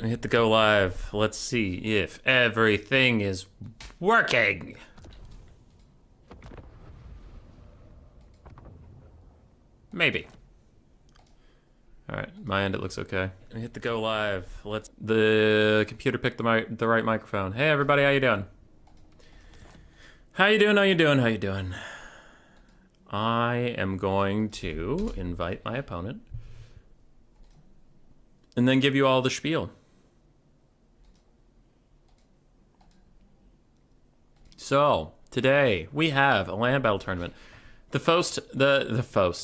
Hit the go live. Let's see if everything is working. Maybe. All right, my end it looks okay. Hit the go live. Let's. The computer picked the right microphone. Hey everybody, how you doing? How you doing? How you doing? How you doing? I am going to invite my opponent and then give you all the spiel. So today we have a land battle tournament. The first,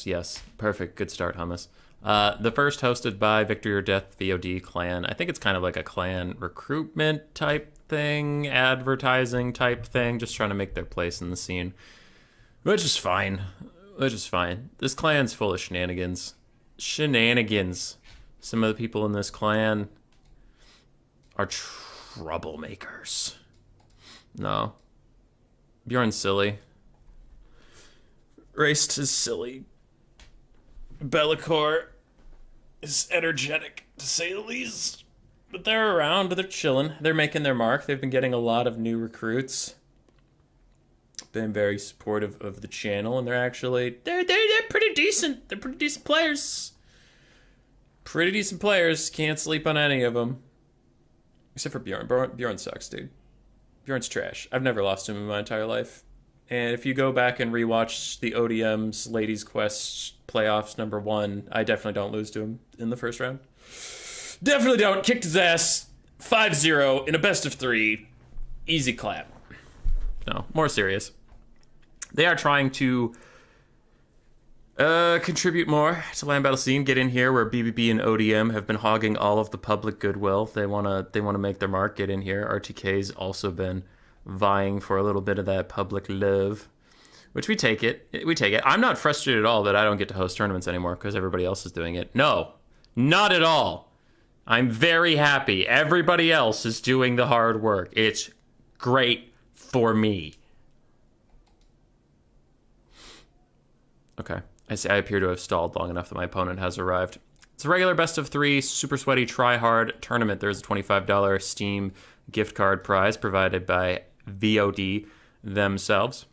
yes, perfect, good start, hummus. The first hosted by Victory or Death VOD clan. I think it's kind of like a clan recruitment type thing, advertising type thing, just trying to make their place in the scene, which is fine. This clan's full of shenanigans. Some of the people in this clan are troublemakers. No. Bjorn's silly. Raced is silly. Be'lakor is energetic, to say the least. But they're around, they're chilling. They're making their mark. They've been getting a lot of new recruits. Been very supportive of the channel, and they're pretty decent. They're pretty decent players. Can't sleep on any of them. Except for Bjorn. Bjorn sucks, dude. Bjorn's trash. I've never lost to him in my entire life. And if you go back and rewatch the ODM's Ladies Quest playoffs #1, I definitely don't lose to him in the first round. Definitely don't. Kicked his ass 5-0 in a best of 3. Easy clap. No, more serious. They are trying to contribute more to land battle scene. Get in here where BBB and ODM have been hogging all of the public goodwill. They wanna make their mark. Get in here. RTK's also been vying for a little bit of that public love, which we take it. I'm not frustrated at all that I don't get to host tournaments anymore because everybody else is doing it. No, not at all. I'm very happy. Everybody else is doing the hard work. It's great for me. Okay. I appear to have stalled long enough that my opponent has arrived. It's a regular best of 3, super sweaty, try-hard tournament. There's a $25 Steam gift card prize provided by VOD themselves.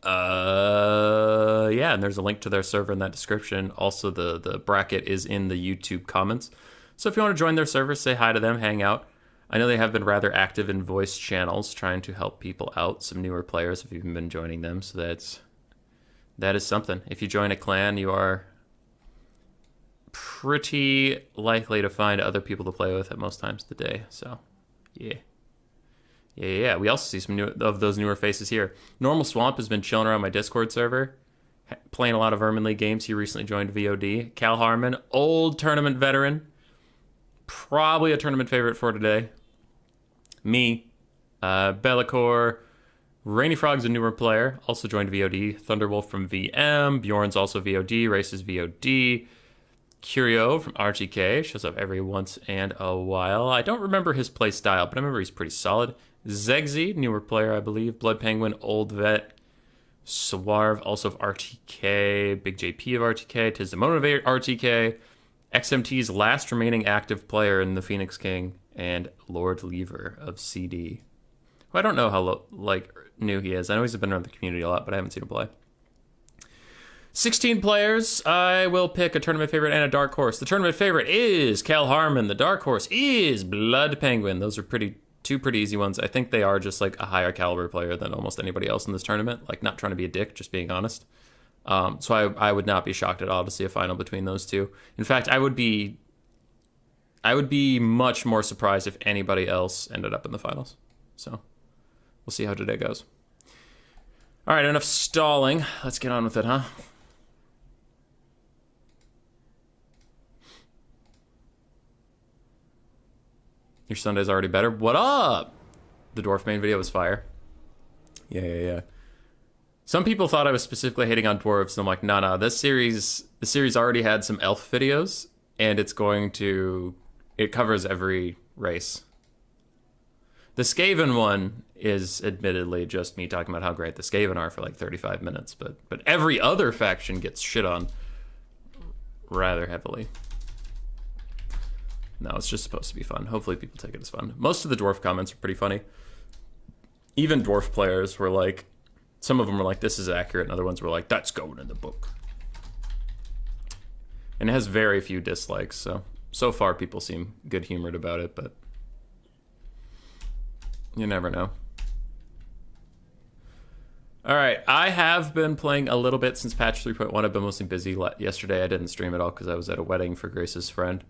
Yeah, and there's a link to their server in that description. Also, the bracket is in the YouTube comments. So if you want to join their server, say hi to them, hang out. I know they have been rather active in voice channels, trying to help people out. Some newer players have even been joining them, so that is something. If you join a clan, you are pretty likely to find other people to play with at most times of the day. So, yeah. We also see some of those newer faces here. Normal Swamp has been chilling around my Discord server, playing a lot of Vermin League games. He recently joined VOD. Cal Harmon, old tournament veteran, probably a tournament favorite for today. Me, Be'lakor, Rainy Frog's a newer player, also joined VOD. Thunderwolf from VM, Bjorn's also VOD, Races VOD. Curio from RTK shows up every once and a while. I don't remember his play style, but I remember he's pretty solid. Zegzy, newer player, I believe. Blood Penguin, old vet. Swarv, also of RTK. Big JP of RTK. Tizdamona of RTK. XMT's last remaining active player in the Phoenix King. And Lord Lever of CD. Who I don't know how new he is. I know he's been around the community a lot, but I haven't seen him play. 16 players. I will pick a tournament favorite and a dark horse. The tournament favorite is Cal Harmon. The dark horse is Blood Penguin. Those are two pretty easy ones. I think they are just like a higher caliber player than almost anybody else in this tournament. Like, not trying to be a dick, just being honest. So I would not be shocked at all to see a final between those two. In fact, I would be much more surprised if anybody else ended up in the finals. So we'll see how today goes. All right, enough stalling. Let's get on with it, huh? Your Sunday's already better. What up? The Dwarf main video was fire. Yeah. Some people thought I was specifically hating on dwarves, and I'm like, nah. The series already had some elf videos, and it covers every race. The Skaven one is admittedly just me talking about how great the Skaven are for like 35 minutes, but every other faction gets shit on rather heavily. No, it's just supposed to be fun. Hopefully people take it as fun. Most of the dwarf comments are pretty funny. Even dwarf players were like, some of them were like, this is accurate, and other ones were like, that's going in the book. And it has very few dislikes, so far people seem good-humored about it, but you never know. All right, I have been playing a little bit since patch 3.1. I've been mostly busy. Yesterday I didn't stream at all because I was at a wedding for Grace's friend.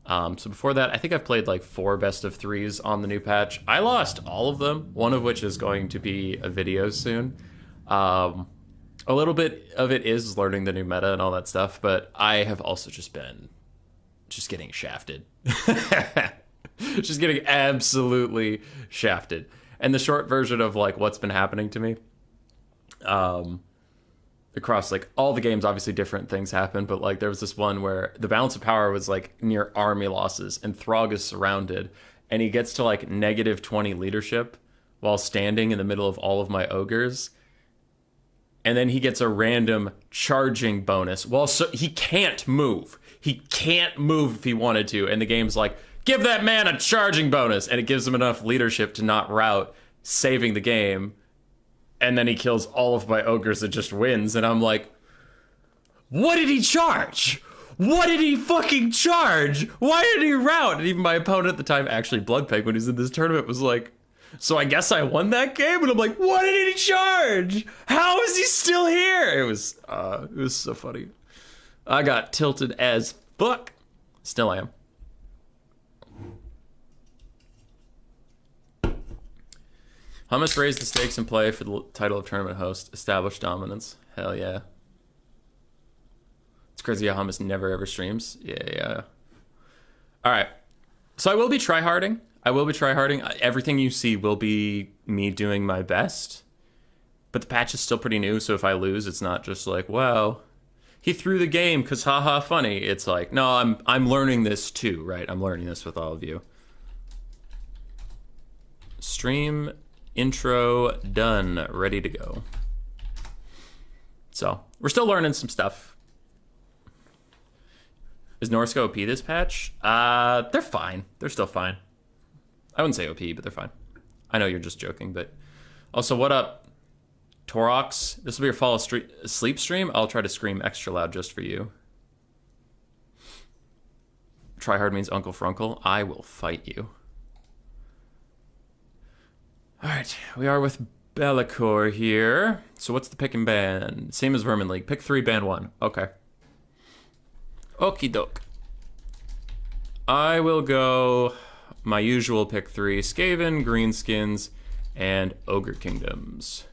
So before that, I think I've played like 4 best of 3s on the new patch. I lost all of them, one of which is going to be a video soon. A little bit of it is learning the new meta and all that stuff, but I have also just been getting shafted. Just getting absolutely shafted. And the short version of like what's been happening to me, across like all the games, obviously different things happen, but like there was this one where the balance of power was like near army losses and Throg is surrounded and he gets to like -20 leadership while standing in the middle of all of my ogres, and then he gets a random charging bonus. Well, so he can't move if he wanted to, and the game's like, give that man a charging bonus, and it gives him enough leadership to not rout, saving the game. And then he kills all of my ogres and just wins. And I'm like, what did he charge? What did he fucking charge? Why did he rout? And even my opponent at the time, actually Bloodpeg, when he was in this tournament, was like, so I guess I won that game? And I'm like, what did he charge? How is he still here? It was so funny. I got tilted as fuck. Still am. Hummus raised the stakes in play for the title of tournament host. Established dominance. Hell yeah. It's crazy how Hummus never ever streams. Yeah. Alright. So I will be tryharding. Everything you see will be me doing my best. But the patch is still pretty new, so if I lose, it's not just like, wow, he threw the game because haha funny. It's like, no, I'm learning this too, right? I'm learning this with all of you. Stream intro done, ready to go. So we're still learning some stuff. Is Norska OP this patch? They're fine. They're still fine. I wouldn't say OP, but they're fine. I know you're just joking, but also, what up, Torox? This will be your fall sleep stream. I'll try to scream extra loud just for you. Try hard means Uncle Frunkle. I will fight you. Alright, we are with Be'lakor here. So what's the pick and ban? Same as Vermin League. Pick 3, ban 1. Okay. Okie doke. I will go my usual pick 3. Skaven, Greenskins, and Ogre Kingdoms.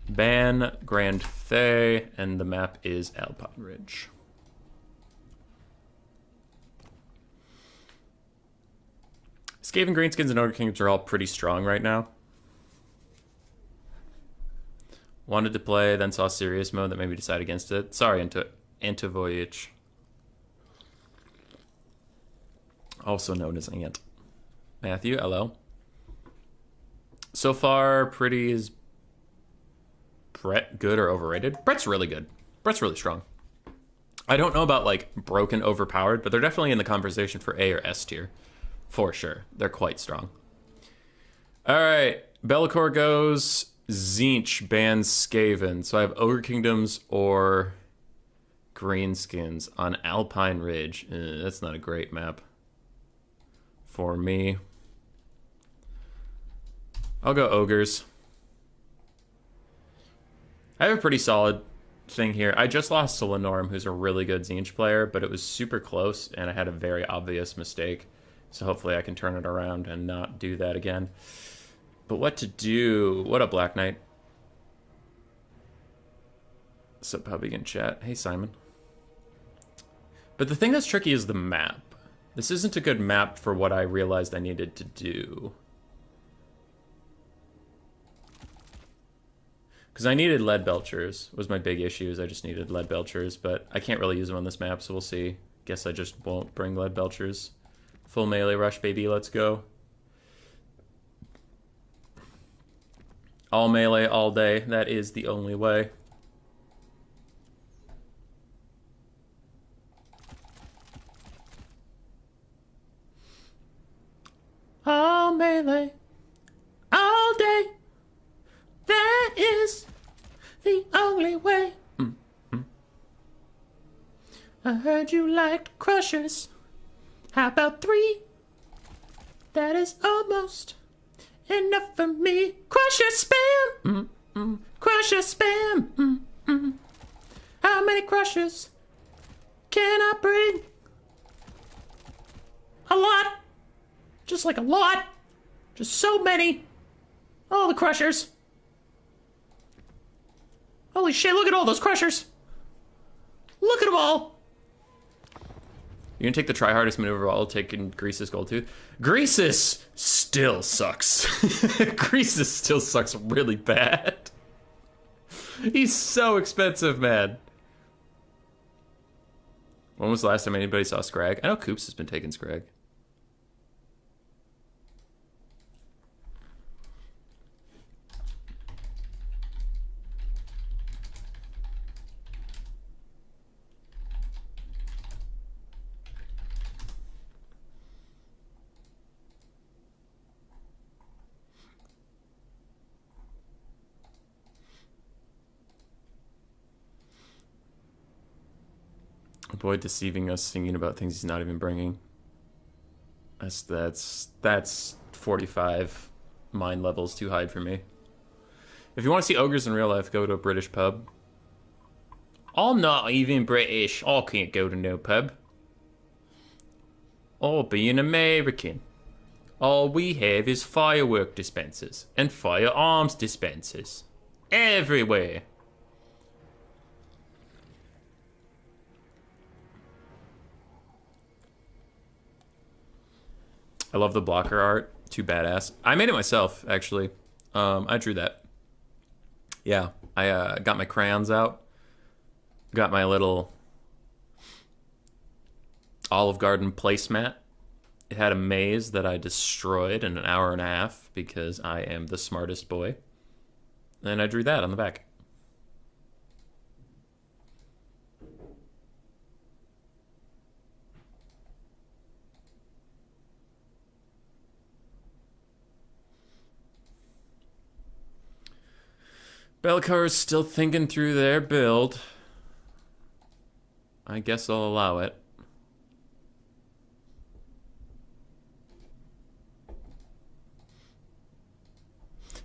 Ban Grand Thay, and the map is Alpine Ridge. Skaven, Greenskins, and Ogre Kingdoms are all pretty strong right now. Wanted to play, then saw serious mode that made me decide against it. Sorry, Antivoyage. Also known as Ant. Matthew, hello. So far, pretty is Brett good or overrated? Brett's really good. Brett's really strong. I don't know about like broken, overpowered, but they're definitely in the conversation for A or S tier. For sure. They're quite strong. All right. Be'lakor goes. Tzeentch bans Skaven. So I have Ogre Kingdoms or Greenskins on Alpine Ridge. That's not a great map for me. I'll go Ogres. I have a pretty solid thing here. I just lost to Lenorm, who's a really good Tzeentch player, but it was super close, and I had a very obvious mistake. So hopefully I can turn it around and not do that again. But what to do? What up, Black Knight? What's up, Puppy in chat? Hey, Simon. But the thing that's tricky is the map. This isn't a good map for what I realized I needed to do. Because I needed lead belchers, was my big issue, is I just needed lead belchers, but I can't really use them on this map, so we'll see. Guess I just won't bring lead belchers. Full melee rush, baby, let's go. All melee, all day. That is the only way. melee all day. That is the only way. I heard you liked crushers. How about 3? That is almost enough for me. Crusher spam. Crusher spam. How many crushers can I bring? A lot. Just like a lot. Just so many. All the crushers. Holy shit, look at all those crushers. Look at them all. You're gonna take the try hardest maneuver while taking Grease's gold tooth. Grease's still sucks. Grease's still sucks really bad. He's so expensive, man. When was the last time anybody saw Scrag? I know Coops has been taking Scrag. Avoid deceiving us, singing about things he's not even bringing. That's 45 mind levels too high for me. If you want to see ogres in real life, go to a British pub. I'm not even British. I can't go to no pub. I'll be an American. All we have is firework dispensers and firearms dispensers. Everywhere. I love the blocker art. Too badass. I made it myself, actually. I drew that. Yeah, I got my crayons out. Got my little Olive Garden placemat. It had a maze that I destroyed in an hour and a half because I am the smartest boy. And I drew that on the back. Belcar is still thinking through their build. I guess I'll allow it.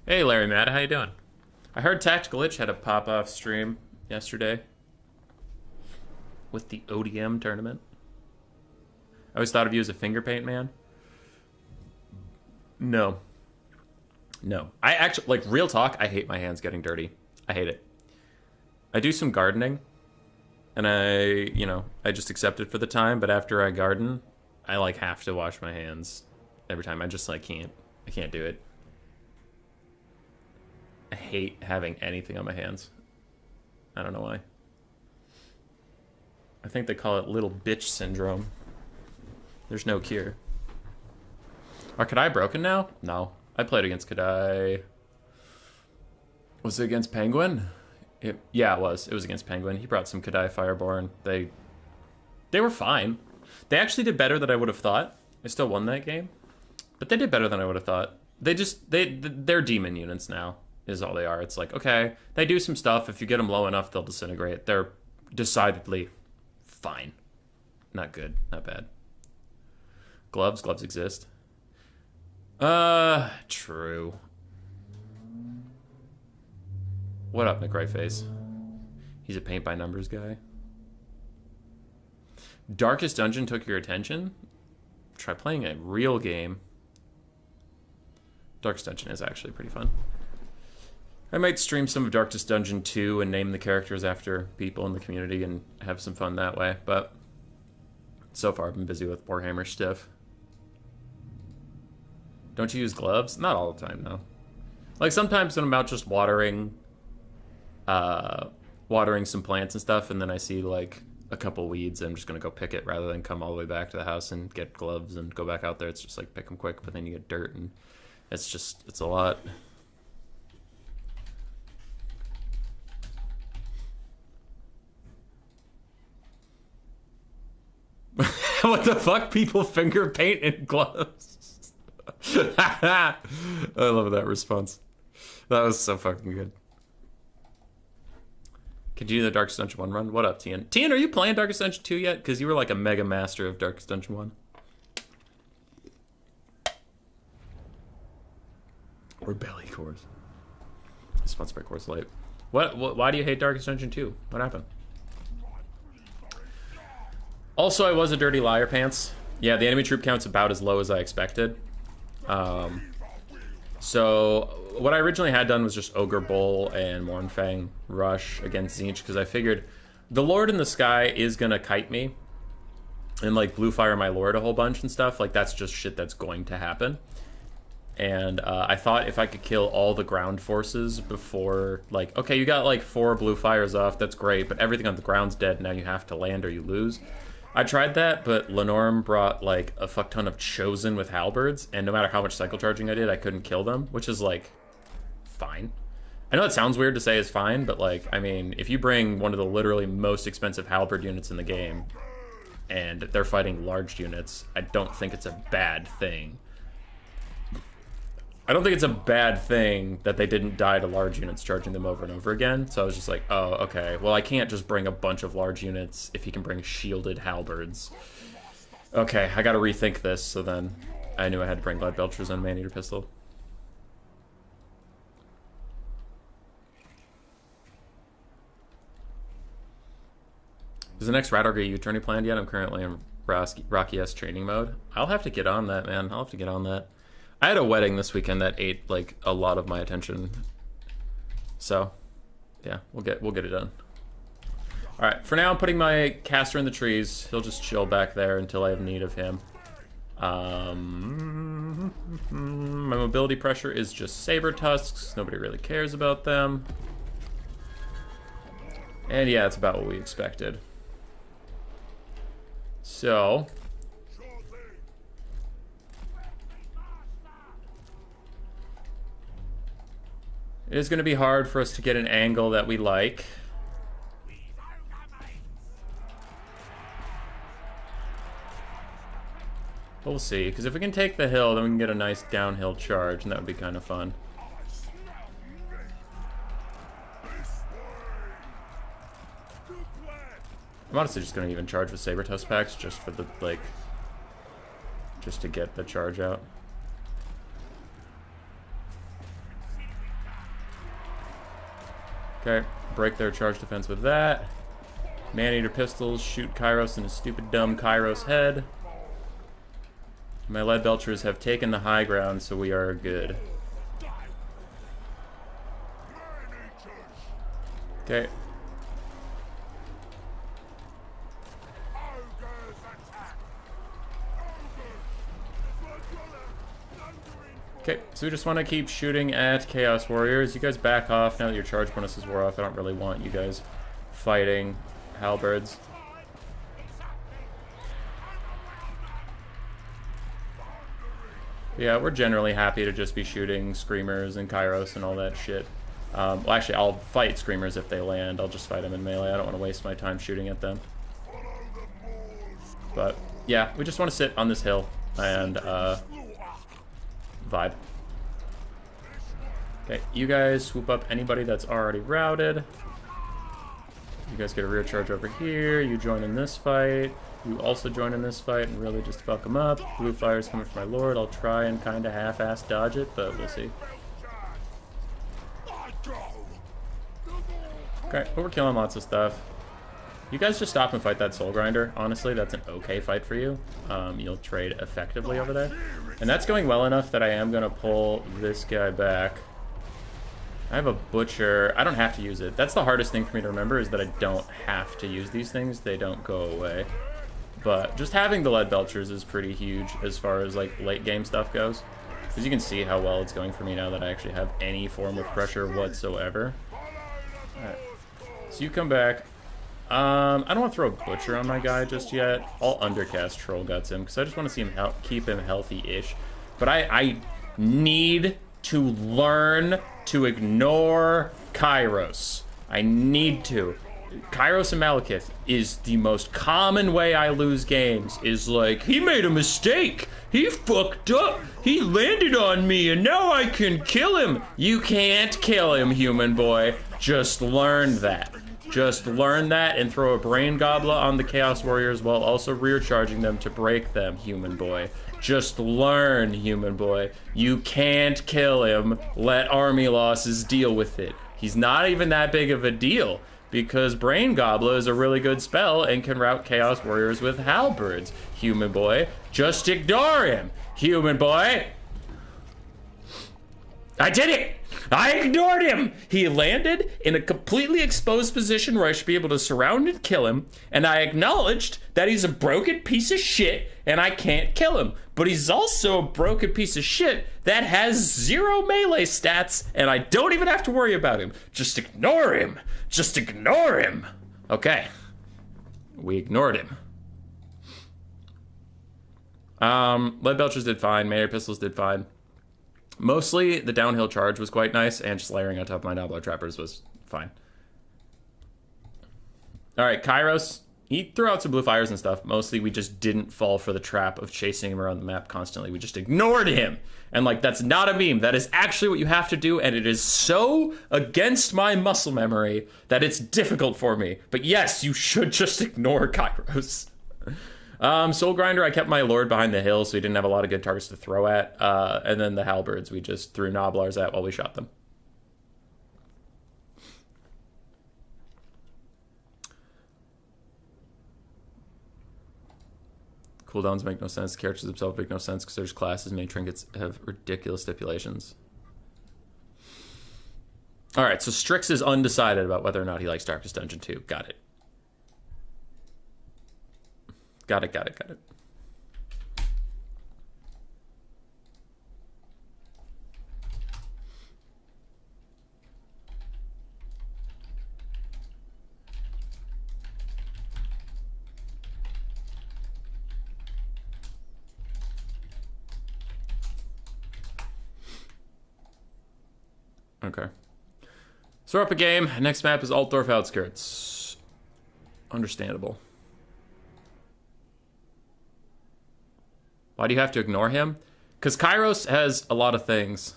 Hey, Larry Matt, how you doing? I heard Tactical Itch had a pop-off stream yesterday with the ODM tournament. I always thought of you as a finger paint man. No. No. I actually, like, real talk, I hate my hands getting dirty. I hate it. I do some gardening, and I just accept it for the time, but after I garden, I, like, have to wash my hands every time. I just, like, I can't do it. I hate having anything on my hands. I don't know why. I think they call it little bitch syndrome. There's no cure. Are Kadai broken now? No. I played against Kadai. Was it against Penguin? Yeah, it was. It was against Penguin. He brought some Kadai Fireborn. They were fine. They actually did better than I would have thought. I still won that game. But they did better than I would have thought. They're demon units now, is all they are. It's like, okay, they do some stuff. If you get them low enough, they'll disintegrate. They're decidedly fine. Not good. Not bad. Gloves exist. True. What up, McRightface? He's a paint by numbers guy. Darkest Dungeon took your attention? Try playing a real game. Darkest Dungeon is actually pretty fun. I might stream some of Darkest Dungeon 2 and name the characters after people in the community and have some fun that way, but so far I've been busy with Warhammer stuff. Don't you use gloves? Not all the time, no. Like, sometimes when I'm out just watering some plants and stuff, and then I see, like, a couple weeds, I'm just going to go pick it rather than come all the way back to the house and get gloves and go back out there. It's just, like, pick them quick, but then you get dirt, and it's a lot. What the fuck? People finger paint in gloves? I love that response. That was so fucking good. Continue the Darkest Dungeon 1 run. What up, Tian? Tian, are you playing Darkest Dungeon 2 yet? Because you were like a mega master of Darkest Dungeon 1. Or belly cores. Sponsored by Coors Light. Why do you hate Darkest Dungeon 2? What happened? Also, I was a dirty liar pants. Yeah, the enemy troop count's about as low as I expected. So what I originally had done was just Ogre Bull and Mournfang rush against Tzeentch, because I figured the Lord in the Sky is gonna kite me and like blue fire my Lord a whole bunch and stuff. Like that's just shit that's going to happen. And I thought if I could kill all the ground forces before, like, okay, you got like 4 blue fires off, that's great, but everything on the ground's dead, now you have to land or you lose. I tried that, but Lenorm brought like a fuck ton of Chosen with halberds, and no matter how much cycle charging I did, I couldn't kill them, which is like, fine. I know it sounds weird to say is fine, but like, I mean, if you bring one of the literally most expensive halberd units in the game, and they're fighting large units, I don't think it's a bad thing. I don't think it's a bad thing that they didn't die to large units charging them over and over again. So I was just like, oh, okay. Well, I can't just bring a bunch of large units if he can bring shielded halberds. Okay, I gotta rethink this. So then I knew I had to bring Lead Belchers and Maneater Pistol. Is the next Radar U tourney planned yet? I'm currently in Rocky S training mode. I'll have to get on that, man. I'll have to get on that. I had a wedding this weekend that ate like a lot of my attention. So, yeah, we'll get it done. All right, for now I'm putting my caster in the trees. He'll just chill back there until I have need of him. My mobility pressure is just saber tusks. Nobody really cares about them. And yeah, it's about what we expected. So, it is going to be hard for us to get an angle that we like. We'll see, because if we can take the hill, then we can get a nice downhill charge, and that would be kind of fun. I'm honestly just going to even charge with Saber Tusk packs just for the, like, just to get the charge out. Okay, break their charge defense with that. Maneater pistols, shoot Kairos in his stupid dumb Kairos head. My Lead Belchers have taken the high ground, so we are good. Okay. Okay, so we just want to keep shooting at Chaos Warriors. You guys back off now that your charge bonuses wore off. I don't really want you guys fighting halberds. Yeah, we're generally happy to just be shooting Screamers and Kairos and all that shit. Well, actually, I'll fight Screamers if they land. I'll just fight them in melee. I don't want to waste my time shooting at them. But, yeah, we just want to sit on this hill and, vibe. Okay, you guys swoop up anybody that's already routed. You guys get a rear charge over here. You join in this fight. You also join in this fight and really just fuck them up. Blue fire's coming for my Lord. I'll try and kind of half-ass dodge it, but we'll see. Okay, but we're killing lots of stuff. You guys just stop and fight that Soul Grinder. Honestly, that's an okay fight for you. You'll trade effectively over there. And that's going well enough that I am going to pull this guy back. I have a Butcher. I don't have to use it. That's the hardest thing for me to remember, is that I don't have to use these things. They don't go away. But just having the Lead Belchers is pretty huge as far as like late game stuff goes. Because you can see how well it's going for me now that I actually have any form of pressure whatsoever. Alright. So you come back. I don't want to throw a Butcher on my guy just yet. I'll undercast Troll Guts him because I just want to see him keep him healthy-ish. But I need to learn to ignore Kairos. I need to. Kairos and Malekith is the most common way I lose games, is like, he made a mistake. He fucked up. He landed on me and now I can kill him. You can't kill him, human boy. Just learn that. Just learn that and throw a Brain Gobbler on the Chaos Warriors while also rear charging them to break them, human boy. Just learn, human boy. You can't kill him. Let army losses deal with it. He's not even that big of a deal because Brain Gobbler is a really good spell and can rout Chaos Warriors with halberds, human boy. Just ignore him, human boy. I did it! I ignored him! He landed in a completely exposed position where I should be able to surround and kill him, and I acknowledged that he's a broken piece of shit and I can't kill him. But he's also a broken piece of shit that has 0 melee stats, and I don't even have to worry about him. Just ignore him. Just ignore him. Okay. We ignored him. Lead Belchers did fine. Melee Pistols did fine. Mostly, the downhill charge was quite nice, and just layering on top of my Noblar Trappers was fine. Alright, Kairos. He threw out some blue fires and stuff. Mostly, we just didn't fall for the trap of chasing him around the map constantly. We just ignored him. And, like, that's not a meme. That is actually what you have to do, and it is so against my muscle memory that it's difficult for me. But yes, you should just ignore Kairos. Soul Grinder, I kept my Lord behind the hill, so he didn't have a lot of good targets to throw at. And then the Halberds, we just threw Noblars at while we shot them. Cooldowns make no sense. The characters themselves make no sense because there's classes, many trinkets have ridiculous stipulations. Alright, so Strix is undecided about whether or not he likes Darkest Dungeon 2. Got it. Got it. Okay. So we're up a game. Next map is Altdorf Outskirts. Understandable. Why do you have to ignore him? Because Kairos has a lot of things.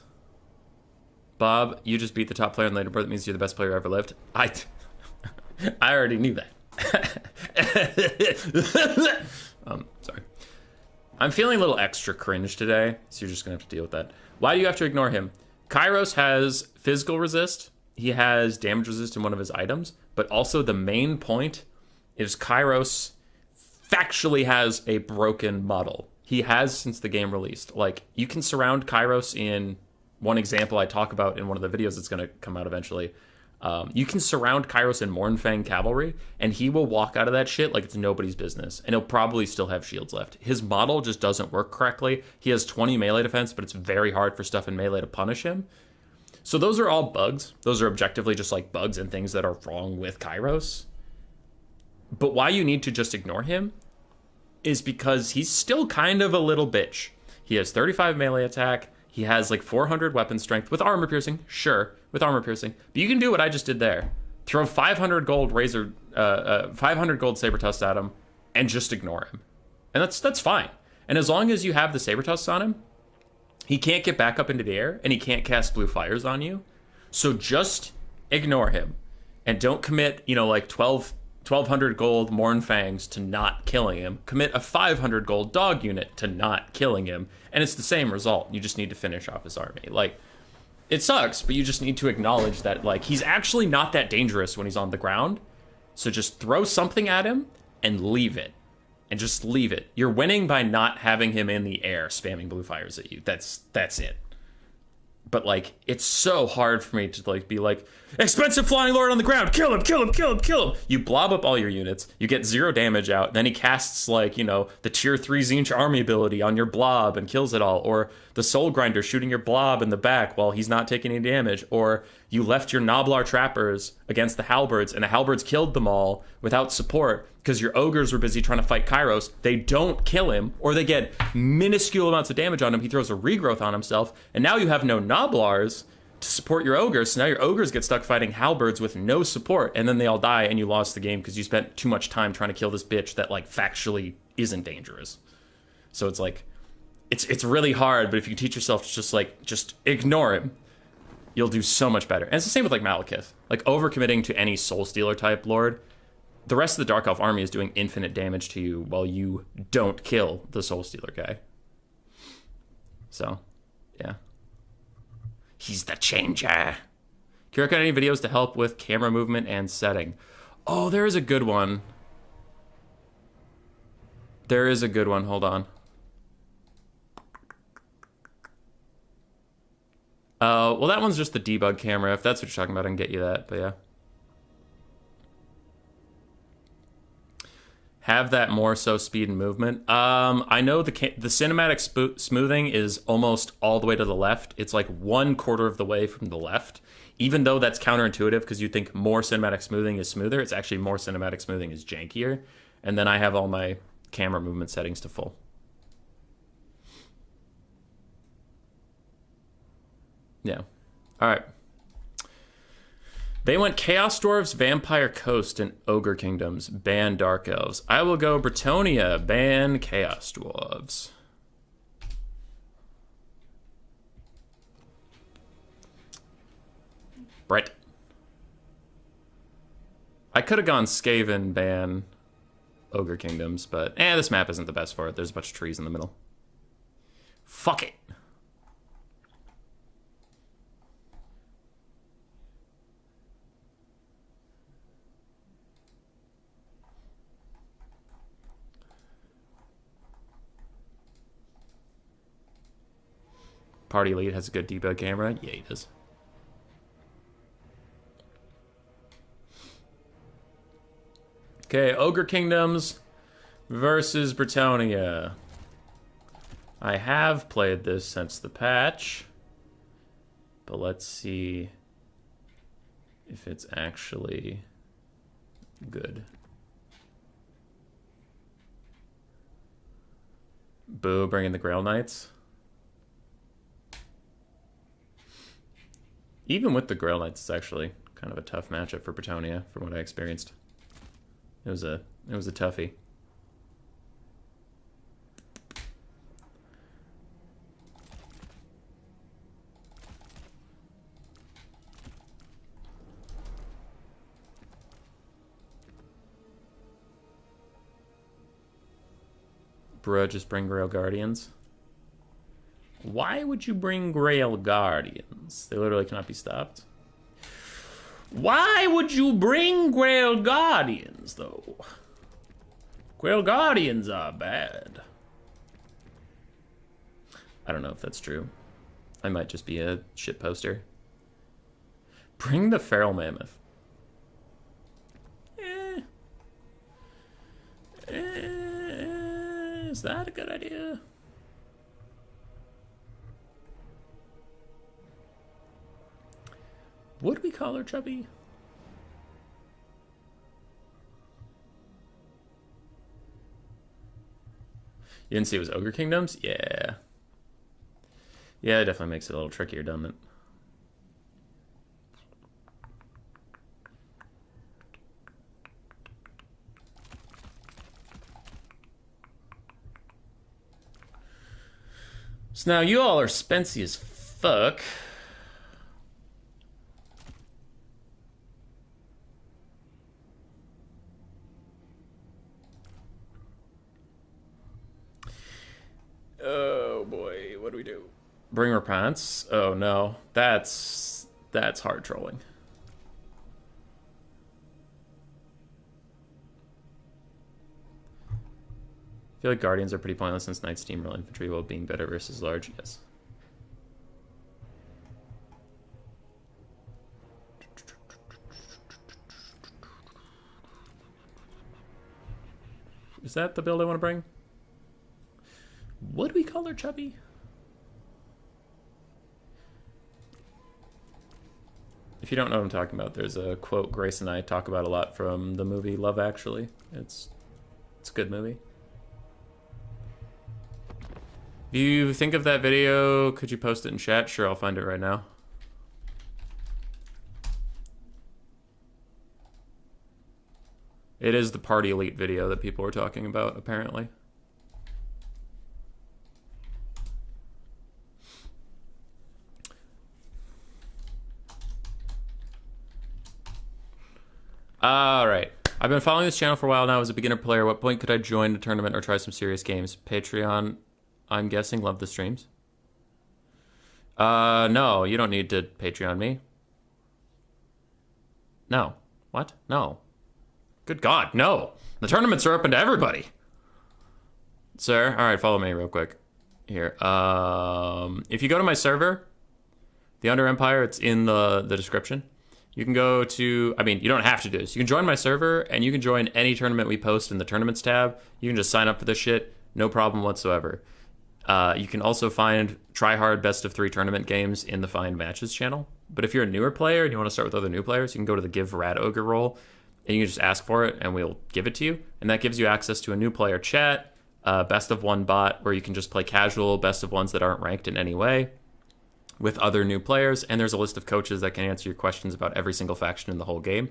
Bob, you just beat the top player in the leaderboard. That means you're the best player who ever lived. I already knew that. Sorry. I'm feeling a little extra cringe today, so you're just going to have to deal with that. Why do you have to ignore him? Kairos has physical resist. He has damage resist in one of his items. But also the main point is Kairos factually has a broken model. He has since the game released. Like, you can surround Kairos in one example I talk about in one of the videos that's going to come out eventually. You can surround Kairos in Mornfang Cavalry, and he will walk out of that shit like it's nobody's business. And he'll probably still have shields left. His model just doesn't work correctly. He has 20 melee defense, but it's very hard for stuff in melee to punish him. So those are all bugs. Those are objectively just like bugs and things that are wrong with Kairos. But why you need to just ignore him is because he's still kind of a little bitch. He has 35 melee attack. He has like 400 weapon strength with armor piercing. Sure, with armor piercing. But you can do what I just did there. Throw 500 gold 500 gold saber tusks at him and just ignore him. And that's fine. And as long as you have the saber tusks on him, he can't get back up into the air and he can't cast blue fires on you. So just ignore him and don't commit, like 1,200 gold Mornfangs to not killing him. Commit a 500 gold dog unit to not killing him. And it's the same result. You just need to finish off his army. Like, it sucks, but you just need to acknowledge that, like, he's actually not that dangerous when he's on the ground. So just throw something at him and leave it. And just leave it. You're winning by not having him in the air spamming blue fires at you. That's it. But, like, it's so hard for me to, like, be like, expensive flying lord on the ground, kill him, kill him, kill him, kill him. You blob up all your units, you get 0 damage out, then he casts, like, the tier 3 Tzeentch army ability on your blob and kills it all. Or the Soul Grinder shooting your blob in the back while he's not taking any damage. Or you left your Noblar Trappers against the Halberds, and the Halberds killed them all without support because your Ogres were busy trying to fight Kairos. They don't kill him, or they get minuscule amounts of damage on him. He throws a regrowth on himself, and now you have no Noblars to support your ogres. So now your ogres get stuck fighting halberds with no support, and then they all die, and you lost the game because you spent too much time trying to kill this bitch that like factually isn't dangerous. So it's like, it's really hard. But if you teach yourself to just ignore him, you'll do so much better. And it's the same with like Malekith. Like overcommitting to any Soul Stealer type lord, the rest of the Dark Elf army is doing infinite damage to you while you don't kill the Soul Stealer guy. So, yeah. He's the changer. Kira, got any videos to help with camera movement and setting? Oh, there is a good one. There is a good one. Hold on. Well, that one's just the debug camera. If that's what you're talking about, I can get you that. But yeah. Have that more so speed and movement. I know the cinematic smoothing is almost all the way to the left. It's like 1/4 of the way from the left. Even though that's counterintuitive because you think more cinematic smoothing is smoother, it's actually more cinematic smoothing is jankier. And then I have all my camera movement settings to full. Yeah. All right. They went Chaos Dwarves, Vampire Coast, and Ogre Kingdoms. Ban Dark Elves. I will go Bretonnia. Ban Chaos Dwarves. Brett. I could have gone Skaven, ban Ogre Kingdoms, but this map isn't the best for it. There's a bunch of trees in the middle. Fuck it. Party Lead has a good debug camera. Yeah, he does. Okay, Ogre Kingdoms versus Bretonnia. I have played this since the patch, but let's see if it's actually good. Boo, bringing the Grail Knights. Even with the Grail Knights, it's actually kind of a tough matchup for Bretonnia, from what I experienced. It was a toughie. Bruh, just bring Grail Guardians. Why would you bring Grail Guardians? They literally cannot be stopped. Why would you bring Grail Guardians, though? Grail Guardians are bad. I don't know if that's true. I might just be a shit poster. Bring the Feral Mammoth. Is that a good idea? Would we call her chubby? You didn't see it was Ogre Kingdoms? Yeah. Yeah, it definitely makes it a little trickier, doesn't it? So now you all are spency as fuck. Oh boy, what do we do? Bring Repents? Oh no, that's hard trolling. I feel like Guardians are pretty pointless since Knights steamroll infantry while being better versus large. Yes. Is that the build I want to bring? Would we call her chubby? If you don't know what I'm talking about, there's a quote Grace and I talk about a lot from the movie Love Actually. It's a good movie. If you think of that video, could you post it in chat? Sure, I'll find it right now. It is the Party Elite video that people were talking about, apparently. All right. I've been following this channel for a while now as a beginner player. What point could I join a tournament or try some serious games? Patreon, I'm guessing. Love the streams. No, you don't need to Patreon me. No. What? No. Good God, no. The tournaments are open to everybody. Sir, all right, follow me real quick. Here. If you go to my server, the Under Empire, it's in the description. You can go to, I mean, you don't have to do this. You can join my server, and you can join any tournament we post in the Tournaments tab. You can just sign up for this shit. No problem whatsoever. You can also find tryhard best of 3 tournament games in the Find Matches channel. But if you're a newer player and you want to start with other new players, you can go to the Give Rad Ogre role, and you can just ask for it, and we'll give it to you. And that gives you access to a new player chat, best of 1 bot, where you can just play casual best of 1s that aren't ranked in any way with other new players, and there's a list of coaches that can answer your questions about every single faction in the whole game.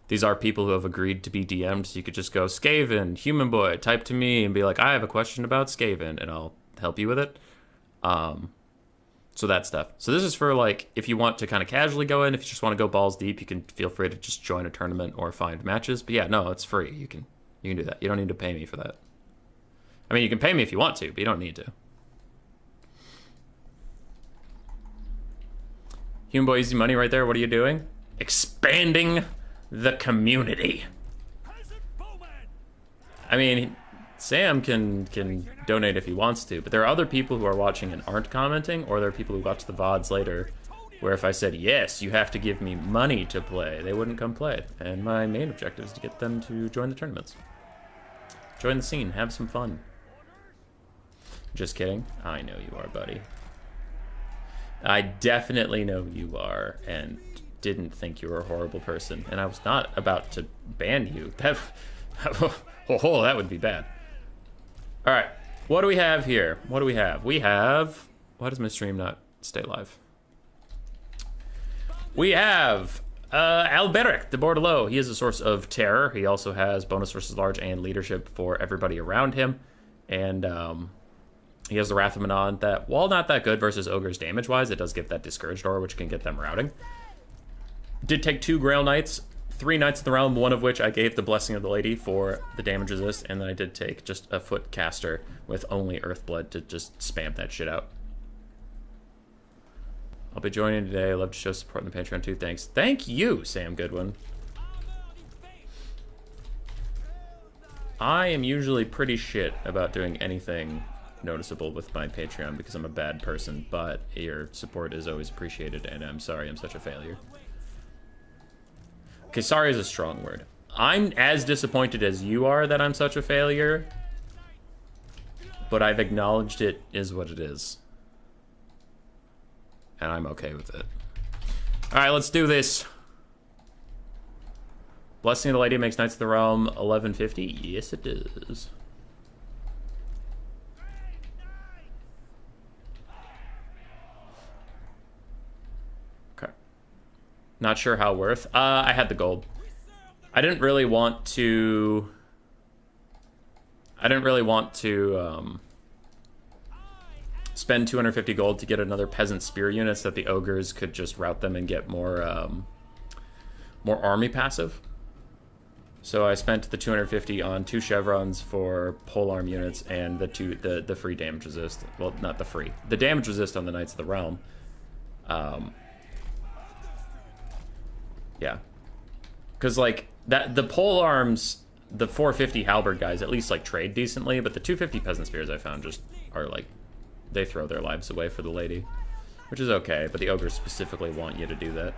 These are people who have agreed to be DM'd, so you could just go, Skaven, Human Boy, type to me and be like, I have a question about Skaven, and I'll help you with it. So that stuff. So this is for, like, if you want to kind of casually go in, if you just want to go balls deep, you can feel free to just join a tournament or find matches. But yeah, no, it's free. You can do that. You don't need to pay me for that. I mean, you can pay me if you want to, but you don't need to. Human Boy, easy money right there. What are you doing? Expanding the community. I mean, Sam can donate if he wants to, but there are other people who are watching and aren't commenting, or there are people who watch the VODs later, where if I said, yes, you have to give me money to play, they wouldn't come play. And my main objective is to get them to join the tournaments. Join the scene. Have some fun. Just kidding. I know you are, buddy. I definitely know you are, and didn't think you were a horrible person. And I was not about to ban you. That would be bad. All right, what do we have here? What do we have? We have... Why does my stream not stay live? We have Alberic de Bordelot. He is a source of terror. He also has bonus versus large and leadership for everybody around him. And he has the Wrath of Manon that, while not that good versus ogres damage-wise, it does give that Discouraged Aura, which can get them routing. Did take 2 Grail Knights, 3 Knights of the Realm, one of which I gave the Blessing of the Lady for the damage resist, and then I did take just a Foot Caster with only Earthblood to just spam that shit out. I'll be joining today. I love to show support on the Patreon too. Thanks. Thank you, Sam Goodwin. I am usually pretty shit about doing anything noticeable with my Patreon because I'm a bad person, but your support is always appreciated, and I'm sorry I'm such a failure. Okay, sorry is a strong word. I'm as disappointed as you are that I'm such a failure, but I've acknowledged it is what it is. And I'm okay with it. Alright, let's do this. Blessing of the Lady makes Knights of the Realm 1150? Yes, it does. Okay. Not sure how worth. I had the gold. I didn't really want to spend 250 gold to get another Peasant Spear units that the ogres could just route them and get more more army passive. So I spent the 250 on 2 chevrons for polearm units and the free damage resist. Well, not the free. The damage resist on the Knights of the Realm. Yeah. Because, like, the polearms, the 450 halberd guys at least, like, trade decently, but the 250 Peasant Spears I found just are, like, they throw their lives away for the lady. Which is okay, but the ogres specifically want you to do that.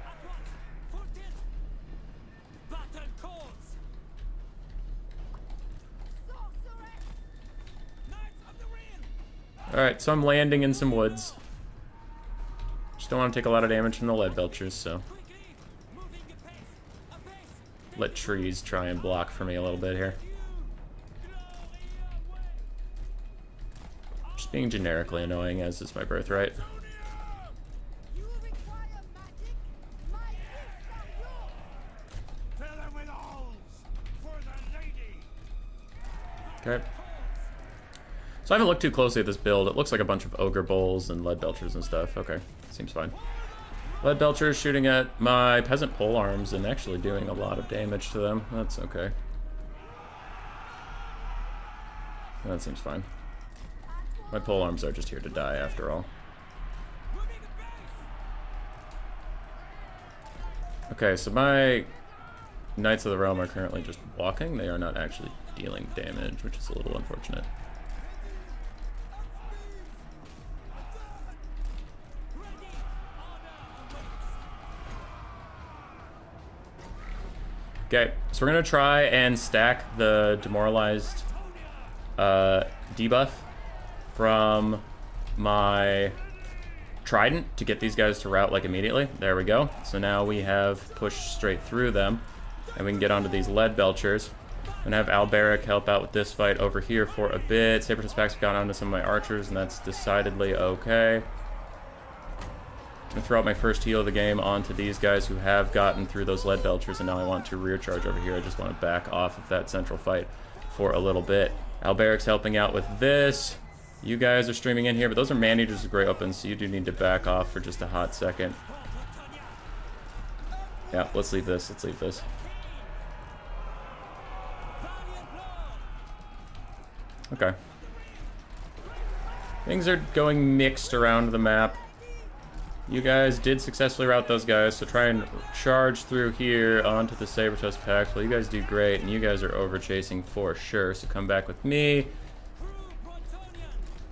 Alright, so I'm landing in some woods. Just don't want to take a lot of damage from the lead belchers, so let trees try and block for me a little bit here. Just being generically annoying, as is my birthright. Okay. So I haven't looked too closely at this build. It looks like a bunch of Ogre Bowls and Lead Belchers and stuff. Okay, seems fine. Lead Belchers shooting at my Peasant Pole Arms and actually doing a lot of damage to them. That's okay. That seems fine. My Pole Arms are just here to die after all. Okay, so my Knights of the Realm are currently just walking. They are not actually dealing damage, which is a little unfortunate. Okay, so we're gonna try and stack the demoralized debuff from my Trident to get these guys to rout like immediately. There we go. So now we have pushed straight through them, and we can get onto these Lead Belchers. I'm gonna have Alberic help out with this fight over here for a bit. Saber-Tooth Packs have gone onto some of my archers, and that's decidedly okay. I'm gonna throw out my first heal of the game onto these guys who have gotten through those Lead Belchers, and now I want to rear charge over here. I just want to back off of that central fight for a little bit. Alberic's helping out with this. You guys are streaming in here, but those are Man-Eaters with great weapons, so you do need to back off for just a hot second. Yeah, let's leave this. Let's leave this. Okay. Things are going mixed around the map. You guys did successfully rout those guys, so try and charge through here onto the Saber-Tooth Packs. Well, you guys do great, and you guys are over-chasing for sure, so come back with me.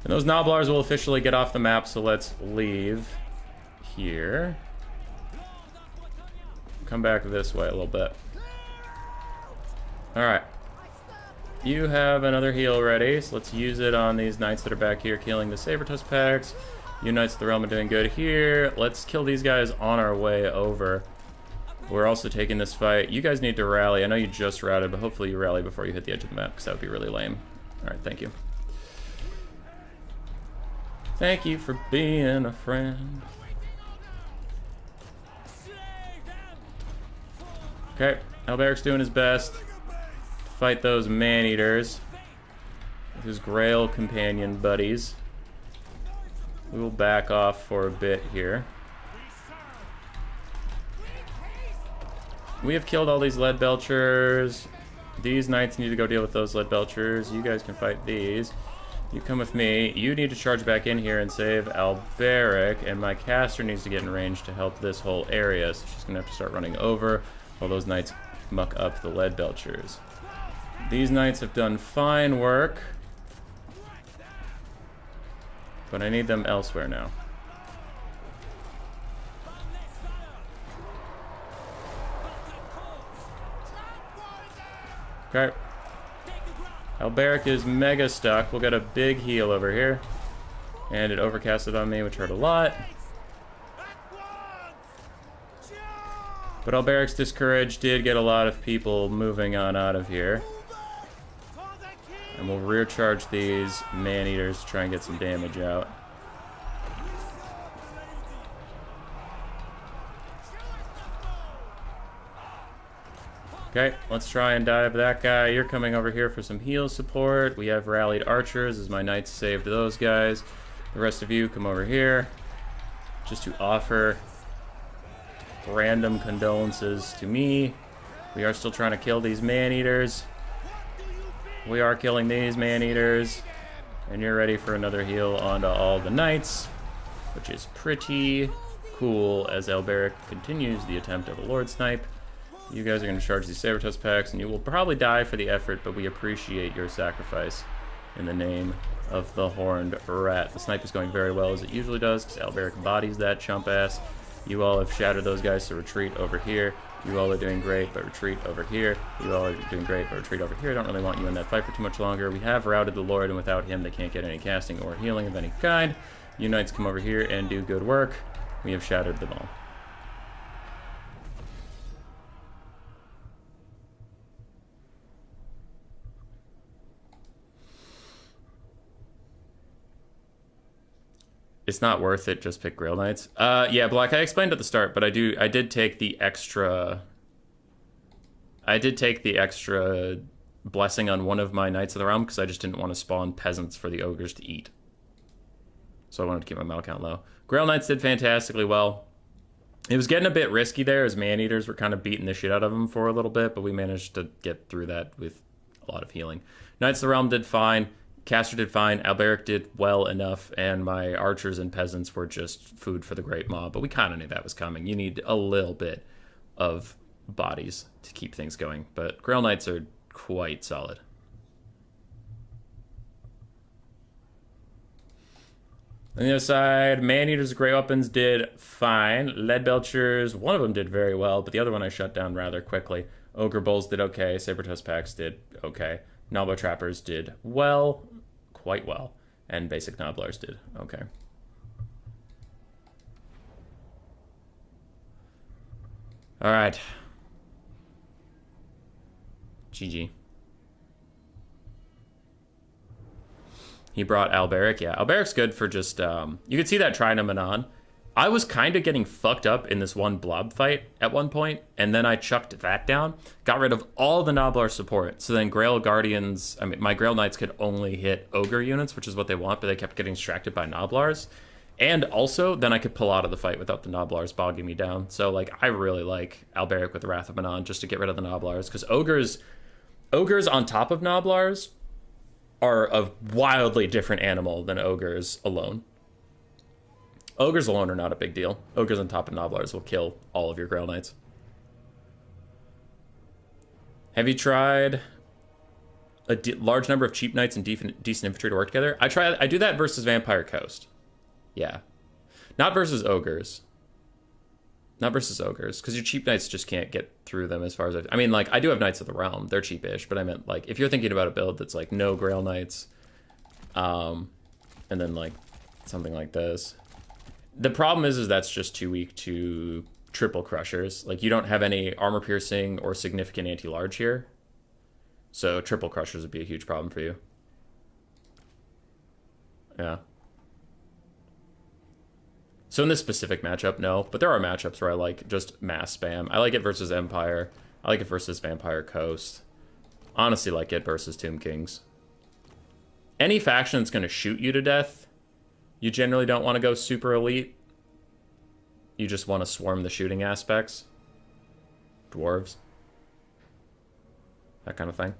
And those Gnoblars will officially get off the map, so let's leave here. Come back this way a little bit. Alright. You have another heal ready, so let's use it on these Knights that are back here killing the Saber-Tooth Packs. You Knights of the Realm are doing good here. Let's kill these guys on our way over. We're also taking this fight. You guys need to rally. I know you just routed, but hopefully you rally before you hit the edge of the map, because that would be really lame. Alright, thank you. Thank you for being a friend. Okay, Alberic's doing his best to fight those Man-Eaters with his Grail companion buddies. We will back off for a bit here. We have killed all these Lead Belchers. These Knights need to go deal with those Lead Belchers. You guys can fight these. You come with me. You need to charge back in here and save Alberic, and my caster needs to get in range to help this whole area, so she's going to have to start running over while those Knights muck up the Lead Belchers. These Knights have done fine work, but I need them elsewhere now. Okay. Alberic is mega stuck. We'll get a big heal over here. And it overcasted on me, which hurt a lot. But Alberic's Discourage did get a lot of people moving on out of here. And we'll rear charge these Man-Eaters to try and get some damage out. Okay, let's try and dive that guy. You're coming over here for some heal support. We have rallied archers as my knights saved those guys. The rest of you come over here just to offer random condolences to me. We are still trying to kill these Man-Eaters. We are killing these Man-Eaters. And you're ready for another heal onto all the knights, which is pretty cool as Alberic continues the attempt of a Lord Snipe. You guys are going to charge these Saber-Tooth Packs, and you will probably die for the effort, but we appreciate your sacrifice in the name of the Horned Rat. The snipe is going very well, as it usually does, because Alberic embodies that chump ass. You all have shattered those guys, so retreat over here. You all are doing great, but retreat over here. You all are doing great, but retreat over here. I don't really want you in that fight for too much longer. We have routed the Lord, and without him, they can't get any casting or healing of any kind. You knights come over here and do good work. We have shattered them all. It's not worth it, just pick Grail Knights. Yeah, Black, I explained at the start, but I did take the extra blessing on one of my Knights of the Realm because I just didn't want to spawn peasants for the ogres to eat. So I wanted to keep my metal count low. Grail Knights did fantastically well. It was getting a bit risky there as Man-Eaters were kind of beating the shit out of them for a little bit, but we managed to get through that with a lot of healing. Knights of the Realm did fine. Caster did fine. Alberic did well enough, and my archers and peasants were just food for the Great Maw, but we kind of knew that was coming. You need a little bit of bodies to keep things going, but Grail Knights are quite solid. On the other side, Man-Eaters, Grey Weapons did fine. Leadbelchers, one of them did very well, but the other one I shut down rather quickly. Ogre Bulls did okay. Saber-Toothed Packs did okay. Nobbler Trappers did well, quite well. And Basic Nobblers did okay. All right. GG. He brought Alberic. Yeah, Alberic's good for just... you can see that Trinamanon. I was kind of getting fucked up in this one blob fight at one point, and then I chucked that down, got rid of all the Nobblar support. So then Grail Guardians... I mean, my Grail Knights could only hit Ogre units, which is what they want, but they kept getting distracted by Nobblars. And also, then I could pull out of the fight without the Nobblars bogging me down. So, like, I really like Alberic with the Wrath of Manon just to get rid of the Nobblars, because Ogres on top of Nobblars are a wildly different animal than ogres alone. Ogres alone are not a big deal. Ogres on top of Nobblars will kill all of your Grail Knights. Have you tried a large number of cheap knights and decent infantry to work together? I do that versus Vampire Coast. Yeah. Not versus ogres. Not versus ogres, because your cheap knights just can't get through them as far as... I mean, like, I do have Knights of the Realm. They're cheapish, but I meant, like, if you're thinking about a build that's, like, no Grail Knights, and then, like, something like this. The problem is that's just too weak to triple crushers. Like, you don't have any armor piercing or significant anti-large here. So triple crushers would be a huge problem for you. Yeah. So in this specific matchup, no. But there are matchups where I like just mass spam. I like it versus Empire. I like it versus Vampire Coast. Honestly, like it versus Tomb Kings. Any faction that's going to shoot you to death, you generally don't want to go super elite. You just want to swarm the shooting aspects. Dwarves. That kind of thing.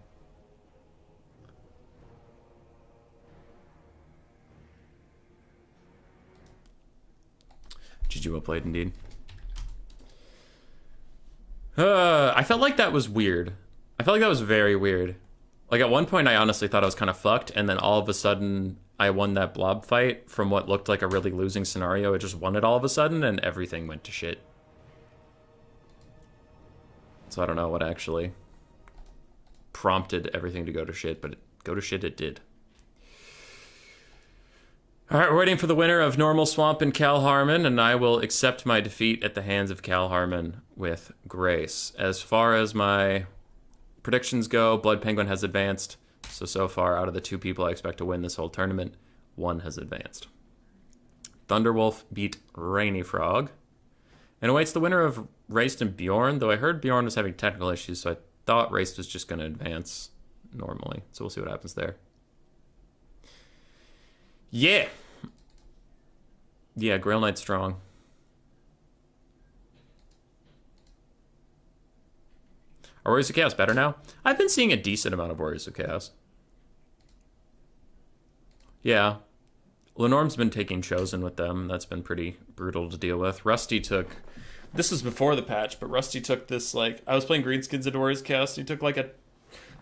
GG, well played indeed. I felt like that was weird. I felt like that was very weird. Like at one point I honestly thought I was kind of fucked, and then all of a sudden I won that blob fight from what looked like a really losing scenario. I just won it all of a sudden and everything went to shit. So I don't know what actually prompted everything to go to shit, but go to shit it did. All right, we're waiting for the winner of Normal Swamp and Cal Harmon, and I will accept my defeat at the hands of Cal Harmon with grace. As far as my predictions go, Blood Penguin has advanced. So far, out of the two people I expect to win this whole tournament, one has advanced. Thunderwolf beat Rainy Frog, and awaits the winner of Raced and Bjorn, though I heard Bjorn was having technical issues, so I thought Raced was just going to advance normally. So we'll see what happens there. Yeah. Yeah, Grail Knight strong. Are Warriors of Chaos better now? I've been seeing a decent amount of Warriors of Chaos. Yeah. Lenorm's been taking Chosen with them. That's been pretty brutal to deal with. Rusty took... This was before the patch, but Rusty took this, like... I was playing Greenskins at Warriors of Chaos, and he took, like,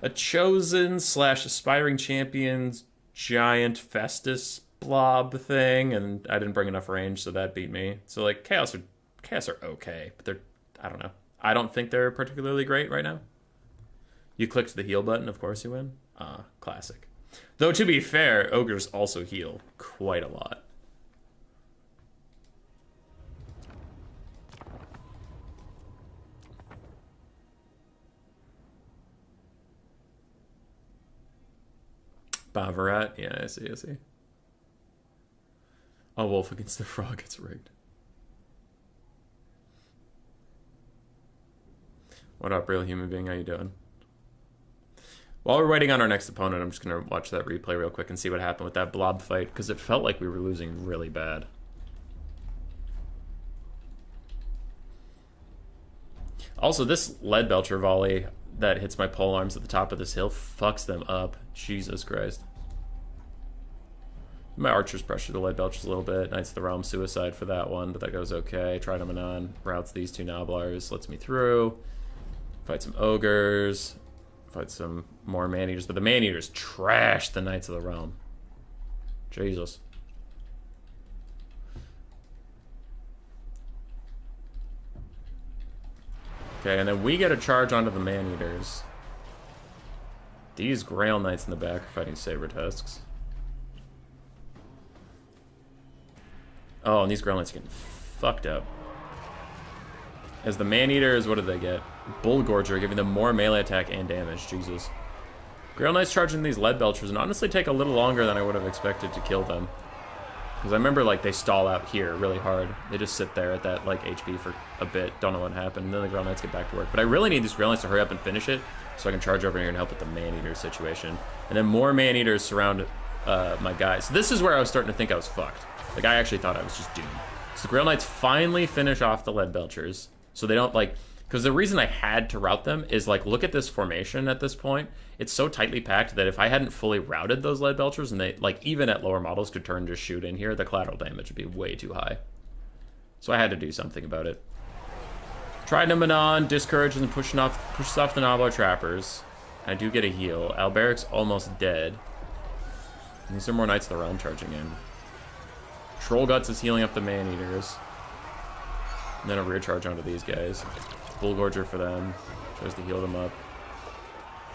a Chosen / Aspiring Champions giant Festus blob thing, and I didn't bring enough range, so that beat me. So, like, Chaos are okay, but they're... I don't know. I don't think they're particularly great right now. You clicked the heal button, of course you win. Classic. Though, to be fair, Ogres also heal quite a lot. Bavarat? Yeah, I see. A wolf against the frog, it's rigged. What up, real human being? How you doing? While we're waiting on our next opponent, I'm just going to watch that replay real quick and see what happened with that blob fight, because it felt like we were losing really bad. Also, this lead belcher volley that hits my pole arms at the top of this hill fucks them up. Jesus Christ. My archers pressure the lead belchers a little bit. Knights of the Realm suicide for that one, but that goes okay. Tridemanon routes these two Gnoblars, lets me through. Fight some ogres. Fight some more man-eaters, but the man-eaters trash the Knights of the Realm. Jesus. Okay, and then we get a charge onto the man-eaters. These Grail Knights in the back are fighting Saber Tusks. Oh, and these Grail Knights are getting fucked up. As the man-eaters, what did they get? Bull Gorger, giving them more melee attack and damage. Jesus. Grail Knights charging these lead belchers and honestly take a little longer than I would have expected to kill them. Because I remember, like, they stall out here really hard. They just sit there at that, like, HP for a bit. Don't know what happened. And then the Grail Knights get back to work. But I really need these Grail Knights to hurry up and finish it so I can charge over here and help with the Man-Eater situation. And then more Man-Eaters surround my guys. So this is where I was starting to think I was fucked. Like, I actually thought I was just doomed. So the Grail Knights finally finish off the lead belchers. So they don't, like... Because the reason I had to route them is, like, look at this formation at this point. It's so tightly packed that if I hadn't fully routed those lead belchers and they, like, even at lower models could turn and just shoot in here, the collateral damage would be way too high. So I had to do something about it. Tridemanon discourages and pushes off the Gnoblar trappers. I do get a heal. Alberic's almost dead. And these are more Knights of the Realm charging in. Trollguts is healing up the Man-Eaters. And then a rear charge onto these guys. Bullgorger for them. Tries to heal them up.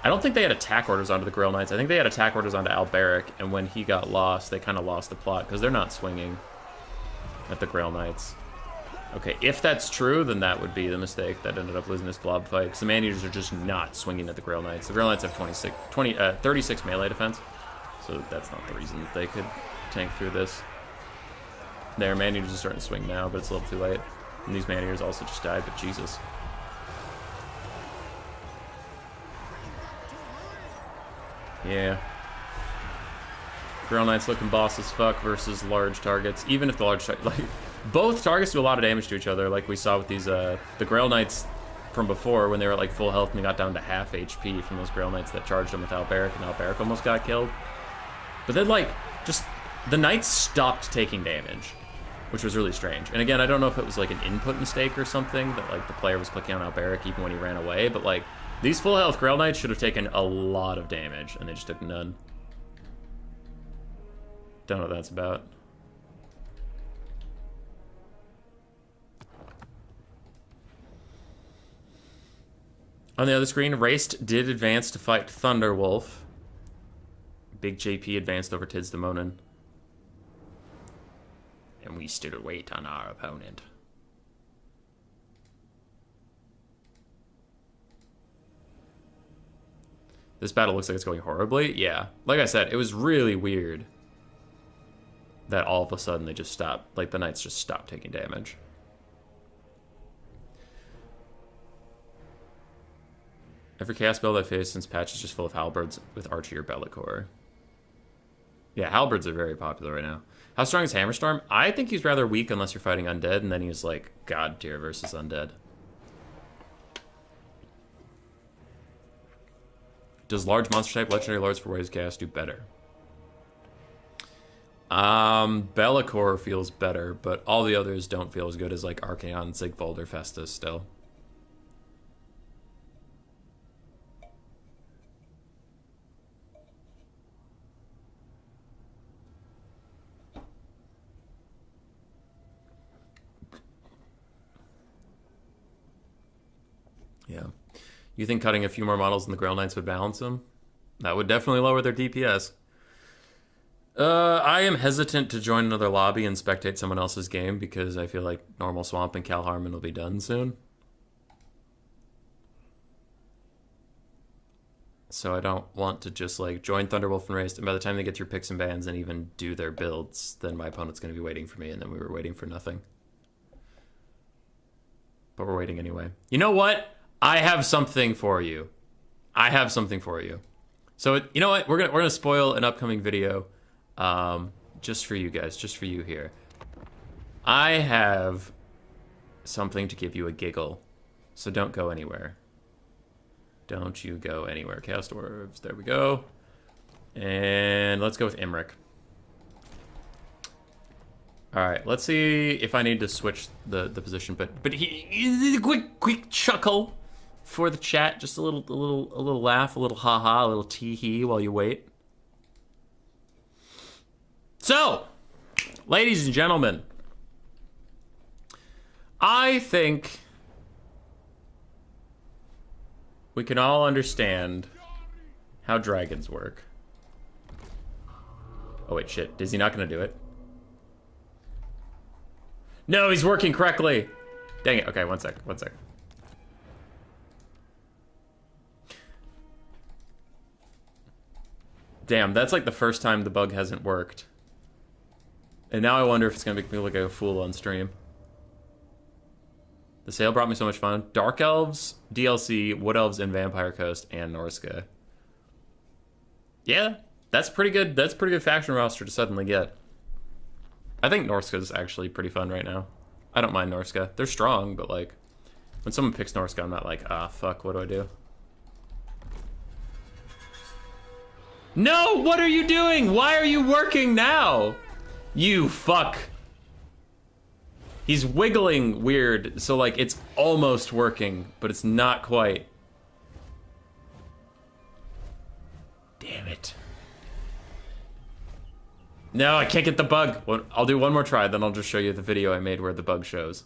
I don't think they had attack orders onto the Grail Knights. I think they had attack orders onto Alberic, and when he got lost, they kind of lost the plot, because they're not swinging at the Grail Knights. Okay, if that's true, then that would be the mistake that ended up losing this blob fight, because the Man-Eaters are just not swinging at the Grail Knights. The Grail Knights have 36 melee defense, so that's not the reason that they could tank through this. Their Man-Eaters are starting to swing now, but it's a little too late. And these Man-Eaters also just died, but Jesus. Yeah. Grail Knights looking boss as fuck versus large targets. Even if the large like both targets do a lot of damage to each other, like we saw with these the Grail Knights from before when they were at like full health and they got down to half HP from those Grail Knights that charged them with Alberic, and Alberic almost got killed. But then like just the Knights stopped taking damage, which was really strange. And again, I don't know if it was like an input mistake or something that like the player was clicking on Alberic even when he ran away, but like these full health Grail Knights should have taken a lot of damage, and they just took none. Don't know what that's about. On the other screen, Raced did advance to fight Thunderwolf. Big JP advanced over Tids Daemonin. And we stood a wait on our opponent. This battle looks like it's going horribly. Yeah. Like I said, it was really weird that all of a sudden they just stopped. Like, the Knights just stopped taking damage. Every chaos build I've faced since patch is just full of halberds with Archie or Bellicor. Yeah, halberds are very popular right now. How strong is Hammerstorm? I think he's rather weak unless you're fighting undead, and then he's like god tier versus undead. Does large monster type legendary lords for Waves Chaos do better? Bellicor feels better, but all the others don't feel as good as like Archaon, Sigvold, or Festus still. Yeah. You think cutting a few more models in the Grail Knights would balance them? That would definitely lower their DPS. I am hesitant to join another lobby and spectate someone else's game because I feel like Normal Swamp and Cal Harmon will be done soon. So I don't want to just like join Thunderwolf and Raced, and by the time they get through picks and bans and even do their builds, then my opponent's going to be waiting for me, and then we were waiting for nothing. But we're waiting anyway. You know what? I have something for you. I have something for you. So you know what? We're gonna spoil an upcoming video, just for you guys, just for you here. I have something to give you a giggle, so don't go anywhere. Don't you go anywhere. Chaos Dwarves, there we go. And let's go with Imric. All right, let's see if I need to switch the position, but he quick chuckle for the chat, just a little laugh, a little ha-ha, a little tee-hee while you wait. So, ladies and gentlemen, I think we can all understand how dragons work. Oh wait, shit, is he not gonna do it? No, he's working correctly. Dang it, okay, one sec. Damn, that's like the first time the bug hasn't worked. And now I wonder if it's gonna make me look like a fool on stream. The sale brought me so much fun. Dark Elves, DLC, Wood Elves, and Vampire Coast, and Norska. Yeah, that's pretty good. That's a pretty good faction roster to suddenly get. I think Norska is actually pretty fun right now. I don't mind Norska. They're strong, but like, when someone picks Norska, I'm not like, ah, fuck, what do I do? No, what are you doing? Why are you working now? You fuck. He's wiggling weird, so like it's almost working, but it's not quite. Damn it. No, I can't get the bug. Well, I'll do one more try, then I'll just show you the video I made where the bug shows.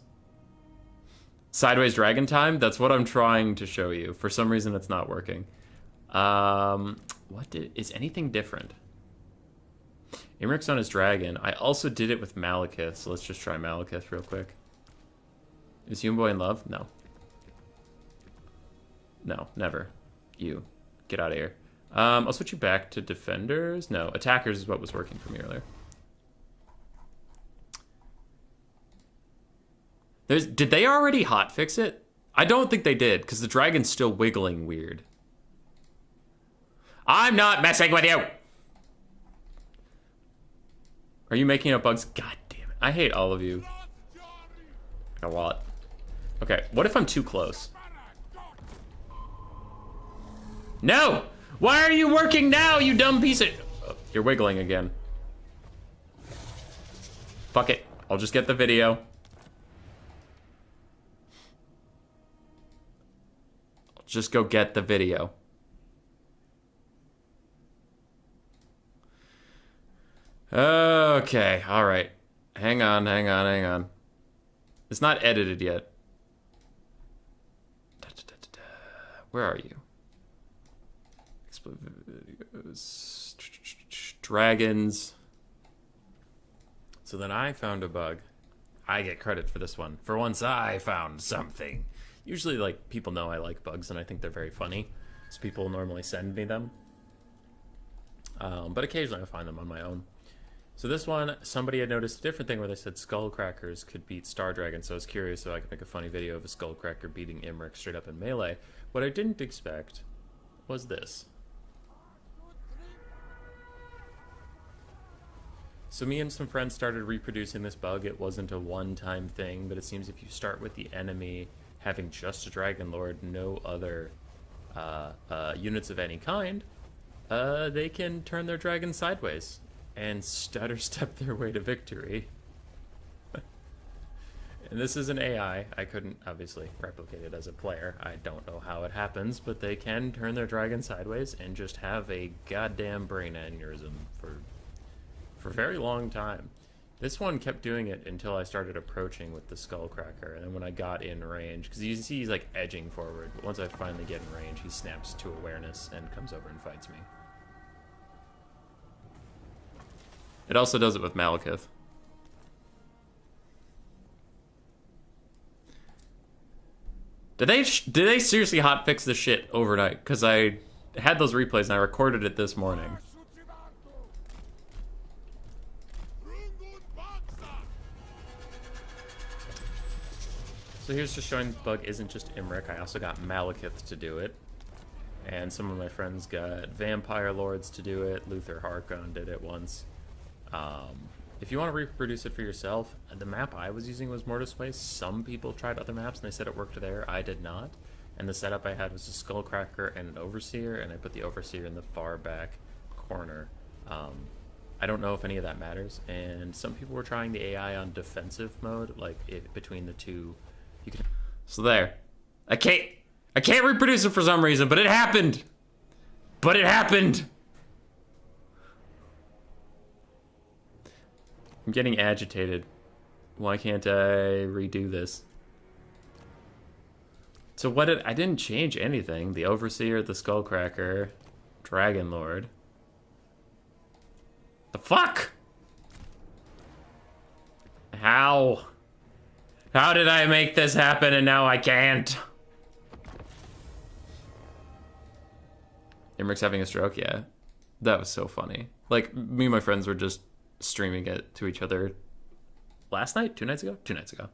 Sideways Dragon Time? That's what I'm trying to show you. For some reason, it's not working. Is anything different? Imric's on his dragon. I also did it with Malekith, so let's just try Malekith real quick. Is Human Boy in love? No. No, never. You. Get out of here. I'll switch you back to defenders. No, attackers is what was working for me earlier. Did they already hotfix it? I don't think they did, because the dragon's still wiggling weird. I'm not messing with you! Are you making up bugs? God damn it. I hate all of you. A lot. Okay, what if I'm too close? No! Why are you working now, you dumb piece of... Oh, you're wiggling again. Fuck it. I'll just get the video. I'll just go get the video. Okay, alright. Hang on. It's not edited yet. Where are you? Videos. Dragons. So then I found a bug. I get credit for this one. For once I found something. Usually, like, people know I like bugs and I think they're very funny. So people normally send me them. But occasionally I find them on my own. So this one, somebody had noticed a different thing where they said Skullcrackers could beat Star Dragon, so I was curious if I could make a funny video of a Skullcracker beating Imric straight up in melee. What I didn't expect was this. So me and some friends started reproducing this bug. It wasn't a one-time thing, but it seems if you start with the enemy having just a Dragon Lord, no other units of any kind, they can turn their dragon sideways and stutter step their way to victory. And this is an AI. I couldn't obviously replicate it as a player. I don't know how it happens, but they can turn their dragon sideways and just have a goddamn brain aneurysm for a very long time. This one kept doing it until I started approaching with the Skullcracker, and then when I got in range, because you see he's like edging forward, but once I finally get in range, he snaps to awareness and comes over and fights me. It also does it with Malekith. Did they seriously hotfix this shit overnight? Because I had those replays and I recorded it this morning. So here's just showing the bug isn't just Imric. I also got Malekith to do it. And some of my friends got Vampire Lords to do it. Luther Harkon did it once. If you want to reproduce it for yourself, the map I was using was Mortis Way. Some people tried other maps and they said it worked there. I did not. And the setup I had was a Skullcracker and an Overseer, and I put the Overseer in the far back corner. I don't know if any of that matters. And some people were trying the AI on defensive mode, like between the two. You can. So there. I can't reproduce it for some reason, but it happened. But it happened. I'm getting agitated. Why can't I redo this? So I didn't change anything. The Overseer, the Skullcracker, Dragon Lord. The fuck? How? How did I make this happen and now I can't? Imric's having a stroke? Yeah. That was so funny. Like, me and my friends were just streaming it to each other last night? 2 nights ago? 2 nights ago.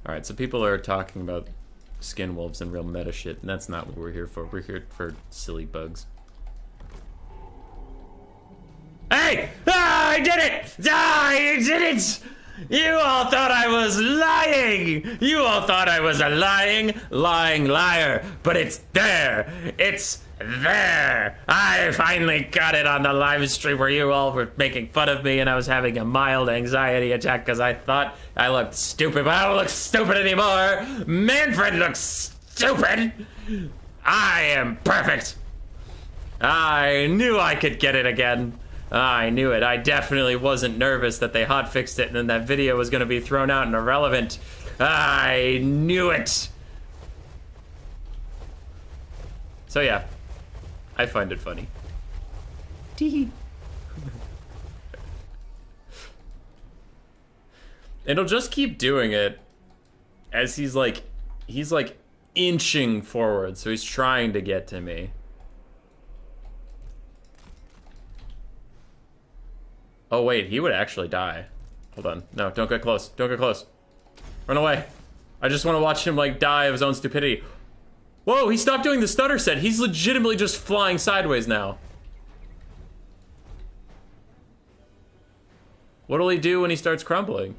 Alright, so people are talking about skin wolves and real meta shit, and that's not what we're here for. We're here for silly bugs. Hey! Ah, I did it! Ah, I did it! You all thought I was lying! You all thought I was a lying liar. But it's there! It's there! I finally got it on the live stream where you all were making fun of me and I was having a mild anxiety attack because I thought I looked stupid, but I don't look stupid anymore! Manfred looks stupid! I am perfect! I knew I could get it again. I knew it. I definitely wasn't nervous that they hotfixed it and then that video was going to be thrown out and irrelevant. I knew it. So yeah, I find it funny. Tee. And he'll just keep doing it as he's like inching forward, so he's trying to get to me. Oh wait, he would actually die. Hold on. No, don't get close. Don't get close. Run away. I just want to watch him like die of his own stupidity. Whoa, he stopped doing the stutter set. He's legitimately just flying sideways now. What'll he do when he starts crumbling?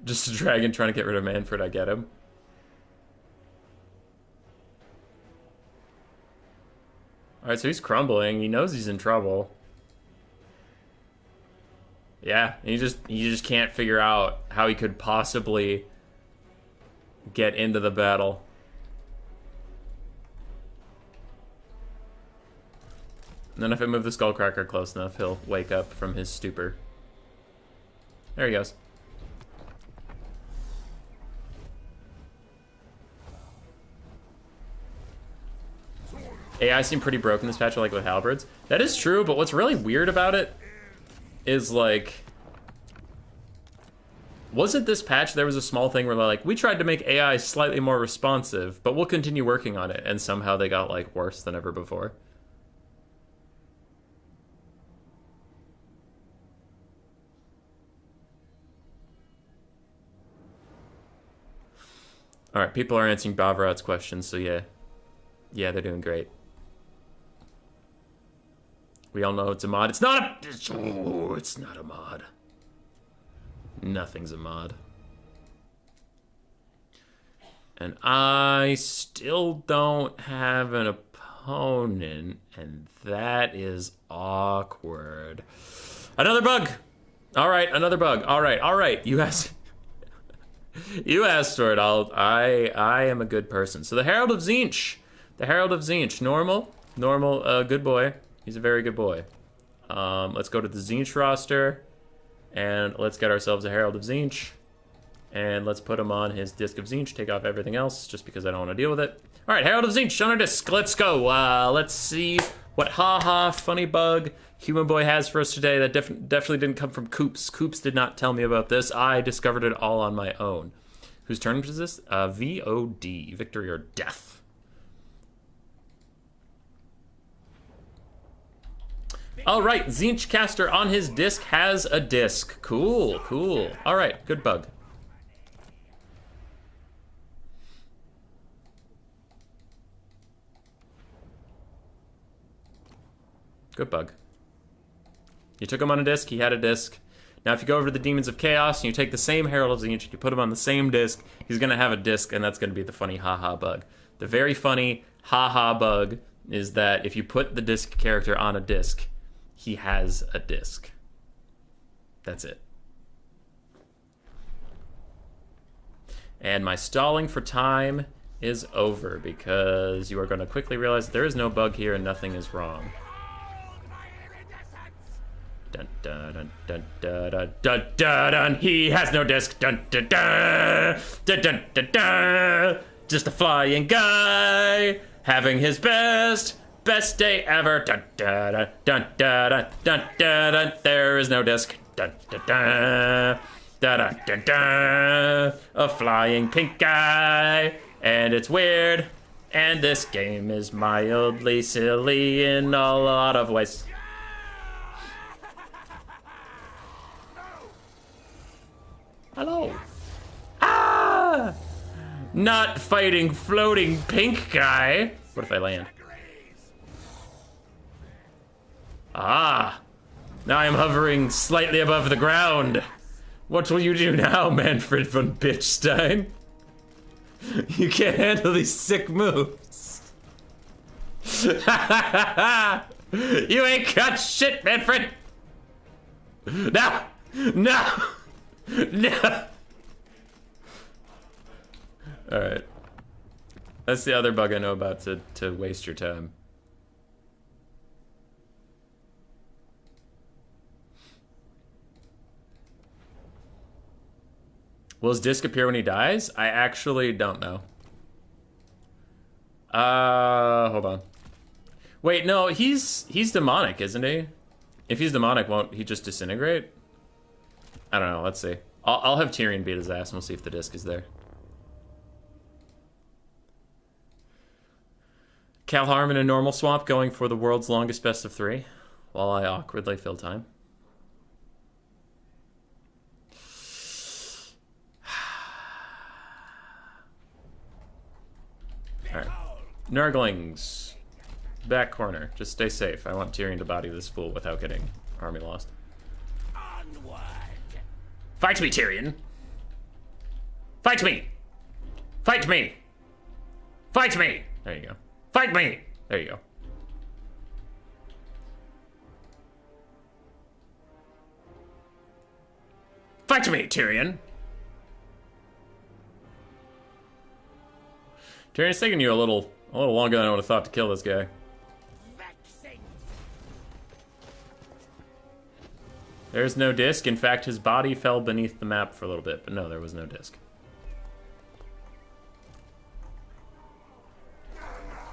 Just a dragon trying to get rid of Manfred, I get him. Alright, so he's crumbling. He knows he's in trouble. Yeah, he just can't figure out how he could possibly get into the battle. And then if I move the Skullcracker close enough, he'll wake up from his stupor. There he goes. AI seemed pretty broken this patch, like with halberds. That is true, but what's really weird about it is like, wasn't this patch, there was a small thing where like, we tried to make AI slightly more responsive, but we'll continue working on it, and somehow they got like worse than ever before. Alright, people are answering Bavrat's questions, so yeah. Yeah, they're doing great. We all know it's a mod. It's not a... it's not a mod. Nothing's a mod. And I still don't have an opponent, and that is awkward. Another bug! Alright, another bug. Alright. You guys... you asked for it. I am a good person. So the Herald of Tzeentch. The Herald of Tzeentch. Normal, good boy. He's a very good boy. Let's go to the Tzeentch roster, and let's get ourselves a Herald of Tzeentch, and let's put him on his Disc of Tzeentch, take off everything else, just because I don't want to deal with it. Alright, Herald of Tzeentch on our disc. Let's go. Let's see what haha funny bug Human Boy has for us today. That definitely didn't come from Coops. Coops did not tell me about this. I discovered it all on my own. Whose turn is this? VOD. Victory or death. All right, Zinchcaster on his disc has a disc. Cool, cool. All right, good bug. Good bug. You took him on a disc, he had a disc. Now, if you go over to the Demons of Chaos and you take the same Herald of Tzeentch and you put him on the same disc, he's going to have a disc, and that's going to be the funny haha bug. The very funny haha bug is that if you put the disc character on a disc, he has a disc. That's it. And my stalling for time is over because you are going to quickly realize there is no bug here and nothing is wrong. Dun dun dun dun dun dun dun dun. He has no disc. Dun dun dun dun dun dun dun. Just a flying guy having his best day ever. Dun dun dun dun dun dun dun dun. There is no disc. Dun dun dun dun dun dun dun. A flying pink guy, and it's weird. And this game is mildly silly in a lot of ways. Hello. Ah! Not fighting floating pink guy. What if I land? Ah! Now I'm hovering slightly above the ground. What will you do now, Manfred von Bitchstein? You can't handle these sick moves. You ain't got shit, Manfred. No! No! No! Alright. That's the other bug I know about to waste your time. Will his disc appear when he dies? I actually don't know. Hold on. Wait, no, he's demonic, isn't he? If he's demonic, won't he just disintegrate? I don't know, let's see. I'll have Tyrion beat his ass and we'll see if the disc is there. Cal Harmon in Normal Swamp going for the world's longest best of 3 while I awkwardly fill time. Alright. Nurglings. Back corner. Just stay safe. I want Tyrion to body this fool without getting army lost. Fight me, Tyrion! Fight me! Fight me! Fight me! There you go. Fight me! There you go. Fight me, Tyrion! Tyrion, it's taking you a little longer than I would have thought to kill this guy. There's no disc. In fact, his body fell beneath the map for a little bit, but no, there was no disc.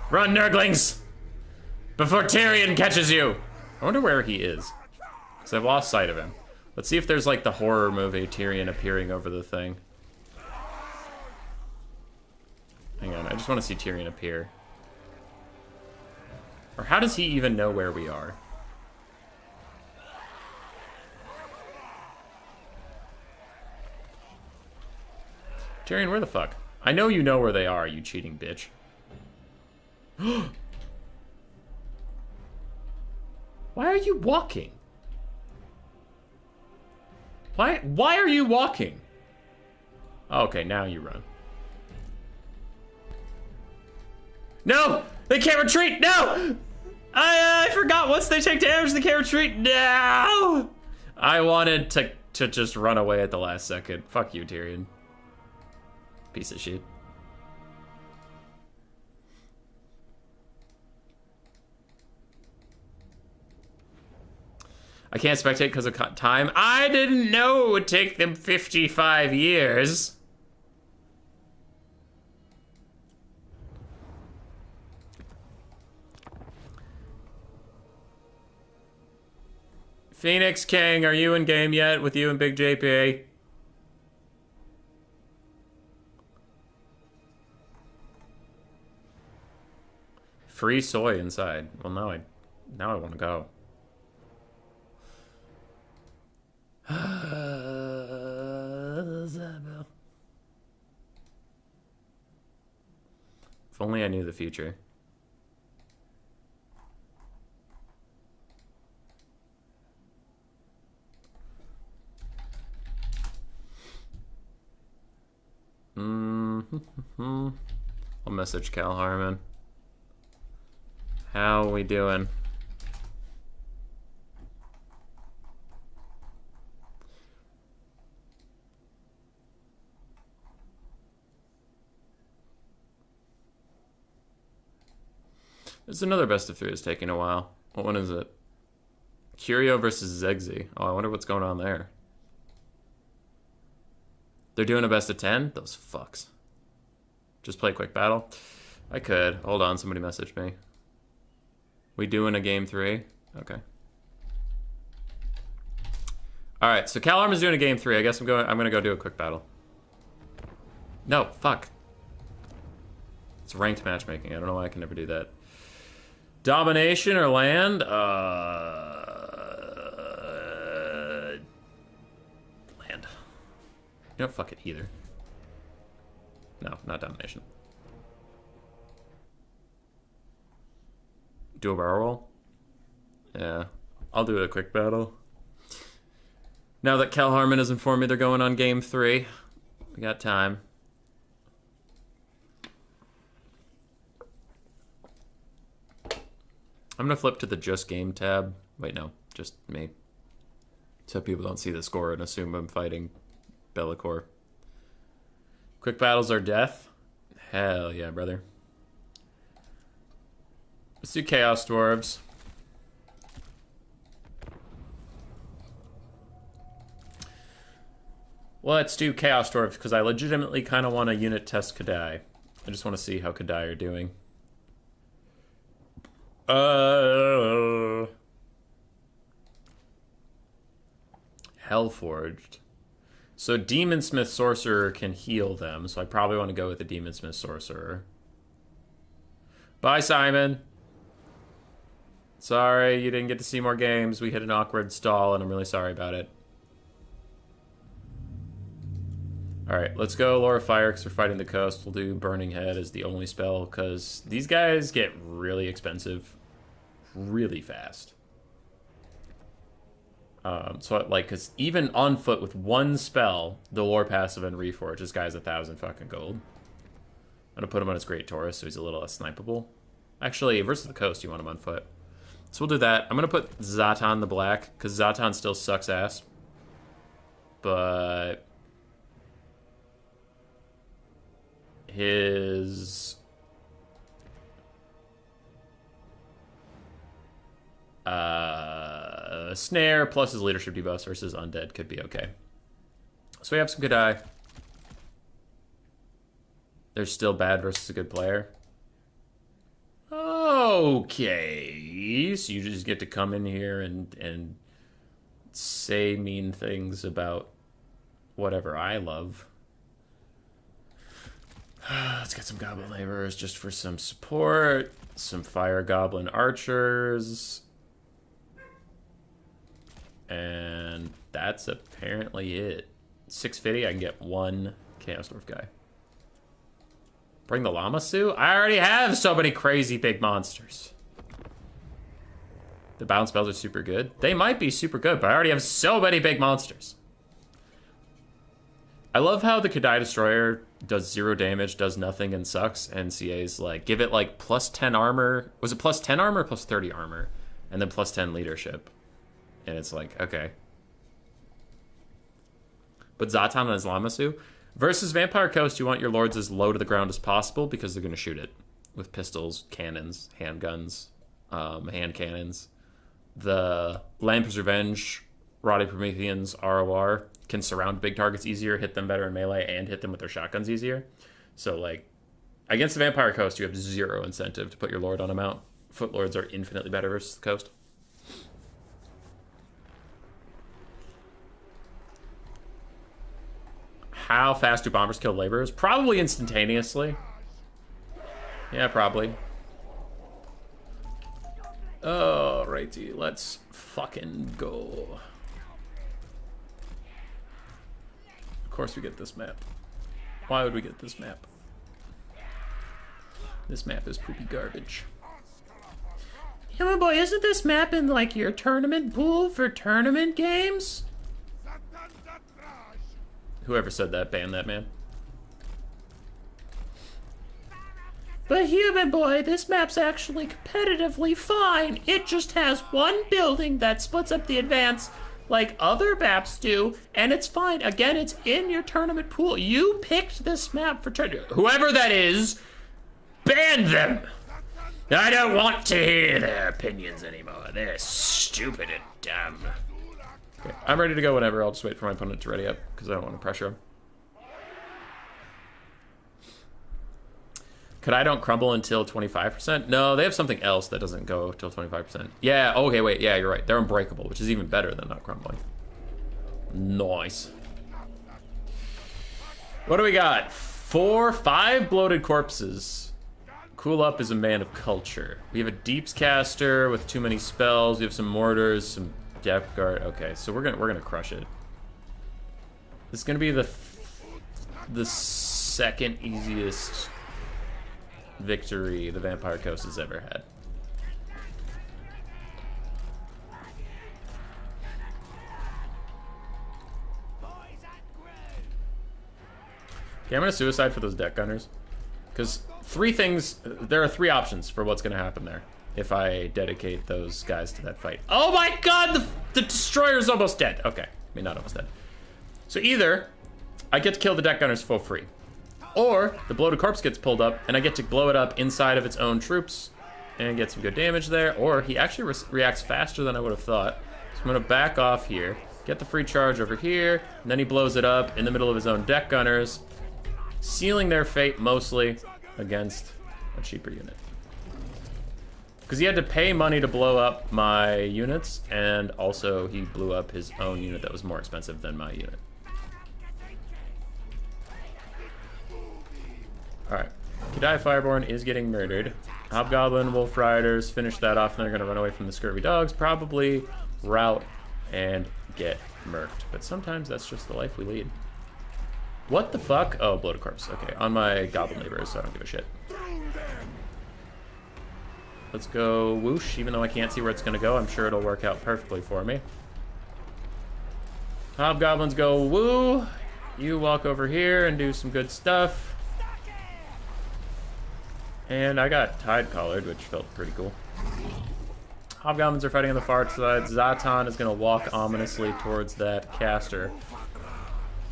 Run, Nurglings! Before Tyrion catches you! I wonder where he is. Because I've lost sight of him. Let's see if there's like the horror movie Tyrion appearing over the thing. Hang on, I just want to see Tyrion appear. Or how does he even know where we are? Tyrion, where the fuck? I know you know where they are, you cheating bitch. Why are you walking? Why are you walking? Okay, now you run. No! They can't retreat! No! I forgot once they take damage, they can't retreat. No! I wanted to just run away at the last second. Fuck you, Tyrion. Piece of shit. I can't spectate because of time. I didn't know it would take them 55 years. Phoenix King, are you in game yet with you and Big JP? Free soy inside. Well, now I want to go. If only I knew the future. I'll message Cal Harmon. How we doing? There's another best of three that's taking a while. What one is it? Curio versus Zegzi. Oh, I wonder what's going on there. They're doing a best of 10? Those fucks. Just play quick battle? I could. Hold on, somebody messaged me. We doing a game 3? Okay. Alright, so Cal Harmon's doing a game 3. I guess I'm gonna go do a quick battle. No, fuck. It's ranked matchmaking. I don't know why I can never do that. Domination or land? Land. You know, fuck it, either. No, not domination. Do a barrel roll? Yeah. I'll do a quick battle. Now that Cal Harmon has informed me they're going on game 3, we got time. I'm gonna flip to the just game tab. Wait, no, just me. So people don't see the score and assume I'm fighting Be'lakor. Quick battles are death? Hell yeah, brother. Let's do Chaos Dwarves. Let's do Chaos Dwarves, because I legitimately kind of want to unit test Kadai. I just want to see how Kadai are doing. Hellforged. So Demonsmith Sorcerer can heal them, so I probably want to go with the Demonsmith Sorcerer. Bye, Simon. Sorry, you didn't get to see more games. We hit an awkward stall, and I'm really sorry about it. Alright, let's go Lore of Fire, because we're fighting the coast. We'll do Burning Head as the only spell, because these guys get really expensive really fast. So, like, because even on foot with one spell, the Lore passive and Reforge, this guy's 1,000 fucking gold. I'm gonna put him on his Great Taurus, so he's a little less snipeable. Actually, versus the coast, you want him on foot. So we'll do that. I'm gonna put Zatan the Black, because Zatan still sucks ass. But his snare plus his leadership debuffs versus undead could be okay. So we have some good eye. There's still bad versus a good player. Okay, so you just get to come in here and say mean things about whatever I love. Let's get some Goblin Laborers just for some support. Some Fire Goblin Archers. And that's apparently it. 650, I can get one Chaos Dwarf guy. Bring the Lamasu? I already have so many crazy big monsters. The bounce spells are super good. They might be super good, but I already have so many big monsters. I love how the Kadai Destroyer does 0 damage, does nothing, and sucks. And CA's like, give it like plus 10 armor. Was it plus 10 armor or plus 30 armor? And then plus 10 leadership. And it's like, okay. But Zatan and his Lamasu. Versus Vampire Coast, you want your lords as low to the ground as possible because they're going to shoot it. With pistols, cannons, handguns, hand cannons. The Lamper's Revenge, Rotting Prometheans, ROR can surround big targets easier, hit them better in melee, and hit them with their shotguns easier. So, like, against the Vampire Coast, you have 0 incentive to put your lord on a mount. Footlords are infinitely better versus the coast. How fast do bombers kill laborers? Probably instantaneously. Yeah, probably. Alrighty, let's fucking go. course we get this map. Why would we get this map? This map is poopy garbage. Yeah, my boy, isn't this map in, like, your tournament pool for tournament games? Whoever said that, ban that man. But human boy, this map's actually competitively fine. It just has one building that splits up the advance like other maps do, and it's fine. Again, it's in your tournament pool. You picked this map for tournament. Whoever that is, ban them! I don't want to hear their opinions anymore. They're stupid and dumb. Okay, I'm ready to go whenever. I'll just wait for my opponent to ready up, because I don't want to pressure him. Could I don't crumble until 25%? No, they have something else that doesn't go till 25%. Yeah, okay, wait, yeah, you're right. They're unbreakable, which is even better than not crumbling. Nice. What do we got? 5 bloated corpses. Cool Up is a man of culture. We have a Deeps caster with too many spells. We have some mortars, some depth guard. Okay, so we're gonna crush it. This is gonna be the second easiest victory the Vampire Coast has ever had. Okay, I'm gonna suicide for those deck gunners. Because there are 3 options for what's gonna happen there if I dedicate those guys to that fight. Oh my god, the destroyer's almost dead. Okay, I mean, not almost dead. So either I get to kill the deck gunners for free, or the bloated corpse gets pulled up, and I get to blow it up inside of its own troops and get some good damage there, or he actually reacts faster than I would have thought. So I'm going to back off here, get the free charge over here, and then he blows it up in the middle of his own deck gunners, sealing their fate mostly against a cheaper unit. Because he had to pay money to blow up my units, and also he blew up his own unit that was more expensive than my unit. Alright, Kadai Fireborn is getting murdered. Hobgoblin, Wolf Riders, finish that off, and they're going to run away from the Scurvy Dogs, probably rout and get murked. But sometimes that's just the life we lead. What the fuck? Oh, bloated corpse. Okay, on my Goblin Laborers, so I don't give a shit. Let's go whoosh, even though I can't see where it's going to go. I'm sure it'll work out perfectly for me. Hobgoblins go woo. You walk over here and do some good stuff. And I got Tide Collared, which felt pretty cool. Hobgoblins are fighting on the far side. Zatan is going to walk ominously towards that caster.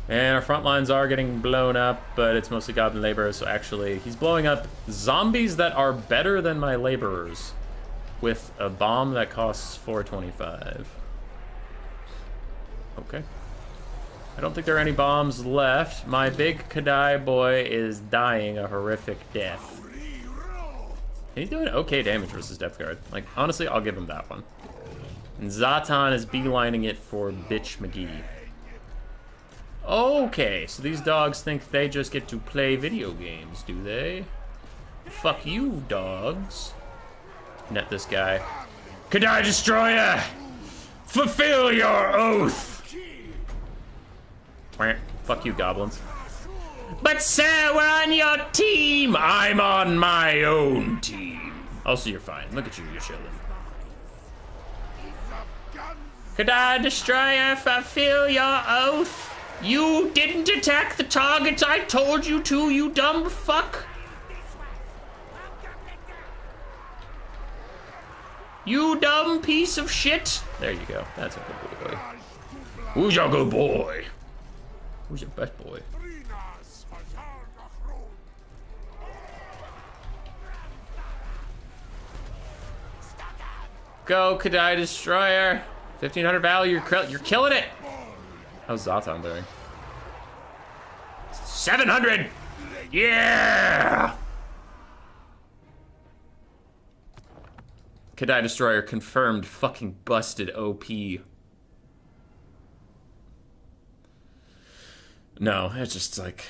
And our front lines are getting blown up, but it's mostly Goblin Laborers, so actually he's blowing up zombies that are better than my Laborers with a bomb that costs 425. Okay. I don't think there are any bombs left. My big Kadai boy is dying a horrific death. He's doing okay damage versus Depth Guard. Like, honestly, I'll give him that one. And Zatan is beelining it for Bitch McGee. Okay, so these dogs think they just get to play video games, do they? Fuck you, dogs. Net this guy. Kadai Destroyer! Fulfill your oath! Fuck you, goblins. But sir, we're on your team! I'm on my own team. Also, you're fine. Look at you, you're chilling. Kadai Destroyer, fulfill your oath! You didn't attack the targets I told you to, you dumb fuck! You dumb piece of shit! There you go. That's a good boy. Who's your good boy? Who's your best boy? Go, Kadai Destroyer. 1500 value, you're killing it. How's Zatan doing? 700! Yeah! Kadai Destroyer confirmed fucking busted OP. No, it's just like...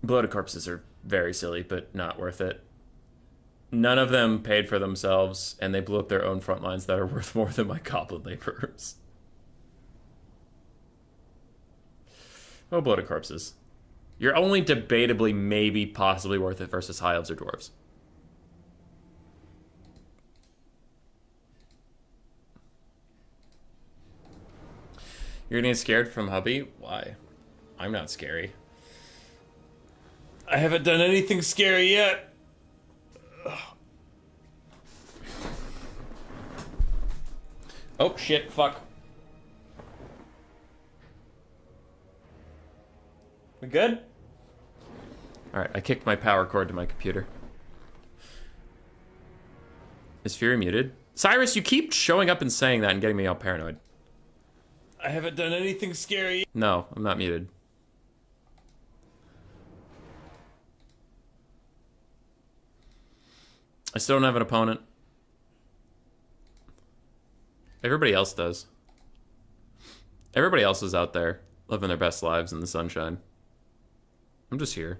Bloated corpses are very silly, but not worth it. None of them paid for themselves, and they blew up their own front lines that are worth more than my Goblin Laborers. Oh, bloated corpses. You're only debatably, maybe, possibly worth it versus high elves or dwarves. You're gonna get scared from hubby? Why? I'm not scary. I haven't done anything scary yet. Ugh. Oh, shit, fuck. We good? Alright, I kicked my power cord to my computer. Is Fury muted? Cyrus, you keep showing up and saying that and getting me all paranoid. I haven't done anything scary. No, I'm not muted. I still don't have an opponent. Everybody else does. Everybody else is out there, living their best lives in the sunshine. I'm just here.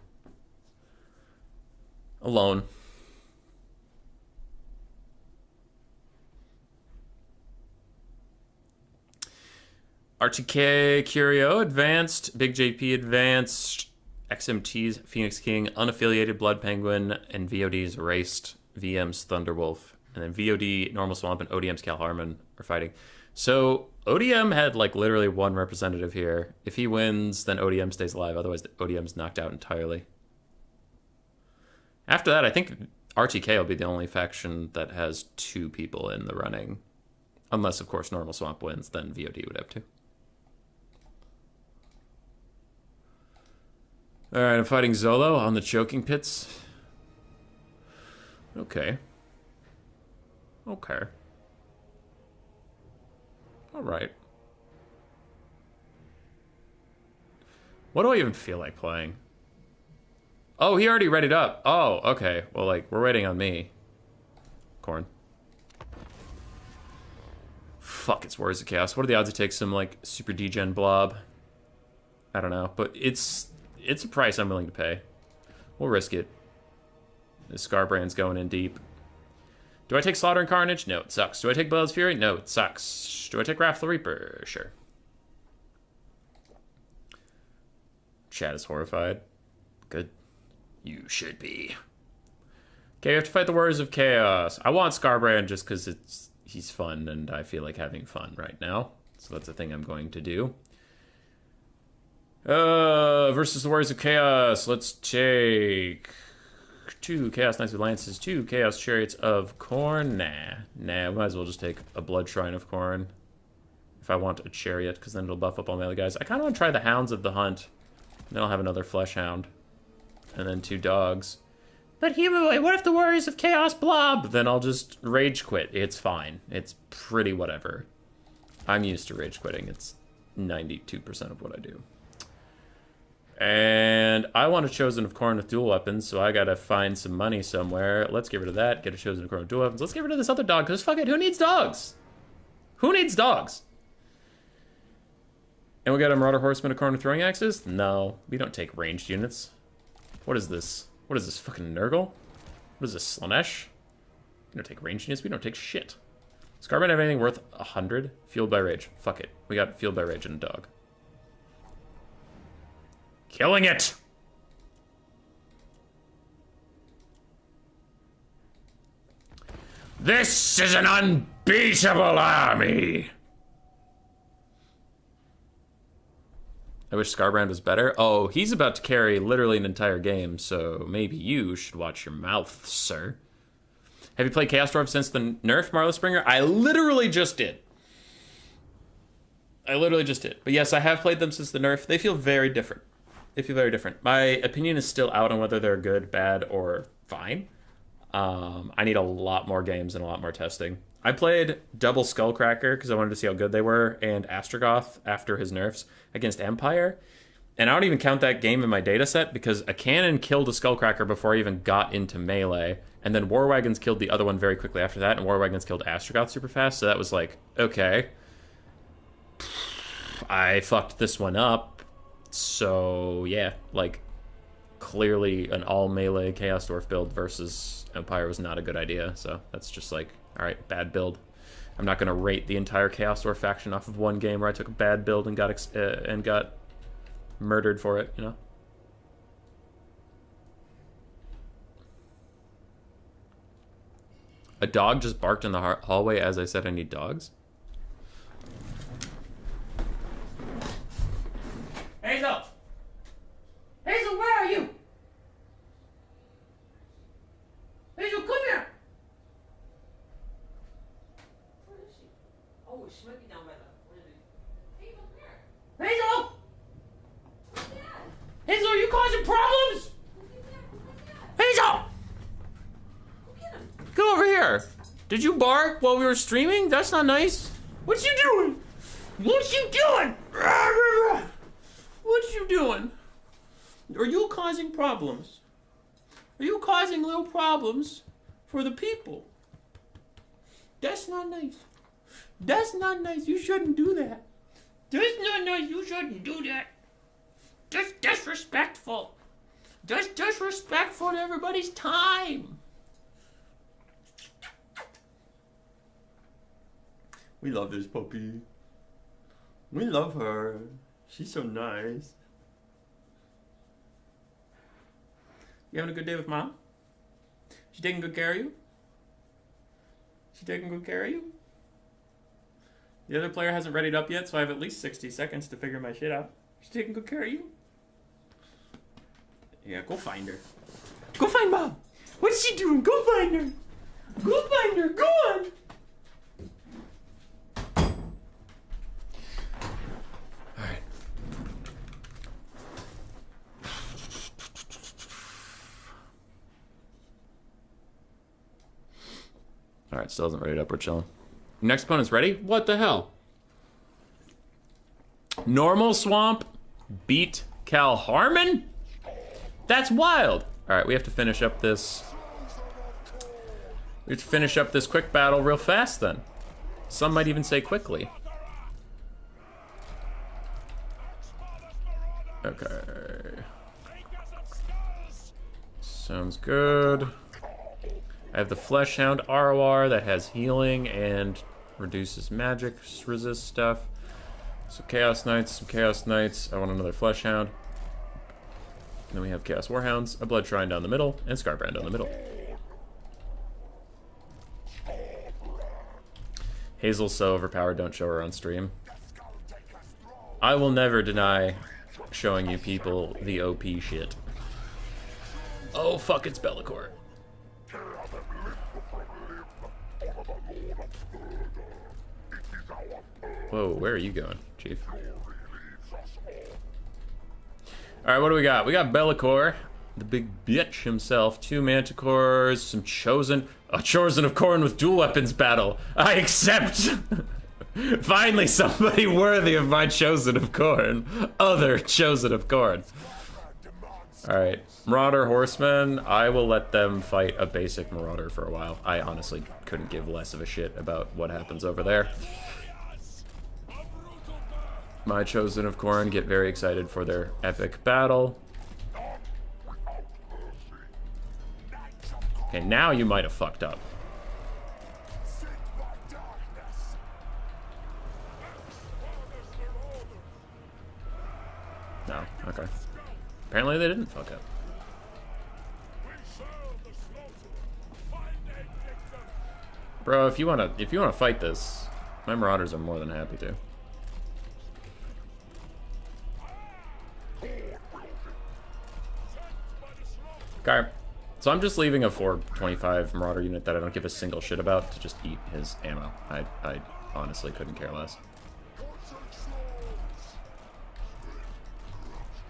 Alone. RTK Curio advanced, Big JP advanced, XMT's Phoenix King, unaffiliated Blood Penguin, and VOD's Erased, VM's Thunderwolf, and then VOD, Normal Swamp, and ODM's Cal Harmon are fighting. So ODM had like literally one representative here. If he wins, then ODM stays alive. Otherwise, ODM's knocked out entirely. After that, I think RTK will be the only faction that has two people in the running. Unless, of course, Normal Swamp wins, then VOD would have two. Alright, I'm fighting Zolo on the choking pits. Okay. Okay. Alright. What do I even feel like playing? Oh, he already readied up. Oh, okay. Well, like, we're waiting on me. Corn. Fuck, it's Warriors of Chaos. What are the odds it takes some, like, super degen blob? I don't know. But it's a price I'm willing to pay. We'll risk it. This Scarbrand's going in deep. Do I take Slaughter and Carnage? No, it sucks. Do I take Blood's Fury? No, it sucks. Do I take Wrath the Reaper? Sure. Chat is horrified. Good. You should be. Okay, we have to fight the Warriors of Chaos. I want Scarbrand just because he's fun and I feel like having fun right now. So that's the thing I'm going to do. Versus the Warriors of Chaos. Let's take 2 Chaos Knights with Lances, 2 Chaos Chariots of Khorne. Nah, we might as well just take a Blood Shrine of Khorne. If I want a Chariot, because then it'll buff up all my other guys. I kind of want to try the Hounds of the Hunt. Then I'll have another Flesh Hound. And then 2 dogs. But Human, what if the Warriors of Chaos blob? Then I'll just rage quit. It's fine. It's pretty whatever. I'm used to rage quitting. It's 92% of what I do. And I want a Chosen of Khorne with dual weapons, so I gotta find some money somewhere. Let's get rid of that, get a Chosen of Khorne with dual weapons. Let's get rid of this other dog, because fuck it, who needs dogs? Who needs dogs? And we got a Marauder Horseman of Khorne with throwing axes? No, we don't take ranged units. What is this? What is this, fucking Nurgle? What is this, Slaanesh? We don't take ranged units, we don't take shit. Scarbrand have anything worth 100? Fueled by Rage. Fuck it, we got Fueled by Rage and a dog. Killing it! This is an unbeatable army! I wish Scarbrand was better. Oh, he's about to carry literally an entire game, so maybe you should watch your mouth, sir. Have you played Chaos Dwarf since the nerf, Marla Springer? I literally just did. But yes, I have played them since the nerf. They feel very different. My opinion is still out on whether they're good, bad, or fine. I need a lot more games and a lot more testing. I played double Skullcracker because I wanted to see how good they were, and Astrogoth after his nerfs against Empire. And I don't even count that game in my data set because a cannon killed a Skullcracker before I even got into melee. And then War Wagons killed the other one very quickly after that, and War Wagons killed Astrogoth super fast. So that was like, okay. I fucked this one up. So, yeah, like, clearly an all-melee Chaos Dwarf build versus Empire was not a good idea. So that's just like, alright, bad build. I'm not going to rate the entire Chaos Dwarf faction off of one game where I took a bad build and got murdered for it, you know? A dog just barked in the hallway as I said I need dogs. Hazel! Hazel, where are you? Hazel, come here! Where is she? Oh, she might be down by the... Hazel, where? Hazel! Who's that? Hazel, are you causing problems? Who's that? Hazel! Go get him. Come over here. Did you bark while we were streaming? That's not nice. What you doing? What you doing? What you doing? Are you causing problems? Are you causing little problems for the people? That's not nice. That's not nice. You shouldn't do that. That's not nice. You shouldn't do that. That's disrespectful. That's disrespectful to everybody's time. We love this puppy. We love her. She's so nice. You having a good day with Mom? She taking good care of you? She taking good care of you? The other player hasn't readied up yet, so I have at least 60 seconds to figure my shit out. She taking good care of you? Yeah, go find her. Go find Mom! What's she doing? Go find her! Go find her! Go on! Alright. Alright, still hasn't readied up. We're chilling. Next opponent's ready? What the hell? Normal Swamp beat Cal Harmon? That's wild. Alright, we have to finish up this. We have to finish up this quick battle real fast then. Some might even say quickly. Okay. Sounds good. I have the Fleshhound ROR that has healing and reduces magic resist stuff. So Chaos Knights, some Chaos Knights. I want another Fleshhound. And then we have Chaos Warhounds, a Blood Shrine down the middle, and Scarbrand down the middle. Hazel's so overpowered, don't show her on stream. I will never deny showing you people the OP shit. Oh fuck, it's Be'lakor. Whoa, where are you going, Chief? Alright, what do we got? We got Be'lakor, the big bitch himself, 2 Manticores, some Chosen, a Chosen of Khorne with dual weapons battle. I accept! Finally somebody worthy of my Chosen of Khorne. Other Chosen of Khorne. Alright, Marauder Horsemen, I will let them fight a basic Marauder for a while. I honestly couldn't give less of a shit about what happens over there. My Chosen of Khorne get very excited for their epic battle. Okay, now you might have fucked up. No, okay. Apparently they didn't fuck up. Bro, if you wanna fight this, my Marauders are more than happy to. Okay, so I'm just leaving a 425 Marauder unit that I don't give a single shit about to just eat his ammo. I honestly couldn't care less.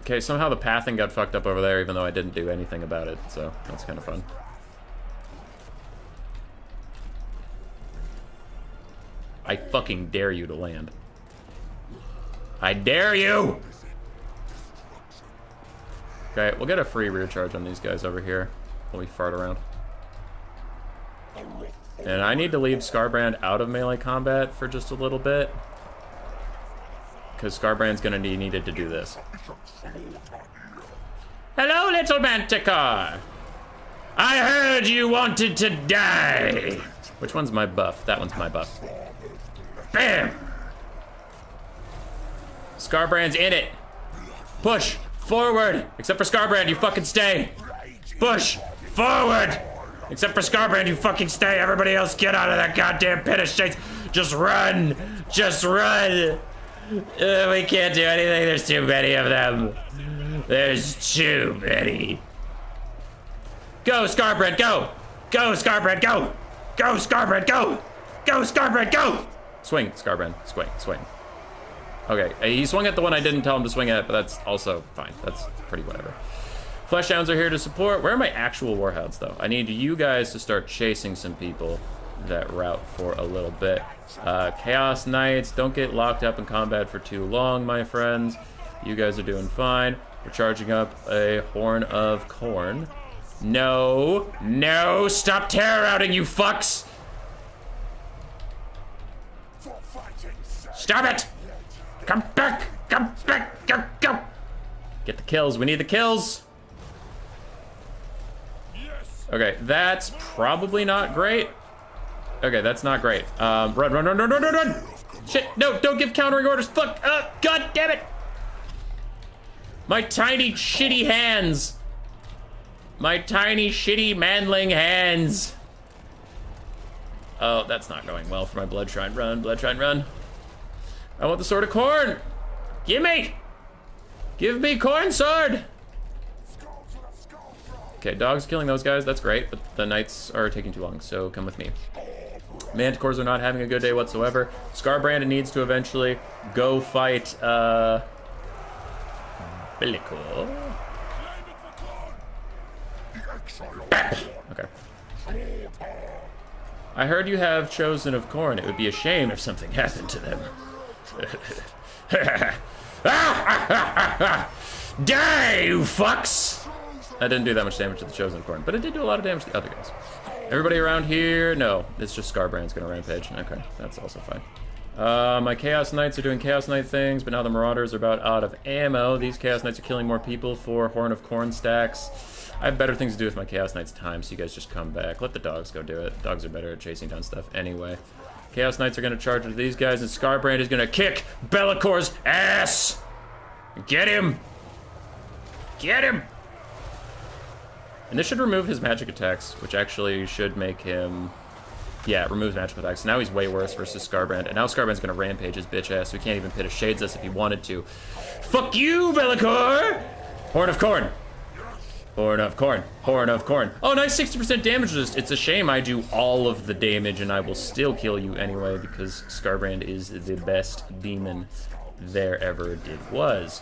Okay, somehow the pathing got fucked up over there even though I didn't do anything about it, so that's kind of fun. I fucking dare you to land. I dare you! Okay, we'll get a free rear charge on these guys over here while we fart around. And I need to leave Scarbrand out of melee combat for just a little bit, because Scarbrand's gonna be needed to do this. Hello, little Manticore! I heard you wanted to die! Which one's my buff? That one's my buff. Bam! Scarbrand's in it! Push forward. Except for Skarbrand, you fucking stay. Push forward. Except for Skarbrand, you fucking stay. Everybody else get out of that goddamn pit of shit. Just run. Just run. We can't do anything. There's too many of them. There's too many. Go, Skarbrand, go. Go, Skarbrand, go. Go, Skarbrand, go. Go, Skarbrand, go. Swing, Skarbrand. Swing. Okay, he swung at the one I didn't tell him to swing at, but that's also fine. That's pretty whatever. Fleshhounds are here to support. Where are my actual warhounds, though? I need you guys to start chasing some people that route for a little bit. Chaos Knights, don't get locked up in combat for too long, my friends. You guys are doing fine. We're charging up a Horn of Corn. No, stop terror routing, you fucks! Stop it! Come back, go! Get the kills, we need the kills! Okay, that's probably not great. Okay, that's not great. Run. Shit, no, don't give countering orders. Fuck, god damn it. My tiny, shitty hands. My tiny, shitty, manling hands. Oh, that's not going well for my Blood Shrine run. I want the Sword of Corn. Give me Corn Sword. Okay, dogs killing those guys, that's great, but the knights are taking too long, so come with me. Manticores are not having a good day whatsoever. Skarbrand needs to eventually go fight, Be'lakor. Okay. I heard you have Chosen of Corn. It would be a shame if something happened to them. Die, you fucks! That didn't do that much damage to the Chosen Corn, but it did do a lot of damage to the other guys. Everybody around here? No, it's just Skarbrand's gonna rampage. Okay, that's also fine. My Chaos Knights are doing Chaos Knight things, but now the Marauders are about out of ammo. These Chaos Knights are killing more people for Horn of Corn stacks. I have better things to do with my Chaos Knights' time, so you guys just come back. Let the dogs go do it. Dogs are better at chasing down stuff anyway. Chaos Knights are gonna charge into these guys, and Skarbrand is gonna kick Be'lakor's ass! Get him! Get him! And this should remove his magic attacks, which actually should make him... Yeah, it removes magic attacks. Now he's way worse versus Skarbrand. And now Skarbrand's gonna rampage his bitch ass, so he can't even pit a Shades us if he wanted to. Fuck you, Be'lakor! Horn of Corn. Horn of Corn. Horn of Corn. Oh, nice 60% damage resist. It's a shame I do all of the damage and I will still kill you anyway because Skarbrand is the best demon there ever was.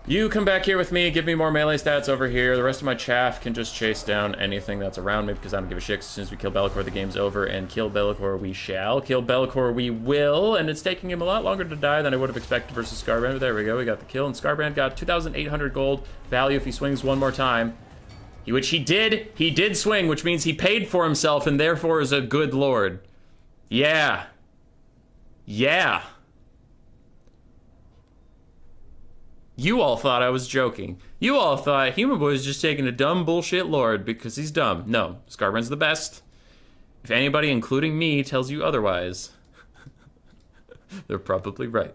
You come back here with me, give me more melee stats over here. The rest of my chaff can just chase down anything that's around me because I don't give a shit. As soon as we kill Be'lakor, the game's over, and kill Be'lakor we shall. Kill Be'lakor we will, and it's taking him a lot longer to die than I would have expected versus Skarbrand. But there we go, we got the kill, and Skarbrand got 2,800 gold value if he swings one more time. Which he did. He did swing, which means he paid for himself and therefore is a good lord. Yeah. Yeah. You all thought I was joking. You all thought Human Boy was just taking a dumb bullshit lord because he's dumb. No, Skarbrand's the best. If anybody, including me, tells you otherwise, they're probably right.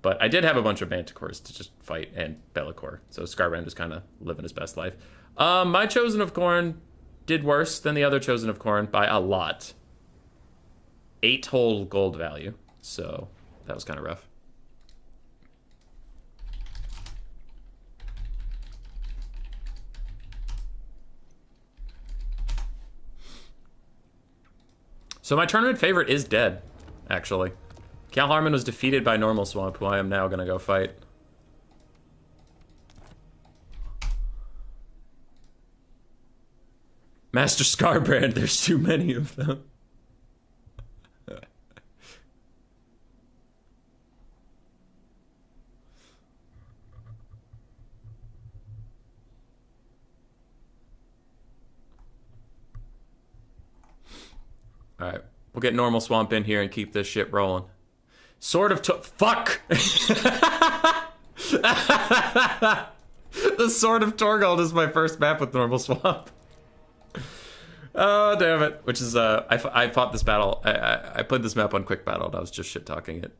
But I did have a bunch of Manticores to just fight and Be'lakor, so Skarbrand is kind of living his best life. My Chosen of Corn did worse than the other Chosen of Corn by a lot. 8 whole gold value, so that was kind of rough. So my tournament favorite is dead, actually. Cal Harmon was defeated by Normal Swamp, who I am now gonna go fight. Master Skarbrand, there's too many of them. Alright, we'll get Normal Swamp in here and keep this shit rolling. Sword of fuck! The Sword of Torgold is my first map with Normal Swamp. Oh, damn it. Which is, I fought this battle. I played this map on Quick Battle and I was just shit-talking it.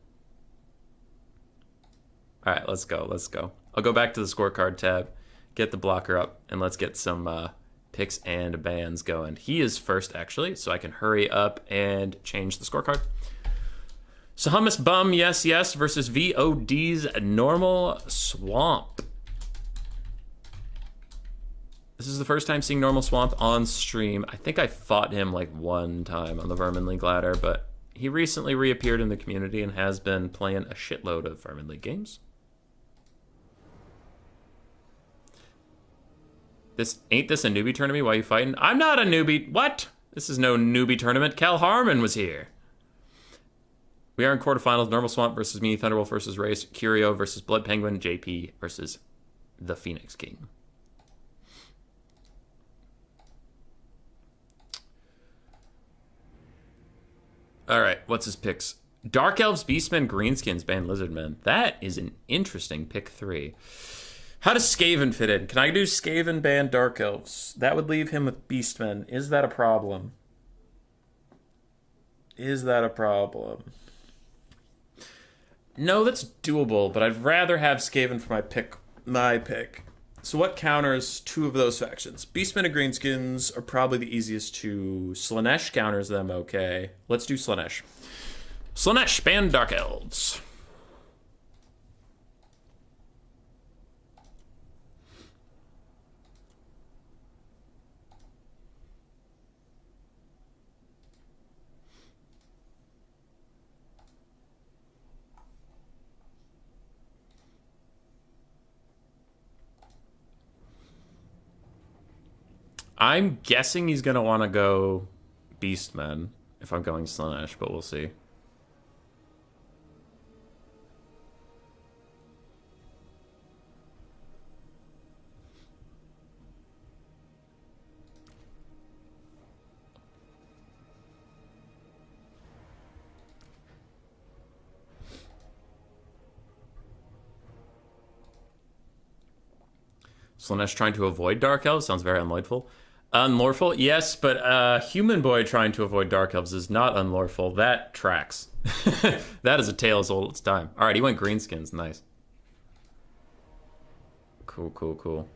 All right, let's go. Let's go. I'll go back to the scorecard tab, get the blocker up, and let's get some picks and bans going. He is first, actually, so I can hurry up and change the scorecard. So Hummus Bum, yes, yes, versus VOD's Normal Swamp. This is the first time seeing Normal Swamp on stream. I think I fought him like one time on the Vermin League ladder, but he recently reappeared in the community and has been playing a shitload of Vermin League games. Ain't this a newbie tournament? Why are you fighting? I'm not a newbie. What? This is no newbie tournament. Cal Harmon was here. We are in quarterfinals. Normal Swamp versus me. Thunderwolf versus Race. Curio versus Blood Penguin. JP versus the Phoenix King. All right, what's his picks? Dark Elves, Beastmen, Greenskins, Band Lizardmen. That is an interesting pick 3. How does Skaven fit in? Can I do Skaven, Band, Dark Elves? That would leave him with Beastmen. Is that a problem? Is that a problem? No, that's doable, but I'd rather have Skaven for my pick. So what counters 2 of those factions? Beastmen and Greenskins are probably the easiest to... Slaanesh counters them, okay. Let's do Slaanesh. Slaanesh, Band Dark Elves. I'm guessing he's going to want to go Beastmen if I'm going Slaanesh, but we'll see. Slaanesh trying to avoid Dark Elves sounds very unlawful. Unlawful, yes, but Human Boy trying to avoid Dark Elves is not unlawful. That tracks. That is a tale as old as time. All right, he went Greenskins. Nice. Cool, cool, cool.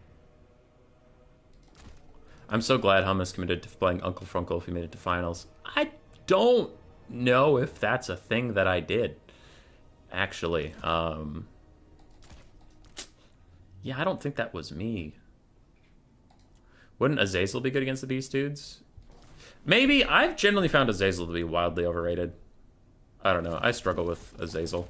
I'm so glad Hummus committed to playing Uncle Frunkle if he made it to finals. I don't know if that's a thing that I did, actually. Yeah, I don't think that was me. Wouldn't Azazel be good against the Beast Dudes? Maybe. I've generally found Azazel to be wildly overrated. I don't know. I struggle with Azazel.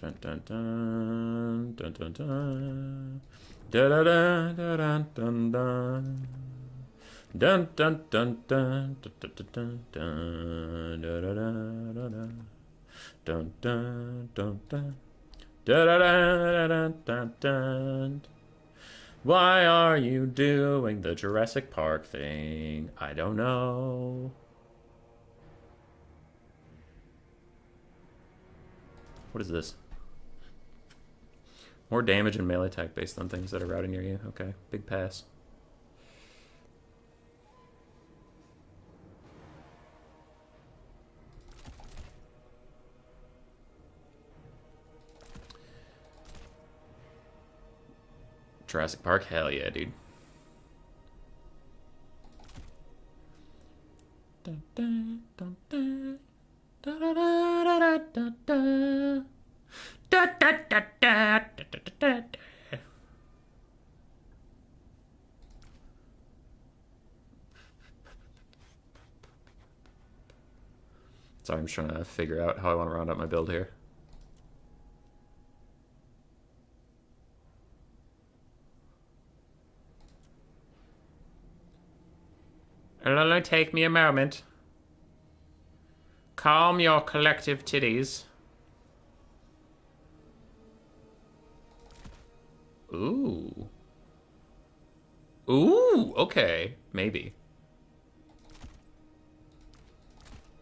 Dun dun dun dun dun dun. Da da da da da dun dun. Dun dun dun dun dun dun dun da da da da da. Dun dun dun dun. Da da da da dun dun. Why are you doing the Jurassic Park thing? I don't know. What is this? More damage and melee attack based on things that are routing near you. Okay, big pass. Jurassic Park? Hell yeah, dude. Dun, dun, dun, dun. Da, da, da, da, da, da. Da, da, da, da, da, da, da, da. Sorry, I'm just trying to figure out how I want to round up my build here. It'll only take me a moment. Calm your collective titties. Ooh. Ooh, okay. Maybe.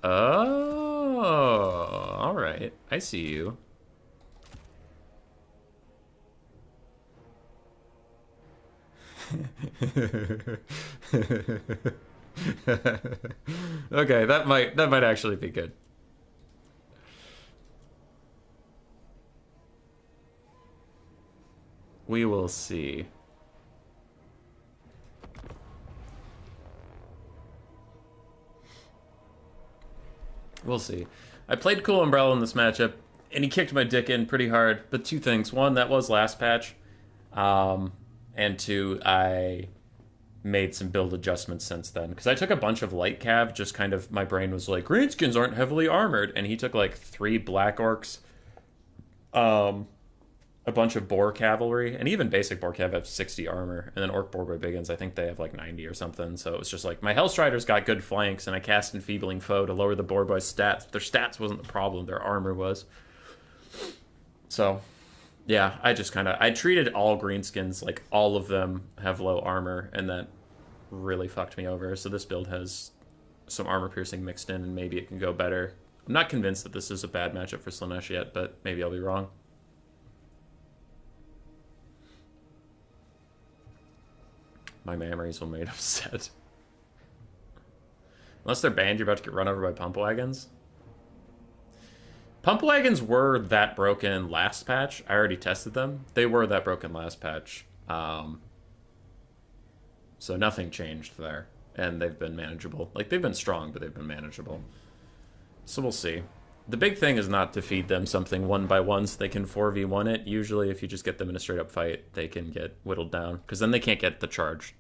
Oh, alright. I see you. Okay, that might actually be good. We will see. We'll see. I played Cool Umbrella in this matchup, and he kicked my dick in pretty hard. But two things: one, that was last patch, and two, I made some build adjustments since then because I took a bunch of light cav. Just kind of my brain was like, greenskins aren't heavily armored, and he took like 3 black orcs, a bunch of boar cavalry, and even basic boar cav have 60 armor, and then orc boar biggins, I think they have like 90 or something. So it was just like my Hellstriders got good flanks, and I cast Enfeebling Foe to lower the boar boys' stats. Their stats wasn't the problem; their armor was. So, yeah, I treated all greenskins like all of them have low armor, and that really fucked me over. So this build has some armor piercing mixed in, and maybe it can go better. I'm not convinced that this is a bad matchup for Slaanesh yet, but maybe I'll be wrong. My memories will made upset. Unless they're banned, you're about to get run over by pump wagons. Pump wagons were that broken last patch. I already tested them. They were that broken last patch. So nothing changed there. And they've been manageable. Like, they've been strong, but they've been manageable. So we'll see. The big thing is not to feed them something one by one so they can 4v1 it. Usually, if you just get them in a straight-up fight, they can get whittled down. Because then they can't get the charge.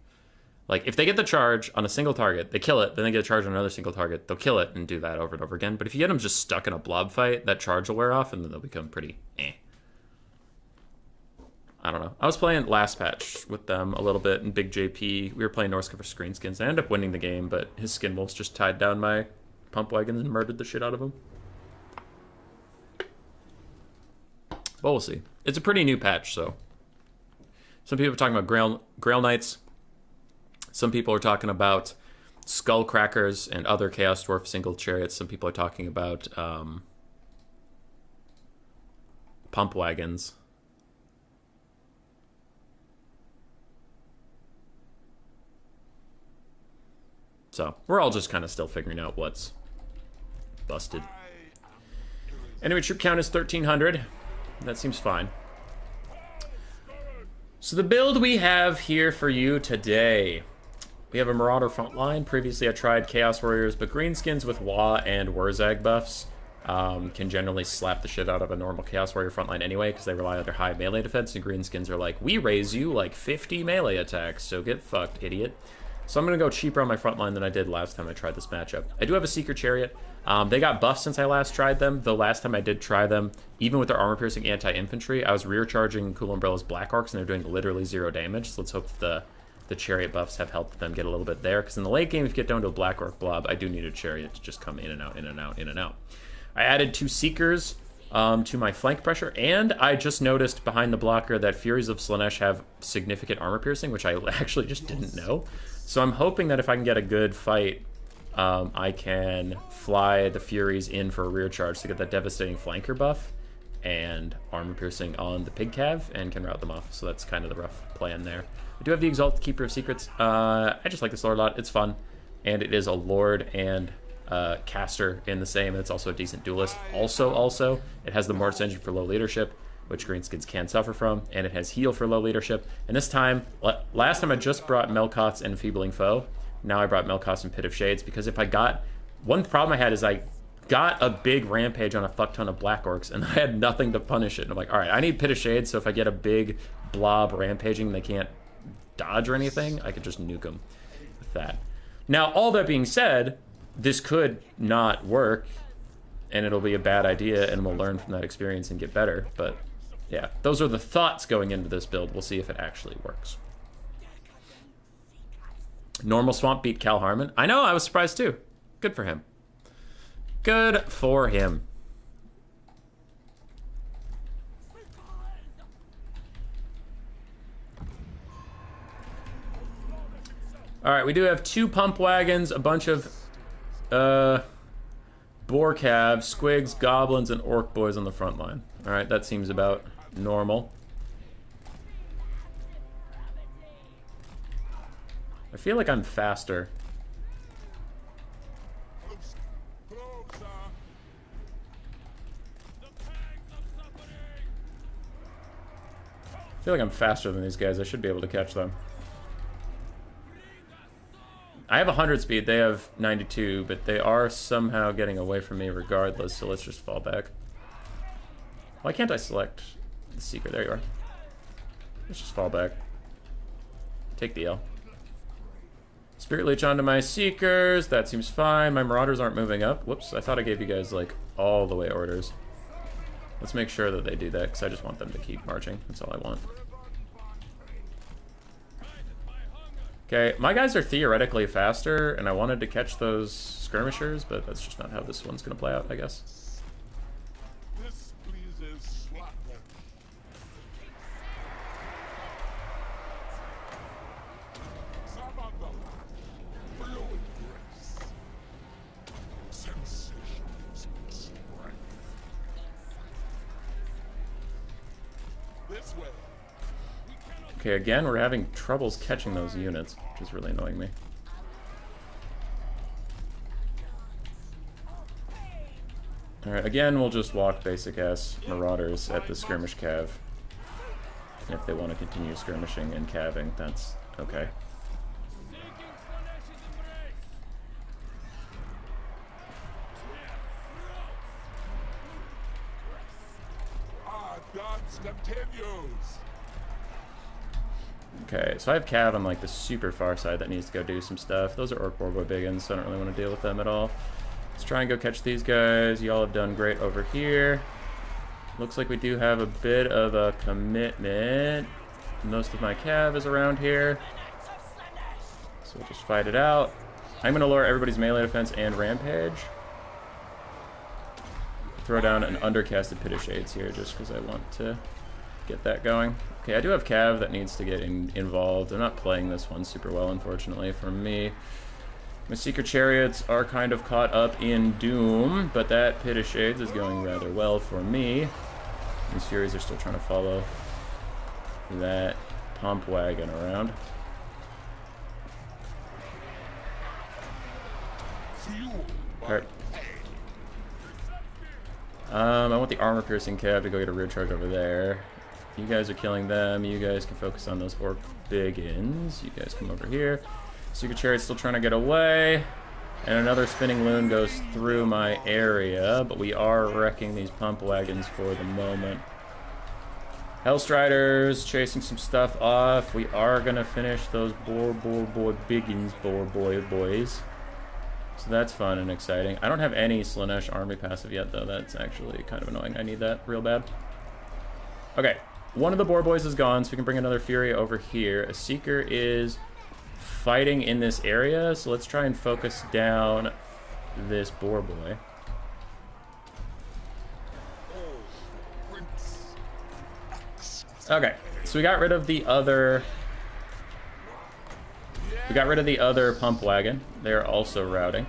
Like, if they get the charge on a single target, they kill it, then they get a charge on another single target, they'll kill it and do that over and over again. But if you get them just stuck in a blob fight, that charge will wear off, and then they'll become pretty eh. I don't know. I was playing last patch with them a little bit in Big JP. We were playing Norsca for screen skins. I ended up winning the game, but his skin wolves just tied down my pump wagons and murdered the shit out of him. But we'll see. It's a pretty new patch, so. Some people are talking about Grail Knights. Some people are talking about Skullcrackers and other Chaos Dwarf single chariots. Some people are talking about pump wagons. So we're all just kind of still figuring out what's busted. Enemy troop count is 1,300. That seems fine. So the build we have here for you today. We have a Marauder frontline. Previously I tried Chaos Warriors, but greenskins with Waaagh and Wurzag buffs can generally slap the shit out of a normal Chaos Warrior frontline anyway, because they rely on their high melee defense, and greenskins are like, we raise you like 50 melee attacks, so get fucked, idiot. So I'm going to go cheaper on my frontline than I did last time I tried this matchup. I do have a Seeker Chariot. They got buffed since I last tried them, though last time I did try them, even with their armor-piercing anti-infantry, I was rear-charging Cool Umbrella's Black Orcs, and they're doing literally 0 damage, so let's hope the Chariot buffs have helped them get a little bit there, because in the late game, if you get down to a Black Orc blob, I do need a Chariot to just come in and out, in and out, in and out. I added 2 Seekers to my flank pressure, and I just noticed behind the blocker that Furies of Slaanesh have significant armor-piercing, which I actually just didn't know. So I'm hoping that if I can get a good fight, I can fly the Furies in for a rear charge to get that devastating flanker buff and armor piercing on the pig cav and can route them off. So that's kind of the rough plan there. I do have the Exalt Keeper of Secrets. I just like this lord a lot. It's fun. And it is a lord and caster in the same. It's also a decent duelist. Also, it has the Mortis Engine for low leadership, which greenskins can suffer from, and it has heal for low leadership. And this time, last time I just brought Melkoth's and Enfeebling Foe. Now I brought Melkoth's and Pit of Shades, because if I got... One problem I had is I got a big rampage on a fuck ton of Black Orcs, and I had nothing to punish it. And I'm like, alright, I need Pit of Shades, so if I get a big blob rampaging they can't dodge or anything, I could just nuke them with that. Now, all that being said, this could not work, and it'll be a bad idea, and we'll learn from that experience and get better, but... yeah, those are the thoughts going into this build. We'll see if it actually works. Normal Swamp beat Cal Harmon. I know, I was surprised too. Good for him. Good for him. Alright, we do have 2 pump wagons, a bunch of boar calves, squigs, goblins, and orc boys on the front line. Alright, that seems about normal. I feel like I'm faster. I feel like I'm faster than these guys. I should be able to catch them. I have 100 speed, they have 92, but they are somehow getting away from me regardless, so let's just fall back. Why can't I select the Seeker? There you are. Let's just fall back. Take the L. Spirit Leech onto my Seekers, that seems fine. My Marauders aren't moving up. Whoops, I thought I gave you guys, like, all the way orders. Let's make sure that they do that, because I just want them to keep marching. That's all I want. Okay, my guys are theoretically faster, and I wanted to catch those skirmishers, but that's just not how this one's gonna play out, I guess. This pleases Slotman. Samantha, fluid grace. Sensations of strength. This way. Okay, again, we're having troubles catching those units, which is really annoying me. Alright, again, we'll just walk basic-ass Marauders at the skirmish cav. And if they want to continue skirmishing and calving, that's okay. Our dance continues. Okay, so I have Cav on like the super far side that needs to go do some stuff. Those are Orc Boarboy Biggins, so I don't really want to deal with them at all. Let's try and go catch these guys. Y'all have done great over here. Looks like we do have a bit of a commitment. Most of my Cav is around here. So we'll just fight it out. I'm going to lower everybody's melee defense and rampage. Throw down an undercasted Pit of Shades here just because I want to get that going. Okay, I do have Cav that needs to get involved. I'm not playing this one super well, unfortunately, for me. My Seeker Chariots are kind of caught up in Doom, but that Pit of Shades is going rather well for me. These Furies are still trying to follow that pump wagon around. Alright. I want the Armor Piercing Cav to go get a rear charge over there. You guys are killing them. You guys can focus on those Orc Biggins. You guys come over here. Seeker Chariot's still trying to get away. And another Spinning Loon goes through my area, but we are wrecking these pump wagons for the moment. Hellstriders chasing some stuff off. We are going to finish those Boarboy Biggins, boys. So that's fun and exciting. I don't have any Slaanesh army passive yet, though. That's actually kind of annoying. I need that real bad. Okay. One of the Boar Boys is gone, so we can bring another Fury over here. A Seeker is fighting in this area, so let's try and focus down this Boar Boy. Okay, so we got rid of the other... We got rid of the other pump wagon. They're also routing.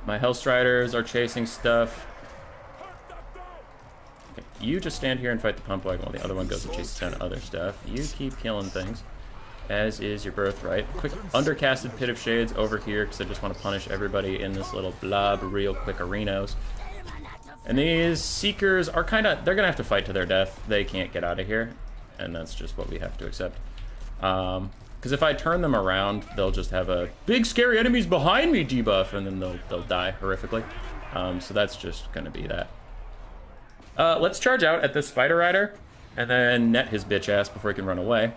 My Hellstriders are chasing stuff. You just stand here and fight the pump wagon while the other one goes and chases down other stuff. You keep killing things, as is your birthright. Quick undercasted Pit of Shades over here, because I just want to punish everybody in this little blob real quick arenos. And these Seekers are kind of... They're going to have to fight to their death. They can't get out of here, and that's just what we have to accept. Because if I turn them around, they'll just have a big scary enemies behind me debuff, and then they'll die horrifically. So that's just going to be that. Let's charge out at this Spider Rider, and then net his bitch ass before he can run away.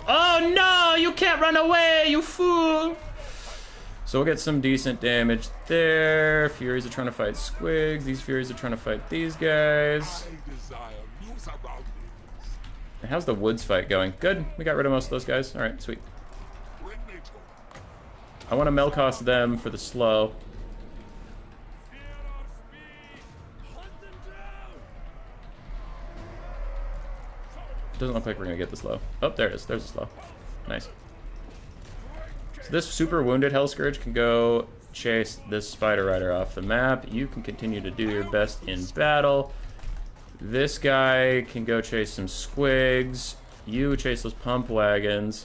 Oh no, you can't run away, you fool! So we'll get some decent damage there. Furies are trying to fight Squigs. These Furies are trying to fight these guys. And how's the Woods fight going? Good, we got rid of most of those guys. Alright, sweet. I want to Melkost them for the slow. Doesn't look like we're gonna get this low. Oh, there it is. There's a slow. Nice. So this super wounded Hellscourge can go chase this Spider Rider off the map. You can continue to do your best in battle. This guy can go chase some Squigs. You chase those pump wagons.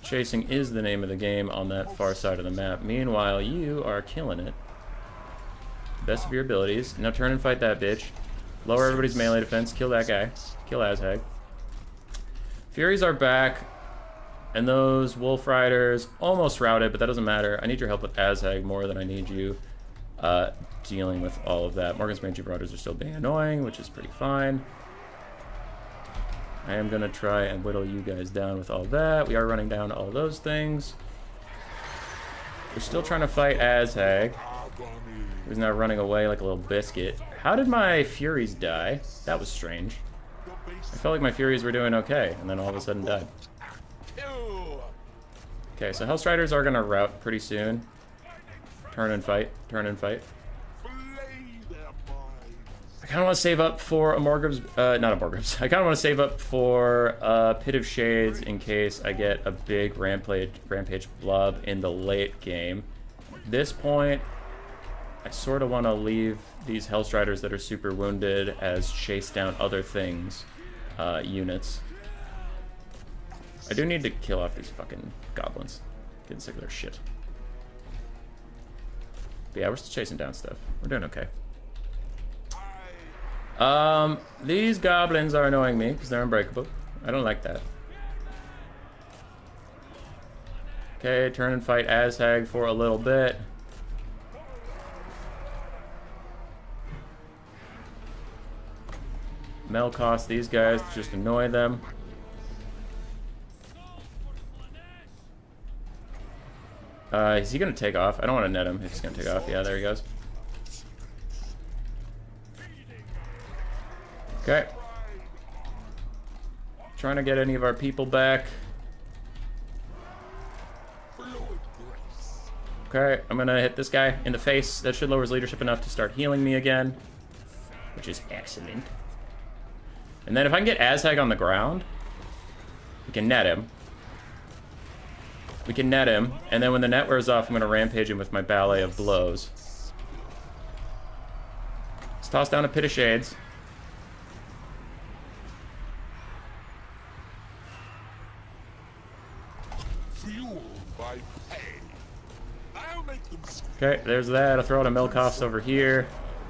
Chasing is the name of the game on that far side of the map. Meanwhile, you are killing it. Best of your abilities. Now turn and fight that bitch. Lower everybody's melee defense. Kill that guy. Kill Azhag. Furies are back. And those Wolf Riders almost routed, but that doesn't matter. I need your help with Azhag more than I need you dealing with all of that. Morgan's Mangy Marauders are still being annoying, which is pretty fine. I am going to try and whittle you guys down with all that. We are running down all those things. We're still trying to fight Azhag, who's now running away like a little biscuit. How did my Furies die? That was strange. I felt like my Furies were doing okay, and then all of a sudden died. Okay, so Hellstriders are going to rout pretty soon. Turn and fight. Turn and fight. I kind of want to save up for a Morgub's, not a Morgub's. I kind of want to save up for a Pit of Shades in case I get a big rampage blob in the late game. At this point, I sort of want to leave these Hellstriders that are super wounded as chase down other things units. I do need to kill off these fucking goblins. Getting sick of their shit. But yeah, we're still chasing down stuff. We're doing okay. These goblins are annoying me because they're unbreakable. I don't like that. Okay, turn and fight Azhag for a little bit. Mel cost these guys to just annoy them. Is he gonna take off? I don't want to net him. He's gonna take off. Yeah, there he goes. Okay. Trying to get any of our people back. Okay, I'm gonna hit this guy in the face. That should lower his leadership enough to start healing me again, which is excellent. And then if I can get Azhag on the ground, we can net him. We can net him, and then when the net wears off, I'm gonna rampage him with my ballet of blows. Let's toss down a Pit of Shades. Okay, there's that. I'll throw out a Milkoffs over here.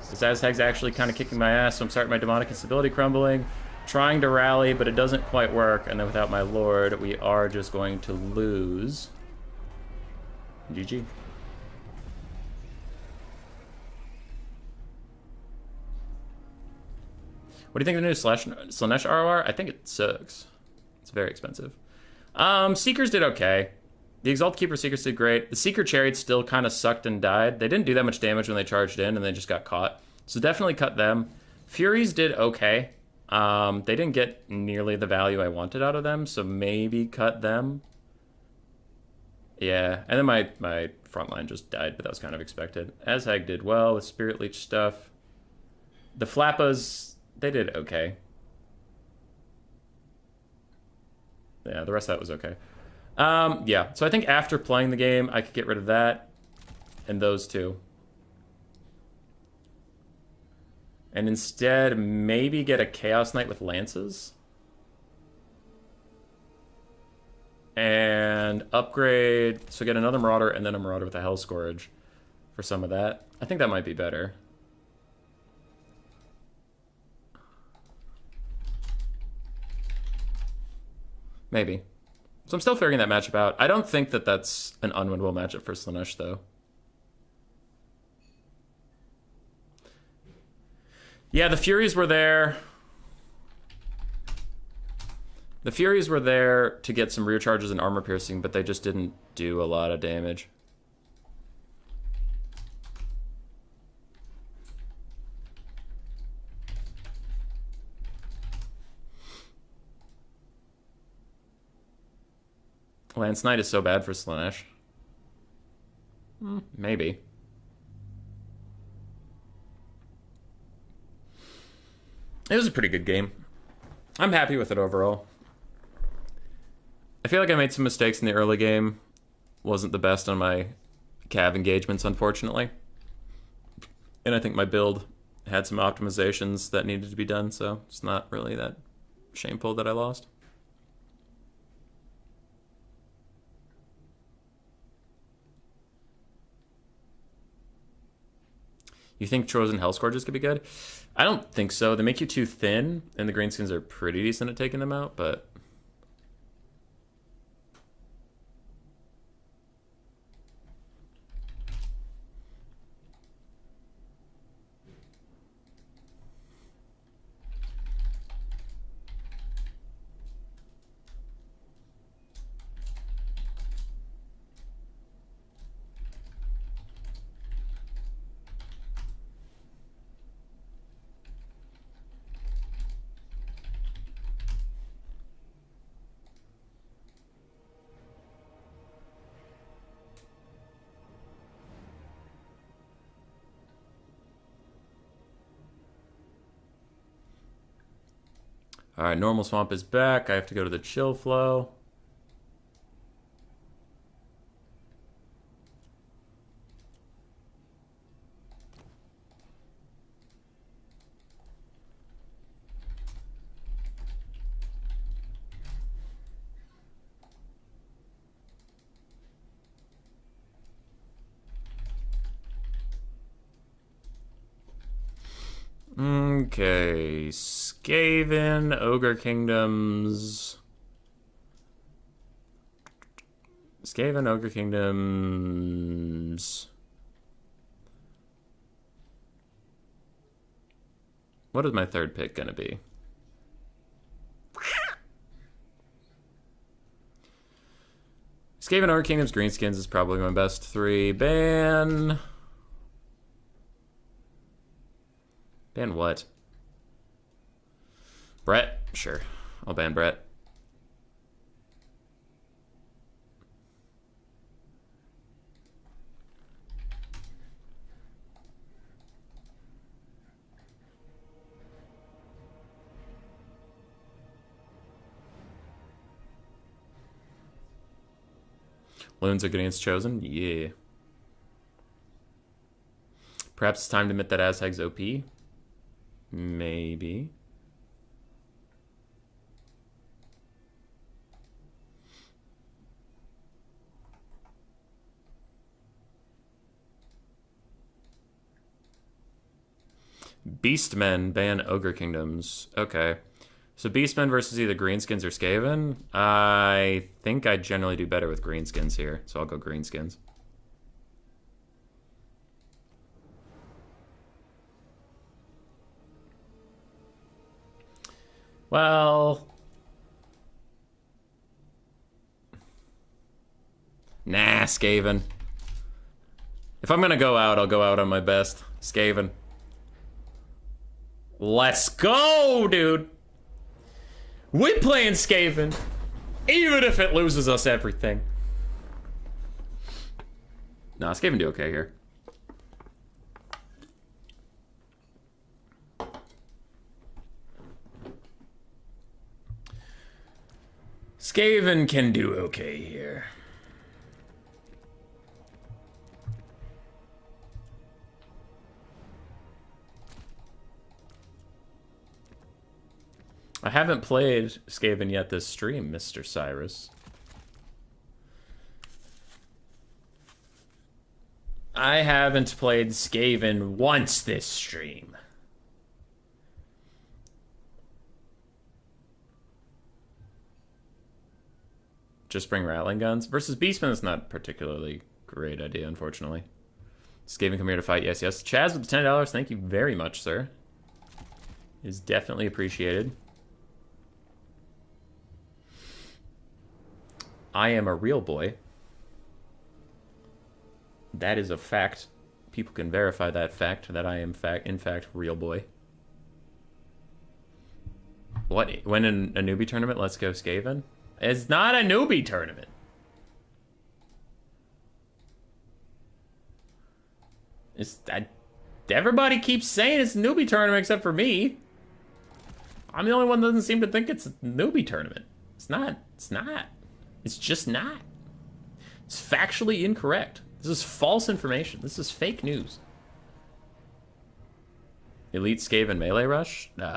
This Azhag's actually kind of kicking my ass, so I'm starting my demonic instability crumbling. Trying to rally, but it doesn't quite work. And then without my lord, we are just going to lose. GG. What do you think of the new Slaanesh ROR? I think it sucks. It's very expensive. Seekers did okay. The Exalted Keeper Seekers did great. The Seeker Chariots still kind of sucked and died. They didn't do that much damage when they charged in, and they just got caught. So definitely cut them. Furies did okay. They didn't get nearly the value I wanted out of them, so maybe cut them. Yeah, and then my front line just died, but that was kind of expected. Azhag did well with Spirit Leech stuff. The Flappas, they did okay. Yeah, the rest of that was okay. Yeah, so I think after playing the game, I could get rid of that and those two. And instead, maybe get a Chaos Knight with Lances. And upgrade, so get another Marauder and then a Marauder with a Hell Scourge for some of that. I think that might be better. Maybe. So I'm still figuring that matchup out. I don't think that that's an unwinnable matchup for Slaanesh, though. Yeah, the Furies were there. The Furies were there to get some rear charges and armor piercing, but they just didn't do a lot of damage. Lance Knight is so bad for Slaanesh. Maybe. It was a pretty good game. I'm happy with it overall. I feel like I made some mistakes in the early game. Wasn't the best on my Cav engagements, unfortunately. And I think my build had some optimizations that needed to be done, so it's not really that shameful that I lost. You think Trojan Hellscourges could be good? I don't think so. They make you too thin, and the greenskins are pretty decent at taking them out, but... Alright, normal swamp is back. I have to go to the chill flow. Okay, Skaven, Ogre Kingdoms. Skaven, Ogre Kingdoms. What is my third pick gonna be? Skaven, Ogre Kingdoms, Greenskins is probably my best three. Ban what? Brett? Sure. I'll ban Brett. Loons are against Chosen? Yeah. Perhaps it's time to admit that Azhag's OP? Maybe. Beastmen ban Ogre Kingdoms. Okay. So Beastmen versus either Greenskins or Skaven. I think I generally do better with Greenskins here, so I'll go Greenskins. Well... Nah, Skaven. If I'm gonna go out, I'll go out on my best. Skaven. Let's go, dude! We playing Skaven, even if it loses us everything. Nah, Skaven do okay here. Skaven can do okay here. I haven't played Skaven yet this stream, Mr. Cyrus. I haven't played Skaven once this stream. Just bring Rattling Guns? Versus Beastmen is not a particularly great idea, unfortunately. Skaven come here to fight, yes, yes. Chaz with the $10, thank you very much, sir. Is definitely appreciated. I am a real boy. That is a fact. People can verify that fact, that I am in fact real boy. What? When in a newbie tournament, let's go Skaven? It's not a newbie tournament. Everybody keeps saying it's a newbie tournament except for me. I'm the only one that doesn't seem to think it's a newbie tournament. It's not. It's not. It's just not. It's factually incorrect. This is false information. This is fake news. Elite Skaven melee rush? No.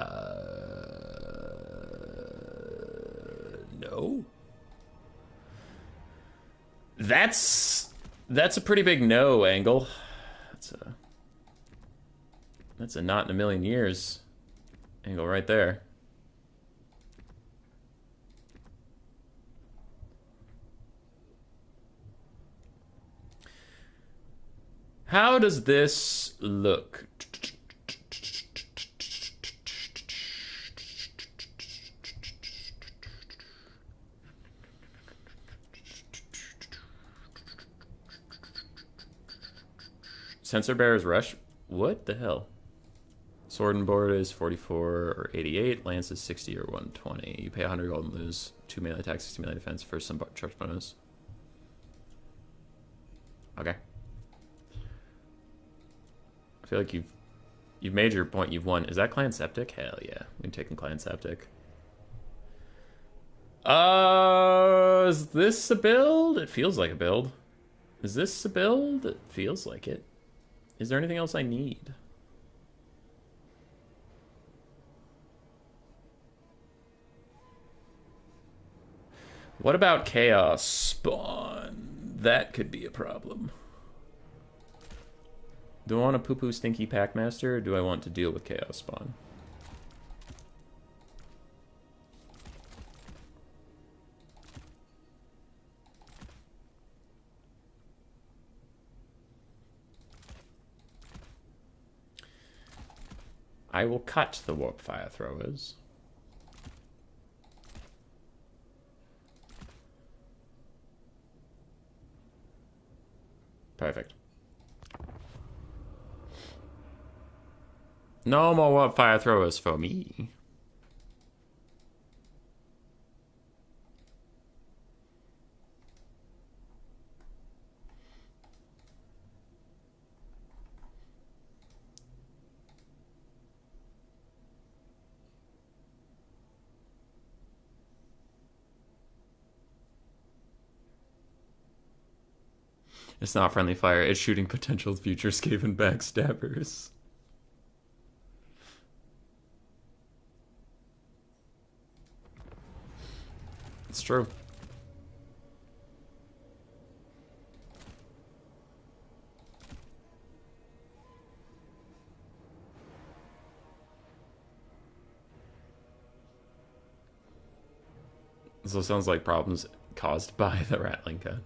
That's a pretty big no, Angle. That's a... That's a not in a million years angle right there. How does this look? Sensor bearers rush. What the hell? Sword and board is 44 or 88. Lance is 60 or 120. You pay 100 gold and lose 2 melee attack, 60 melee defense for some charge bonus. Okay. I feel like you've made your point. You've won. Is that Clan Septic? Hell yeah, we're taking Clan Septic. Is this a build? It feels like a build. Is this a build? It feels like it. Is there anything else I need? What about Chaos Spawn? That could be a problem. Do I want a poo-poo stinky Packmaster, or do I want to deal with Chaos Spawn? I will cut the Warp Fire Throwers. Perfect. No more Warp Fire Throwers for me. It's not friendly fire. It's shooting potential future Skaven backstabbers. It's true. So it sounds like problems caused by the Rattling Gun.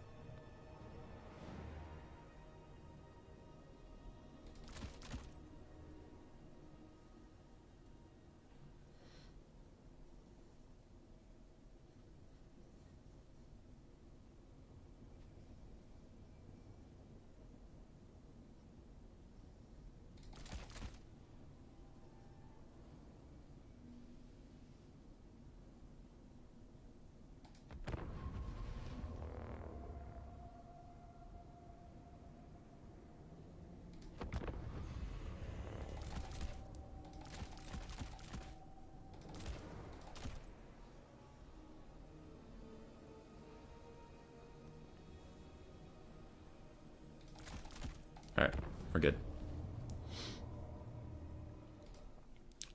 Alright, we're good.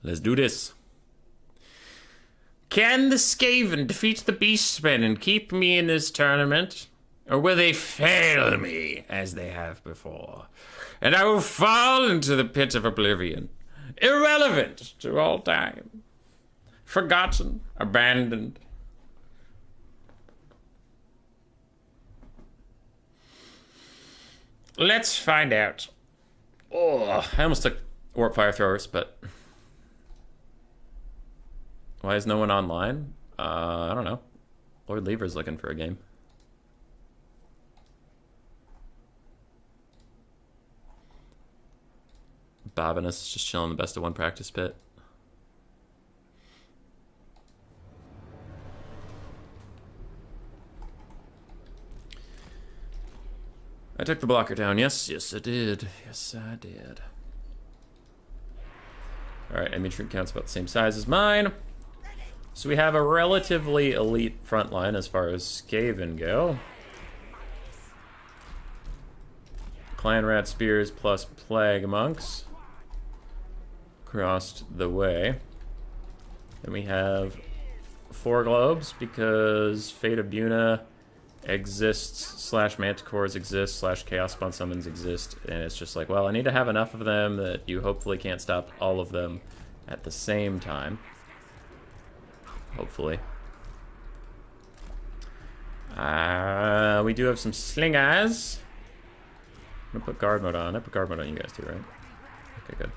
Let's do this. Can the Skaven defeat the Beastmen and keep me in this tournament? Or will they fail me, as they have before? And I will fall into the pit of oblivion, irrelevant to all time, forgotten, abandoned. Let's find out. Oh, I almost took Warp Fire Throwers, but why is no one online? I don't know. Lord Lever's looking for a game. Bobbinus is just chilling the best of one practice pit. I took the blocker down. Yes, I did. Yes, I did. Alright, enemy troop count's about the same size as mine. So we have a relatively elite front line as far as Skaven go. Clan Rat Spears plus Plague Monks crossed the way. Then we have 4 globes because Fate of Buna exists slash manticores exist slash chaos spawn summons exist, and it's just like, well, I need to have enough of them that you hopefully can't stop all of them at the same time. Hopefully. We do have some slingers. I'm gonna put guard mode on. I put guard mode on you guys too, right? Okay, good.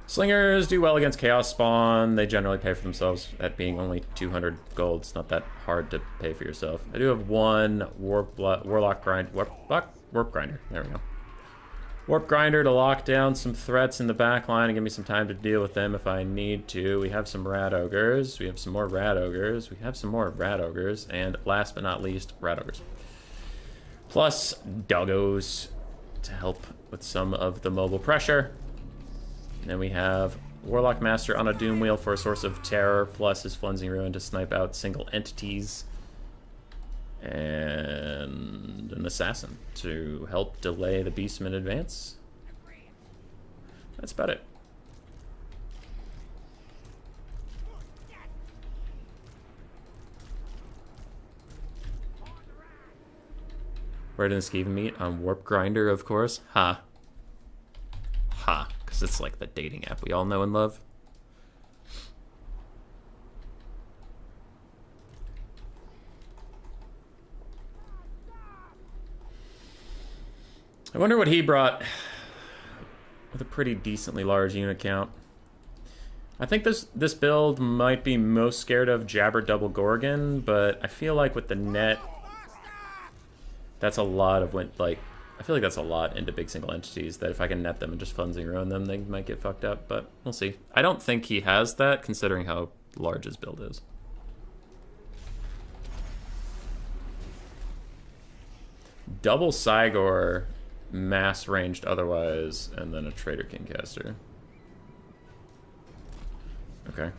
Slingers do well against Chaos Spawn. They generally pay for themselves at being only 200 gold. It's not that hard to pay for yourself. I do have one Warp Grinder. There we go. Warp Grinder to lock down some threats in the back line and give me some time to deal with them if I need to. We have some Rat Ogres. We have some more Rat Ogres. We have some more Rat Ogres. And last but not least, Rat Ogres. Plus Doggos to help with some of the mobile pressure. And then we have Warlock Master on a Doom Wheel for a source of terror, plus his Flensing Ruin to snipe out single entities. And an Assassin to help delay the Beastman advance. That's about it. Where did Skeeven meet? On Warp Grinder, of course. Ha. Ha. Because it's like the dating app we all know and love. I wonder what he brought with a pretty decently large unit count. I think this build might be most scared of Jabber Double Gorgon, but I feel like with the net, that's a lot of I feel like that's a lot into big single entities that if I can net them and just Flensing Ruin them, they might get fucked up, but we'll see. I don't think he has that, considering how large his build is. Double Cygor, mass ranged otherwise, and then a Traitor King caster. Okay.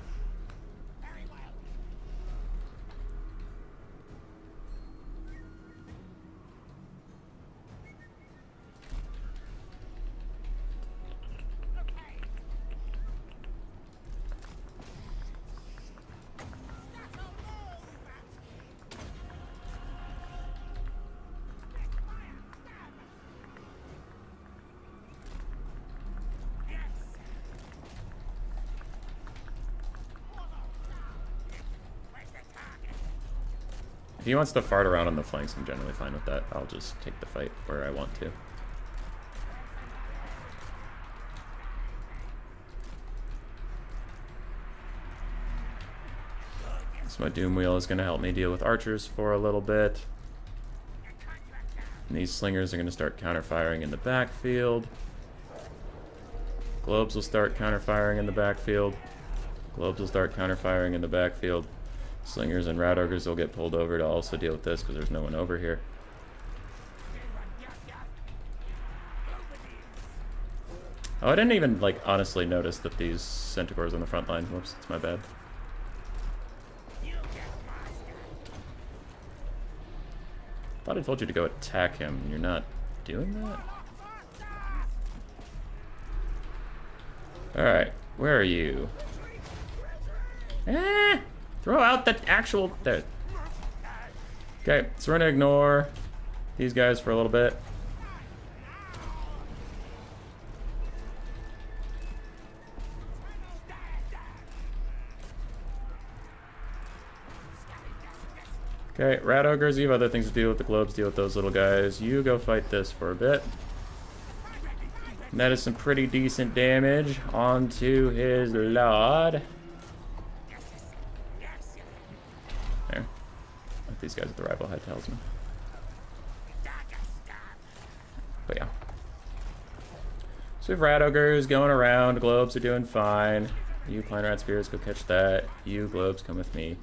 If he wants to fart around on the flanks, I'm generally fine with that. I'll just take the fight where I want to. So my Doom Wheel is going to help me deal with archers for a little bit. And these slingers are going to start counter-firing in the backfield. Globes will start counter-firing in the backfield. Globes will start counter-firing in the backfield. Slingers and Rat Ogres will get pulled over to also deal with this because there's no one over here. Oh, I didn't even, like, honestly notice that these Centaurs on the front line. Whoops, it's my bad. Thought I told you to go attack him, and you're not doing that? Alright, where are you? Ah! Throw out the actual... There. Okay, so we're gonna ignore these guys for a little bit. Okay, Rat Ogres, you have other things to deal with. The Globes deal with those little guys. You go fight this for a bit. And that is some pretty decent damage onto his Lord. There. What these guys at the rival head tells me. But yeah. So we have Rat Ogres going around. Globes are doing fine. You Klein Rat Spears, go catch that. You Globes, come with me.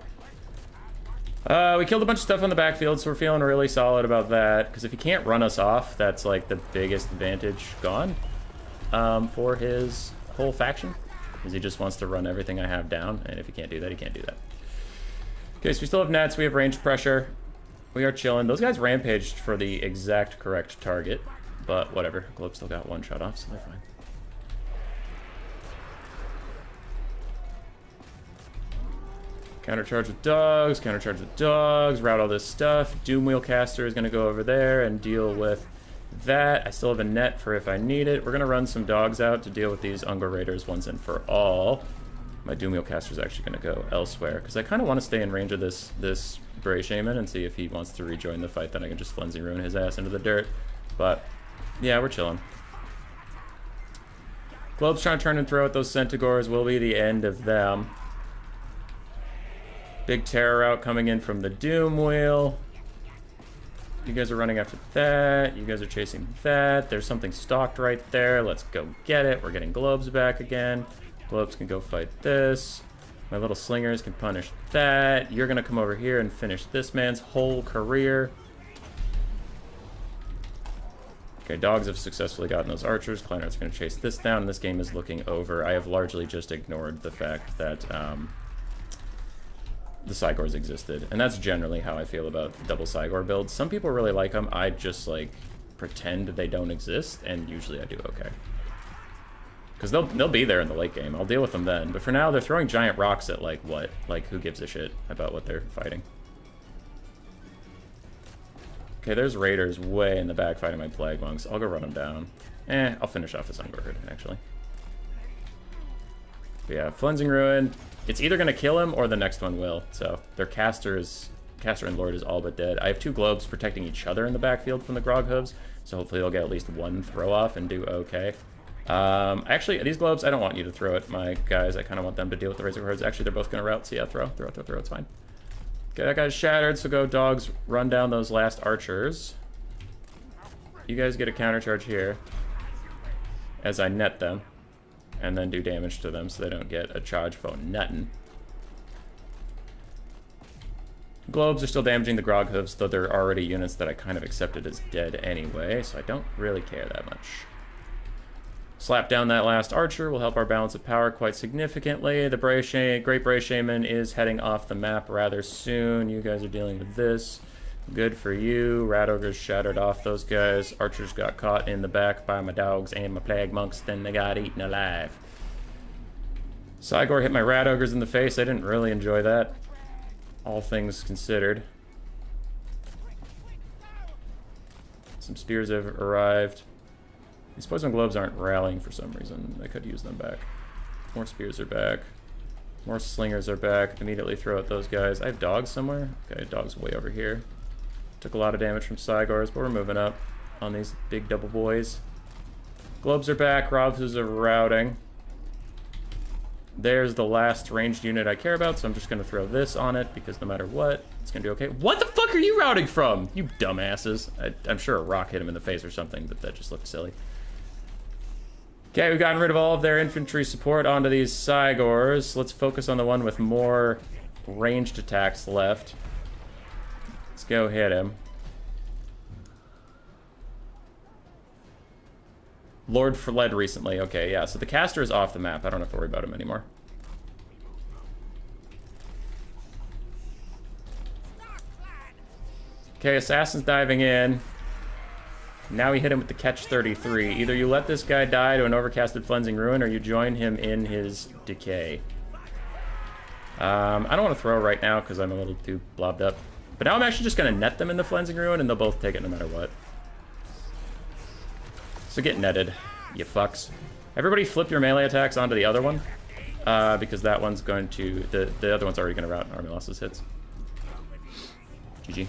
We killed a bunch of stuff on the backfield, so we're feeling really solid about that. Because if he can't run us off, that's like the biggest advantage gone for his whole faction. Because he just wants to run everything I have down, and if he can't do that, he can't do that. Okay, so we still have nets, we have range pressure. We are chilling. Those guys rampaged for the exact correct target, but whatever. Globe still got one shot off, so they're fine. Countercharge with dogs, countercharge with dogs, route all this stuff. Doomwheel Caster is going to go over there and deal with that. I still have a net for if I need it. We're going to run some dogs out to deal with these Ungor Raiders once and for all. My Doomwheel Caster is actually going to go elsewhere, because I kind of want to stay in range of this Bray Shaman and see if he wants to rejoin the fight. Then I can just Frenzy Ruin his ass into the dirt. But, yeah, we're chilling. Globe's trying to turn and throw at those Centaurs will be the end of them. Big terror out coming in from the Doom Wheel. You guys are running after that. You guys are chasing that. There's something stalked right there. Let's go get it. We're getting Globes back again. Globes can go fight this. My little slingers can punish that. You're going to come over here and finish this man's whole career. Okay, dogs have successfully gotten those archers. Kleinart's going to chase this down, and this game is looking over. I have largely just ignored the fact that the Cygors existed, and that's generally how I feel about double Cygor builds. Some people really like them. I just, like, pretend they don't exist, and usually I do okay. Because they'll be there in the late game. I'll deal with them then. But for now, they're throwing giant rocks at, like, what? Like, who gives a shit about what they're fighting? Okay, there's Raiders way in the back fighting my Plague Monks. I'll go run them down. I'll finish off this Ungor Herd, actually. But yeah, Flensing Ruin. It's either going to kill him or the next one will. So their Caster and Lord is all but dead. I have two Globes protecting each other in the backfield from the Grog Hooves. So hopefully they'll get at least one throw off and do okay. Actually, these Globes, I don't want you to throw it, my guys. I kind of want them to deal with the Razor Herds. Actually, they're both going to route. So yeah, throw. It's fine. Okay, that guy's shattered, so go dogs, run down those last archers. You guys get a counter charge here as I net them, and then do damage to them so they don't get a charge phone nuttin'. Globes are still damaging the Grog Hooves, though they're already units that I kind of accepted as dead anyway, so I don't really care that much. Slap down that last archer will help our balance of power quite significantly. The Great Bray Shaman is heading off the map rather soon. You guys are dealing with this. Good for you. Rat Ogres shattered off those guys. Archers got caught in the back by my dogs and my Plague Monks. Then they got eaten alive. Cygor hit my Rat Ogres in the face. I didn't really enjoy that, all things considered. Some spears have arrived. These Poison Globes aren't rallying for some reason. I could use them back. More spears are back. More slingers are back. Immediately throw at those guys. I have dogs somewhere. Okay, dogs way over here. Took a lot of damage from Cygors, but we're moving up on these big double boys. Globes are back. Rovs are routing. There's the last ranged unit I care about, so I'm just going to throw this on it, because no matter what, it's going to do okay. What the fuck are you routing from? You dumbasses. I'm sure a rock hit him in the face or something, but that just looked silly. Okay, we've gotten rid of all of their infantry support onto these Cygors. Let's focus on the one with more ranged attacks left. Let's go hit him. Lord fled recently. Okay, yeah, so the caster is off the map. I don't have to worry about him anymore. Okay, Assassin's diving in. Now we hit him with the catch 33. Either you let this guy die to an overcasted Flensing Ruin, or you join him in his decay. I don't want to throw right now because I'm a little too blobbed up. But now I'm actually just going to net them in the Flensing Ruin, and they'll both take it no matter what. So get netted, you fucks. Everybody flip your melee attacks onto the other one, because that one's going to... The other one's already going to route army losses hits. GG.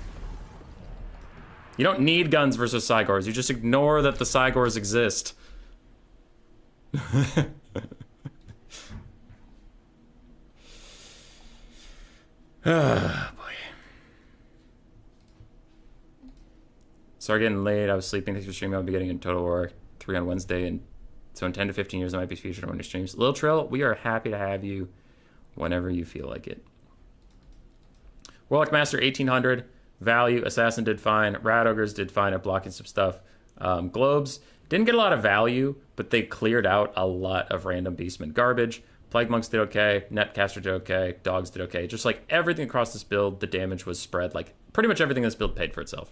You don't need guns versus Cygors. You just ignore that the Cygors exist. Ah, boy. Sorry getting late. I was sleeping. Thanks for streaming. I'll be getting in Total War 3 on Wednesday. And so in 10 to 15 years, I might be featured on one of your streams. Lil Trill, we are happy to have you whenever you feel like it. Warlock Master 1800. Value, Assassin did fine. Rat Ogres did fine at blocking some stuff. Globes didn't get a lot of value, but they cleared out a lot of random Beastman garbage. Plague Monks did okay. Netcaster did okay. Dogs did okay. Just like everything across this build, the damage was spread. Like pretty much everything in this build paid for itself.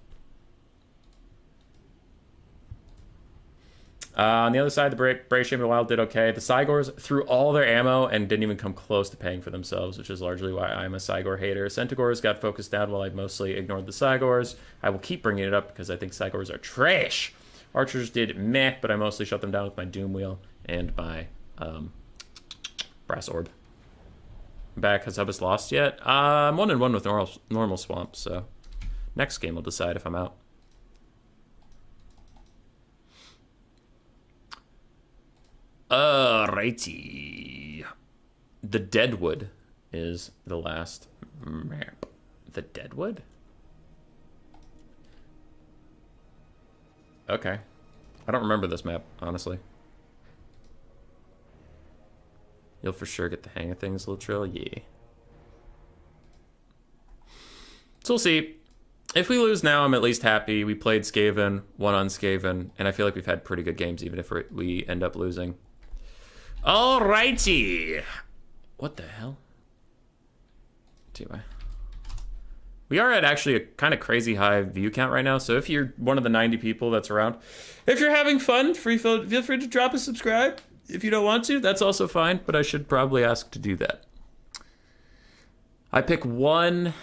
On the other side, the Brave Shame of the Wild did okay. The Cygors threw all their ammo and didn't even come close to paying for themselves, which is largely why I'm a Cygor hater. Centaurs got focused down while I mostly ignored the Cygors. I will keep bringing it up because I think Cygors are trash. Archers did meh, but I mostly shut them down with my Doom Wheel and my Brass Orb. I'm back. Has Hubus lost yet? I'm 1-1 with normal Swamp, so next game will decide if I'm out. Alrighty. The Deadwood is the last map. The Deadwood? Okay. I don't remember this map, honestly. You'll for sure get the hang of things, Latrell. Yeah. So we'll see. If we lose now, I'm at least happy. We played Skaven, won on Skaven, and I feel like we've had pretty good games, even if we end up losing. Alrighty. What the hell? Anyway. We are at actually a kind of crazy high view count right now, so if you're one of the 90 people that's around, if you're having fun, feel free to drop a subscribe. If you don't want to, that's also fine, but I should probably ask to do that. I pick one,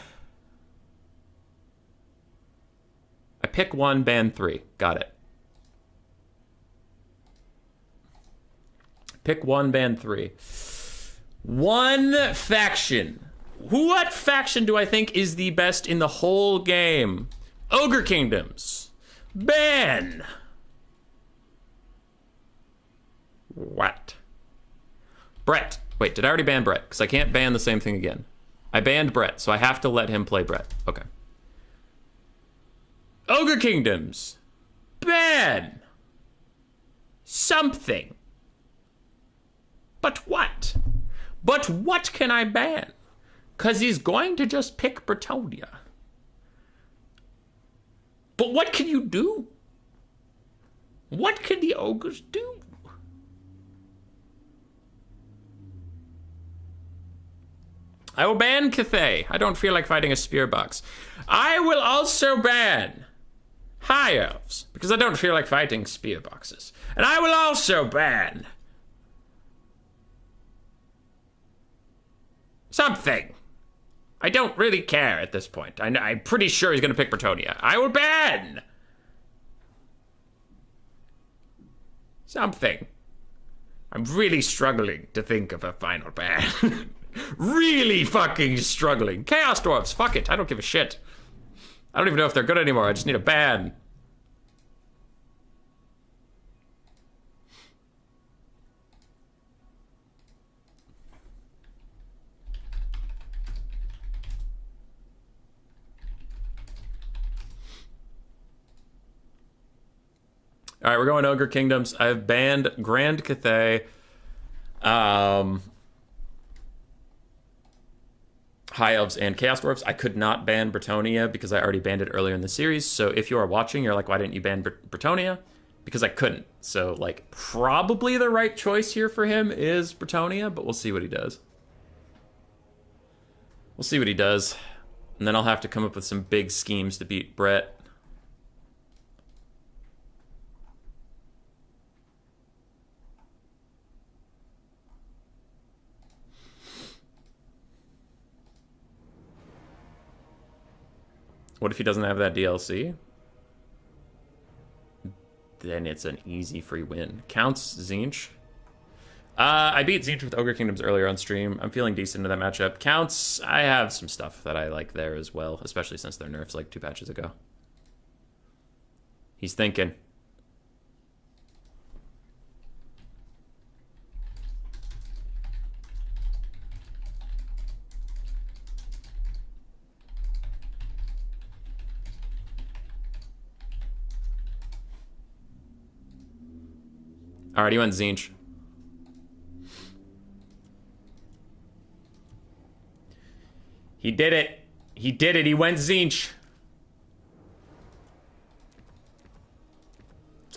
ban 3. Got it. Pick one, ban 3. One faction. What faction do I think is the best in the whole game? Ogre Kingdoms. Ban. What? Brett. Wait, did I already ban Brett? Because I can't ban the same thing again. I banned Brett, so I have to let him play Brett. Okay. Ogre Kingdoms. Ban. Something. But what? But what can I ban? Because he's going to just pick Bretonnia. But what can you do? What can the ogres do? I will ban Cathay. I don't feel like fighting a spear box. I will also ban High Elves, because I don't feel like fighting spear boxes. And I will also ban something. I don't really care at this point. I'm pretty sure he's going to pick Bretonnia. I will ban something. I'm really struggling to think of a final ban. Really fucking struggling. Chaos Dwarves, fuck it. I don't give a shit. I don't even know if they're good anymore. I just need a ban. All right, we're going Ogre Kingdoms. I've banned Grand Cathay, High Elves, and Chaos Dwarves. I could not ban Bretonnia because I already banned it earlier in the series. So if you are watching, you're like, why didn't you ban Bretonnia? Because I couldn't. So, like, probably the right choice here for him is Bretonnia, but we'll see what he does. We'll see what he does. And then I'll have to come up with some big schemes to beat Brett. What if he doesn't have that DLC? Then it's an easy free win. Counts Tzeentch. I beat Tzeentch with Ogre Kingdoms earlier on stream. I'm feeling decent in that matchup. Counts, I have some stuff that I like there as well, especially since their nerfs like 2 patches ago. He's thinking. Alright, he went Tzeentch. He did it. He did it. He went Tzeentch.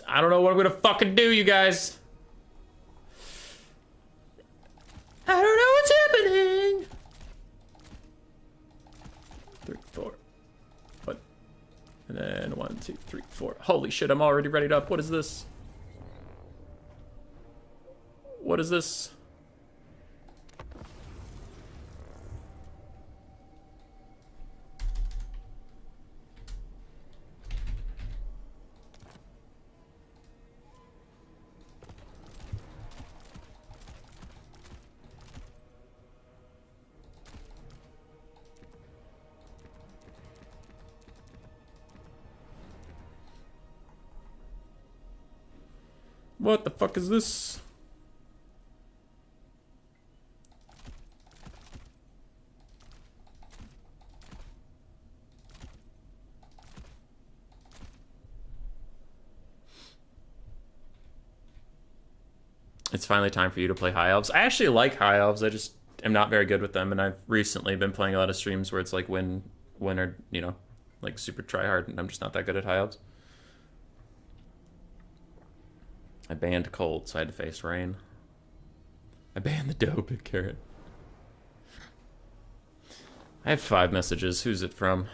I don't know what I'm gonna fucking do, you guys. I don't know what's happening. 3, 4. What? And then 1, 2, 3, 4. Holy shit, I'm already ready up. What is this? What is this? What the fuck is this? It's finally time for you to play High Elves. I actually like High Elves. I just am not very good with them, and I've recently been playing a lot of streams where it's like win or, you know, like super try hard, and I'm just not that good at High Elves. I banned Cold, so I had to face Rain. I banned the dope at Carrot. I have 5 messages. Who's it from?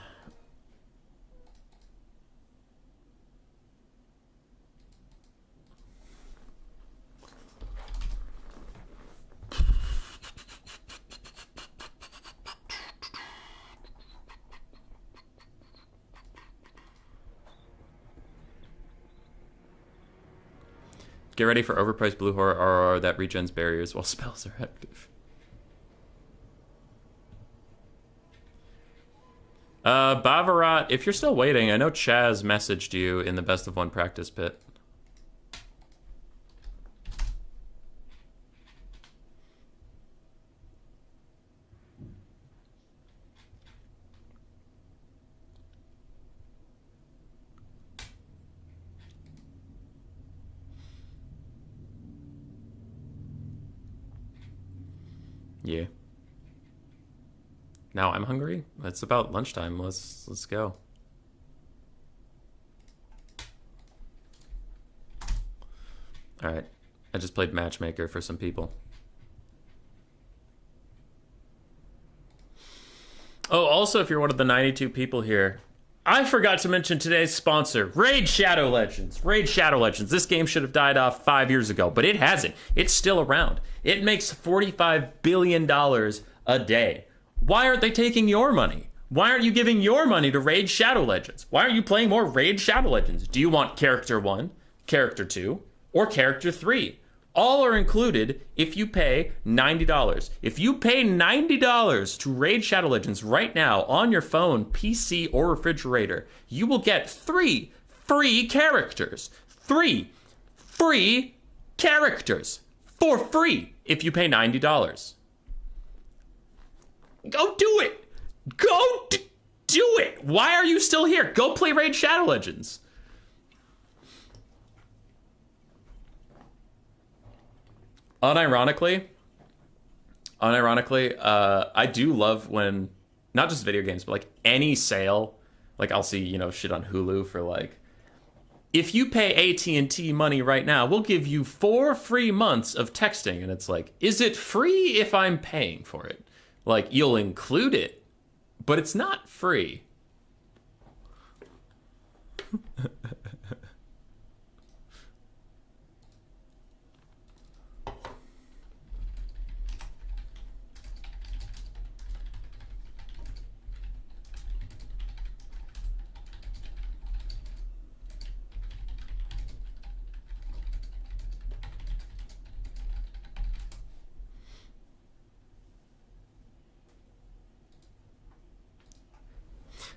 Get ready for overpriced blue horror RR that regens barriers while spells are active. Bavarat, if you're still waiting, I know Chaz messaged you in the best of one practice pit. Yeah. Now I'm hungry. It's about lunchtime. Let's go. All right. I just played matchmaker for some people. Oh, also, if you're one of the 92 people here, I forgot to mention today's sponsor, Raid Shadow Legends. Raid Shadow Legends. This game should have died off 5 years ago, but it hasn't. It's still around. It makes $45 billion a day. Why aren't they taking your money? Why aren't you giving your money to Raid Shadow Legends? Why aren't you playing more Raid Shadow Legends? Do you want Character 1, Character 2, or Character 3? All are included if you pay $90. If you pay $90 to Raid Shadow Legends right now on your phone, PC, or refrigerator, you will get 3 free characters. 3 free characters for free if you pay $90. Go do it. Go do it. Why are you still here? Go play Raid Shadow Legends. Unironically, I do love when, not just video games, but like any sale, like I'll see, you know, shit on Hulu for like, if you pay AT&T money right now, we'll give you 4 free months of texting. And it's like, is it free if I'm paying for it? Like, you'll include it, but it's not free.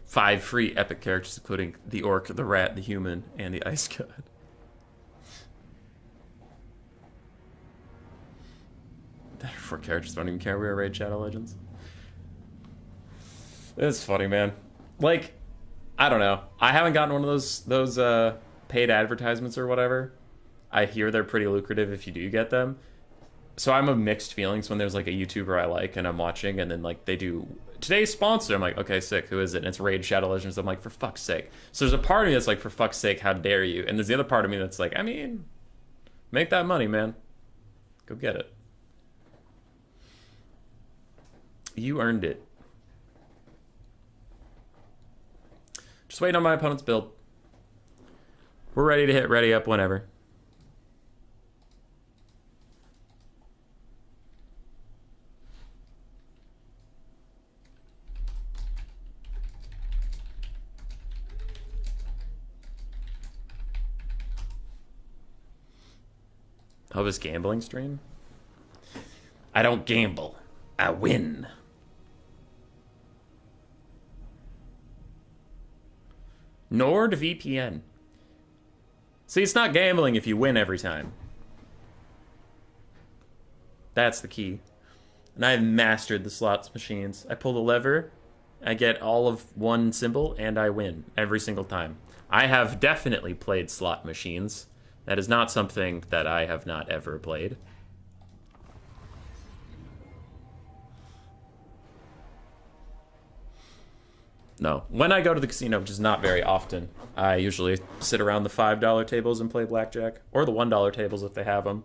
Five free epic characters, including the orc, the rat, the human, and the ice god. There are 4 characters, don't even care we are Raid Shadow Legends. It's funny, man. Like, I don't know. I haven't gotten one of those paid advertisements or whatever. I hear they're pretty lucrative if you do get them. So I'm of mixed feelings when there's like a YouTuber I like and I'm watching and then like they do today's sponsor. I'm like, okay, sick. Who is it? And it's Raid Shadow Legends. I'm like, for fuck's sake. So there's a part of me that's like, for fuck's sake, how dare you? And there's the other part of me that's like, I mean, make that money, man. Go get it. You earned it. Just waiting on my opponent's build. We're ready to hit ready up whenever. Oh, his gambling stream? I don't gamble. I win. NordVPN. See, it's not gambling if you win every time. That's the key. And I've mastered the slots machines. I pull the lever, I get all of one symbol, and I win every single time. I have definitely played slot machines. That is not something that I have not ever played. No. When I go to the casino, which is not very often, I usually sit around the $5 tables and play blackjack. Or the $1 tables if they have them.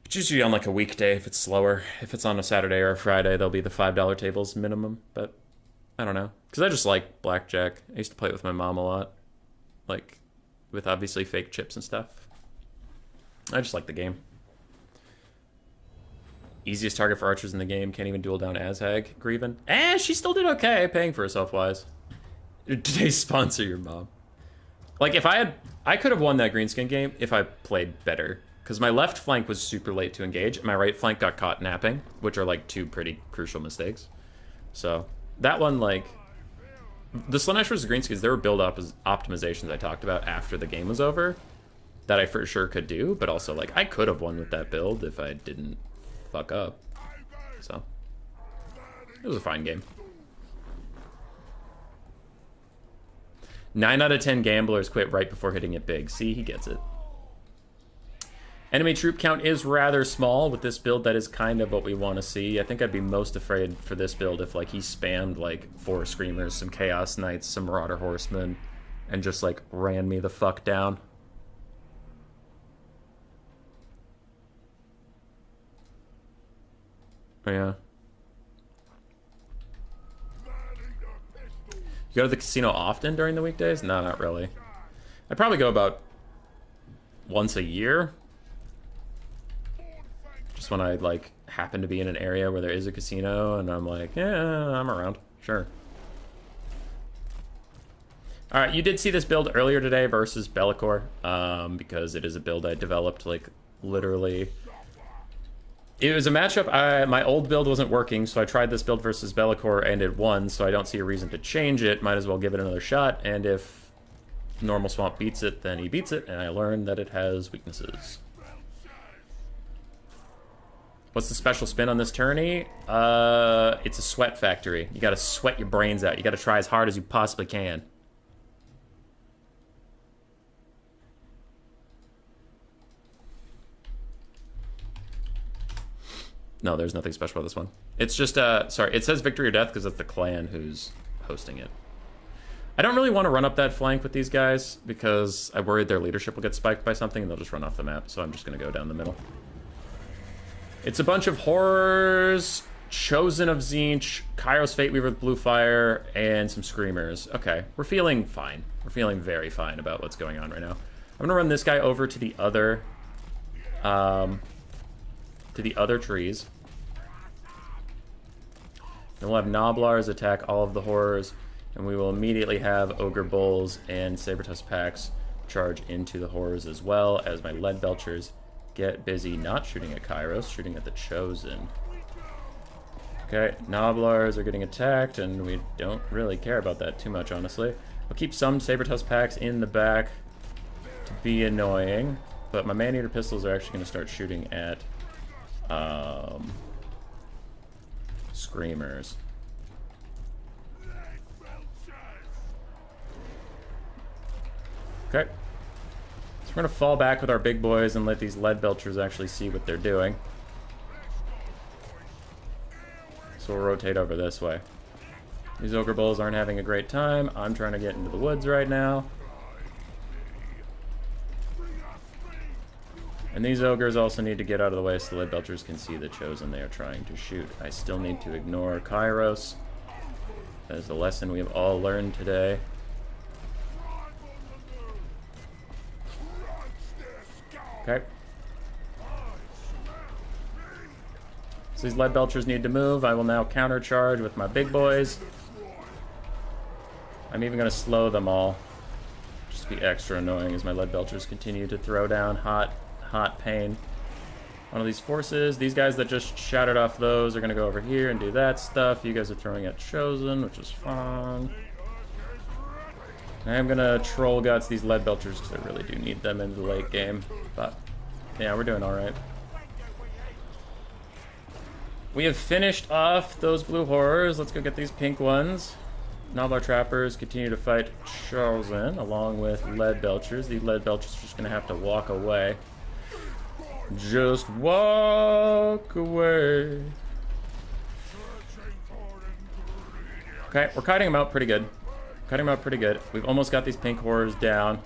It's usually on like a weekday if it's slower. If it's on a Saturday or a Friday, they'll be the $5 tables minimum. But I don't know. Because I just like blackjack. I used to play it with my mom a lot. Like, with obviously fake chips and stuff. I just like the game. Easiest target for archers in the game. Can't even duel down Azhag. Greven. She still did okay, paying for herself wise. Did they sponsor your mom? Like, if I could have won that greenskin game if I played better. Because my left flank was super late to engage, and my right flank got caught napping, which are, like, two pretty crucial mistakes. So, that one, like... The Slaanesh vs. Greenskins, there were build optimizations I talked about after the game was over that I for sure could do, but also, like, I could have won with that build if I didn't fuck up. So, it was a fine game. 9 out of 10 gamblers quit right before hitting it big. See, he gets it. Enemy troop count is rather small with this build. That is kind of what we want to see. I think I'd be most afraid for this build if like he spammed like 4 Screamers, some Chaos Knights, some Marauder Horsemen, and just like ran me the fuck down. Oh, yeah. You go to the casino often during the weekdays? No, not really. I probably go about once a year. Just when I, like, happen to be in an area where there is a casino, and I'm like, yeah, I'm around. Sure. Alright, you did see this build earlier today versus Be'lakor, because it is a build I developed, like, literally... It was a matchup, my old build wasn't working, so I tried this build versus Be'lakor, and it won, so I don't see a reason to change it. Might as well give it another shot, and if Normal Swamp beats it, then he beats it, and I learned that it has weaknesses. What's the special spin on this tourney? It's a sweat factory. You gotta sweat your brains out. You gotta try as hard as you possibly can. No, there's nothing special about this one. It's just, sorry, it says victory or death because it's the clan who's hosting it. I don't really want to run up that flank with these guys because I'm worried their leadership will get spiked by something and they'll just run off the map, so I'm just going to go down the middle. It's a bunch of horrors, Chosen of Tzeentch, Kairos Fateweaver with Blue Fire, and some Screamers. Okay, we're feeling fine. We're feeling very fine about what's going on right now. I'm going to run this guy over to the other, trees. Then we'll have Gnoblars attack all of the horrors, and we will immediately have Ogre Bulls and Sabertusk Packs charge into the horrors as well as my Lead Belchers get busy not shooting at Kairos, shooting at the Chosen. Okay, Gnoblars are getting attacked, and we don't really care about that too much, honestly. I'll keep some Sabertusk Packs in the back to be annoying, but my Maneater Pistols are actually going to start shooting at Screamers. Okay. So we're going to fall back with our big boys and let these Lead Belchers actually see what they're doing. So we'll rotate over this way. These Ogre Bulls aren't having a great time. I'm trying to get into the woods right now. And these Ogres also need to get out of the way so the Lead Belchers can see the Chosen they are trying to shoot. I still need to ignore Kairos. That is a lesson we have all learned today. Okay. So these Lead Belchers need to move. I will now countercharge with my big boys. I'm even going to slow them all. Just be extra annoying as my Lead Belchers continue to throw down hot hot pain. One of these forces. These guys that just shouted off those are going to go over here and do that stuff. You guys are throwing at Chosen, which is fun. I'm going to troll guts these lead belchers because I really do need them in the late game. But, yeah, we're doing alright. We have finished off those blue horrors. Let's go get these pink ones. Nobbler trappers continue to fight Chosen along with lead belchers. The lead belchers are just going to have to walk away. Just walk away. Okay, we're kiting them out pretty good. Cutting them out pretty good. We've almost got these pink horrors down.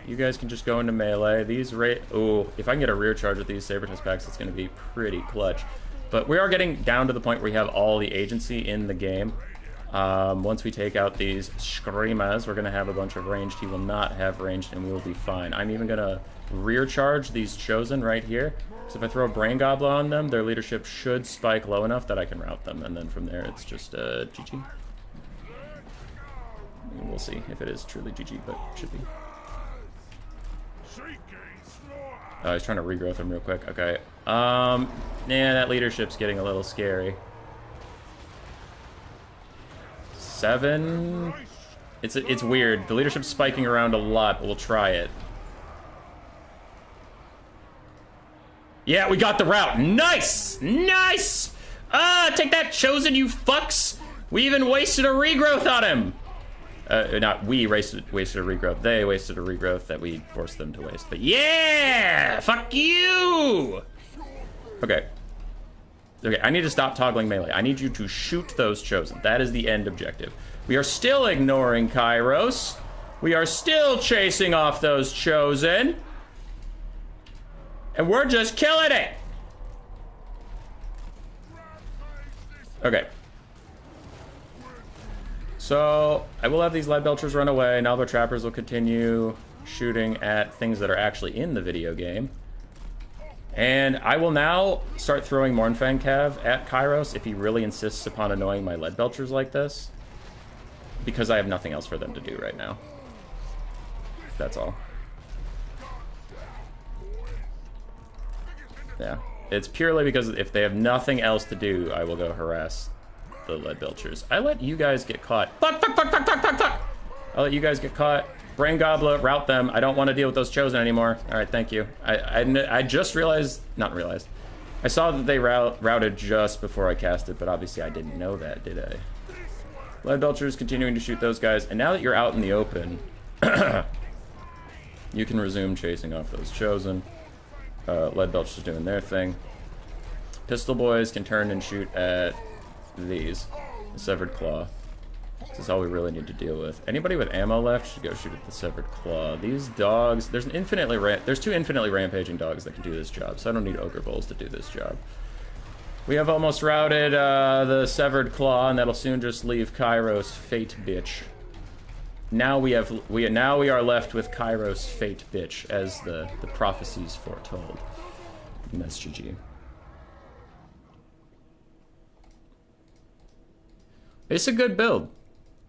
You guys can just go into melee. These ooh, if I can get a rear charge with these Sabertooth packs, it's going to be pretty clutch. But we are getting down to the point where we have all the agency in the game. Once we take out these Screamas, we're going to have a bunch of ranged. He will not have ranged, and we will be fine. I'm even going to rear charge these Chosen right here. So if I throw a Brain Gobbler on them, their leadership should spike low enough that I can route them. And then from there, it's just GG. And we'll see if it is truly GG, but it should be. I was trying to regrowth him real quick. Okay. Yeah, that leadership's getting a little scary. 7. It's weird. The leadership's spiking around a lot, but we'll try it. Yeah, we got the route. Nice! Nice! Take that, Chosen, you fucks! We even wasted a regrowth on him! Not we wasted a regrowth. They wasted a regrowth that we forced them to waste. But yeah! Fuck you! Okay. Okay, I need to stop toggling melee. I need you to shoot those Chosen. That is the end objective. We are still ignoring Kairos. We are still chasing off those Chosen. And we're just killing it! Okay. So, I will have these lead belchers run away. Nobbler trappers will continue shooting at things that are actually in the video game. And I will now start throwing Mournfang Cav at Kairos if he really insists upon annoying my lead belchers like this. Because I have nothing else for them to do right now. That's all. Yeah. It's purely because if they have nothing else to do, I will go harass the lead belchers. I let you guys get caught. Fuck! I'll let you guys get caught. Brain Gobbler, route them. I don't want to deal with those Chosen anymore. Alright, thank you. I just realized, not realized. I saw that they routed just before I cast it, but obviously I didn't know that, did I? Lead belchers continuing to shoot those guys, and now that you're out in the open, you can resume chasing off those Chosen. Lead belchers doing their thing. Pistol boys can turn and shoot at these. The Severed Claw. This is all we really need to deal with. Anybody with ammo left should go shoot at the Severed Claw. These dogs, there's two infinitely rampaging dogs that can do this job, so I don't need Ogre Bulls to do this job. We have almost routed the Severed Claw, and that'll soon just leave Kairos Fate Bitch. Now we are left with Kairos Fate Bitch, as the prophecies foretold. And that's GG. It's a good build.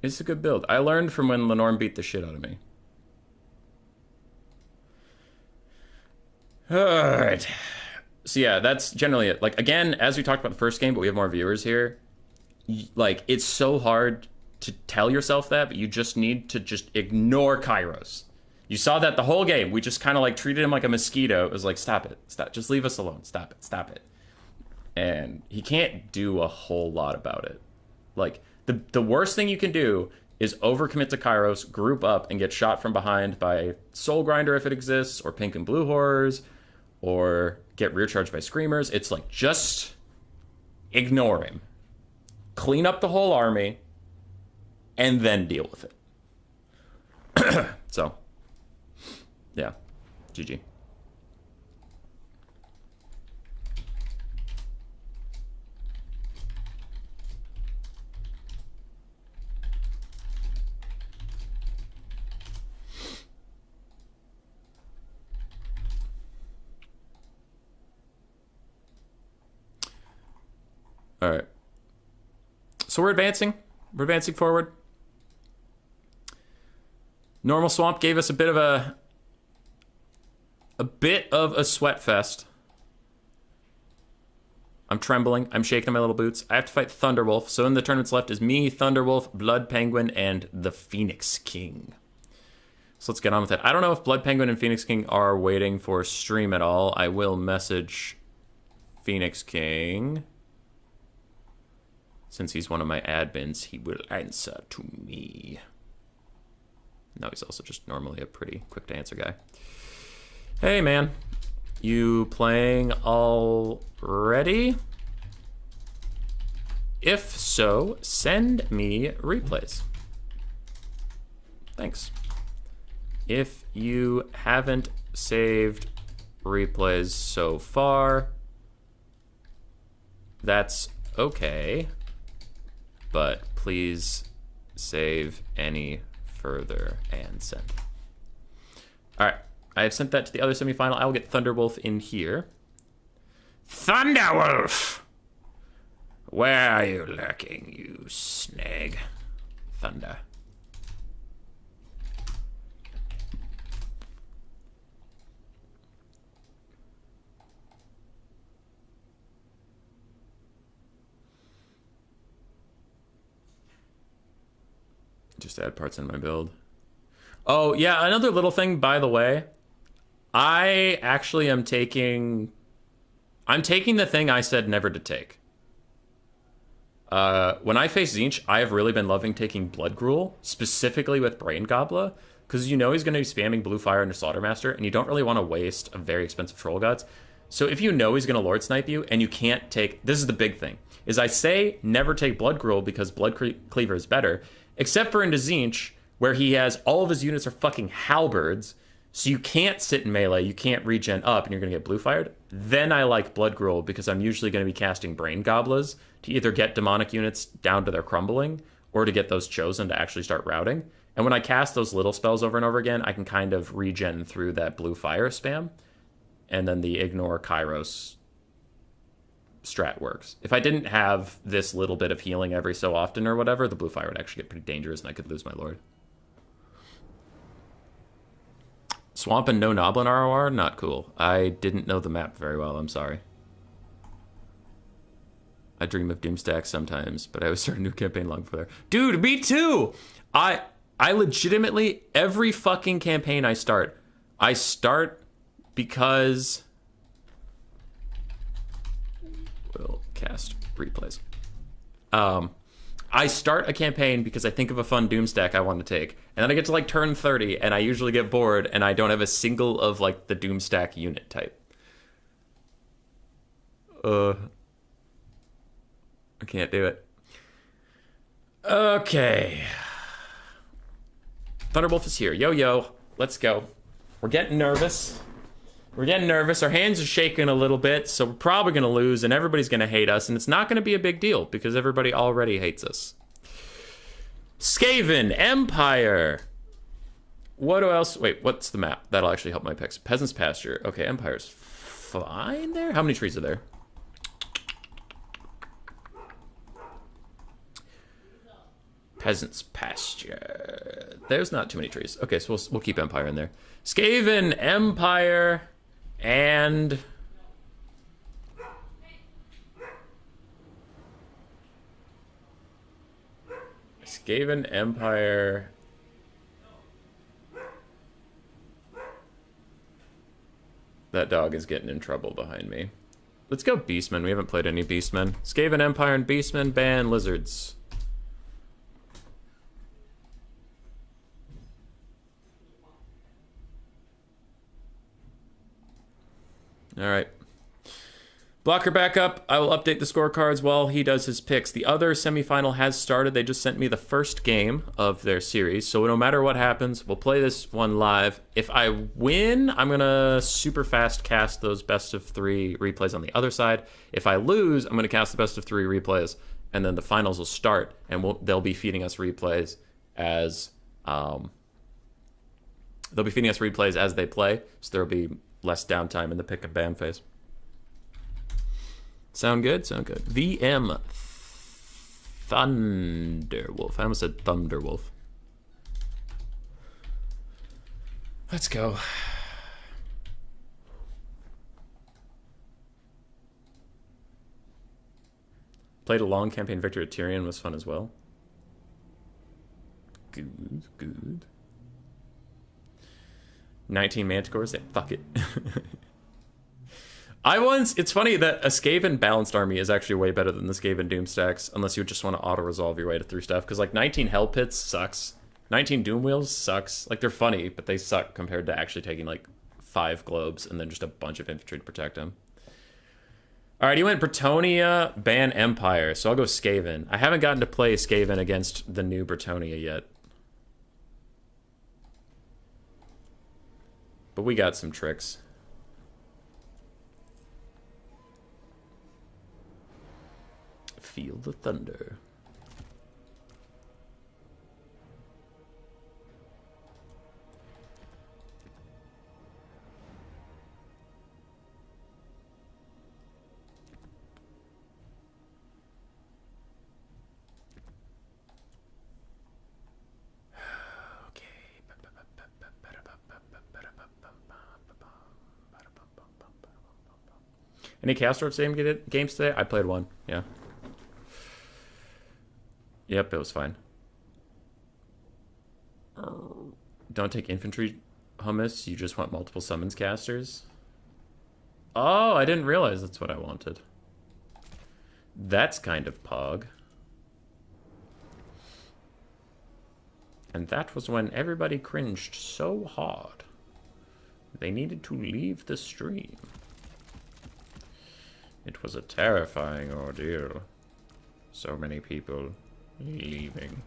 It's a good build. I learned from when Lenorm beat the shit out of me. Alright. So yeah, that's generally it. Like, again, as we talked about the first game, but we have more viewers here, like, it's so hard to tell yourself that, but you just need to just ignore Kairos. You saw that the whole game. We just kind of like treated him like a mosquito. It was like, stop it. Stop. Just leave us alone. Stop it. Stop it. And he can't do a whole lot about it. Like, the worst thing you can do is overcommit to Kairos, group up, and get shot from behind by Soul Grinder if it exists, or Pink and Blue Horrors, or get rear charged by Screamers. It's like, just ignore him. Clean up the whole army, and then deal with it. So, yeah, GG. All right. So we're advancing. We're advancing forward. Normal Swamp gave us a bit of a a bit of a sweat fest. I'm trembling. I'm shaking in my little boots. I have to fight Thunderwolf. So in the tournaments left is me, Thunderwolf, Blood Penguin, and the Phoenix King. So let's get on with it. I don't know if Blood Penguin and Phoenix King are waiting for stream at all. I will message Phoenix King. Since he's one of my admins, he will answer to me. No, he's also just normally a pretty quick to answer guy. Hey, man. You playing already? If so, send me replays. Thanks. If you haven't saved replays so far, that's okay. But please save any further and send. All right. I have sent that to the other semifinal. I will get Thunderwolf in here. Thunderwolf! Where are you lurking, you snag? Thunder. Just add parts in my build. Oh, yeah, another little thing, by the way. I actually am taking... I'm taking the thing I said never to take. When I face Tzeentch, I have really been loving taking Blood Gruul, specifically with Brain Gobbler, because you know he's going to be spamming Blue Fire into Slaughtermaster, and you don't really want to waste a very expensive Troll Gods. So if you know he's going to Lord Snipe you, and you can't take... This is the big thing, is I say never take Blood Gruul because Blood Cleaver is better, except for into Tzeentch, where he has all of his units are fucking halberds, so you can't sit in melee, you can't regen up, and you're going to get blue fired. Then I like Blood Gruul because I'm usually going to be casting Brain Gobblers to either get demonic units down to their crumbling or to get those chosen to actually start routing. And when I cast those little spells over and over again, I can kind of regen through that blue fire spam. And then the ignore Kairos strat works. If I didn't have this little bit of healing every so often or whatever, the blue fire would actually get pretty dangerous and I could lose my lord. Swamp and no Noblin ROR? Not cool. I didn't know the map very well, I'm sorry. I dream of Doomstack sometimes, but I always start a new campaign long before there. Dude, me too! I legitimately, every fucking campaign I start because... We'll cast replays. I start a campaign because I think of a fun Doomstack I want to take. And then I get to like turn 30 and I usually get bored and I don't have a single of like the Doomstack unit type. I can't do it. Okay. Thunderwolf is here. Yo, yo. Let's go. We're getting nervous. We're getting nervous. Our hands are shaking a little bit, so we're probably going to lose, and everybody's going to hate us, and it's not going to be a big deal, because everybody already hates us. Skaven Empire. What else? Wait, what's the map? That'll actually help my picks. Peasant's Pasture. Okay, Empire's fine there. How many trees are there? Peasant's Pasture. There's not too many trees. Okay, so we'll keep Empire in there. Skaven Empire and Skaven Empire. That dog is getting in trouble behind me. Let's go Beastmen. We haven't played any Beastmen. Skaven Empire and Beastmen ban lizards. All right. Blocker back up. I will update the scorecards while he does his picks. The other semifinal has started. They just sent me the first game of their series. So no matter what happens, we'll play this one live. If I win, I'm going to super fast cast those best of 3 replays on the other side. If I lose, I'm going to cast the best of 3 replays. And then the finals will start. And they'll be feeding us replays as... they'll be feeding us replays as they play. So there will be less downtime in the pick and ban phase. Sound good? Sound good. VM Thunderwolf. I almost said Thunderwolf. Let's go. Played a long campaign victory at Tyrion, was fun as well. Good, good. 19 Manticores? Yeah, fuck it. It's funny that a Skaven balanced army is actually way better than the Skaven Doom stacks, unless you just want to auto-resolve your way through stuff, because like 19 Hell Pits sucks. 19 Doom Wheels sucks. Like, they're funny, but they suck compared to actually taking like 5 globes and then just a bunch of infantry to protect them. Alright, he went Bretonnia, Ban Empire, so I'll go Skaven. I haven't gotten to play Skaven against the new Bretonnia yet. But we got some tricks. Feel the thunder. Any Chaos Dwarf games today? I played one, yeah. Yep, it was fine. Don't take infantry hummus, you just want multiple summons casters? Oh, I didn't realize that's what I wanted. That's kind of pog. And that was when everybody cringed so hard. They needed to leave the stream. It was a terrifying ordeal. So many people leaving.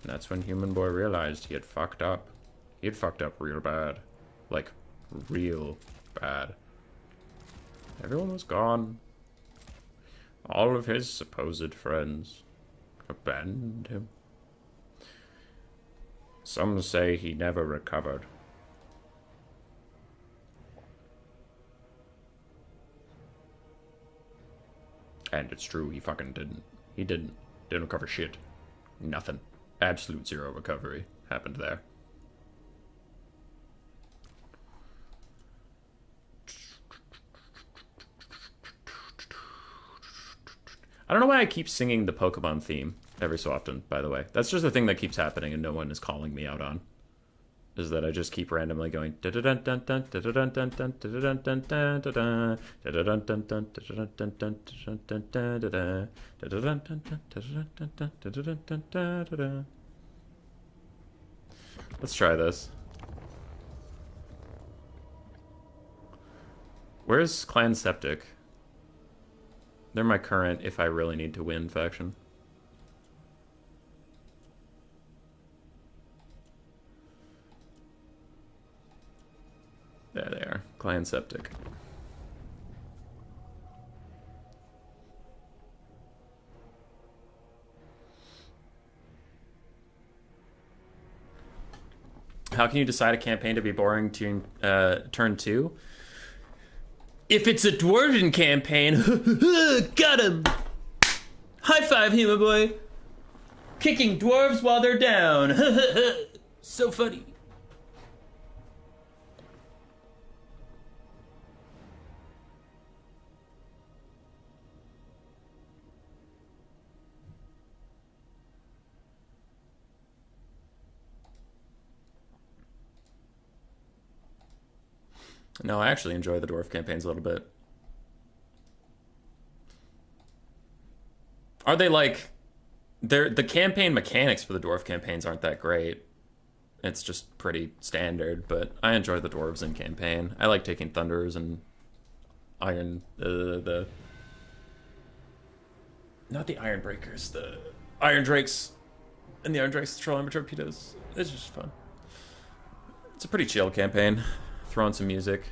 And that's when Human Boy realized he had fucked up. He had fucked up real bad. Like, real bad. Everyone was gone. All of his supposed friends abandoned him. Some say he never recovered. And it's true, he fucking didn't. He didn't recover shit. Nothing. Absolute zero recovery happened there. I don't know why I keep singing the Pokemon theme every so often, by the way. That's just a thing that keeps happening and no one is calling me out on. Is that I just keep randomly going Let's try this. Where's Clan Septic? They're my current if I really need to win faction. There they are. Clan Septic. How can you decide a campaign to be boring to turn 2? If it's a dwarven campaign, got him! High five, Human Boy! Kicking dwarves while they're down. So funny. No, I actually enjoy the dwarf campaigns a little bit. Are they like... the campaign mechanics for the dwarf campaigns aren't that great. It's just pretty standard, but I enjoy the dwarves in campaign. I like taking thunders and iron... not the iron breakers, the iron drakes and the iron drakes troll armor torpedoes. It's just fun. It's a pretty chill campaign. Throw on some music.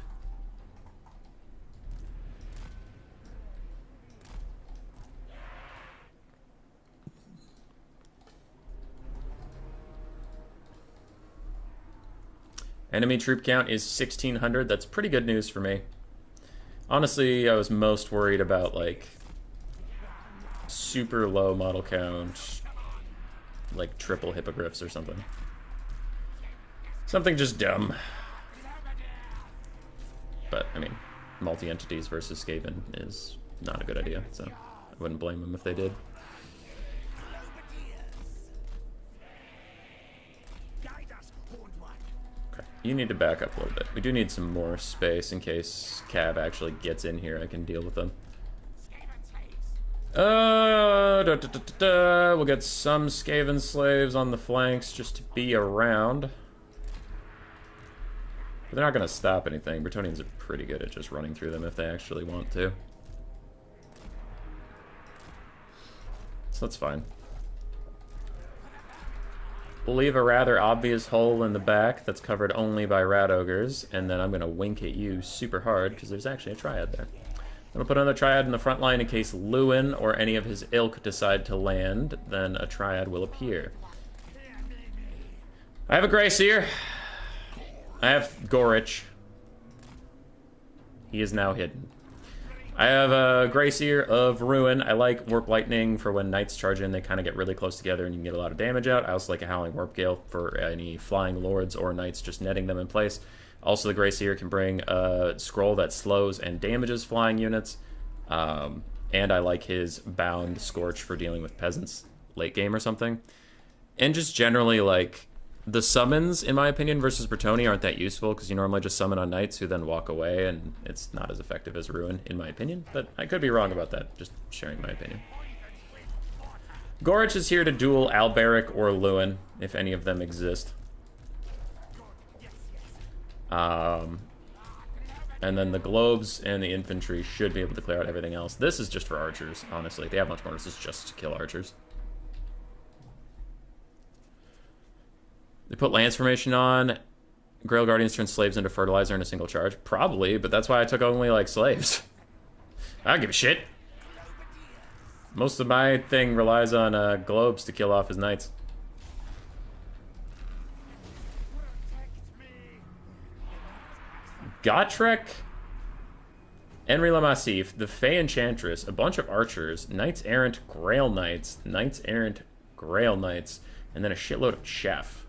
Enemy troop count is 1,600. That's pretty good news for me. Honestly, I was most worried about, like, super low model count, like triple hippogriffs or something. Something just dumb. But, I mean, multi-entities versus Skaven is not a good idea, so... I wouldn't blame them if they did. Okay, you need to back up a little bit. We do need some more space in case Cab actually gets in here. I can deal with them. We'll get some Skaven slaves on the flanks just to be around. But they're not going to stop anything. Bretonnians are pretty good at just running through them if they actually want to. So that's fine. We'll leave a rather obvious hole in the back that's covered only by rat ogres, and then I'm going to wink at you super hard because there's actually a triad there. I'll put another triad in the front line in case Lewin or any of his ilk decide to land, then a triad will appear. I have a Grey Seer. I have Gorich. He is now hidden. I have a Grey Seer of Ruin. I like Warp Lightning for when Knights charge in, they kind of get really close together and you can get a lot of damage out. I also like a Howling Warp Gale for any Flying Lords or Knights, just netting them in place. Also, the Grey Seer can bring a scroll that slows and damages flying units. And I like his Bound Scorch for dealing with peasants late game or something. And just generally, like, the summons, in my opinion, versus Bretonnia aren't that useful because you normally just summon on Knights who then walk away, and it's not as effective as Ruin, in my opinion. But I could be wrong about that, just sharing my opinion. Gorich is here to duel Alberic or Lewin, if any of them exist. And then the globes and the infantry should be able to clear out everything else. This is just for archers, honestly. They have much more. This is just to kill archers. They put lance formation on. Grail Guardians turn slaves into fertilizer in a single charge. Probably, but that's why I took only, like, slaves. I don't give a shit. Most of my thing relies on globes to kill off his knights. Gotrek, Henry Le Massif, the Fey Enchantress, a bunch of archers, Knights Errant, Grail Knights, Knights Errant, Grail Knights, and then a shitload of Chef.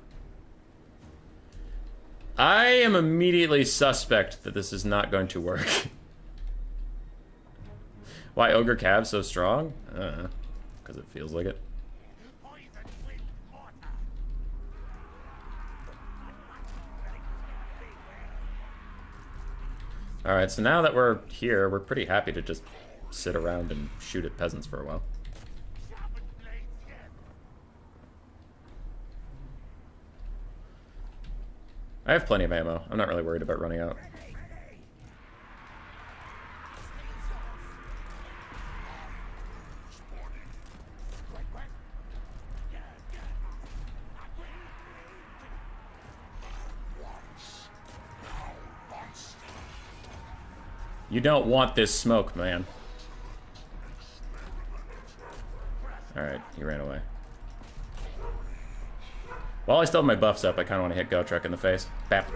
I am immediately suspect that this is not going to work. Why Ogre Cab so strong? Because it feels like it. Alright, so now that we're here, we're pretty happy to just sit around and shoot at peasants for a while. I have plenty of ammo. I'm not really worried about running out. You don't want this smoke, man. Alright, he ran away. While I still have my buffs up, I kind of want to hit Gotrek in the face. Bap.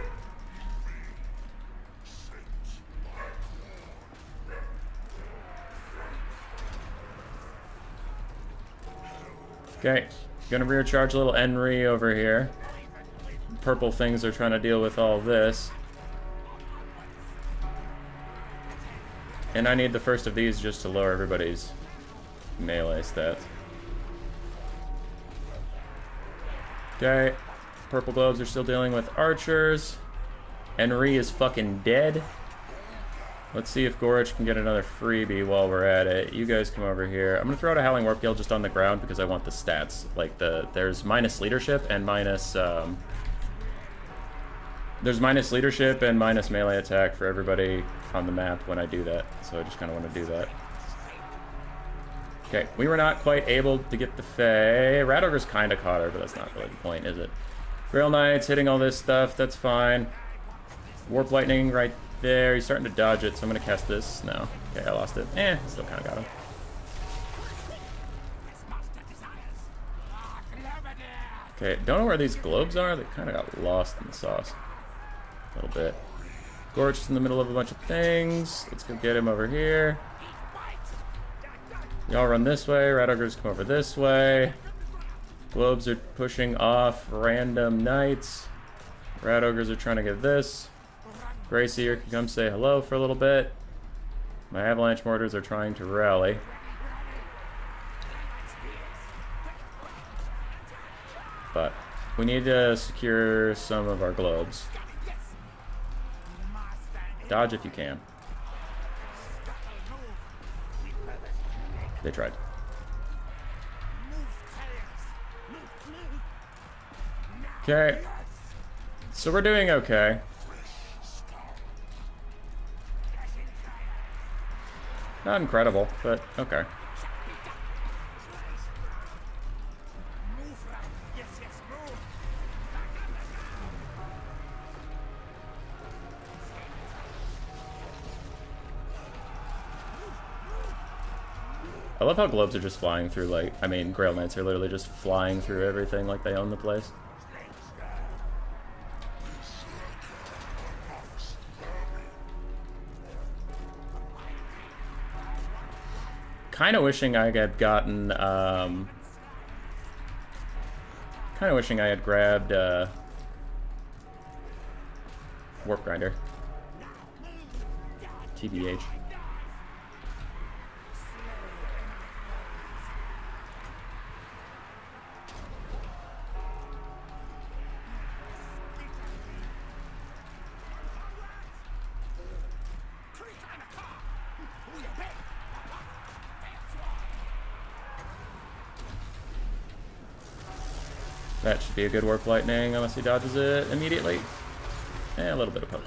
Okay, gonna rear charge a little Enri over here. Purple things are trying to deal with all this. And I need the first of these just to lower everybody's melee stats. Okay, purple globes are still dealing with archers. Henry is fucking dead. Let's see if Gorich can get another freebie while we're at it. You guys come over here. I'm gonna throw out a Howling Warp Gale just on the ground because I want the stats. Like there's minus leadership and minus there's minus leadership and minus melee attack for everybody on the map when I do that. So I just kind of want to do that. Okay, we were not quite able to get the Fae. Rat Ogre's kind of caught her, but that's not really the point, is it? Grail Knights hitting all this stuff, that's fine. Warp Lightning right there. He's starting to dodge it, so I'm going to cast this. No. Okay, I lost it. Still kind of got him. Okay, don't know where these globes are. They kind of got lost in the sauce. A little bit. Gorch is in the middle of a bunch of things. Let's go get him over here. Y'all run this way. Rat Ogres come over this way. Globes are pushing off random knights. Rat Ogres are trying to get this. Grey Seer can come say hello for a little bit. My Avalanche Mortars are trying to rally. but we need to secure some of our globes. Dodge if you can. They tried. Okay. So we're doing okay. Not incredible, but okay. I love how globes are just flying through, like, I mean, Grail Knights are literally just flying through everything like they own the place. Kind of wishing I had gotten, kind of wishing I had grabbed, Warp Grinder. TBH. That should be a good Warp Lightning, unless he dodges it immediately. A little bit of poke.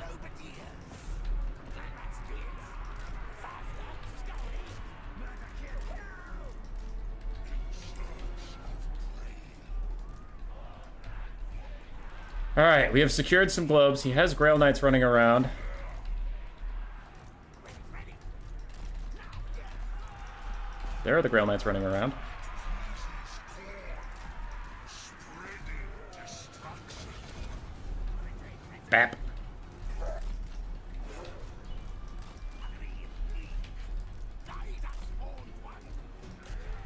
Alright, we have secured some globes. He has Grail Knights running around. There are the Grail Knights running around. Bap.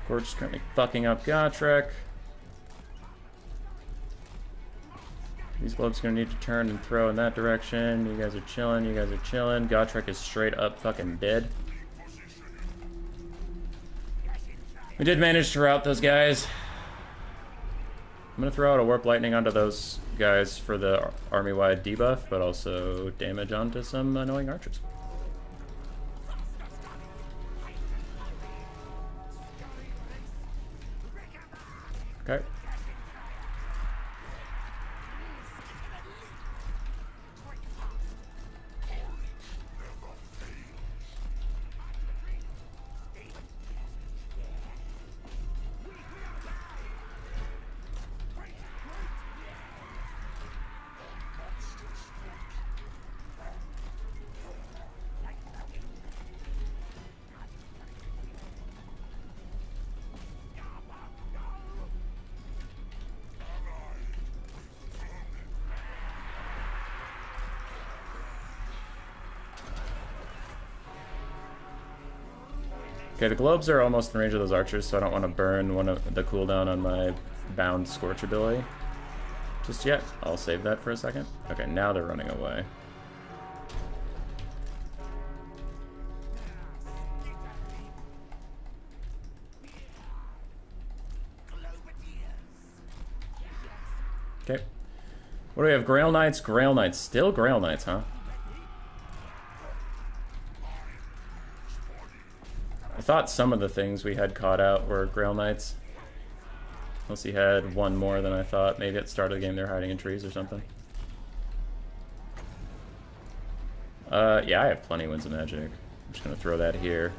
Gorge is currently fucking up Gotrek. These globes are gonna need to turn and throw in that direction. You guys are chilling, you guys are chilling. Gotrek is straight up fucking dead. We did manage to rout those guys. I'm gonna throw out a Warp Lightning onto those guys for the army-wide debuff, but also damage onto some annoying archers. Okay. Okay, the globes are almost in range of those archers, so I don't want to burn one of the cooldown on my bound Scorch ability just yet. I'll save that for a second. Okay, now they're running away. Okay. What do we have? Grail Knights? Grail Knights. Still Grail Knights, huh? I thought some of the things we had caught out were Grail Knights. Unless he had one more than I thought. Maybe at the start of the game they're hiding in trees or something. Yeah, I have plenty of Winds of Magic. I'm just gonna throw that here.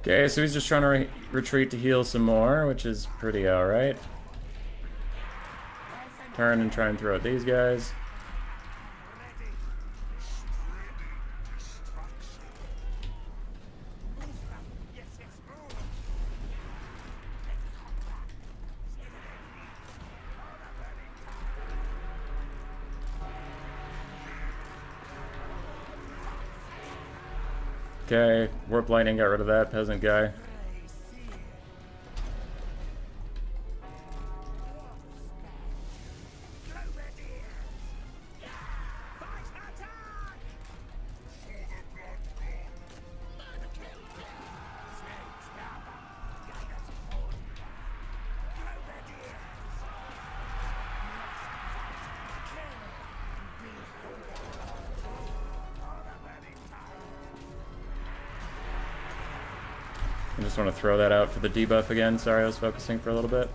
Okay, so he's just trying to retreat to heal some more, which is pretty alright. Turn and try and throw at these guys. Okay, Warp Lightning got rid of that peasant guy. I just want to throw that out for the debuff again. Sorry, I was focusing for a little bit.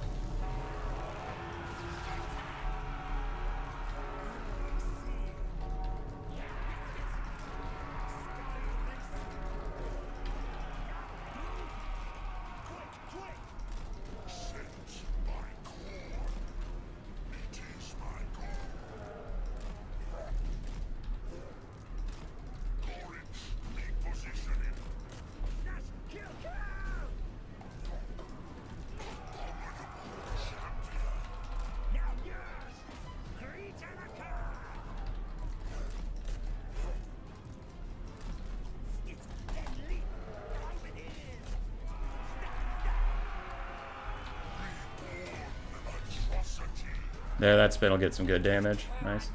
There, that spin will get some good damage. Nice.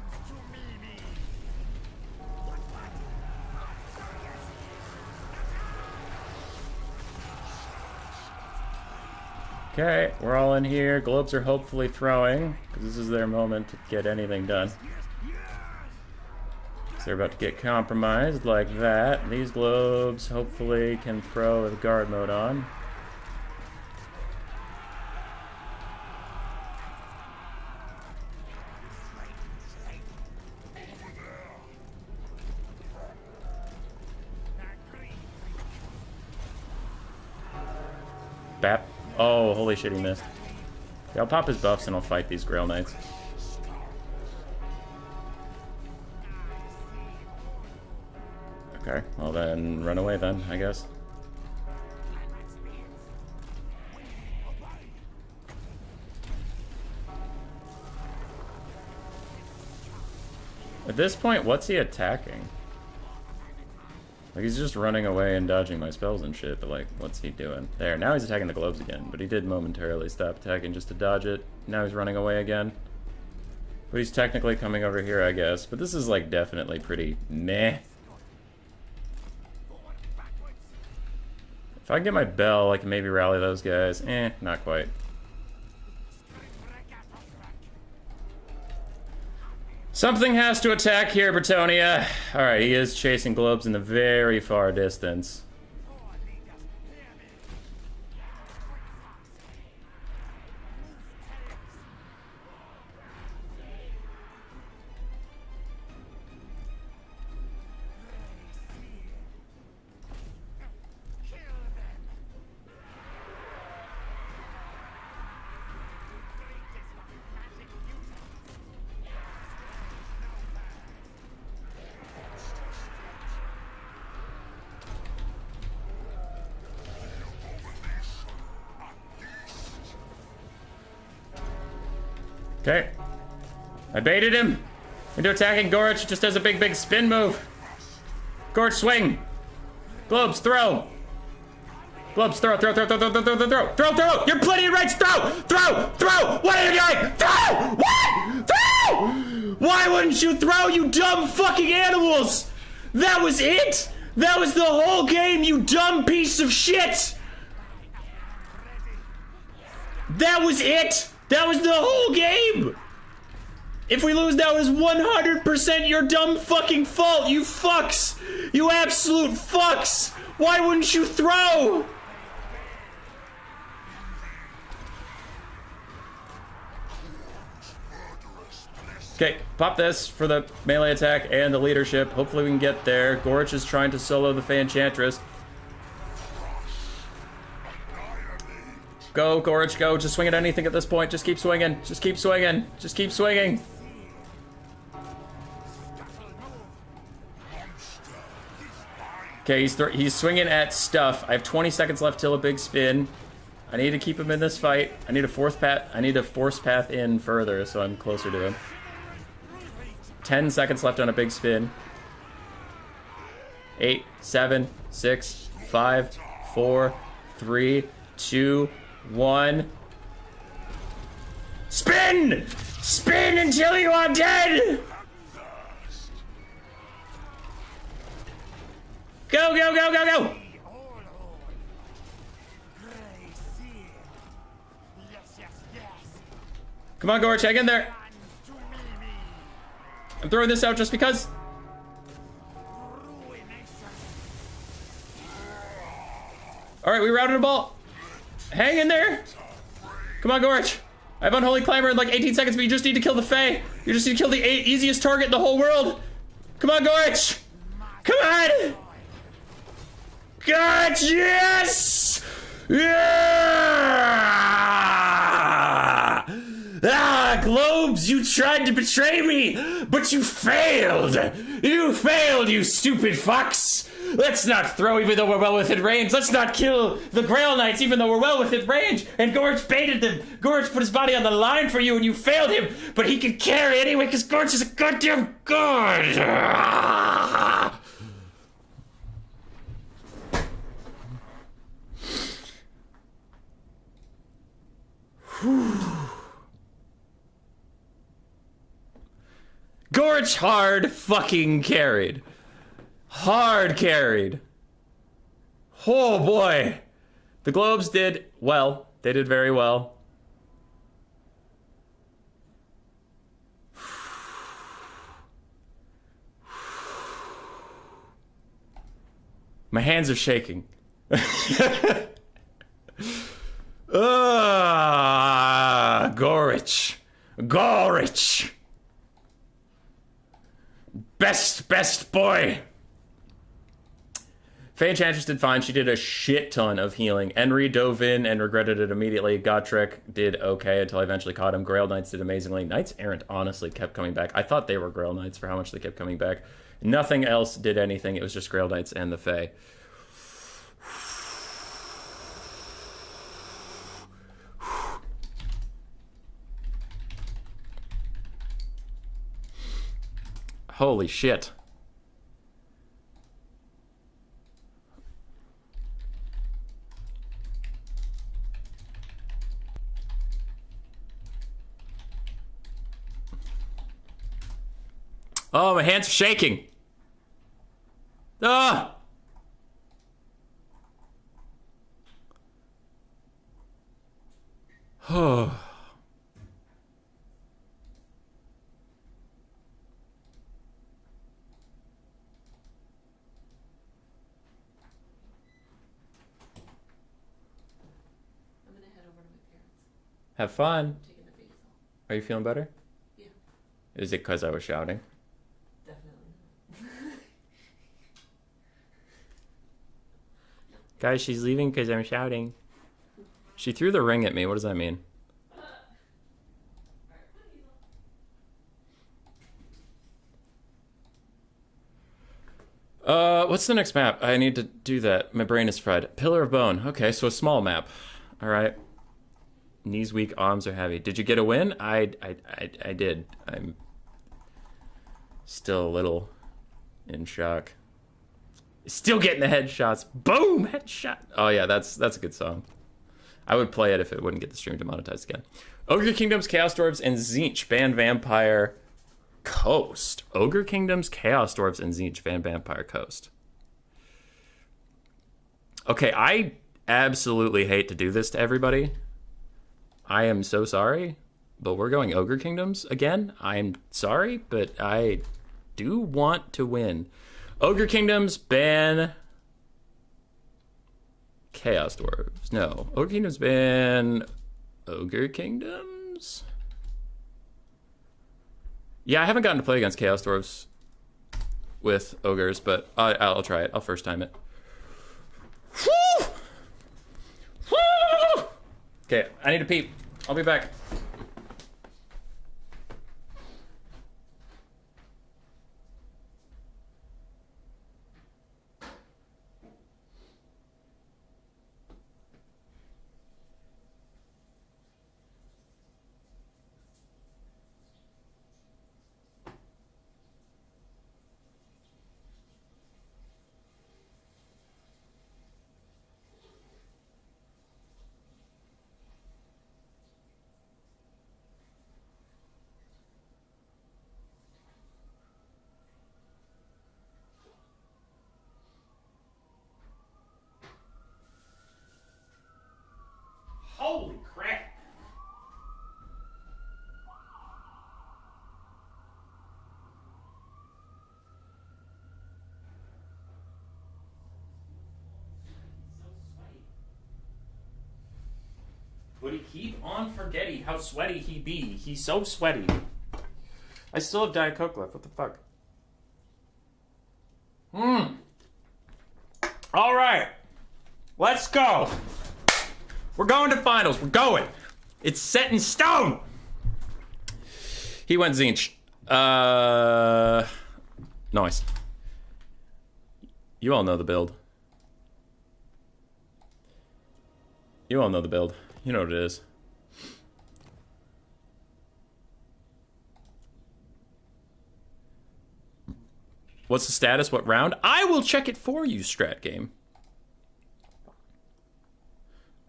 Okay, we're all in here. Globes are hopefully throwing, because this is their moment to get anything done. So they're about to get compromised like that. These globes hopefully can throw with guard mode on. Bap. Oh, holy shit, he missed. Yeah, I'll pop his buffs and I'll fight these Grail Knights. Okay, well then, run away then, I guess. At this point, what's he attacking? Like, he's just running away and dodging my spells and shit, but like, what's he doing? There, now he's attacking the globes again, but he did momentarily stop attacking just to dodge it. Now he's running away again. But he's technically coming over here, I guess. But this is like definitely pretty meh. If I can get my bell, I can maybe rally those guys. Eh, not quite. Something has to attack here, Bretonnia. Alright, he is chasing globes in the very far distance. Okay. I baited him into attacking Gorch. Just does a big spin move. Gorch, swing. Globes, throw. Globes, throw. Throw. You're plenty of rights. Throw. What are you doing? Throw. What? Throw. Why wouldn't you throw, you dumb fucking animals? That was it? That was the whole game, you dumb piece of shit. That was it. That was the whole game! If we lose, that was 100% your dumb fucking fault, you fucks! You absolute fucks! Why wouldn't you throw? Okay, pop this for the melee attack and the leadership. Hopefully we can get there. Gorch is trying to solo the Faenchantress. Go, Gorge, go. Just swing at anything at this point. Just keep swinging. Just keep swinging. Just keep swinging. Okay, he's swinging at stuff. I have 20 seconds left till a big spin. I need to keep him in this fight. I need a force path in further so I'm closer to him. 10 seconds left on a big spin. 8, 7, 6, 5, 4, 3, 2, 1. Spin! Spin until you are dead! Go, go, go, go, go! Come on, Gorge, hang in there. I'm throwing this out just because. All right, we routed a ball. Hang in there. Come on, Gorge. I have Unholy Climber in like 18 seconds, but you just need to kill the Fae. You just need to kill the easiest target in the whole world. Come on, Gorge. Come on. Gorge, yes! Yeah! Ah, Globes, you tried to betray me, but you failed! You failed, you stupid fox! Let's not throw even though we're well within range. Let's not kill the Grail Knights even though we're well within range. And Gorge baited them. Gorge put his body on the line for you and you failed him. But he can carry anyway because Gorge is a goddamn god! Ah! Gorge hard fucking carried. Hard carried. Oh boy. The Globes did well. They did very well. My hands are shaking. Gorich. Gorich. Best boy. Faye Enchantress did fine. She did a shit ton of healing. Enri dove in and regretted it immediately. Gotrek did okay until I eventually caught him. Grail Knights did amazingly. Knights Errant honestly kept coming back. I thought they were Grail Knights for how much they kept coming back. Nothing else did anything. It was just Grail Knights and the Fae. Holy shit. Oh, my hands are shaking. Ah! Oh. I'm gonna head over to my parents. Have fun. I'm taking the basil. Are you feeling better? Yeah, Is it because I was shouting? definitely. Guys, she's leaving because I'm shouting. She threw the ring at me. What does that mean? What's the next map? I need to do that. My brain is fried. Pillar of Bone. Okay, so a small map. All right. Knees weak, arms are heavy. Did you get a win? I did. I'm still a little in shock. Still getting the headshots. Boom! Headshot. Oh yeah, that's a good song. I would play it if it wouldn't get the stream demonetized again. Ogre Kingdoms, Chaos Dwarves, and Tzeentch ban Vampire Coast. Ogre Kingdoms, Chaos Dwarves, and Tzeentch ban Vampire Coast. Okay, I absolutely hate to do this to everybody. I am so sorry, but we're going Ogre Kingdoms again. I'm sorry, but I do want to win. Ogre Kingdoms ban Chaos Dwarves. No. Ogre Kingdoms ban Ogre Kingdoms? Yeah, I haven't gotten to play against Chaos Dwarves with Ogres, but I'll try it. I'll first time it. Woo! Woo! Okay, I need to pee. I'll be back. Holy crap. Would he keep on forgetting how sweaty he be? He's so sweaty. I still have Diet Coke left. What the fuck? All right. Let's go. We're going to finals. We're going. It's set in stone. He went Zinch. Nice. You all know the build. You all know the build. You know what it is. What's the status? What round? I will check it for you, Strat Game.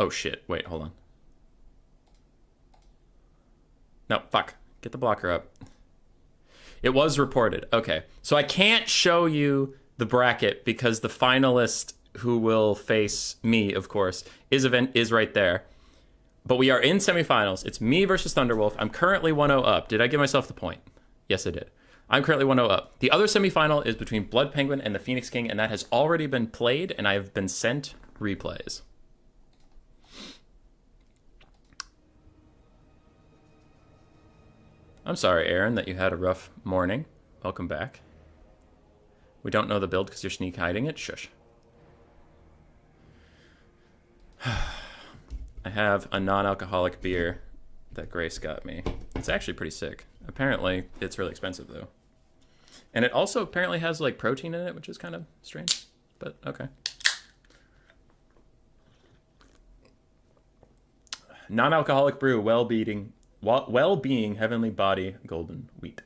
Oh shit, wait, hold on. No, fuck. Get the blocker up. It was reported. Okay, so I can't show you the bracket because the finalist who will face me, of course, is right there. But we are in semifinals. It's me versus Thunderwolf. I'm currently 1-0 up. Did I give myself the point? Yes, I did. I'm currently 1-0 up. The other semifinal is between Blood Penguin and the Phoenix King, and that has already been played, and I have been sent replays. I'm sorry, Aaron, that you had a rough morning. Welcome back. We don't know the build because you're sneak hiding it. Shush. I have a non-alcoholic beer that Grace got me. It's actually pretty sick. Apparently, it's really expensive, though. And it also apparently has, like, protein in it, which is kind of strange. But, okay. Non-alcoholic brew, well-being heavenly body, golden wheat.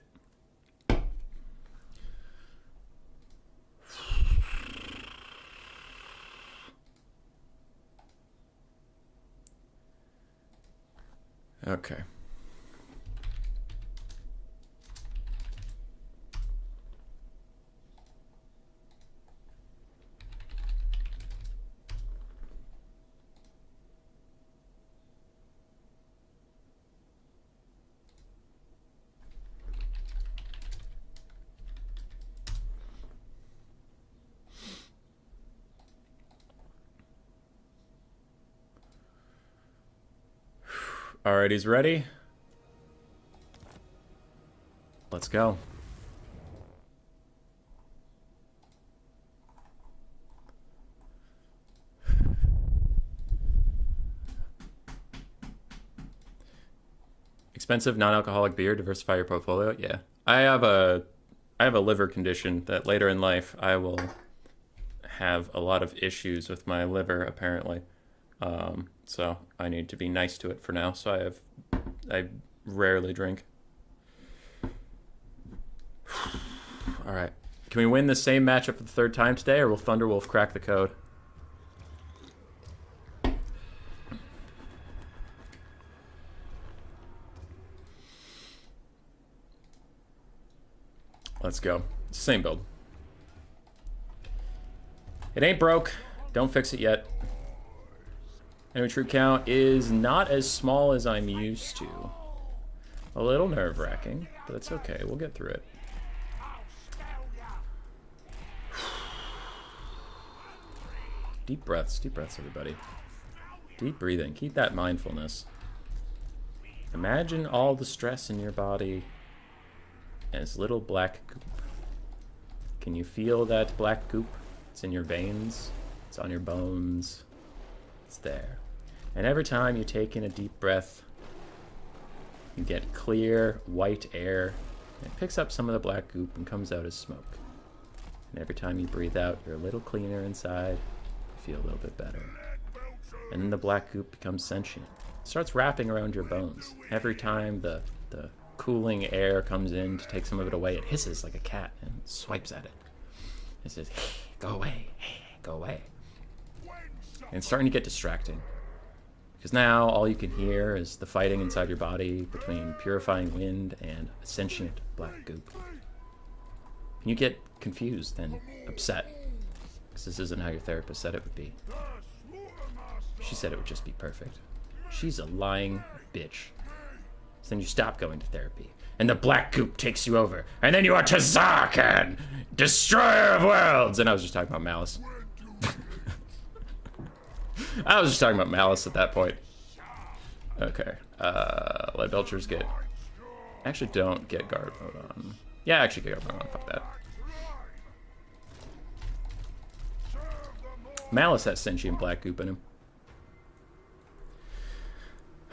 Okay. All right, he's ready. Let's go. Expensive non-alcoholic beer, diversify your portfolio. Yeah. I have a liver condition that later in life I will have a lot of issues with my liver, apparently. So I need to be nice to it for now. So I rarely drink. All right. Can we win the same matchup for the third time today, or will Thunderwolf crack the code? Let's go. Same build. It ain't broke. Don't fix it yet. Enemy troop count is not as small as I'm used to. A little nerve-wracking, but it's okay. We'll get through it. Deep breaths, everybody. Deep breathing. Keep that mindfulness. Imagine all the stress in your body as little black goop. Can you feel that black goop? It's in your veins. It's on your bones. It's there. And every time you take in a deep breath, you get clear, white air. And it picks up some of the black goop and comes out as smoke. And every time you breathe out, you're a little cleaner inside. You feel a little bit better. And then the black goop becomes sentient. It starts wrapping around your bones. Every time the cooling air comes in to take some of it away, it hisses like a cat and swipes at it. It says, hey, go away, hey, go away. And it's starting to get distracting. Because now all you can hear is the fighting inside your body between purifying wind and sentient black goop. And you get confused and upset. Because this isn't how your therapist said it would be. She said it would just be perfect. She's a lying bitch. So then you stop going to therapy. And the black goop takes you over. And then you are Tazarkan, destroyer of worlds. And I was just talking about Malice. I was just talking about Malice at that point. Okay. Lead Belchers get... Actually, don't get guard mode on. Yeah, actually get guard mode on. Fuck that. Malice has sentient black goop in him.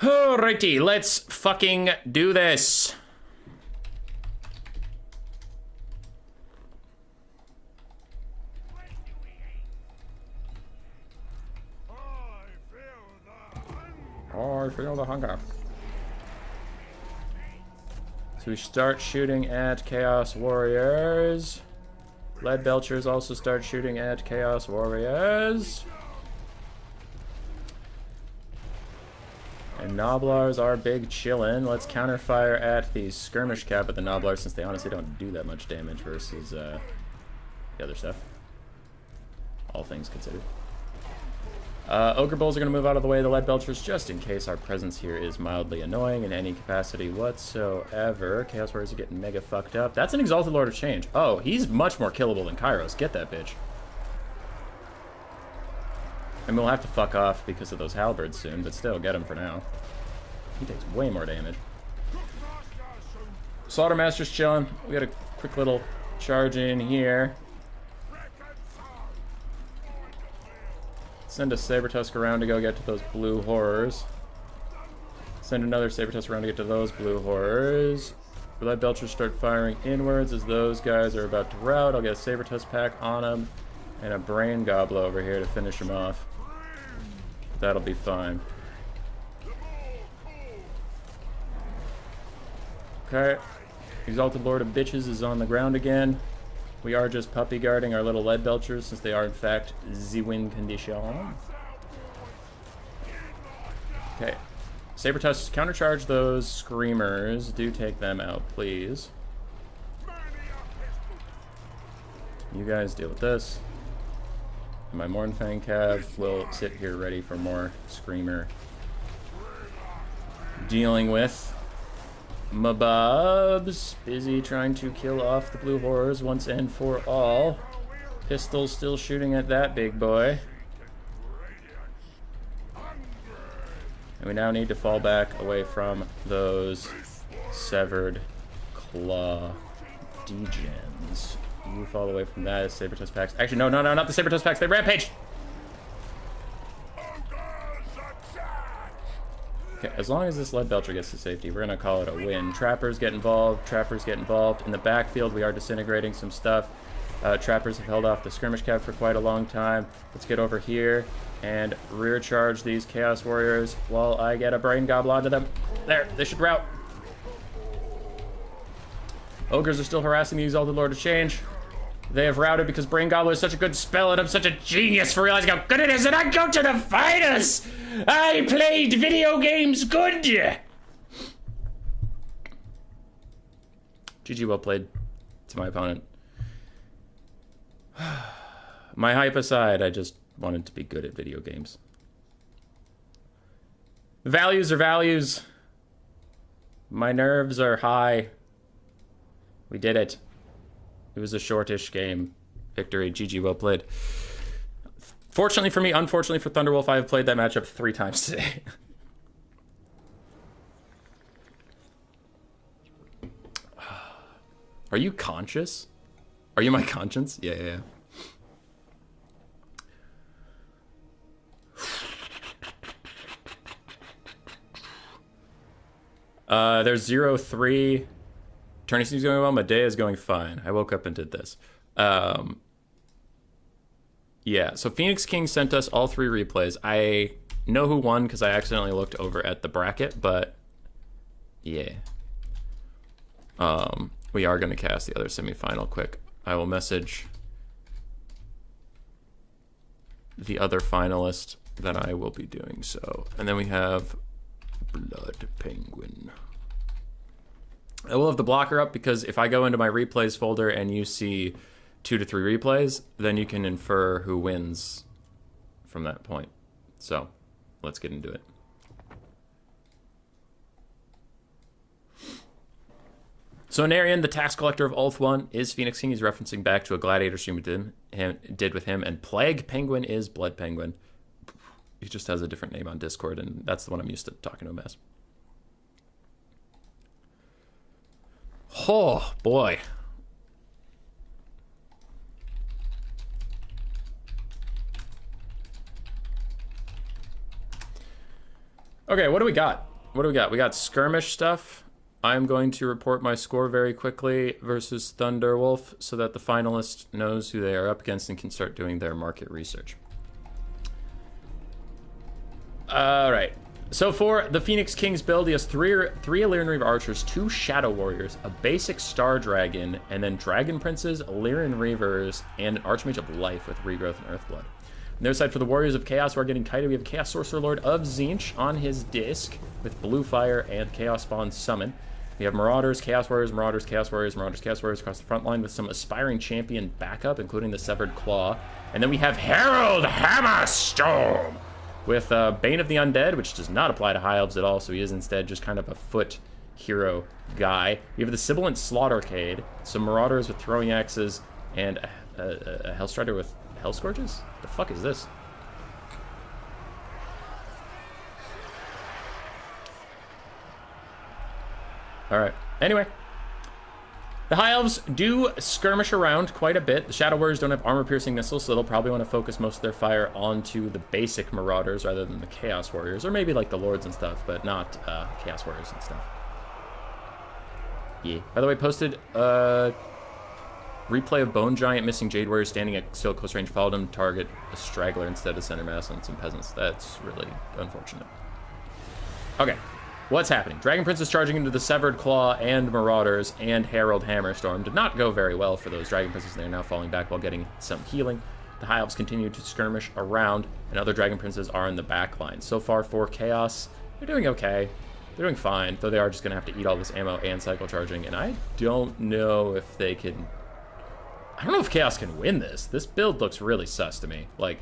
Alrighty, let's fucking do this. I feel the hunger. So we start shooting at Chaos Warriors. Lead Belchers also start shooting at Chaos Warriors. And Noblars are big chillin'. Let's counterfire at the skirmish cap of the Noblars since they honestly don't do that much damage versus the other stuff. All things considered. Ogre Bulls are going to move out of the way of the Lead Belchers just in case our presence here is mildly annoying in any capacity whatsoever. Chaos Warriors are getting mega fucked up. That's an Exalted Lord of Change. Oh, he's much more killable than Kairos. Get that bitch. And we'll have to fuck off because of those halberds soon, but still, get him for now. He takes way more damage. Slaughtermaster's chilling. We got a quick little charge in here. Send a Sabertusk around to go get to those blue horrors. Send another Sabertusk around to get to those blue horrors. We let Belchers start firing inwards as those guys are about to rout. I'll get a Sabertusk pack on them and a Brain Gobbler over here to finish him off. That'll be fine. Okay. Exalted Lord of Bitches is on the ground again. We are just puppy guarding our little Lead Belchers since they are in fact the win condition. Okay. Sabertusk, countercharge those Screamers. Do take them out, please. You guys deal with this. And my Mornfang Cav will sit here ready for more Screamer dealing with. Mabobs, busy trying to kill off the blue horrors once and for all. Pistol still shooting at that big boy. And we now need to fall back away from those severed claw degens. You fall away from that as Sabertusk packs. Actually, no, not the Sabertusk packs. They rampage! Okay, as long as this Lead Belcher gets to safety, we're gonna call it a win. Trappers get involved. Trappers get involved. In the backfield, we are disintegrating some stuff. Trappers have held off the skirmish cap for quite a long time. Let's get over here and rear charge these Chaos Warriors while I get a Brain Gobbler onto them. There, they should rout. Ogres are still harassing the Exalted Lord of Change. They have routed because Brain Gobbler is such a good spell and I'm such a genius for realizing how good it is, and I go to the finals! I played video games good! GG, well played to my opponent. My hype aside, I just wanted to be good at video games. Values are values. My nerves are high. We did it. It was a shortish game. Victory. GG, well played. Fortunately for me, unfortunately for Thunderwolf, I have played that matchup 3 times today. Are you conscious? Are you my conscience? Yeah. There's 0-3. Tourney seems going well. My day is going fine. I woke up and did this. Yeah, so Phoenix King sent us all 3 replays. I know who won because I accidentally looked over at the bracket, but yeah. We are going to cast the other semifinal quick. I will message the other finalist that I will be doing so. And then we have Blood Penguin. I will have the blocker up because if I go into my replays folder and you see 2 to 3 replays, then you can infer who wins from that point. So let's get into it. So Narian, the tax collector of Ulth 1, is Phoenix King. He's referencing back to a gladiator stream we did with him. And Plague Penguin is Blood Penguin. He just has a different name on Discord, and that's the one I'm used to talking to him as. Oh, boy. Okay, what do we got? What do we got? We got skirmish stuff. I'm going to report my score very quickly versus Thunderwolf so that the finalist knows who they are up against and can start doing their market research. All right. So for the Phoenix King's build, he has three Illyrian Reaver Archers, 2 Shadow Warriors, a basic Star Dragon, and then Dragon Princes, Illyrian Reavers, and an Archmage of Life with Regrowth and Earthblood. On the other side, for the Warriors of Chaos who are getting kited, we have Chaos Sorcerer Lord of Tzeentch on his disc with Blue Fire and Chaos Spawn Summon. We have Marauders, Chaos Warriors, Marauders, Chaos Warriors, Marauders, Chaos Warriors across the front line with some Aspiring Champion backup, including the Severed Claw. And then we have Herald Hammerstorm with Bane of the Undead, which does not apply to High Elves at all, so he is instead just kind of a foot hero guy. We have the Sibilant Slaughtercade, some Marauders with Throwing Axes, and a Hellstrider with Hell Scourges? The fuck is this? Alright, anyway. The High Elves do skirmish around quite a bit. The Shadow Warriors don't have armor-piercing missiles, so they'll probably want to focus most of their fire onto the basic Marauders rather than the Chaos Warriors, or maybe like the Lords and stuff, but not Chaos Warriors and stuff. Yeah. By the way, posted replay of Bone Giant missing Jade Warrior standing at still close range, followed him target a straggler instead of center mass on some peasants. That's really unfortunate. Okay. What's happening? Dragon Prince is charging into the Severed Claw and Marauders, and Herald Hammerstorm did not go very well for those Dragon Princes. They're now falling back while getting some healing. The High Elves continue to skirmish around, and other Dragon Princes are in the back line. So far for Chaos, they're doing okay. They're doing fine, though they are just going to have to eat all this ammo and cycle charging, and I don't know if they can... I don't know if Chaos can win this. This build looks really sus to me. Like,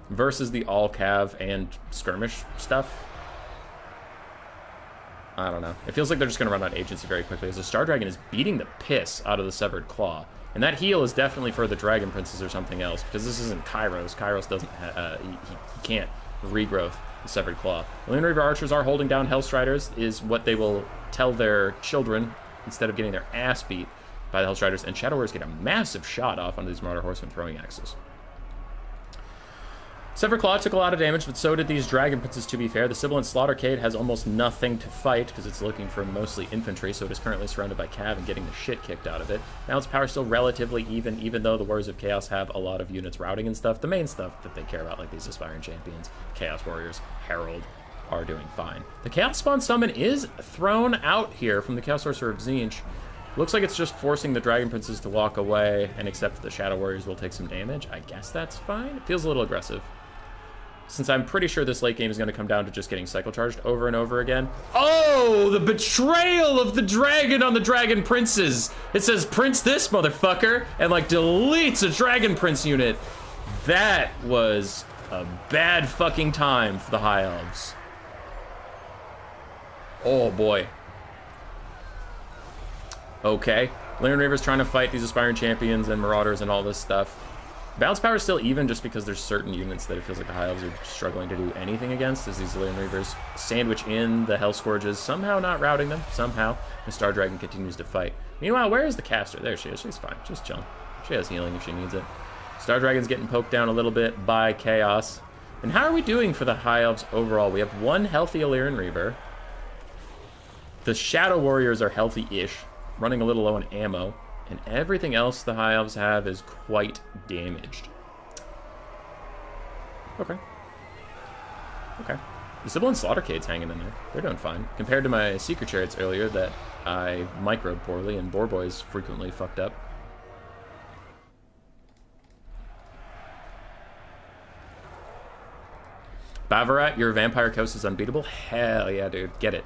versus the all-cav and skirmish stuff. I don't know. It feels like they're just going to run out agency very quickly, as the Star Dragon is beating the piss out of the Severed Claw. And that heal is definitely for the Dragon Princes or something else, because this isn't Kairos. Kairos doesn't he can't regrowth the Severed Claw. Illyrian Reaver Archers are holding down Hellstriders, is what they will tell their children instead of getting their ass beat by the Hellstriders, and Shadow Warriors get a massive shot off onto these Marauder Horsemen throwing axes. Severed Claw took a lot of damage, but so did these Dragon Princes, to be fair. The Sibilant Slaughtercade has almost nothing to fight because it's looking for mostly infantry, so it is currently surrounded by cav and getting the shit kicked out of it. Now its power is still relatively even though the Warriors of Chaos have a lot of units routing and stuff. The main stuff that they care about, like these Aspiring Champions, Chaos Warriors, Herald, are doing fine. The Chaos Spawn Summon is thrown out here from the Chaos Sorcerer of Tzeentch. Looks like it's just forcing the Dragon Princes to walk away and accept that the Shadow Warriors will take some damage. I guess that's fine. It feels a little aggressive, since I'm pretty sure this late game is going to come down to just getting cycle charged over and over again. Oh, the betrayal of the dragon on the Dragon Princes. It says, Prince this, motherfucker, and like deletes a Dragon Prince unit. That was a bad fucking time for the High Elves. Oh, boy. Okay. Illyrian Reaver's trying to fight these Aspiring Champions and Marauders and all this stuff. Balance power is still even just because there's certain units that it feels like the High Elves are struggling to do anything against, as these Illyrian Reavers sandwich in the Hell Scourges, somehow not routing them, somehow. The Star Dragon continues to fight. Meanwhile, where is the caster? There she is. She's fine. She's chilling. She has healing if she needs it. Star Dragon's getting poked down a little bit by Chaos. And how are we doing for the High Elves overall? We have one healthy Illyrian Reaver. The Shadow Warriors are healthy-ish, running a little low on ammo, and everything else the High Elves have is quite damaged. Okay. Okay. The Sibyl and Slaughtercade's hanging in there. They're doing fine. Compared to my Secret Chariots earlier that I microed poorly and Boarboys frequently fucked up. Bavarat, your Vampire Coast is unbeatable? Hell yeah, dude. Get it.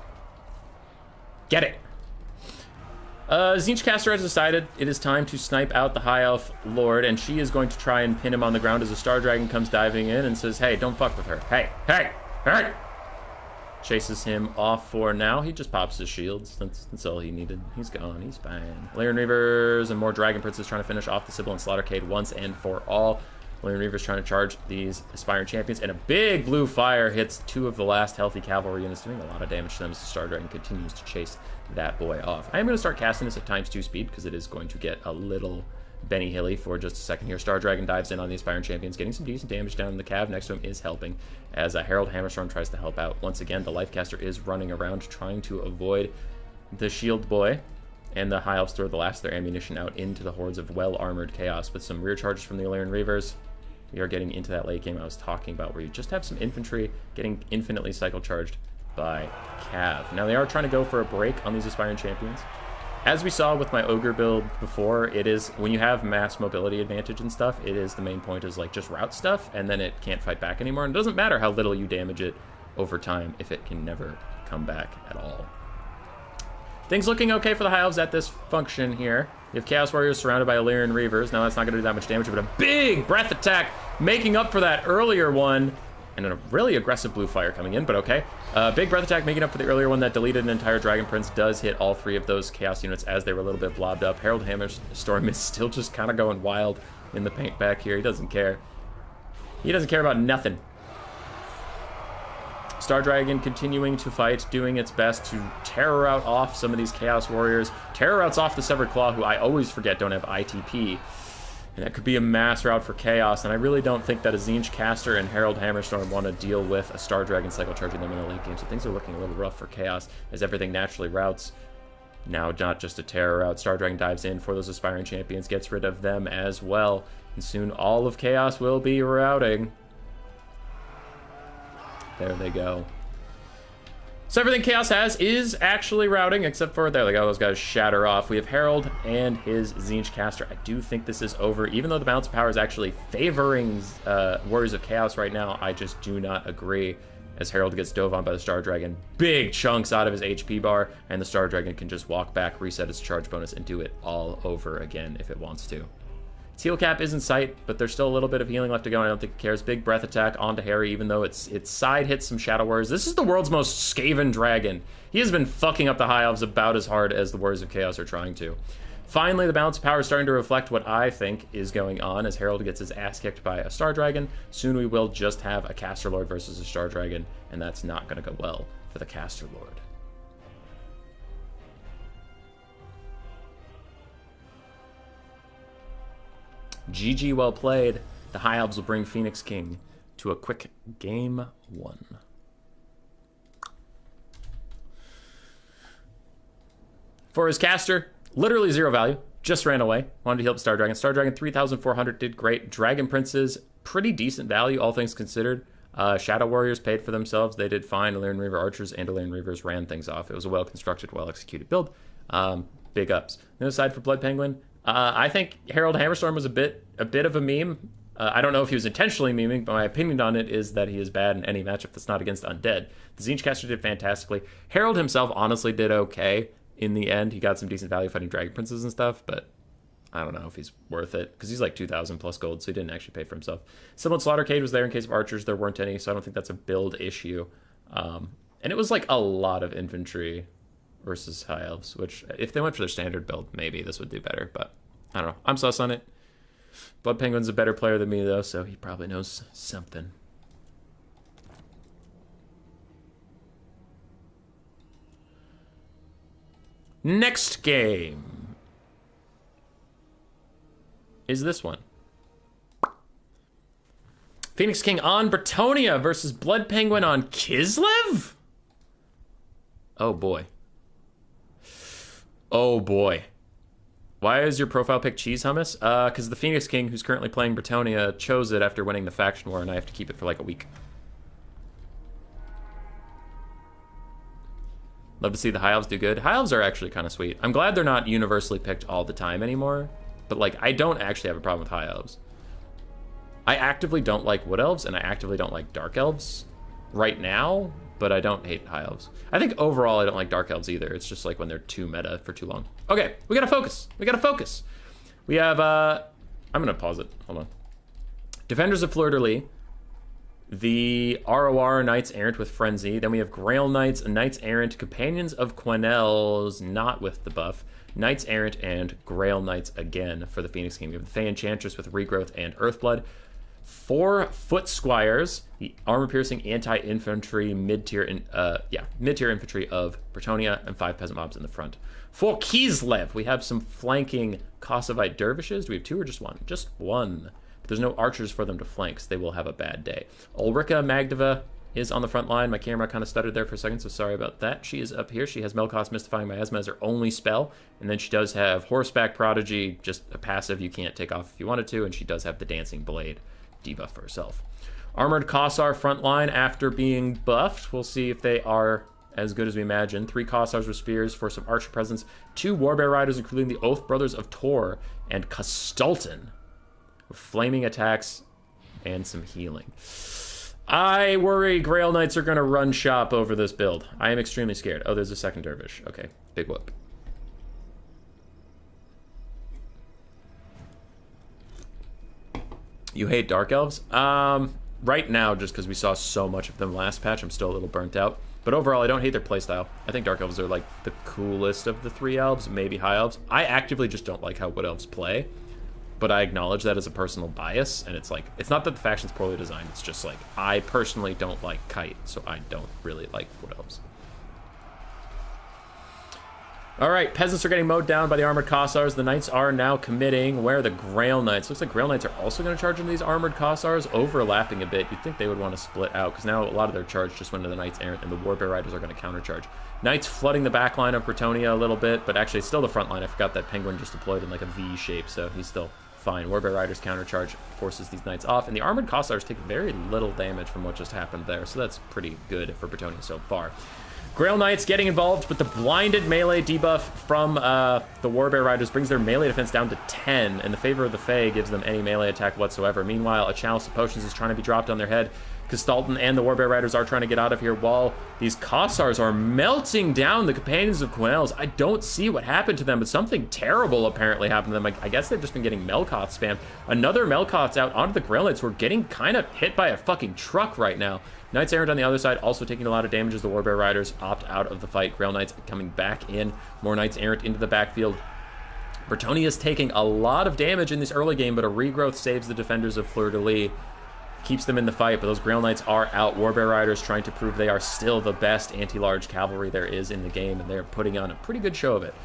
Get it! Zinchcaster has decided it is time to snipe out the High Elf Lord, and she is going to try and pin him on the ground as a Star Dragon comes diving in and says, hey, don't fuck with her. Hey, hey, hey! Chases him off for now. He just pops his shields. That's all he needed. He's gone. He's fine. Lyran Reavers and more Dragon Princes trying to finish off the Sibyl and Slaughtercade once and for all. Lyran Reavers trying to charge these aspiring champions, and a big blue fire hits two of the last healthy cavalry units, doing a lot of damage to them as the Star Dragon continues to chase that boy off. I am going to start casting this at ×2 speed because it is going to get a little Benny Hilly for just a second here. Star Dragon dives in on the aspiring champions, getting some decent damage down. The cav next to him is helping as Herald Hammerstorm tries to help out. Once again, the Lifecaster is running around trying to avoid the shield boy, and the High Elves throw the last of their ammunition out into the hordes of well-armored chaos with some rear charges from the Lyran Reavers. We are getting into that late game I was talking about where you just have some infantry getting infinitely cycle charged by Cav. Now they are trying to go for a break on these aspiring champions. As we saw with my Ogre build before, it is, when you have mass mobility advantage and stuff, it is the main point is like just route stuff, and then it can't fight back anymore. And it doesn't matter how little you damage it over time if it can never come back at all. Things looking okay for the High Elves at this function here. You have Chaos Warriors surrounded by Lyran Reavers. Now that's not going to do that much damage, but a big breath attack making up for that earlier one. And a really aggressive blue fire coming in, but okay. Big breath attack making up for the earlier one that deleted an entire Dragon Prince does hit all three of those Chaos units as they were a little bit blobbed up. Herald Hammerstorm is still just kind of going wild in the paint back here. He doesn't care. He doesn't care about nothing. Star Dragon continuing to fight, doing its best to terror out off some of these Chaos Warriors. Terror outs off the Severed Claw, who I always forget don't have ITP. And that could be a mass route for Chaos, and I really don't think that a Zinchcaster and Herald Hammerstorm want to deal with a Star Dragon cycle charging them in the late game, so things are looking a little rough for Chaos as everything naturally routes. Now, not just a terror route, Star Dragon dives in for those aspiring champions, gets rid of them as well, and soon all of Chaos will be routing. There they go. So everything Chaos has is actually routing, except for, there they go, those guys shatter off. We have Herald and his Zinchcaster. I do think this is over. Even though the balance of power is actually favoring Warriors of Chaos right now, I just do not agree as Herald gets dove on by the Star Dragon. Big chunks out of his HP bar, and the Star Dragon can just walk back, reset its charge bonus, and do it all over again if it wants to. Its heal cap is in sight, but there's still a little bit of healing left to go, and I don't think it cares. Big breath attack onto Harry, even though its side hits some Shadow Warriors. This is the world's most Skaven dragon. He has been fucking up the High Elves about as hard as the Warriors of Chaos are trying to. Finally, the balance of power is starting to reflect what I think is going on as Herald gets his ass kicked by a Star Dragon. Soon we will just have a Caster Lord versus a Star Dragon, and that's not going to go well for the Caster Lord. GG, well played. The High Elves will bring Phoenix King to a quick game 1. For his caster, literally 0 value. Just ran away. Wanted to heal up Star Dragon. Star Dragon 3,400 did great. Dragon Princes, pretty decent value, all things considered. Shadow Warriors paid for themselves. They did fine. Lyran Reaver Archers and Lyran Reavers ran things off. It was a well-constructed, well-executed build. Big ups. The other side for Blood Penguin, I think Herald Hammerstorm was a bit of a meme. I don't know if he was intentionally memeing, but my opinion on it is that he is bad in any matchup that's not against Undead. The Zinchcaster did fantastically. Herald himself honestly did okay in the end. He got some decent value fighting Dragon Princes and stuff, but I don't know if he's worth it because he's like 2,000 plus gold, so he didn't actually pay for himself. Sibyl and Slaughtercade was there in case of Archers. There weren't any, so I don't think that's a build issue. And it was like a lot of infantry versus High Elves, which if they went for their standard build, maybe this would do better, but I don't know. I'm sus on it. Blood Penguin's a better player than me, though, so he probably knows something. Next game is this one. Phoenix King on Bretonnia versus Blood Penguin on Kislev? Oh, boy. Oh boy. Why is your profile pic cheese hummus? Because the Phoenix King, who's currently playing Bretonia, chose it after winning the faction war, and I have to keep it for like a week. Love to see the High Elves do good. High Elves are actually kind of sweet. I'm glad they're not universally picked all the time anymore, but like, I don't actually have a problem with High Elves. I actively don't like Wood Elves, and I actively don't like Dark Elves right now, but I don't hate High Elves. I think overall I don't like Dark Elves either. It's just like when they're too meta for too long. Okay, we gotta focus. We gotta focus. We have, I'm gonna pause it. Hold on. Defenders of Fleur-de-Lis. The ROR Knights Errant with Frenzy. Then we have Grail Knights, Knights Errant, Companions of Quenelles, not with the buff. Knights Errant and Grail Knights again for the Phoenix King. We have the Fey Enchantress with Regrowth and Earthblood. 4 Foot Squires, the armor-piercing anti-infantry mid-tier infantry of Bretonia, and 5 peasant mobs in the front. For Kislev, we have some flanking Kossovite dervishes. Do we have 2 or just 1? Just 1. But there's no archers for them to flank, so they will have a bad day. Ulrika Magdova is on the front line. My camera kind of stuttered there for a second, so sorry about that. She is up here. She has Melkoth's Mystifying Miasma as her only spell, and then she does have Horseback Prodigy, just a passive you can't take off if you wanted to, and she does have the Dancing Blade debuff for herself. Armored Kossar front line after being buffed. We'll see if they are as good as we imagine. 3 Kossars with spears for some archer presence. 2 Warbear Riders, including the Oath Brothers of Tor and Kastalton, with flaming attacks and some healing. I worry Grail Knights are going to run shop over this build. I am extremely scared. Oh, there's a second dervish. Okay, big whoop. You hate Dark Elves? Right now, just because we saw so much of them last patch, I'm still a little burnt out. But overall, I don't hate their playstyle. I think Dark Elves are like the coolest of the 3 elves, maybe High Elves. I actively just don't like how Wood Elves play, but I acknowledge that as a personal bias, and it's like, it's not that the faction's poorly designed, it's just like, I personally don't like Kite, so I don't really like Wood Elves. Alright, peasants are getting mowed down by the armored Kossars. The Knights are now committing. Where are the Grail Knights? Looks like Grail Knights are also going to charge into these armored Kossars, overlapping a bit. You'd think they would want to split out, because now a lot of their charge just went to the Knights Errant, and the Warbear Riders are going to countercharge. Knights flooding the back line of Bretonia a little bit, but actually it's still the front line. I forgot that Penguin just deployed in like a V shape, so he's still fine. Warbear Riders countercharge forces these Knights off, and the armored Kossars take very little damage from what just happened there, so that's pretty good for Bretonia so far. Grail Knights getting involved with the blinded melee debuff from the Warbear Riders brings their melee defense down to 10, and the favor of the Fae gives them any melee attack whatsoever. Meanwhile, a Chalice of Potions is trying to be dropped on their head. Kastalton and the Warbear Riders are trying to get out of here while these Kossars are melting down the Companions of Quenelles. I don't see what happened to them, but something terrible apparently happened to them. I guess they've just been getting Melkoth spammed. Another Melkoth's out onto the Grail Knights, who are getting kind of hit by a fucking truck right now. Knights Errant on the other side also taking a lot of damage as the Warbear Riders opt out of the fight. Grail Knights coming back in. More Knights Errant into the backfield. Bretonia is taking a lot of damage in this early game, but a regrowth saves the defenders of Fleur-de-Lis. Keeps them in the fight, but those Grail Knights are out. Warbear Riders trying to prove they are still the best anti-large cavalry there is in the game, and they're putting on a pretty good show of it.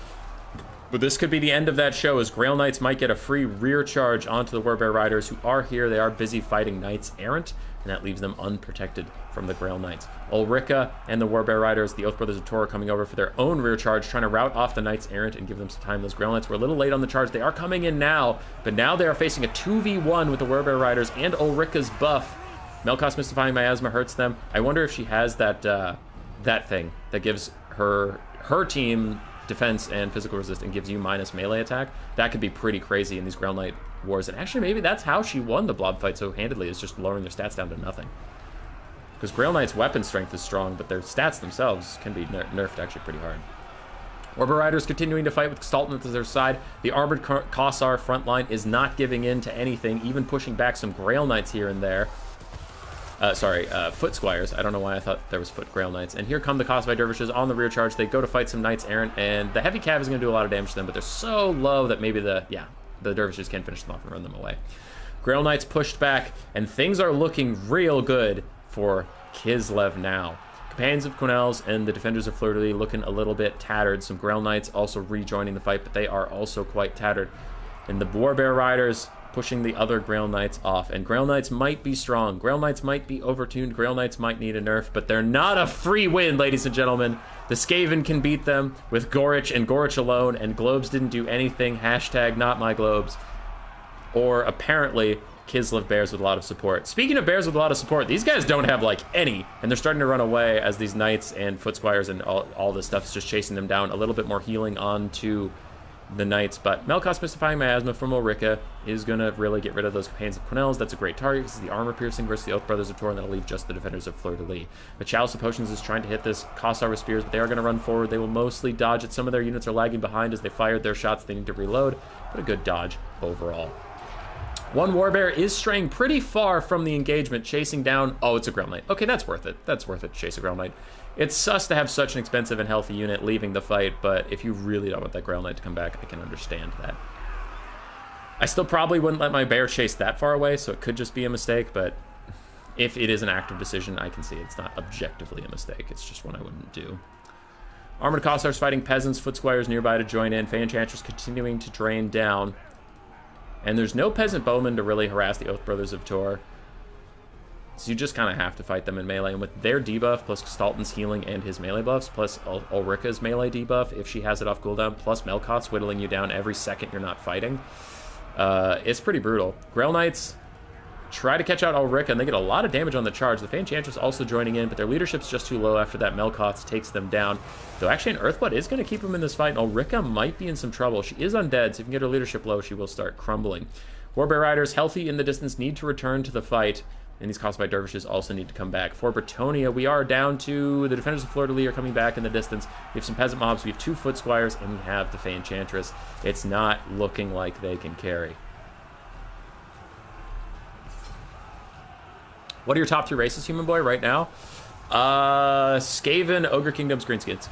But this could be the end of that show, as Grail Knights might get a free rear charge onto the Warbear Riders, who are here. They are busy fighting Knights Errant, and that leaves them unprotected from the Grail Knights. Ulrika and the Warbear Riders, the Oath Brothers of Tor, coming over for their own rear charge, trying to rout off the Knights Errant and give them some time. Those Grail Knights were a little late on the charge. They are coming in now, but now they are facing a 2v1 with the Warbear Riders and Ulrika's buff. Melkoth's Mystifying Miasma hurts them. I wonder if she has that that thing that gives her team defense and physical resist and gives you minus melee attack. That could be pretty crazy in these Grail Knight wars. And actually, maybe that's how she won the blob fight so handedly, is just lowering their stats down to nothing. Because Grail Knight's weapon strength is strong, but their stats themselves can be nerfed actually pretty hard. Warbear Riders continuing to fight with Kastalton at their side. The armored Kossar front line is not giving in to anything, even pushing back some Grail Knights here and there. Foot Squires. I don't know why I thought there was Foot Grail Knights. And here come the Kossovite Dervishes on the rear charge. They go to fight some Knights Errant, and the Heavy Cav is going to do a lot of damage to them, but they're so low that maybe the Dervishes can finish them off and run them away. Grail Knights pushed back, and things are looking real good for Kislev now. Companions of Quenelles and the Defenders of Fleur-de-Lis looking a little bit tattered. Some Grail Knights also rejoining the fight, but they are also quite tattered. And the Warbear Riders pushing the other Grail Knights off. And Grail Knights might be strong. Grail Knights might be overtuned. Grail Knights might need a nerf, but they're not a free win, ladies and gentlemen. The Skaven can beat them with Gorich and Gorich alone, and Globes didn't do anything. Hashtag not my Globes. Or apparently, Kislev bears with a lot of support. Speaking of bears with a lot of support, these guys don't have like any, and they're starting to run away as these Knights and Foot Squires and all this stuff is just chasing them down. A little bit more healing onto the Knights, but Melkoth's Mystifying Miasma from Ulrika is going to really get rid of those Companions of Quenelles. That's a great target because the armor piercing versus the Oath Brothers of Tor, and that'll leave just the defenders of Fleur-de-Lis. But Chalice of Potions is trying to hit this Kossar with spears, but they are going to run forward. They will mostly dodge it. Some of their units are lagging behind as they fired their shots. They need to reload, but a good dodge overall. One Warbear is straying pretty far from the engagement, chasing down... Oh, it's a Grail Knight. Okay, that's worth it. That's worth it to chase a Grail Knight. It's sus to have such an expensive and healthy unit leaving the fight, but if you really don't want that Grail Knight to come back, I can understand that. I still probably wouldn't let my bear chase that far away, so it could just be a mistake, but if it is an active decision, I can see it's not objectively a mistake. It's just one I wouldn't do. Armored Kossars fighting peasants, Foot Squires nearby to join in. Fey Enchantress continuing to drain down. And there's no peasant bowmen to really harass the Oath Brothers of Tor. So you just kind of have to fight them in melee. And with their debuff, plus Gestalton's healing and his melee buffs, plus Ulrika's melee debuff, if she has it off cooldown, plus Melkoth's whittling you down every second you're not fighting, it's pretty brutal. Grail Knights try to catch out Ulrika, and they get a lot of damage on the charge. The Fey Enchantress also joining in, but their leadership's just too low after that Melkoth takes them down. Though actually an Earthblood is going to keep them in this fight, and Ulrika might be in some trouble. She is undead, so if you can get her leadership low, she will start crumbling. Warbear Riders, healthy in the distance, need to return to the fight, and these Cosmic Dervishes also need to come back. For Bretonnia, we are down to the defenders of Fleur-de-Lis are coming back in the distance. We have some peasant mobs, we have 2 Foot Squires, and we have the Fey Enchantress. It's not looking like they can carry. What are your top 3 races, Human Boy, right now? Skaven, Ogre Kingdoms, Greenskins.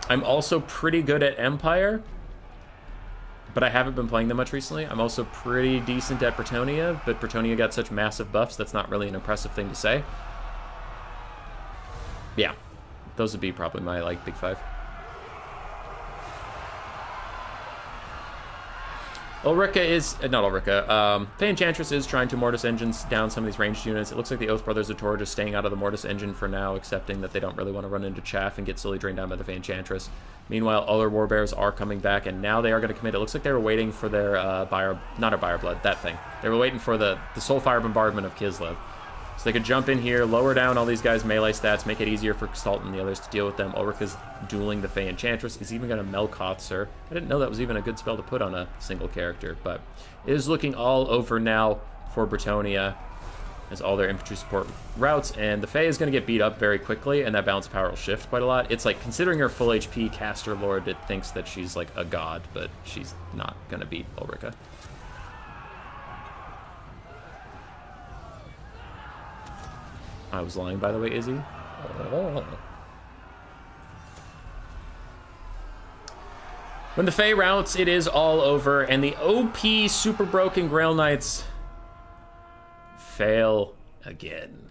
I'm also pretty good at Empire, but I haven't been playing them much recently. I'm also pretty decent at Bretonnia, but Bretonnia got such massive buffs, that's not really an impressive thing to say. Yeah, those would be probably my, like, big 5. Ulrika is... not Ulrika. Fey Enchantress is trying to Mortis Engines down some of these ranged units. It looks like the Oath Brothers of Tor are just staying out of the Mortis Engine for now, accepting that they don't really want to run into chaff and get slowly drained down by the Fey Enchantress. Meanwhile, other Warbears are coming back, and now they are going to commit. It looks like they were waiting for their not a Bireblood, that thing. They were waiting for the Soulfire Bombardment of Kislev. So they could jump in here, lower down all these guys' melee stats, make it easier for Gestalton and the others to deal with them. Ulrika's dueling the Fey Enchantress. He's even going to Melkoth her. I didn't know that was even a good spell to put on a single character, but it is looking all over now for Bretonnia as all their infantry support routes, and the Fey is going to get beat up very quickly, and that balance of power will shift quite a lot. It's like, considering her full HP, Caster Lord, it thinks that she's like a god, but she's not going to beat Ulrika. I was lying, by the way, Izzy. Oh. When the Fey routes, it is all over, and the OP super broken Grail Knights fail again.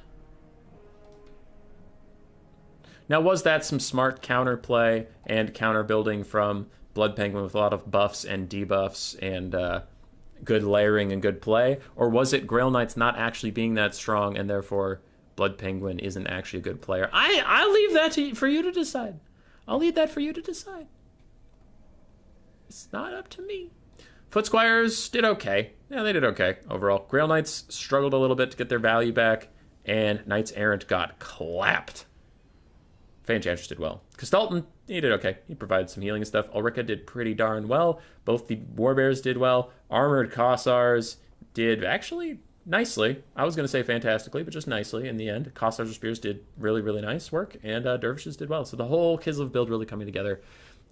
Now, was that some smart counterplay and counter building from Blood Penguin with a lot of buffs and debuffs and good layering and good play? Or was it Grail Knights not actually being that strong and therefore Blood Penguin isn't actually a good player? I'll leave that for you to decide. I'll leave that for you to decide. It's not up to me. Foot Squires did okay. Yeah, they did okay overall. Grail Knights struggled a little bit to get their value back, and Knights Errant got clapped. Fey Enchantress did well. Gestalton, he did okay. He provided some healing and stuff. Ulrika did pretty darn well. Both the Warbears did well. Armored Kossars did actually nicely. I was going to say fantastically, but just nicely in the end. Kossars or Spears did really, really nice work, and Dervishes did well. So the whole Kislev build really coming together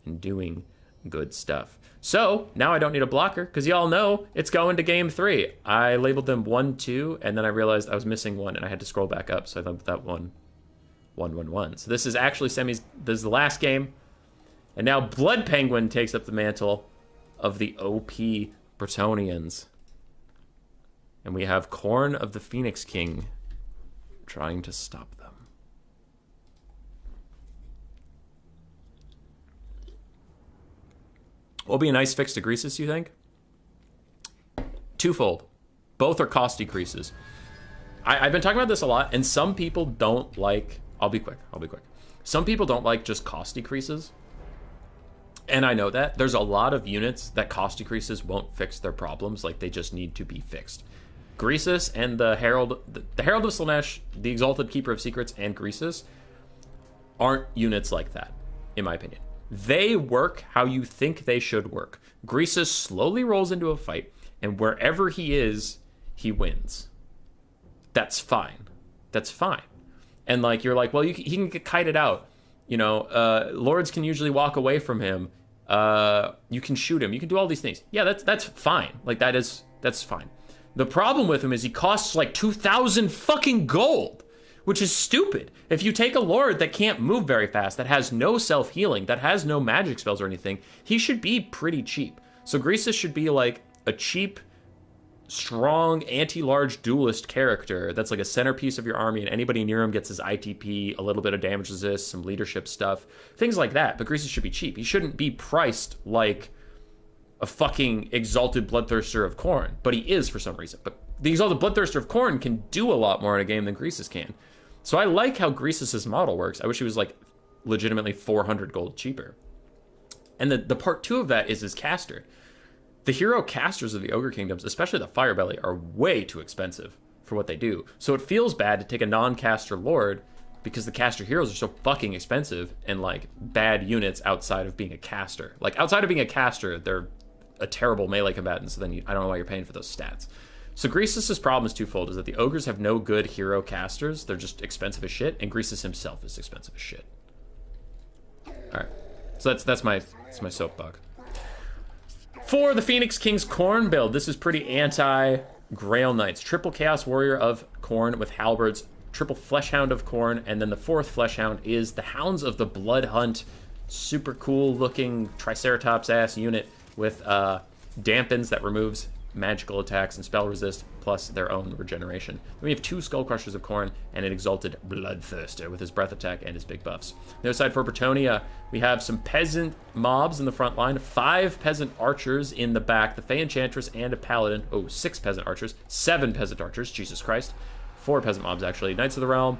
and doing good stuff. So now I don't need a blocker, because y'all know it's going to game 3. I labeled them 1-2, and then I realized I was missing one, and I had to scroll back up, so I thought that 1-1-1. So this is actually semis. This is the last game, and now Blood Penguin takes up the mantle of the OP Bretonnians. And we have Khorne of the Phoenix King trying to stop them. Will be a nice fix to Greasus, you think? Twofold. Both are cost decreases. I've been talking about this a lot, and some people don't like... I'll be quick. Some people don't like just cost decreases. And I know that. There's a lot of units that cost decreases won't fix their problems. Like, they just need to be fixed. Greasus and the Herald... The Herald of Slaanesh, the Exalted Keeper of Secrets, and Greasus aren't units like that, in my opinion. They work how you think they should work. Greasus slowly rolls into a fight, and wherever he is, he wins. That's fine. And like, you're like, well, he can get kited out. You know, lords can usually walk away from him. You can shoot him. You can do all these things. Yeah, that's fine. Like, that's fine. The problem with him is he costs like 2,000 fucking gold, which is stupid. If you take a lord that can't move very fast, that has no self-healing, that has no magic spells or anything, he should be pretty cheap. So Greasus should be like a cheap, strong, anti-large duelist character that's like a centerpiece of your army, and anybody near him gets his ITP, a little bit of damage resist, some leadership stuff, things like that. But Greasus should be cheap. He shouldn't be priced like a fucking Exalted Bloodthirster of Khorne, but he is for some reason. But the Exalted Bloodthirster of Khorne can do a lot more in a game than Greasus can. So I like how Greasus' model works. I wish he was like legitimately 400 gold cheaper. And the part 2 of that is his caster. The hero casters of the Ogre Kingdoms, especially the Firebelly, are way too expensive for what they do. So it feels bad to take a non-caster lord because the caster heroes are so fucking expensive and like bad units outside of being a caster. Like outside of being a caster, they're a terrible melee combatant, so then I don't know why you're paying for those stats. So Greasus' problem is twofold, is that the ogres have no good hero casters. They're just expensive as shit, and Greasus himself is expensive as shit. Alright. So that's my soapbox. For the Phoenix King's Khorne build, this is pretty anti-Grail Knights. Triple Chaos Warrior of Khorne with halberds, triple Fleshhound of Khorne, and then the fourth Fleshhound is the Hounds of the Blood Hunt. Super cool looking Triceratops-ass unit with dampens that removes magical attacks and spell resist, plus their own regeneration. Then we have 2 Skull Crushers of Khorne and an Exalted Bloodthirster with his breath attack and his big buffs. On the other side for Bretonnia, we have some peasant mobs in the front line, 5 peasant archers in the back, the Fey Enchantress and a paladin. Oh, 6 peasant archers, 7 peasant archers, Jesus Christ. 4 peasant mobs actually. Knights of the Realm,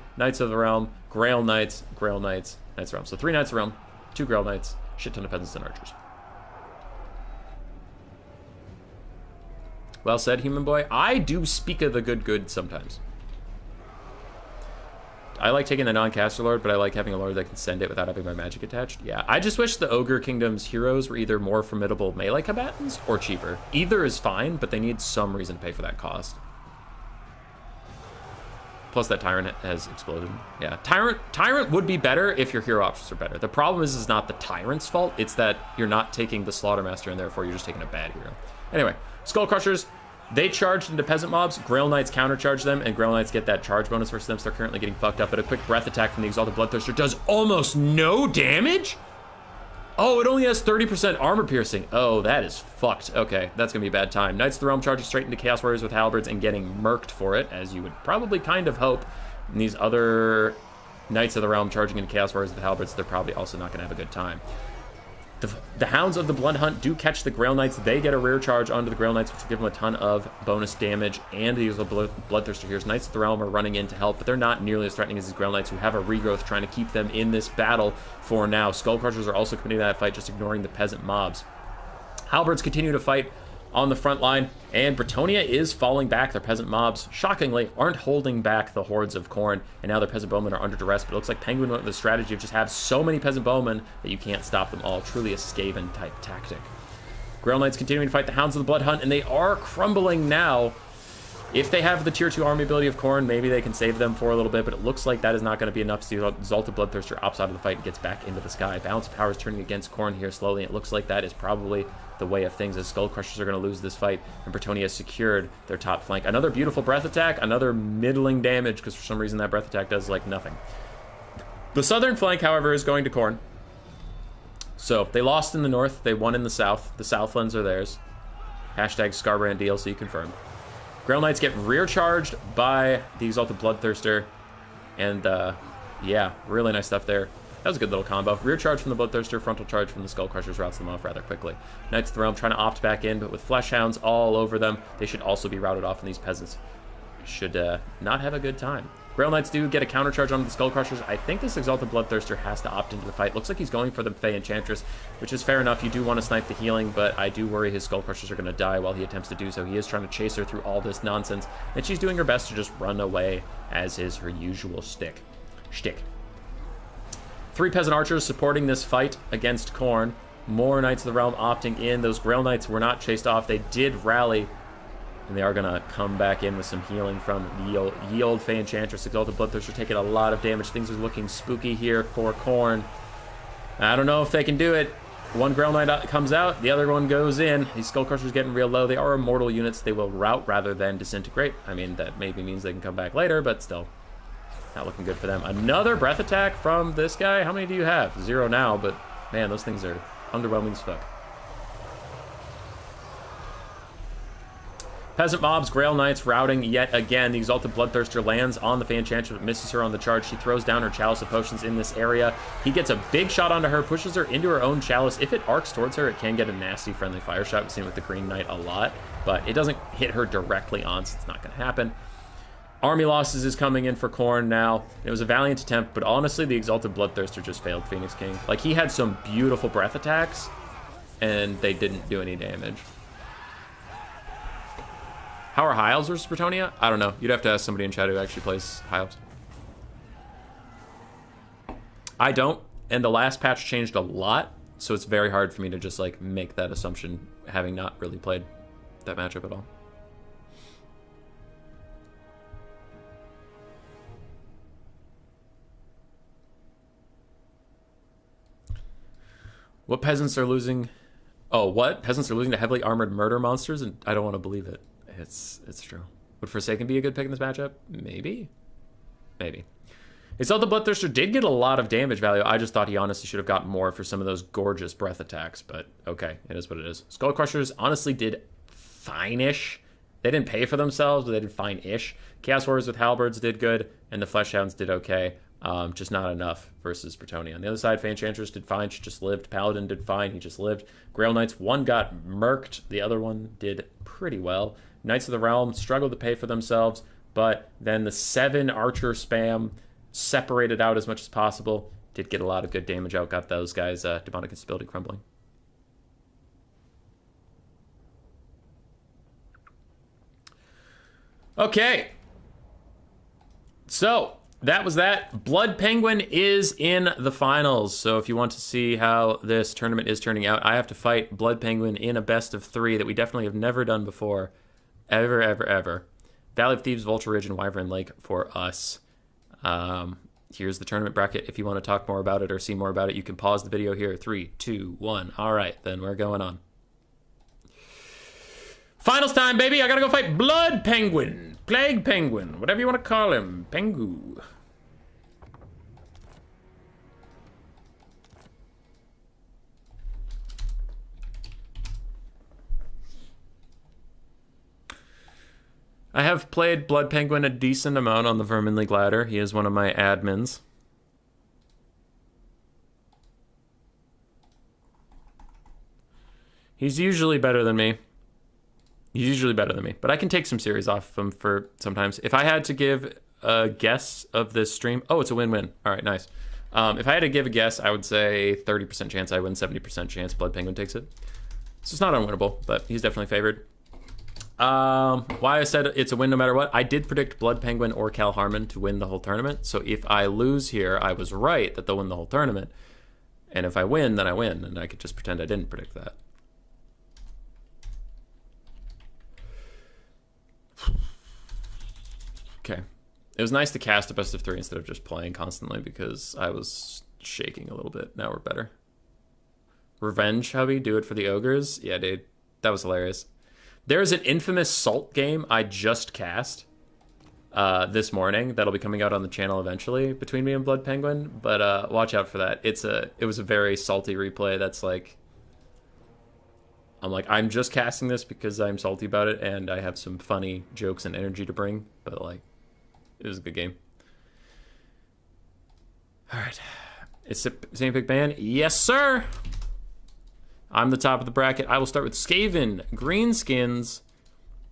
Grail Knights, Knights of the Realm. So 3 Knights of the Realm, 2 Grail Knights, shit ton of peasants and archers. Well said, human boy. I do speak of the good sometimes. I like taking the non-caster lord, but I like having a lord that can send it without having my magic attached. Yeah, I just wish the Ogre Kingdom's heroes were either more formidable melee combatants or cheaper. Either is fine, but they need some reason to pay for that cost. Plus that Tyrant has exploded. Yeah, Tyrant would be better if your hero options are better. The problem is not the Tyrant's fault, it's that you're not taking the Slaughtermaster and therefore you're just taking a bad hero. Anyway, Skull Crushers, they charged into peasant mobs. Grail Knights countercharge them, and Grail Knights get that charge bonus versus them, so they're currently getting fucked up. But a quick breath attack from the Exalted Bloodthirster does almost no damage? Oh, it only has 30% armor piercing. Oh, that is fucked. Okay, that's gonna be a bad time. Knights of the Realm charging straight into Chaos Warriors with halberds and getting murked for it, as you would probably kind of hope. And these other Knights of the Realm charging into Chaos Warriors with halberds, they're probably also not gonna have a good time. The Hounds of the Blood Hunt do catch the Grail Knights. They get a rear charge onto the Grail Knights, which will give them a ton of bonus damage, and these Bloodthirster here. Knights of the Realm are running in to help, but they're not nearly as threatening as these Grail Knights, who have a regrowth trying to keep them in this battle for now. Skull Crushers are also committing that fight, just ignoring the peasant mobs. Halberds continue to fight on the front line, and Bretonnia is falling back. Their peasant mobs, shockingly, aren't holding back the hordes of Khorne, and now their peasant bowmen are under duress, but it looks like Penguin went with the strategy of just have so many peasant bowmen that you can't stop them all. Truly a Skaven type tactic. Grail Knights continuing to fight the Hounds of the Blood Hunt, and they are crumbling now. If they have the tier 2 army ability of Khorne, maybe they can save them for a little bit, but it looks like that is not going to be enough. So the Exalted Bloodthirster opts out of the fight and gets back into the sky. Balance of power is turning against Khorne here slowly, and it looks like that is probably the way of things, as Skull Crushers are going to lose this fight, and Bretonnia has secured their top flank. Another beautiful breath attack, another middling damage, because for some reason that breath attack does like nothing. The southern flank, however, is going to Khorne. So they lost in the north, they won in the south. The Southlands are theirs. Hashtag Scarbrand DLC confirmed. Grail Knights get rear charged by the Exalted Bloodthirster, and yeah, really nice stuff there. That was a good little combo. Rear charge from the Bloodthirster, frontal charge from the Skull Crushers routes them off rather quickly. Knights of the Realm trying to opt back in, but with Fleshhounds all over them, they should also be routed off, and these peasants should not have a good time. Grail Knights do get a counter charge onto the Skull Crushers. I think this Exalted Bloodthirster has to opt into the fight. Looks like he's going for the Fey Enchantress, which is fair enough. You do want to snipe the healing, but I do worry his Skull Crushers are going to die while he attempts to do so. He is trying to chase her through all this nonsense, and she's doing her best to just run away, as is her usual shtick. 3 Peasant Archers supporting this fight against Khorne. More Knights of the Realm opting in. Those Grail Knights were not chased off. They did rally, and they are going to come back in with some healing from the old Fey Enchantress. Exalted Bloodthirster taking a lot of damage. Things are looking spooky here for Khorne. I don't know if they can do it. One Grail Knight comes out, the other one goes in. These Skull Crushers getting real low. They are immortal units. They will rout rather than disintegrate. I mean, that maybe means they can come back later, but still, not looking good for them. Another breath attack from this guy. How many do you have? 0 now, but man, those things are underwhelming as fuck. Peasant mobs, Grail Knights routing yet again. The Exalted Bloodthirster lands on the Fey Enchantress, but misses her on the charge. She throws down her Chalice of Potions in this area. He gets a big shot onto her, pushes her into her own Chalice. If it arcs towards her, it can get a nasty friendly fire shot. We've seen it with the Green Knight a lot, but it doesn't hit her directly on, so it's not going to happen. Army losses is coming in for Khorne now. It was a valiant attempt, but honestly, the Exalted Bloodthirster just failed Phoenix King. Like, he had some beautiful breath attacks, and they didn't do any damage. How are High Elves versus Bretonnia? I don't know. You'd have to ask somebody in chat who actually plays High Elves. I don't, and the last patch changed a lot, so it's very hard for me to just, like, make that assumption, having not really played that matchup at all. What peasants are losing? Oh, what? Peasants are losing to heavily armored murder monsters? And I don't want to believe it. It's true. Would Forsaken be a good pick in this matchup? Maybe. Maybe. Exalted Bloodthirster did get a lot of damage value. I just thought he honestly should have gotten more for some of those gorgeous breath attacks. But okay, it is what it is. Skull Crushers honestly did fine-ish. They didn't pay for themselves, but they did fine-ish. Chaos Warriors with Halberds did good, and the Fleshhounds did okay. Just not enough versus Bretonnia. On the other side, Fey Enchantress did fine. She just lived. Paladin did fine. He just lived. Grail Knights, one got murked. The other one did pretty well. Knights of the Realm struggled to pay for themselves, but then the 7 Archer spam separated out as much as possible. Did get a lot of good damage out. Got those guys demonic instability crumbling. Okay. So that was that. Blood Penguin is in the finals. So if you want to see how this tournament is turning out, I have to fight Blood Penguin in a best of 3 that we definitely have never done before. Ever. Valley of Thieves, Vulture Ridge, and Wyvern Lake for us. Here's the tournament bracket. If you want to talk more about it or see more about it, you can pause the video here. 3, 2, 1. All right, then we're going on. Finals time, baby. I gotta go fight Blood Penguin. Plague Penguin. Whatever you want to call him. Pengu. I have played Blood Penguin a decent amount on the Vermin League ladder. He is one of my admins. He's usually better than me. But I can take some series off of him for sometimes. If I had to give a guess of this stream... Oh, it's a win-win. All right, nice. If I had to give a guess, I would say 30% chance I win, 70% chance Blood Penguin takes it. So it's not unwinnable, but he's definitely favored. Why I said it's a win no matter what, I did predict Blood Penguin or Cal Harmon to win the whole tournament. So if I lose here, I was right that they'll win the whole tournament. And if I win, then I win. And I could just pretend I didn't predict that. Okay. It was nice to cast a best of 3 instead of just playing constantly because I was shaking a little bit. Now we're better. Revenge, hubby? Do it for the ogres? Yeah, dude. That was hilarious. There's an infamous Salt game I just cast this morning that'll be coming out on the channel eventually between me and Blood Penguin, but watch out for that. It was a very salty replay that's like... I'm just casting this because I'm salty about it and I have some funny jokes and energy to bring, but like, it was a good game. All right. It's the same pick ban? Yes, sir. I'm the top of the bracket. I will start with Skaven, Greenskins,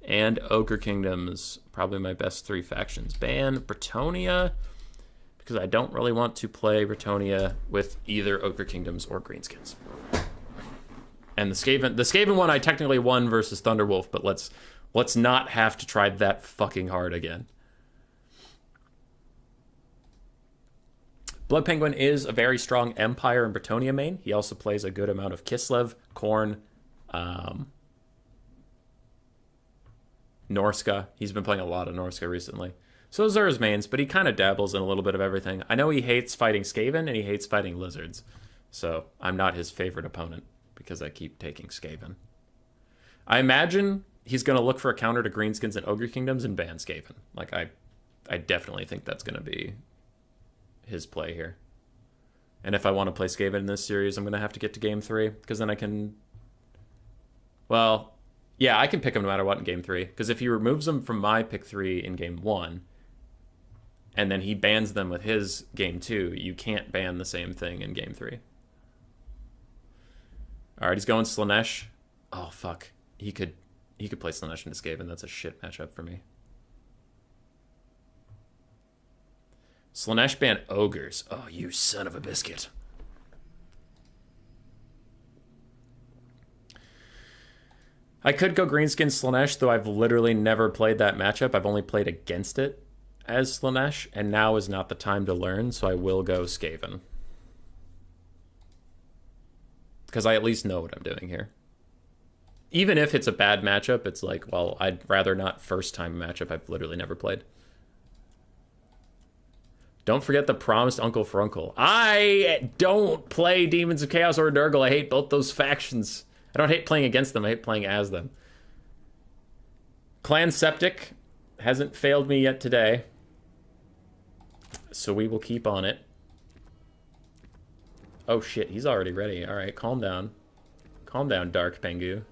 and Ogre Kingdoms. Probably my best 3 factions. Ban Bretonnia, because I don't really want to play Bretonnia with either Ogre Kingdoms or Greenskins. And the Skaven one I technically won versus Thunderwolf, but let's not have to try that fucking hard again. Blood Penguin is a very strong Empire and Bretonnia main. He also plays a good amount of Kislev, Khorne, Norska. He's been playing a lot of Norska recently. So those are his mains, but he kind of dabbles in a little bit of everything. I know he hates fighting Skaven, and he hates fighting Lizards. So I'm not his favorite opponent, because I keep taking Skaven. I imagine he's going to look for a counter to Greenskins and Ogre Kingdoms and ban Skaven. Like, I definitely think that's going to be his play here. And if I want to play Skaven in this series, I'm going to have to get to game 3, because then I can... Well, yeah, I can pick him no matter what in game 3, because if he removes them from my pick 3 in game 1, and then he bans them with his game 2, you can't ban the same thing in game 3. Alright, he's going Slaanesh. Oh, fuck. He could play Slaanesh into Skaven. That's a shit matchup for me. Slaanesh ban Ogres. Oh, you son of a biscuit. I could go Greenskin Slaanesh, though I've literally never played that matchup. I've only played against it as Slaanesh, and now is not the time to learn, so I will go Skaven. Because I at least know what I'm doing here. Even if it's a bad matchup, it's like, well, I'd rather not first time a matchup I've literally never played. Don't forget the promised Uncle Frunkle. I don't play Demons of Chaos or Nurgle. I hate both those factions. I don't hate playing against them. I hate playing as them. Clan Septic hasn't failed me yet today. So we will keep on it. Oh shit, he's already ready. Alright, calm down. Calm down, Dark Pengu.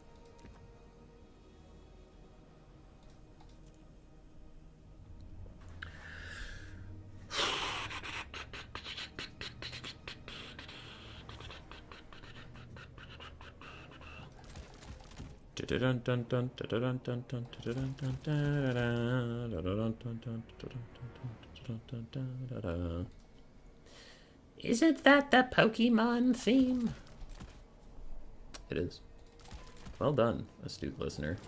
Isn't that the Pokemon theme? It is. Well done, astute listener.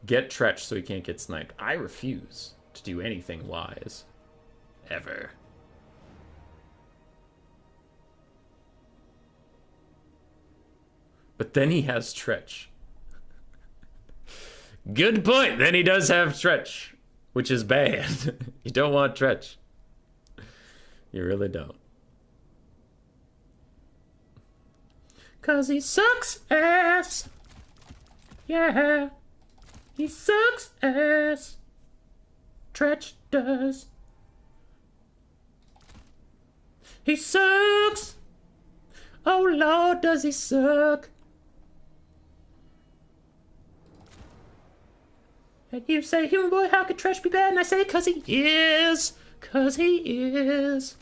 Get Tretch so he can't get sniped. I refuse to do anything wise. Ever. But then he has Tretch. Good point. Then he does have Tretch, which is bad. You don't want Tretch. You really don't. 'Cause he sucks ass. Yeah. He sucks ass. Tretch does. He sucks. Oh Lord, does he suck. And you say, human boy, how could Tretch be bad? And I say, 'cause he is. 'Cause he is.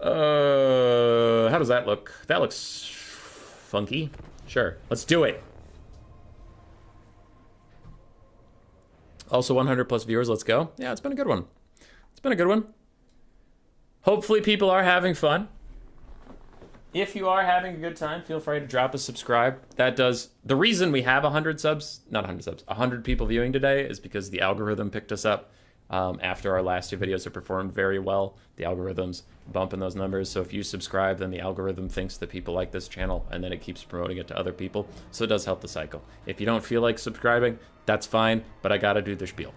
How does that look? That looks funky. Sure, let's do it. Also 100 plus viewers, let's go. Yeah, it's been a good one. It's been a good one. Hopefully people are having fun. If you are having a good time, feel free to drop a subscribe. That does... The reason we have 100 subs, not 100 subs, 100 people viewing today is because the algorithm picked us up after our last 2 videos have performed very well. The algorithm's bumping those numbers. So if you subscribe, then the algorithm thinks that people like this channel, and then it keeps promoting it to other people. So it does help the cycle. If you don't feel like subscribing, that's fine, but I gotta do the spiel.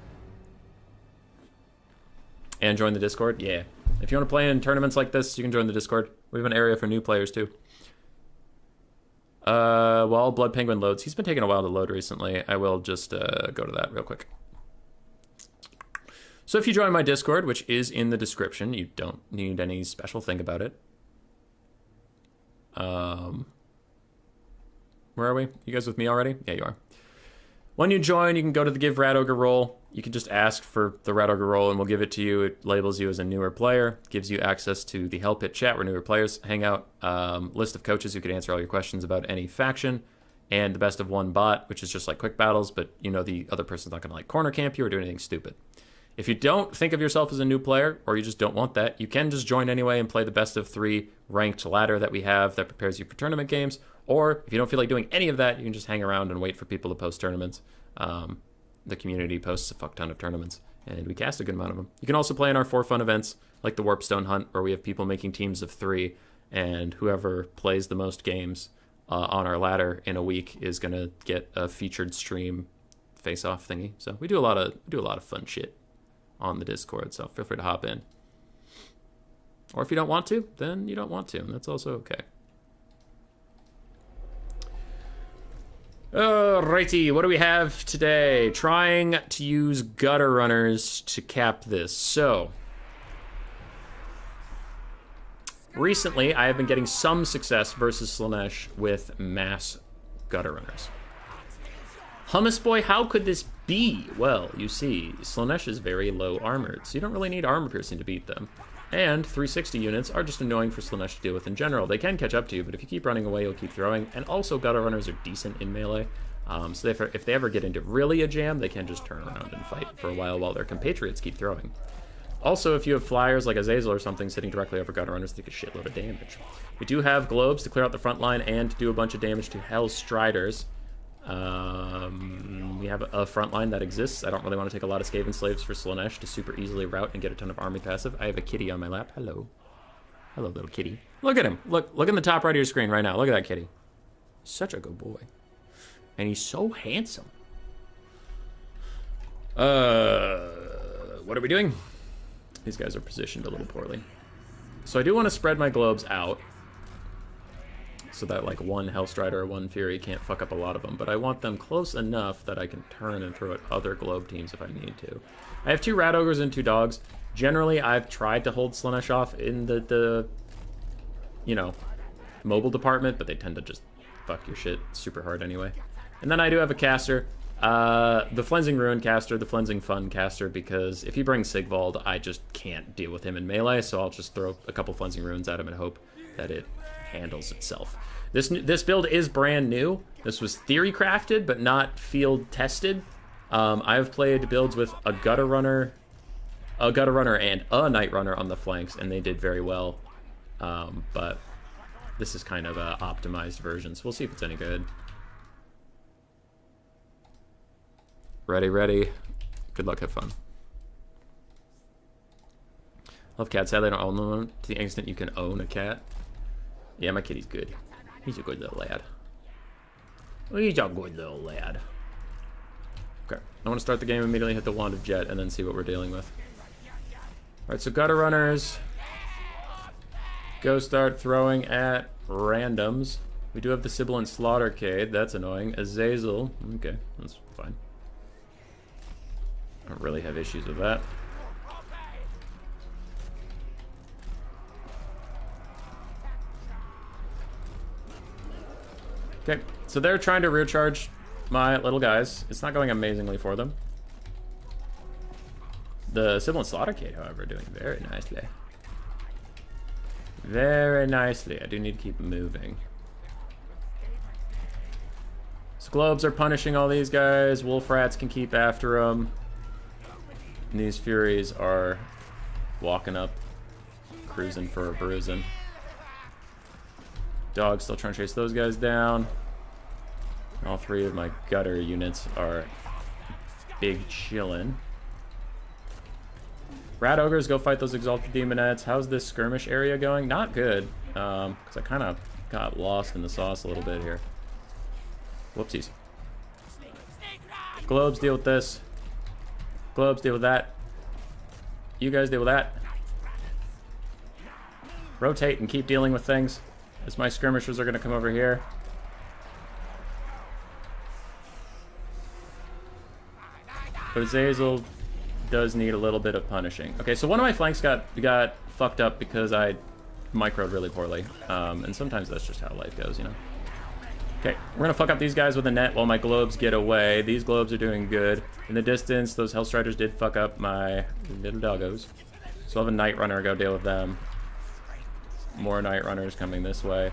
And join the Discord? Yeah. If you want to play in tournaments like this, you can join the Discord. We have an area for new players, too. While Blood Penguin loads, he's been taking a while to load recently. I will just go to that real quick. So if you join my Discord, which is in the description, you don't need any special thing about it. Where are we? You guys with me already? Yeah, you are. When you join, you can go to the Give Rat Ogre role. you can just ask for the Rat Ogre role and we'll give it to you. It labels you as a newer player, gives you access to the Hell Pit chat where newer players hang out, list of coaches who could answer all your questions about any faction, and the best of one bot, which is just like quick battles, but you know the other person's not going to like corner camp you or do anything stupid. If you don't think of yourself as a new player, or you just don't want that, you can just join anyway and play the best of 3 ranked ladder that we have that prepares you for tournament games. Or if you don't feel like doing any of that, you can just hang around and wait for people to post tournaments. The community posts a fuck ton of tournaments, and we cast a good amount of them. You can also play in our 4 fun events, like the Warpstone Hunt, where we have people making teams of 3, and whoever plays the most games on our ladder in a week is gonna get a featured stream face-off thingy. So we do a lot of fun shit on the Discord, so feel free to hop in. Or if you don't want to, then you don't want to, and that's also okay. Alrighty, what do we have today? Trying to use gutter runners to cap this. So, recently I have been getting some success versus Slaanesh with mass gutter runners. Hummus Boy, how could this be? Well, you see, Slaanesh is very low armored, so you don't really need armor piercing to beat them. And 360 units are just annoying for Slaanesh to deal with in general. They can catch up to you, but if you keep running away, you'll keep throwing. And also, gutter runners are decent in melee. So if they ever get into really a jam, they can just turn around and fight for a while their compatriots keep throwing. Also, if you have flyers like Azazel or something sitting directly over gutter runners, they take a shitload of damage. We do have globes to clear out the front line and to do a bunch of damage to Hell Striders. We have a front line that exists. I don't really want to take a lot of Skaven slaves for Slaanesh to super easily route and get a ton of army passive. I have a kitty on my lap. Hello. Hello, little kitty. Look at him. Look in the top right of your screen right now. Look at that kitty. Such a good boy. And he's so handsome. What are we doing? These guys are positioned a little poorly. So I do want to spread my globes out so that like one Hellstrider or one Fury can't fuck up a lot of them, but I want them close enough that I can turn and throw at other globe teams if I need to. I have 2 Rat Ogres and 2 dogs. Generally, I've tried to hold Slaanesh off in the you know, mobile department, but they tend to just fuck your shit super hard anyway. And then I do have a caster, the Flensing Ruin caster, the Flensing Fun caster, because if he brings Sigvald, I just can't deal with him in melee, so I'll just throw a couple Flensing Ruins at him and hope that it handles itself. This build is brand new. This was theory crafted, but not field tested. I've played builds with a gutter runner and a night runner on the flanks, and they did very well. But this is kind of a optimized version, so we'll see if it's any good. Ready. Good luck, have fun. Love cats. Sadly, I don't own one to the extent you can own a cat. Yeah, my kitty's good. He's a good little lad. He's a good little lad. Okay, I want to start the game, immediately hit the Wand of Jet, and then see what we're dealing with. Alright, so gutter runners. Go start throwing at randoms. We do have the Sibilant Slaughtercade. That's annoying. Azazel. Okay, that's fine. I don't really have issues with that. Okay, so they're trying to rear charge my little guys. It's not going amazingly for them. The Sibilant Slaughtercade, however, doing very nicely. Very nicely. I do need to keep moving. So globes are punishing all these guys. Wolf rats can keep after them. And these Furies are walking up, cruising for a bruising. Dog's still trying to chase those guys down. All 3 of my gutter units are big chillin'. Rat Ogres, go fight those Exalted Demonettes. How's this skirmish area going? Not good, because I kind of got lost in the sauce a little bit here. Whoopsies. Globes, deal with this. Globes, deal with that. You guys deal with that. Rotate and keep dealing with things, as my skirmishers are going to come over here. But Azazel does need a little bit of punishing. Okay, so one of my flanks got fucked up because I microed really poorly. And sometimes that's just how life goes, you know? Okay, we're gonna fuck up these guys with a net while my globes get away. These globes are doing good. In the distance, those Hellstriders did fuck up my little doggos. So I'll have a Night Runner go deal with them. More Night Runners coming this way.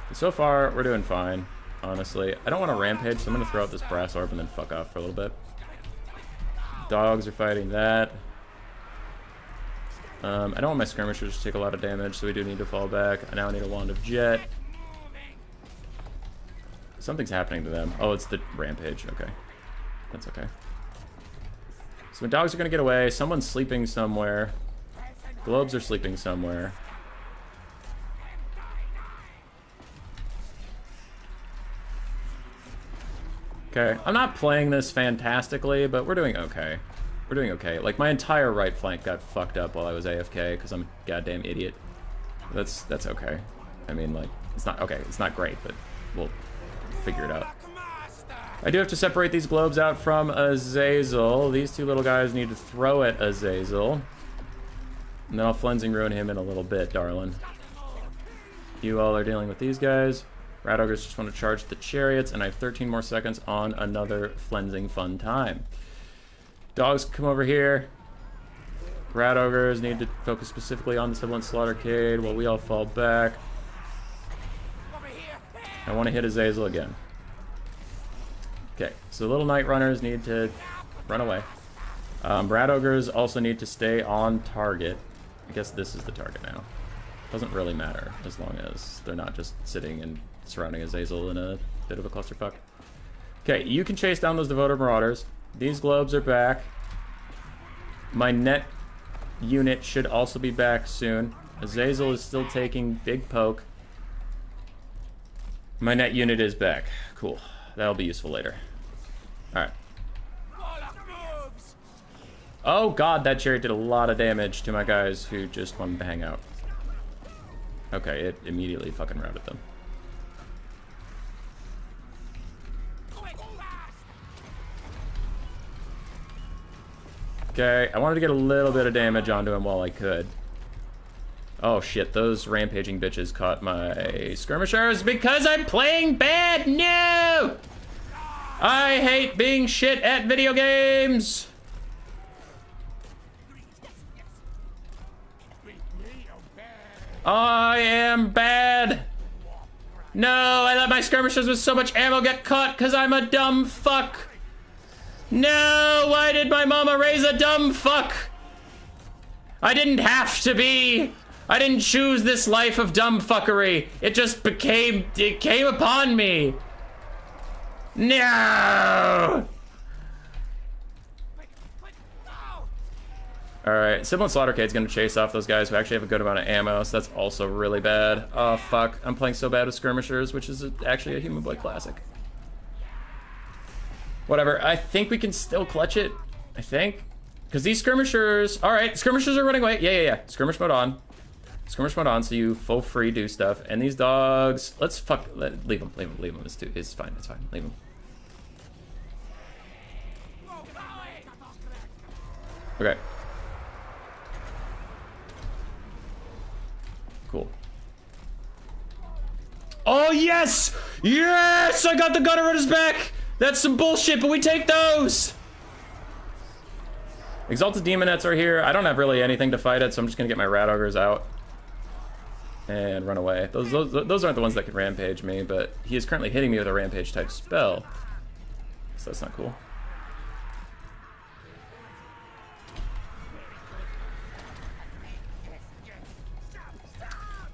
And so far, we're doing fine, honestly. I don't want to rampage, so I'm gonna throw out this Brass Orb and then fuck off for a little bit. Dogs are fighting that. I don't want my skirmishers to take a lot of damage, so we do need to fall back. I now need a Wand of Jet. Something's happening to them. Oh, it's the rampage. Okay. That's okay. So my dogs are going to get away. Someone's sleeping somewhere. Globes are sleeping somewhere. Okay. I'm not playing this fantastically, but we're doing okay. We're doing okay. Like, my entire right flank got fucked up while I was AFK because I'm a goddamn idiot. That's okay. I mean, like, it's not... Okay, it's not great, but we'll figure it out. I do have to separate these globes out from Azazel. These two little guys need to throw at Azazel. And then I'll Flensing Ruin him in a little bit, darling. You all are dealing with these guys. Rat Ogres just want to charge the chariots, and I have 13 more seconds on another Flensing fun time. Dogs come over here. Rat Ogres need to focus specifically on the Sibilant Slaughtercade while we all fall back. I want to hit Azazel again. Okay, so little Night Runners need to run away. Rat Ogres also need to stay on target. I guess this is the target now. Doesn't really matter as long as they're not just sitting and surrounding Azazel in a bit of a clusterfuck. Okay, you can chase down those Devoted Marauders. These globes are back. My net unit should also be back soon. Azazel is still taking big poke. My net unit is back. Cool. That'll be useful later. Alright. Oh god, that chariot did a lot of damage to my guys who just wanted to hang out. Okay, it immediately fucking routed them. Okay, I wanted to get a little bit of damage onto him while I could. Oh shit, those rampaging bitches caught my skirmishers because I'm playing bad. No! I hate being shit at video games. I am bad. No, I let my skirmishers with so much ammo get caught because I'm a dumb fuck. No, why did my mama raise a dumb fuck? I didn't have to be. I didn't choose this life of dumb fuckery. It just it came upon me. No! Alright, Sibilant Slaughtercade's gonna chase off those guys who actually have a good amount of ammo, so that's also really bad. Oh, fuck. I'm playing so bad with skirmishers, which is actually a Human Blood classic. Whatever, I think we can still clutch it. I think. Because these skirmishers... Alright, skirmishers are running away. Yeah. Skirmish mode on. Skirmish mode on, so you full free do stuff. And these dogs... Let's leave them. It's fine, Leave them. Okay. Cool. Oh, yes! Yes! I got the Gutter Runners back! That's some bullshit, but we take those! Exalted Demonettes are here. I don't have really anything to fight it, so I'm just gonna get my Rat Ogres out. And run away. Those aren't the ones that can rampage me, but he is currently hitting me with a rampage type spell. So that's not cool.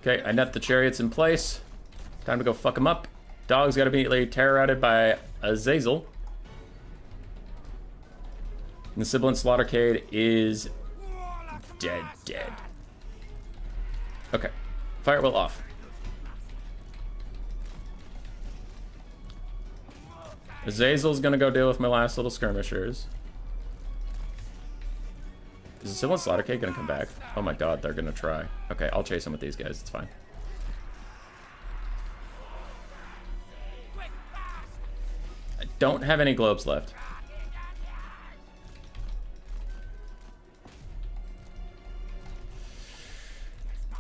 Okay, I net the chariots in place. Time to go fuck them up. Dogs got immediately terror-routed by Azazel. And the Sibilant Slaughtercade is dead. Okay, Firewheel off. Azazel's gonna go deal with my last little skirmishers. Is the Sibilant Slaughtercade gonna come back? Oh my god, they're gonna try. Okay, I'll chase them with these guys, it's fine. I don't have any globes left.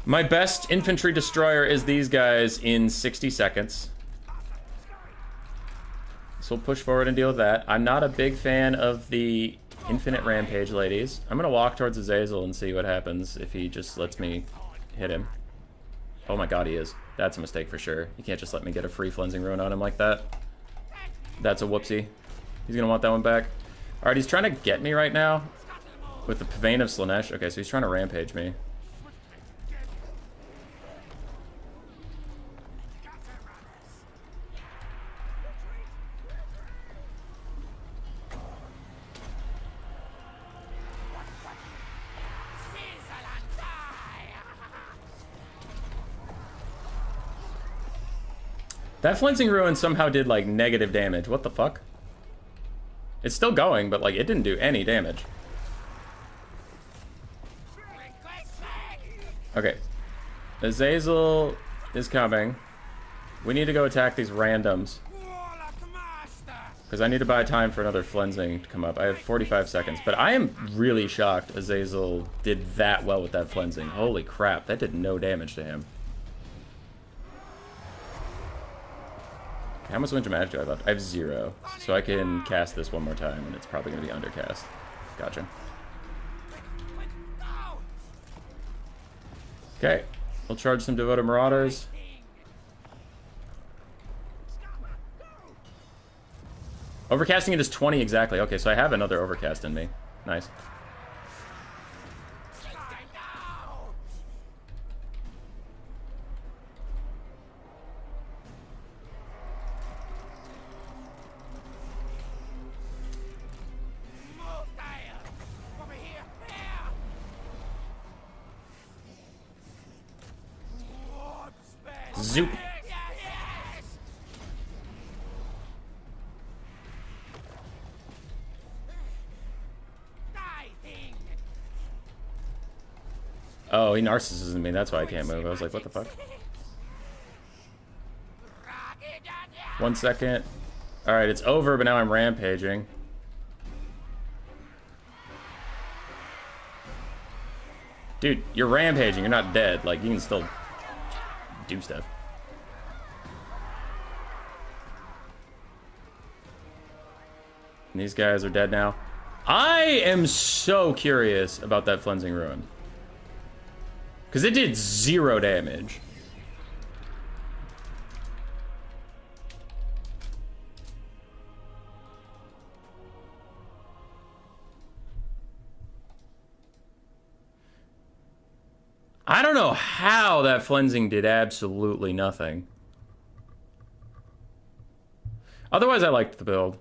My best infantry destroyer is these guys in 60 seconds. So we'll push forward and deal with that. I'm not a big fan of the infinite rampage, ladies. I'm gonna walk towards Azazel and see what happens if he just lets me hit him. Oh my god, he is. That's a mistake for sure. You can't just let me get a free Flensing Ruin on him like that. That's a whoopsie. He's gonna want that one back. Alright, he's trying to get me right now with the Pavane of Slaanesh. Okay, so he's trying to rampage me. That Flensing Ruin somehow did, like, negative damage. What the fuck? It's still going, but, like, it didn't do any damage. Okay. Azazel is coming. We need to go attack these randoms. Because I need to buy time for another Flensing to come up. I have 45 seconds. But I am really shocked Azazel did that well with that Flensing. Holy crap, that did no damage to him. How much Winter Magic do I have left? I have 0. So I can cast this one more time, and it's probably going to be undercast. Gotcha. Okay. We'll charge some Devoted Marauders. Overcasting it is 20 exactly. Okay, so I have another Overcast in me. Nice. Zoop. Oh, he narcissism me. That's why I can't move. I was like, what the fuck? 1 second. Alright, it's over, but now I'm rampaging. Dude, you're rampaging. You're not dead. Like, you can still do stuff. And these guys are dead now. I am so curious about that Flensing Ruin. Because it did 0 damage. I don't know how that Flensing did absolutely nothing. Otherwise, I liked the build.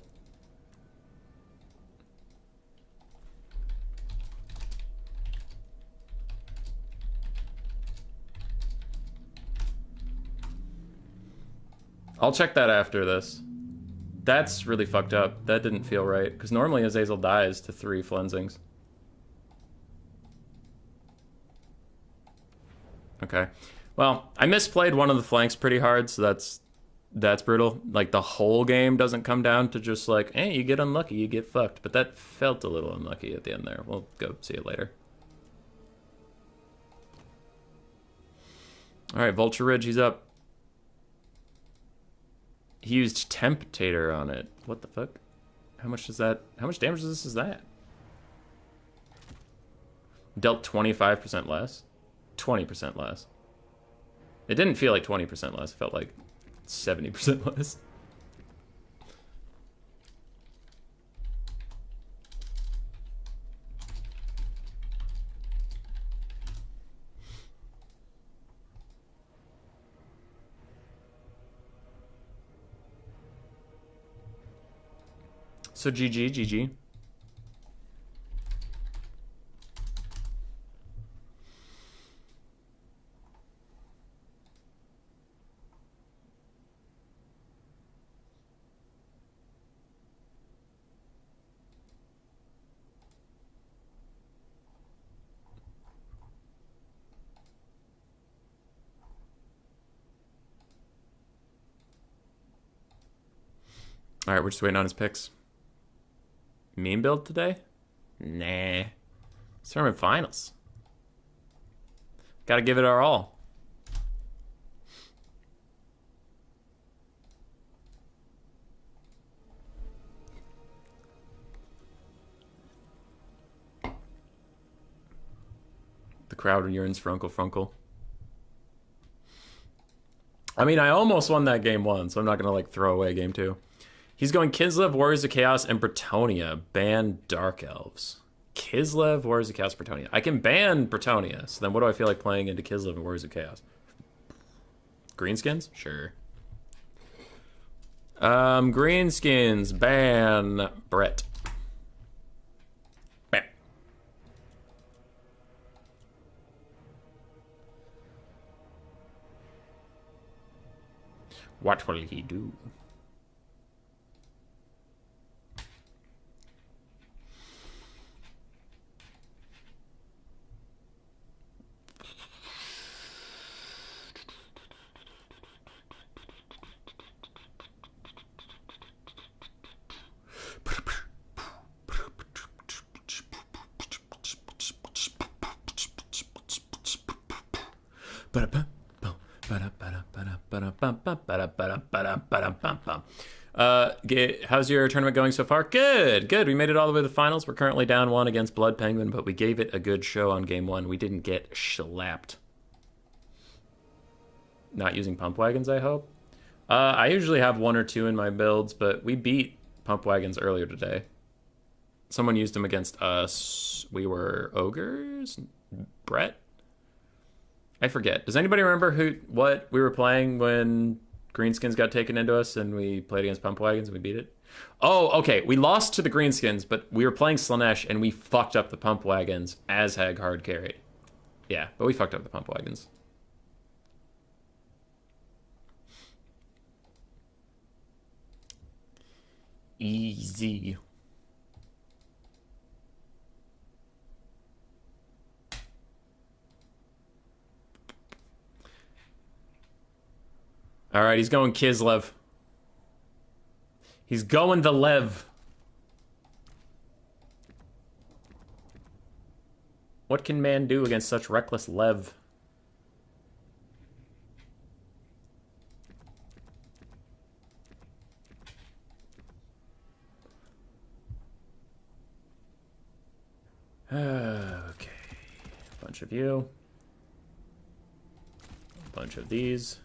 I'll check that after this. That's really fucked up. That didn't feel right. Because normally Azazel dies to 3 Flensings. Okay. Well, I misplayed one of the flanks pretty hard, so that's brutal. Like, the whole game doesn't come down to just like, hey, you get unlucky, you get fucked. But that felt a little unlucky at the end there. We'll go see it later. Alright, Vulture Ridge, he's up. He used Temptator on it. What the fuck? How much does that... How much damage is that? Dealt 25% less? 20% less. It didn't feel like 20% less. It felt like 70% less. So GG. All right, we're just waiting on his picks. Meme build today? Nah. It's tournament finals. Gotta give it our all. The crowd yearns for Uncle Frunkle. I mean, I almost won that game one, so I'm not going to, like, throw away game two. He's going Kislev, Warriors of Chaos, and Bretonnia. Ban Dark Elves. Kislev, Warriors of Chaos, Bretonnia. I can ban Bretonnia, so then what do I feel like playing into Kislev and Warriors of Chaos? Greenskins? Sure. Greenskins, ban Brett. Bam. What will he do? How's your tournament going so far? Good, good. We made it all the way to the finals. We're currently down 1 against Blood Penguin, but we gave it a good show on game 1. We didn't get slapped. Not using pump wagons, I hope. I usually have 1 or 2 in my builds, but we beat pump wagons earlier today. Someone used them against us. We were ogres? Brett? I forget. Does anybody remember what we were playing when Greenskins got taken into us and we played against Pump Wagons and we beat it? Oh, okay. We lost to the Greenskins, but we were playing Slaanesh and we fucked up the Pump Wagons as Hag hard carried. Yeah, but we fucked up the Pump Wagons. Easy. All right, he's going Kislev. He's going the Lev. What can man do against such reckless Lev? Okay. Bunch of you. A bunch of these.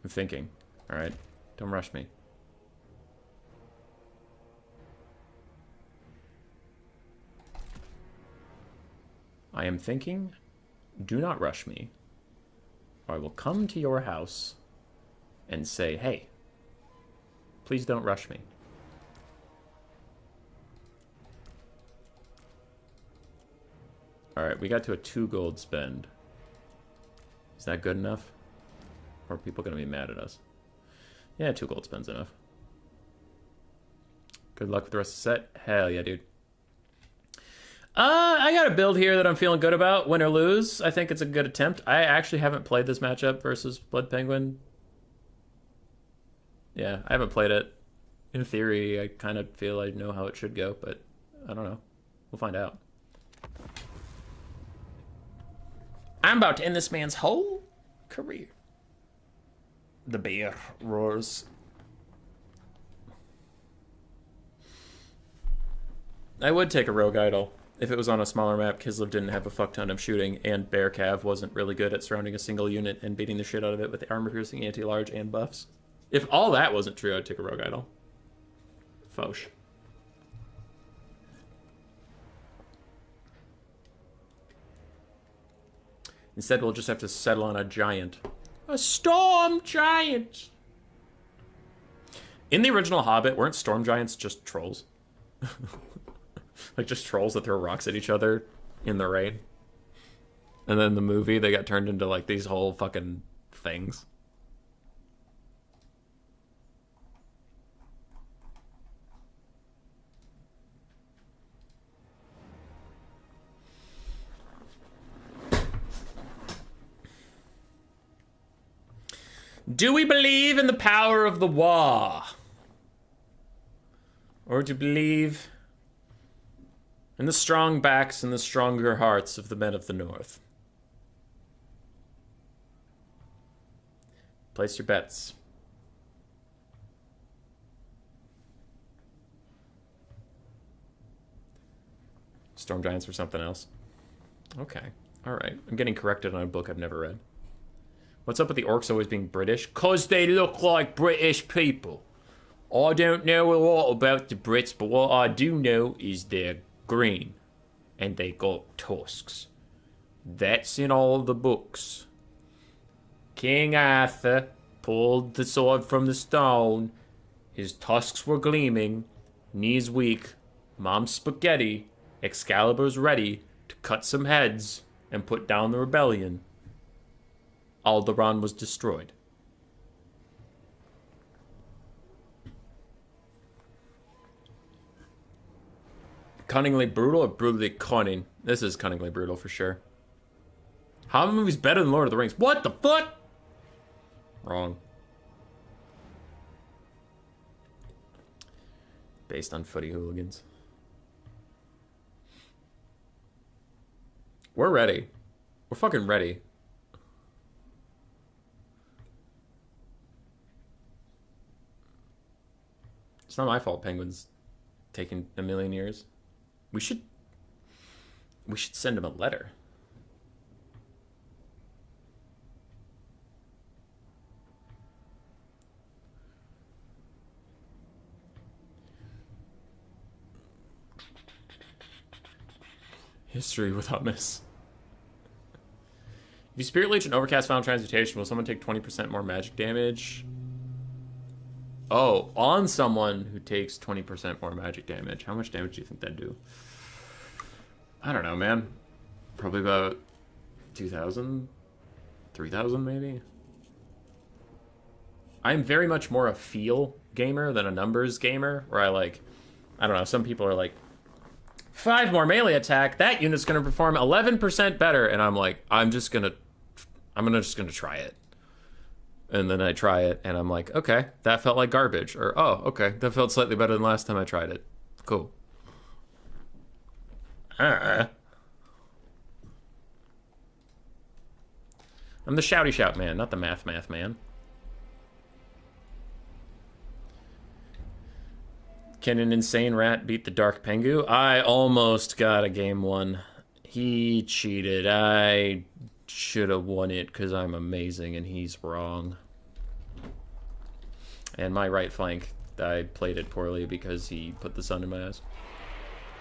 I'm thinking. All right. Don't rush me. I am thinking. Do not rush me. Or I will come to your house and say, hey, please don't rush me. All right, we got to a 2 gold spend. Is that good enough? Or are people going to be mad at us? Yeah, 2 gold spends enough. Good luck with the rest of the set. Hell yeah, dude. I got a build here that I'm feeling good about. Win or lose, I think it's a good attempt. I actually haven't played this matchup versus Blood Penguin. Yeah, I haven't played it. In theory, I kind of feel I know how it should go, but I don't know. We'll find out. I'm about to end this man's whole career. The bear roars. I would take a Rogue Idol. If it was on a smaller map, Kislev didn't have a fuck ton of shooting, and Bear Cav wasn't really good at surrounding a single unit and beating the shit out of it with armor-piercing, anti-large, and buffs. If all that wasn't true, I'd take a Rogue Idol. Foch. Instead, we'll just have to settle on a giant. A storm giant! In the original Hobbit, weren't storm giants just trolls? Like, just trolls that throw rocks at each other in the rain. And then in the movie, they got turned into, like, these whole fucking things. Do we believe in the power of the war? Or do you believe In the strong backs and the stronger hearts of the men of the North. Place your bets. Storm Giants or something else. Okay. Alright. I'm getting corrected on a book I've never read. What's up with the orcs always being British? 'Cause they look like British people. I don't know a lot about the Brits, but what I do know is they're green. And they got tusks. That's in all the books. King Arthur pulled the sword from the stone. His tusks were gleaming. Knees weak. Mom's spaghetti. Excalibur's ready to cut some heads and put down the rebellion. Alderaan was destroyed. Cunningly brutal or brutally cunning? This is cunningly brutal for sure. Hobbit movie's better than Lord of the Rings. What the fuck? Wrong. Based on footy hooligans. We're ready. We're fucking ready. It's not my fault Penguin's taking a million years. We should send him a letter. History with hummus. If you Spirit Leech and Overcast Final Transmutation, will someone take 20% more magic damage? Oh, on someone who takes 20% more magic damage. How much damage do you think that'd do? I don't know, man. Probably about 2,000? 3,000 maybe? I'm very much more a feel gamer than a numbers gamer, where I don't know, some people are like, 5 more melee attack, that unit's gonna perform 11% better, and I'm like, I'm just gonna try it. And then I try it, and I'm like, okay, that felt like garbage. Or, oh, okay, that felt slightly better than last time I tried it. Cool. I'm the shouty shout man, not the math man. Can an insane rat beat the Dark Pengu? I almost got a game 1. He cheated. I should have won it because I'm amazing and he's wrong. And my right flank, I played it poorly because he put the sun in my eyes.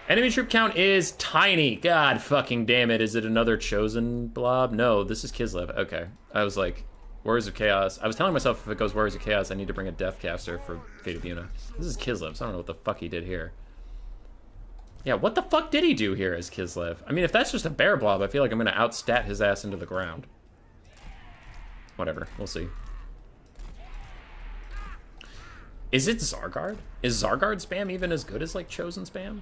Enemy troop count is tiny. God fucking damn it. Is it another chosen blob? No, this is Kislev. Okay. I was like, Warriors of Chaos. I was telling myself if it goes Warriors of Chaos, I need to bring a Deathcaster for Fate of Yuna. This is Kislev, so I don't know what the fuck he did here. Yeah, what the fuck did he do here as Kislev? I mean, if that's just a bear blob, I feel like I'm going to outstat his ass into the ground. Whatever, we'll see. Is it Zargard? Is Zargard spam even as good as, like, Chosen spam?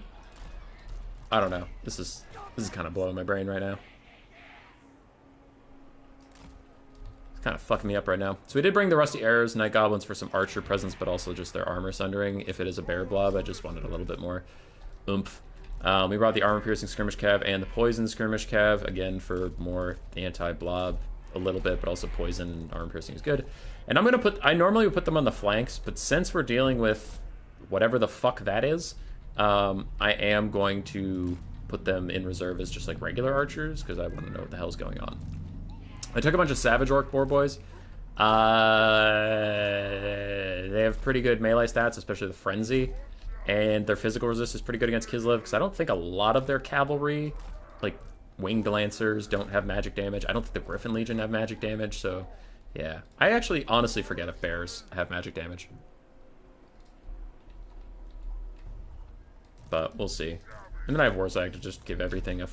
I don't know. This is kind of blowing my brain right now. It's kind of fucking me up right now. So we did bring the Rusty Arrows, Night Goblins for some archer presence, but also just their armor sundering. If it is a bear blob, I just wanted a little bit more oomph. We brought the armor piercing skirmish cav and the poison skirmish cav, again for more anti-blob a little bit, but also poison and armor piercing is good. And I normally would put them on the flanks, but since we're dealing with whatever the fuck that is, I am going to put them in reserve as just like regular archers, because I want to know what the hell's going on. I took a bunch of Savage Orc Boar Boys. They have pretty good melee stats, especially the Frenzy. And their physical resist is pretty good against Kislev, because I don't think a lot of their cavalry, like Winged Lancers, don't have magic damage. I don't think the Griffin Legion have magic damage, so yeah. I actually honestly forget if bears have magic damage. But we'll see. And then I have Warzag to just give everything a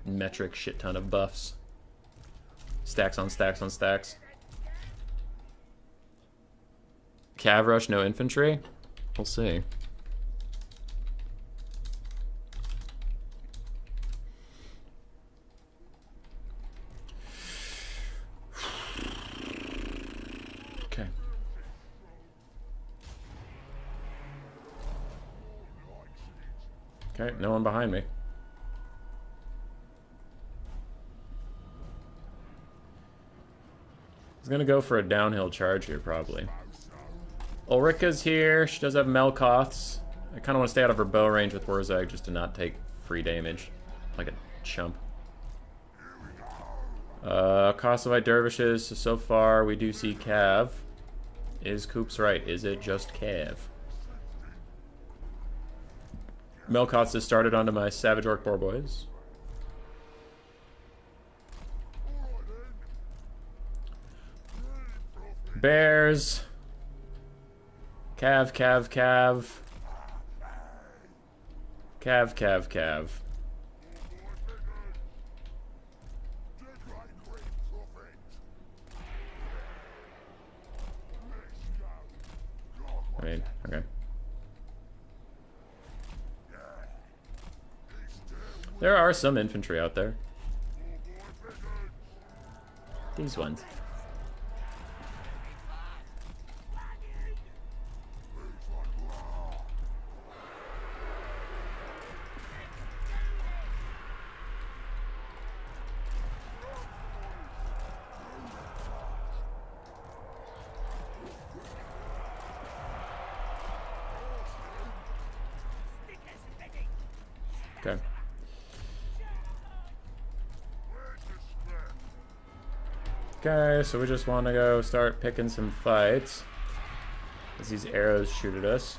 metric shit ton of buffs. Stacks on stacks on stacks. Cav rush, no infantry? We'll see. Okay. Okay, no one behind me. He's gonna go for a downhill charge here, probably. Ulrika's here. She does have Melkoths. I kind of want to stay out of her bow range with Wurzag just to not take free damage. Like a chump. Kosovo Dervishes. So far, we do see Cav. Is Coops right? Is it just Cav? Melkoths has started onto my Savage Orc Boar Boys. Bears. Cav, Cav, Cav. Cav, Cav, Cav. I mean, okay. There are some infantry out there. These ones. Okay. Okay, so we just want to go start picking some fights as these arrows shoot at us.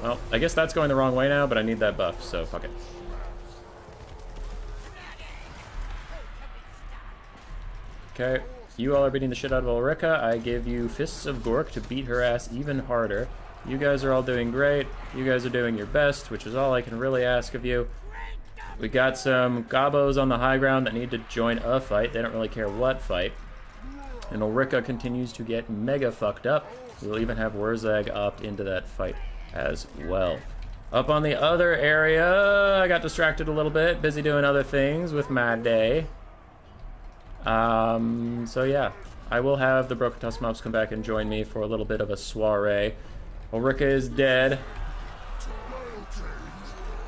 Well, I guess that's going the wrong way now, but I need that buff, so fuck it. Okay, you all are beating the shit out of Ulrika. I give you Fists of Gork to beat her ass even harder. You guys are all doing great. You guys are doing your best, which is all I can really ask of you. We got some Gobos on the high ground that need to join a fight. They don't really care what fight. And Ulrika continues to get mega fucked up. We'll even have Wurzag opt into that fight as well. Up on the other area, I got distracted a little bit. Busy doing other things with my day. So yeah. I will have the Broken Tusk mobs come back and join me for a little bit of a soiree. Ulrika is dead.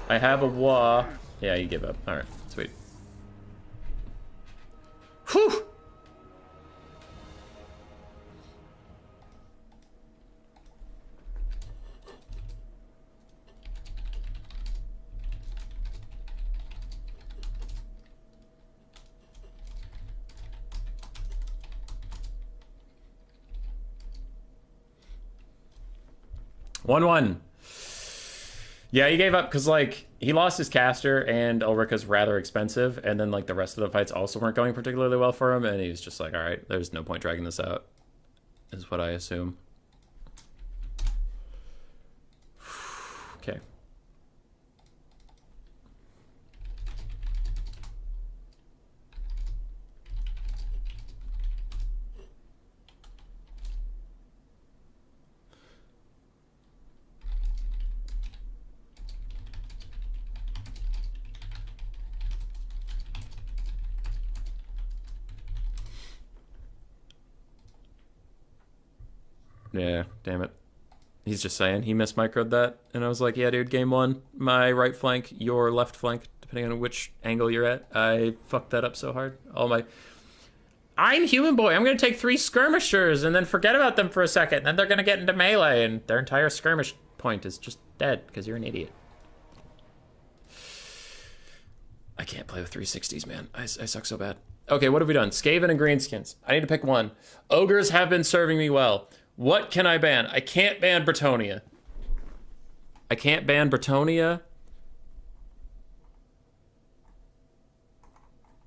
I have a Wa. Yeah, you give up. Alright, sweet. Whew! One. Yeah, he gave up because, like, he lost his caster and Ulrika's rather expensive, and then, like, the rest of the fights also weren't going particularly well for him, and he was just like, alright, there's no point dragging this out, is what I assume. Okay. Yeah, damn it. He's just saying he mismicroed that. And I was like, yeah, dude, game one, my right flank, your left flank, depending on which angle you're at. I fucked that up so hard. I'm Human Boy. I'm going to take 3 skirmishers and then forget about them for a second. Then they're going to get into melee and their entire skirmish point is just dead because you're an idiot. I can't play with 360s, man. I suck so bad. Okay, what have we done? Skaven and Greenskins. I need to pick one. Ogres have been serving me well. What can I ban? I can't ban Bretonnia. I can't ban Bretonnia.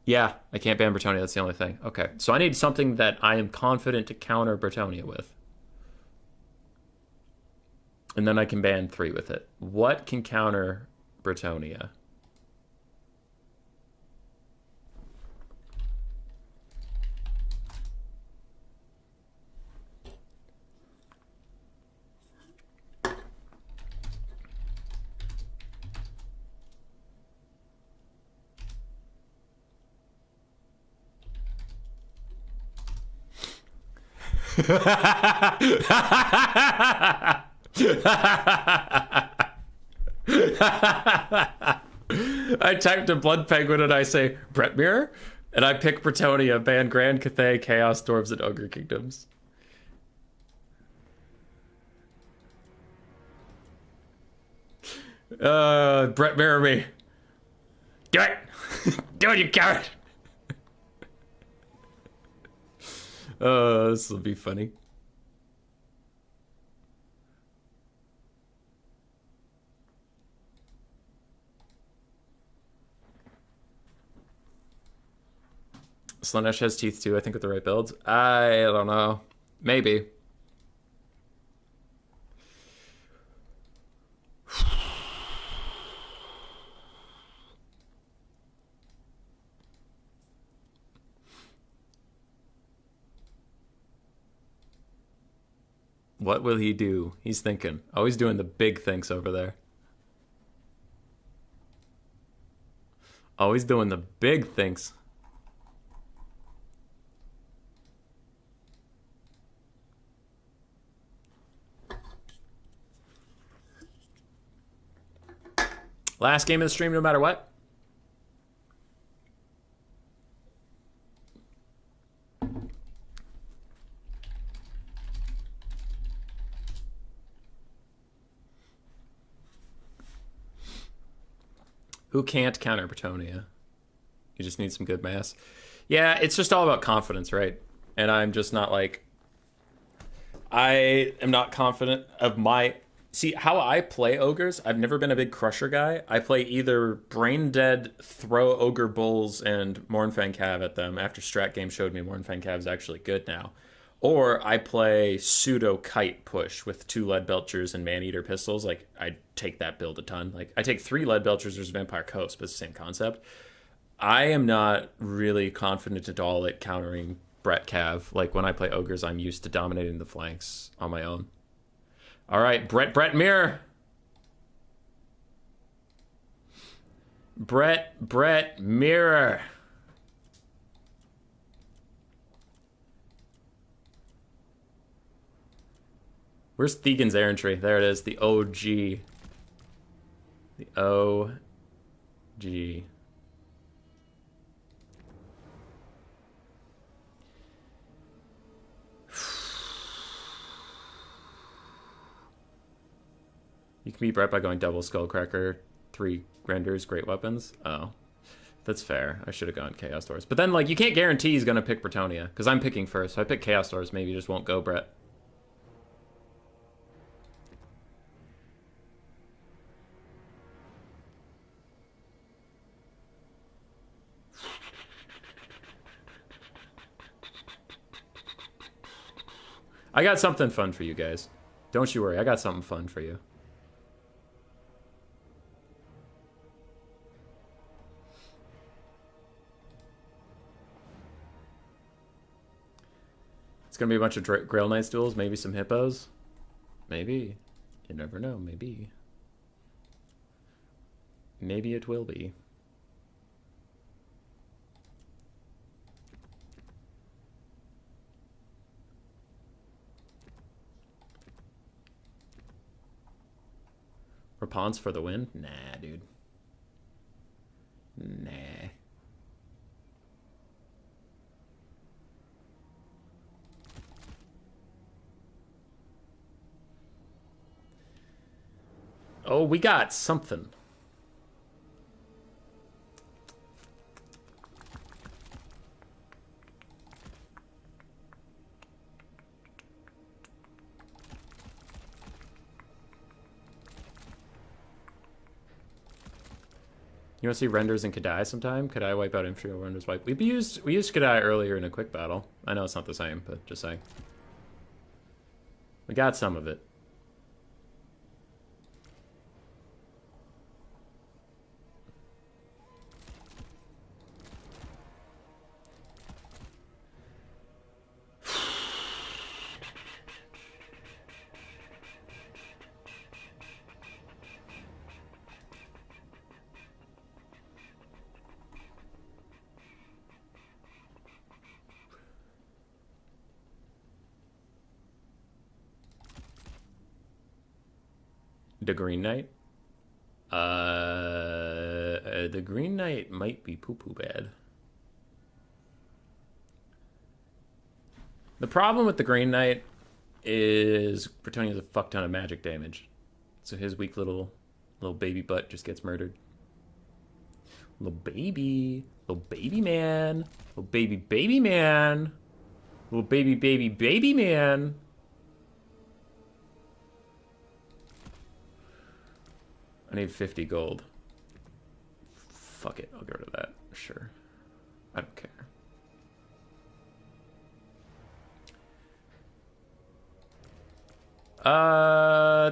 Yeah, I can't ban Bretonnia. That's the only thing. Okay, so I need something that I am confident to counter Bretonnia with. And then I can ban 3 with it. What can counter Bretonnia? I typed in Blood Penguin and I say Brett Mirror, and I pick Bretonnia, ban Grand Cathay, Chaos Dwarves, and Ogre Kingdoms. Brett Mirror me. Do it! Do it, you coward! This will be funny. Slaanesh has teeth too, I think, with the right builds. I don't know. Maybe. What will he do? He's thinking. Oh, he's doing the big things over there. Oh, he's doing the big things. Last game of the stream, no matter what. Who can't counter Bretonnia? You just need some good mass. Yeah, it's just all about confidence, right? And I'm just not like... I am not confident of my... See, how I play ogres, I've never been a big crusher guy. I play either brain dead, throw ogre bulls and Mournfang Cav at them after Strat Game showed me Mournfang Cav is actually good now. Or I play pseudo kite push with 2 lead belchers and man-eater pistols. Like, I take that build a ton. Like, I take 3 lead belchers versus Vampire Coast, but it's the same concept. I am not really confident at all at countering Brett Cav. Like, when I play ogres, I'm used to dominating the flanks on my own. All right, Brett Mirror. Brett Mirror. Where's Thegan's Errantry? There it is, the OG. The OG. You can beat Brett by going double Skullcracker, 3 renders, great weapons. Oh, that's fair. I should have gone Chaos Dwarves. But then, like, you can't guarantee he's going to pick Bretonnia, because I'm picking first. So I pick Chaos Dwarves, maybe he just won't go Brett. I got something fun for you guys. Don't you worry, I got something fun for you. It's gonna be a bunch of Grail Knights duels, maybe some hippos. Maybe. You never know, maybe. Maybe it will be. Rapons for the win? Nah, dude. Nah. Oh, we got something. You want to see renders in Kadai sometime? Kadai wipe out infantry renders wipe. We used Kadai earlier in a quick battle. I know it's not the same, but just saying. We got some of it. The Green Knight? The Green Knight might be poo-poo bad. The problem with the Green Knight is Bretonnia has a fuck ton of magic damage. So his weak little baby butt just gets murdered. Little baby man. Little baby man. Little baby man. I need 50 gold. Fuck it, I'll get rid of that. Sure. I don't care.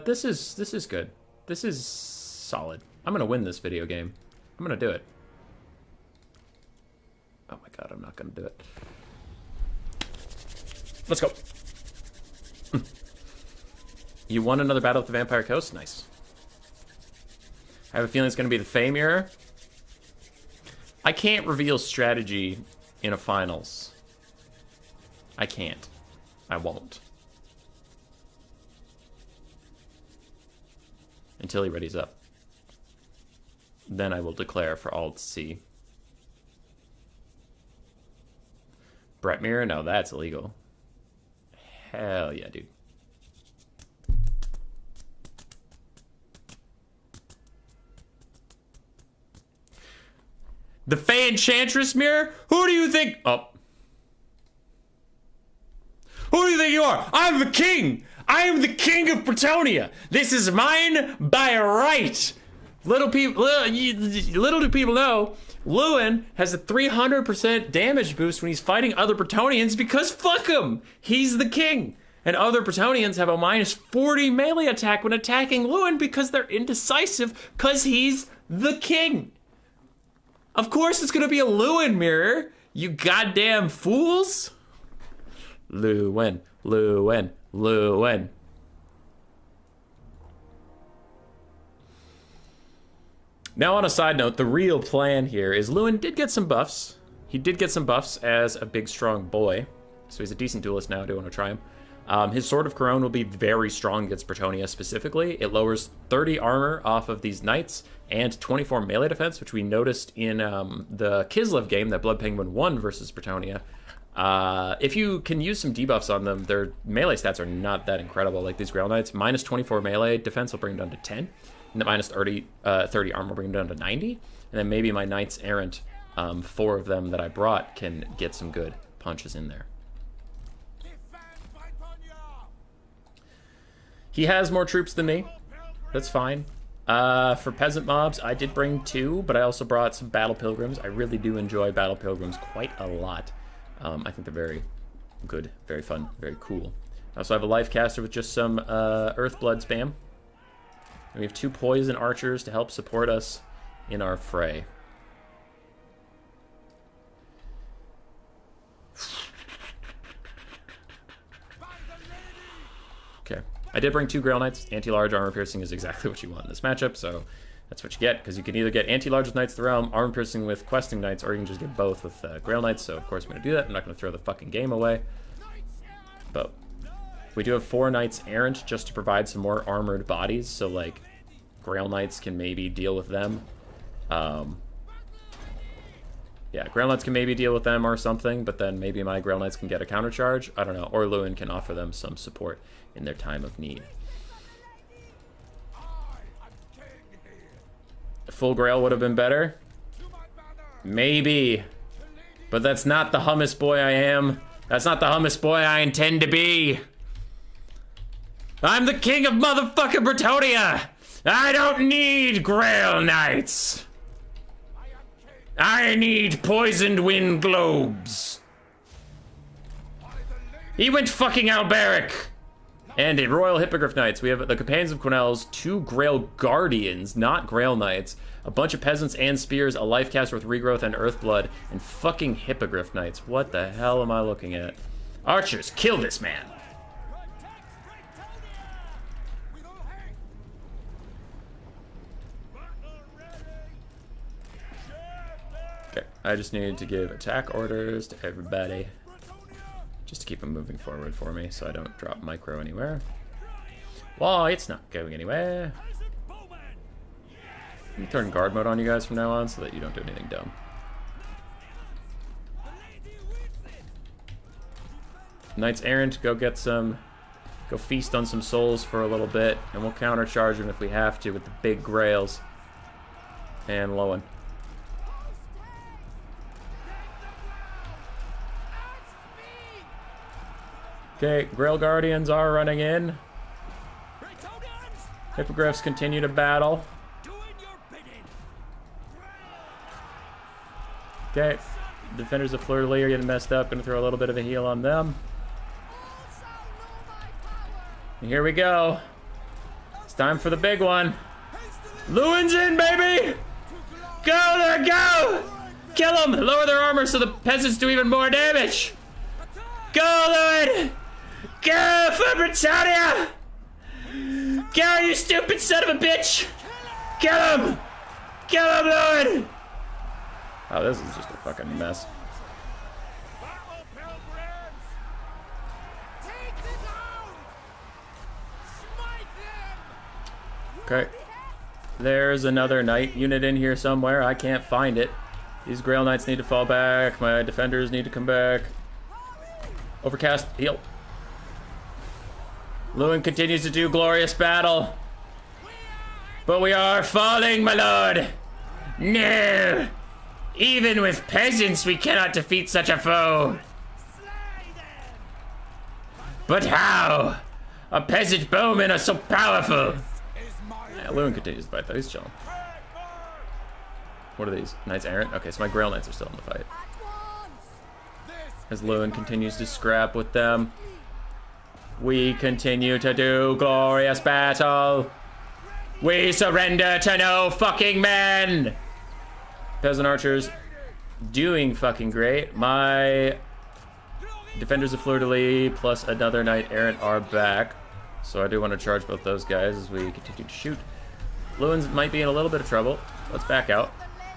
This is good. This is solid. I'm gonna win this video game. I'm gonna do it. Oh my god, I'm not gonna do it. Let's go. You won another battle with the Vampire Coast? Nice. I have a feeling it's gonna be the Fey Mirror. I can't reveal strategy in a finals. I can't. I won't. Until he readies up. Then I will declare for all to see. Brett Mirror? No, that's illegal. Hell yeah, dude. The Fey Enchantress Mirror? Who do you think? Oh. Who do you think you are? I'm the king! I am the king of Bretonnia! This is mine by right! Little do people know, Lewin has a 300% damage boost when he's fighting other Bretonians because fuck him! He's the king! And other Bretonians have a minus 40 melee attack when attacking Lewin because they're indecisive because he's the king! Of course it's gonna be a Lewin mirror, you goddamn fools! Lewin. Now, on a side note, the real plan here is Lewin did get some buffs. He did get some buffs as a big, strong boy. So he's a decent duelist now. I do want to try him. His Sword of Corone will be very strong against Bretonnia specifically. It lowers 30 armor off of these knights and 24 melee defense, which we noticed in the Kislev game that Blood Penguin won versus Bretonnia. If you can use some debuffs on them, their melee stats are not that incredible. Like these Grail Knights, minus 24 melee defense will bring them down to 10. And the minus 30 armor will bring them down to 90. And then maybe my Knights Errant, 4 of them that I brought, can get some good punches in there. He has more troops than me. That's fine. For peasant mobs, I did bring 2, but I also brought some Battle Pilgrims. I really do enjoy Battle Pilgrims quite a lot. I think they're very good, very fun, very cool. I also have a Life Caster with just some Earthblood spam. And we have 2 Poison Archers to help support us in our fray. Okay. I did bring 2 Grail Knights. Anti-large armor piercing is exactly what you want in this matchup, so that's what you get, because you can either get anti-large with Knights of the Realm, armor piercing with questing Knights, or you can just get both with Grail Knights, so of course I'm going to do that. I'm not going to throw the fucking game away. But we do have 4 Knights Errant just to provide some more armored bodies, so like Grail Knights can maybe deal with them. Yeah, Grail Knights can maybe deal with them or something, but then maybe my Grail Knights can get a counter charge. I don't know. Or Lewin can offer them some support in their time of need. Full Grail would have been better. Maybe. But that's not the hummus boy I am. That's not the hummus boy I intend to be. I'm the king of motherfucking Bretonnia. I don't need Grail Knights. I need poisoned wind globes. He went fucking Alberic. And in Royal Hippogriff Knights, we have the Companions of Quenelles, 2 Grail Guardians, not Grail Knights, a bunch of Peasants and Spears, a Life Caster with Regrowth and Earthblood, and fucking Hippogriff Knights. What the hell am I looking at? Archers, kill this man. Okay, I just need to give attack orders to everybody. Just to keep them moving forward for me so I don't drop micro anywhere. Well, it's not going anywhere. Let me turn guard mode on you guys from now on so that you don't do anything dumb. Knights Errant, go feast on some souls for a little bit, and we'll countercharge them if we have to with the big grails. And Lowen. Okay, Grail Guardians are running in. Hippogriffs continue to battle. Okay, Defenders of Fleur-de-Lis are getting messed up. Gonna throw a little bit of a heal on them. And here we go. It's time for the big one. Lewin's in, baby! Go there, go! Kill them! Lower their armor so the peasants do even more damage! Go, Lewin! Go for Britannia! Go, you stupid son of a bitch! Kill him! Kill him, Lewin! Oh, this is just a fucking mess. Battle pilgrims! Take them down! Smite them! Okay. There's another knight unit in here somewhere. I can't find it. These Grail Knights need to fall back. My defenders need to come back. Overcast, heal. Lewin continues to do glorious battle. But we are falling, my lord. No. Even with peasants, we cannot defeat such a foe. But how? A peasant bowmen are so powerful. Yeah, Lewin continues to fight, though. He's chilling. What are these? Knights Errant? Okay, so my Grail Knights are still in the fight. As Lewin continues to scrap with them, we continue to do glorious battle. We surrender to no fucking man. Peasant archers doing fucking great. My Defenders of Fleur-de-Lis plus another Knight Errant are back. So I do want to charge both those guys as we continue to shoot. Lewin's might be in a little bit of trouble. Let's back out.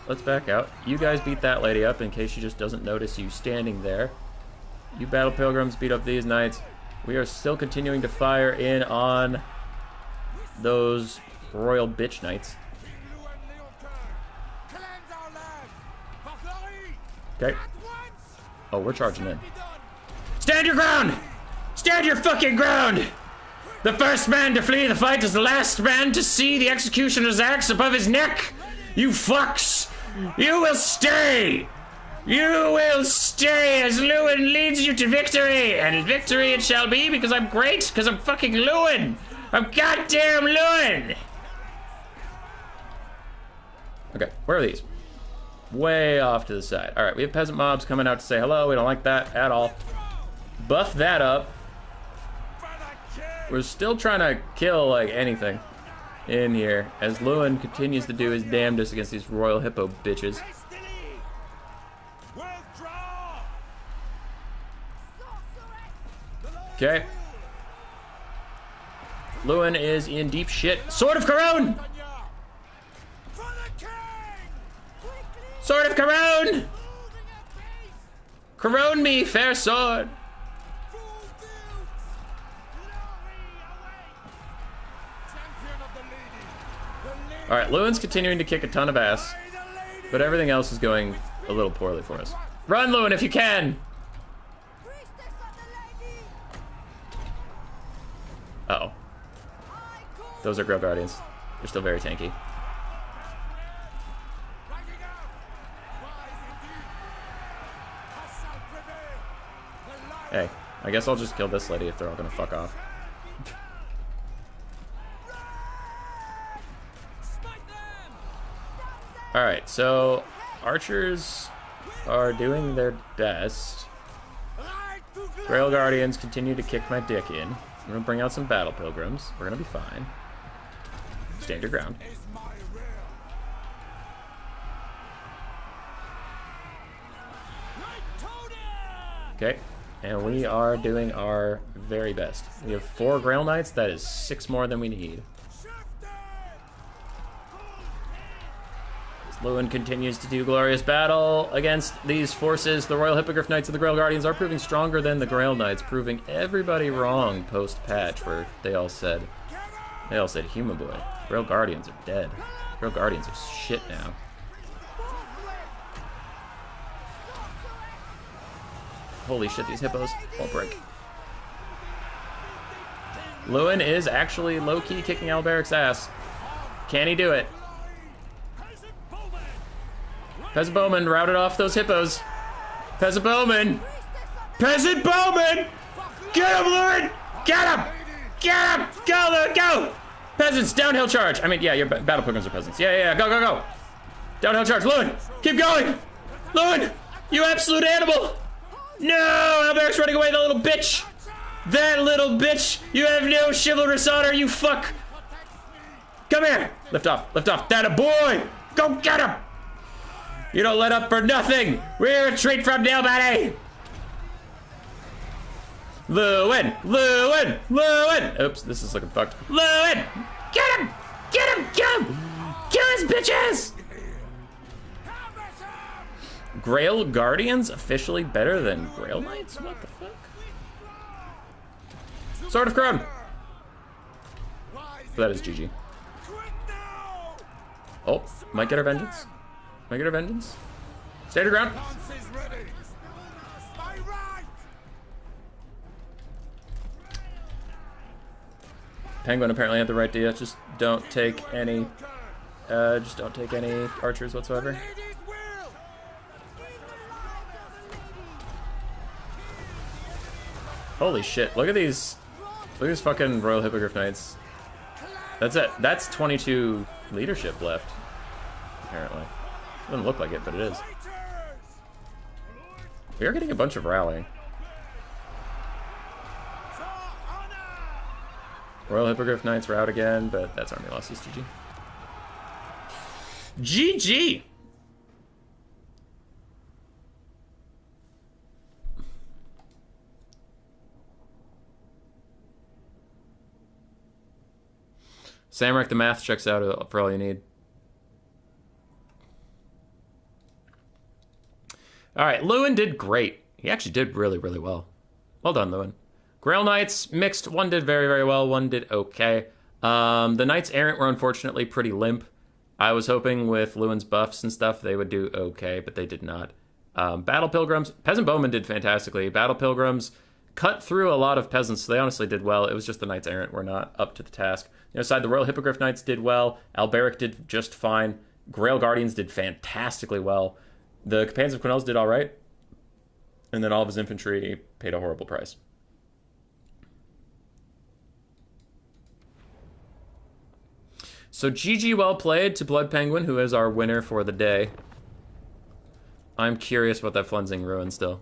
Let's back out. You guys beat that lady up in case she just doesn't notice you standing there. You battle pilgrims beat up these knights. We are still continuing to fire in on those royal bitch knights. Okay. Oh, we're charging in. Stand your ground! Stand your fucking ground! The first man to flee the fight is the last man to see the executioner's axe above his neck! You fucks! You will stay! You will stay as Lewin leads you to victory! And victory it shall be because I'm great, because I'm fucking Lewin! I'm goddamn Lewin! Okay, where are these? Way off to the side. Alright, we have peasant mobs coming out to say hello. We don't like that at all. Buff that up. We're still trying to kill, like, anything in here as Lewin continues to do his damnedest against these royal hippo bitches. Okay. Lewin is in deep shit. Sword of Corone! Sword of Corone! Corone me, fair sword! Alright, Lewin's continuing to kick a ton of ass, but everything else is going a little poorly for us. Run, Lewin, if you can! Uh-oh. Those are Grail Guardians. They're still very tanky. Hey, I guess I'll just kill this lady if they're all gonna fuck off. Alright, so archers are doing their best. Grail Guardians continue to kick my dick in. I'm gonna bring out some battle pilgrims. We're gonna be fine. Stand your ground. Okay, and we are doing our very best. We have 4 Grail Knights. That is 6 more than we need. Lewin continues to do glorious battle against these forces. The Royal Hippogriff Knights and the Grail Guardians are proving stronger than the Grail Knights, proving everybody wrong post-patch where they all said They all said Human Boy. Grail Guardians are dead. Grail Guardians are shit now. Holy shit, these hippos won't break. Lewin is actually low-key kicking Alberic's ass. Can he do it? Peasant Bowman routed off those hippos. Peasant Bowman! Peasant Bowman! Get him, Lewin! Get him! Get him! Go, Lewin, go! Peasants, downhill charge. I mean, yeah, your battle pilgrims are peasants. Yeah, go, go, go. Downhill charge, Lewin! Keep going! Lewin! You absolute animal! No! Alberic's running away, that little bitch! That little bitch! You have no chivalrous honor, you fuck! Come here! Lift off, that a boy! Go get him! You don't let up for nothing! We retreat from nobody! Lewin! Lewin! Lewin! Oops, this is looking fucked. Lewin! Get him! Get him! Get him! Kill his bitches! Grail Guardians officially better than Grail Knights? What the fuck? Sword of Crown! That is GG. Oh, might get our vengeance. Might get our vengeance. Stand your ground. Penguin apparently had the right idea. Just don't take any archers whatsoever. Holy shit! Look at these fucking Royal Hippogriff Knights. That's it. That's 22 leadership left. Apparently, doesn't look like it, but it is. We are getting a bunch of rallying. Royal Hippogriff Knights rout again, but that's army losses. GG. GG! Samrak, the math checks out for all you need. Alright, Lewin did great. He actually did really, really well. Well done, Lewin. Grail Knights, mixed. One did very, very well. One did okay. The Knights Errant were unfortunately pretty limp. I was hoping with Lewin's buffs and stuff they would do okay, but they did not. Battle Pilgrims, Peasant Bowmen did fantastically. Battle Pilgrims cut through a lot of peasants, so they honestly did well. It was just the Knights Errant were not up to the task. The other side, the Royal Hippogriff Knights did well. Alberic did just fine. Grail Guardians did fantastically well. The Companions of Quenelles did all right. And then all of his infantry paid a horrible price. So GG well played to Blood Penguin, who is our winner for the day. I'm curious about that Flensing Ruin still.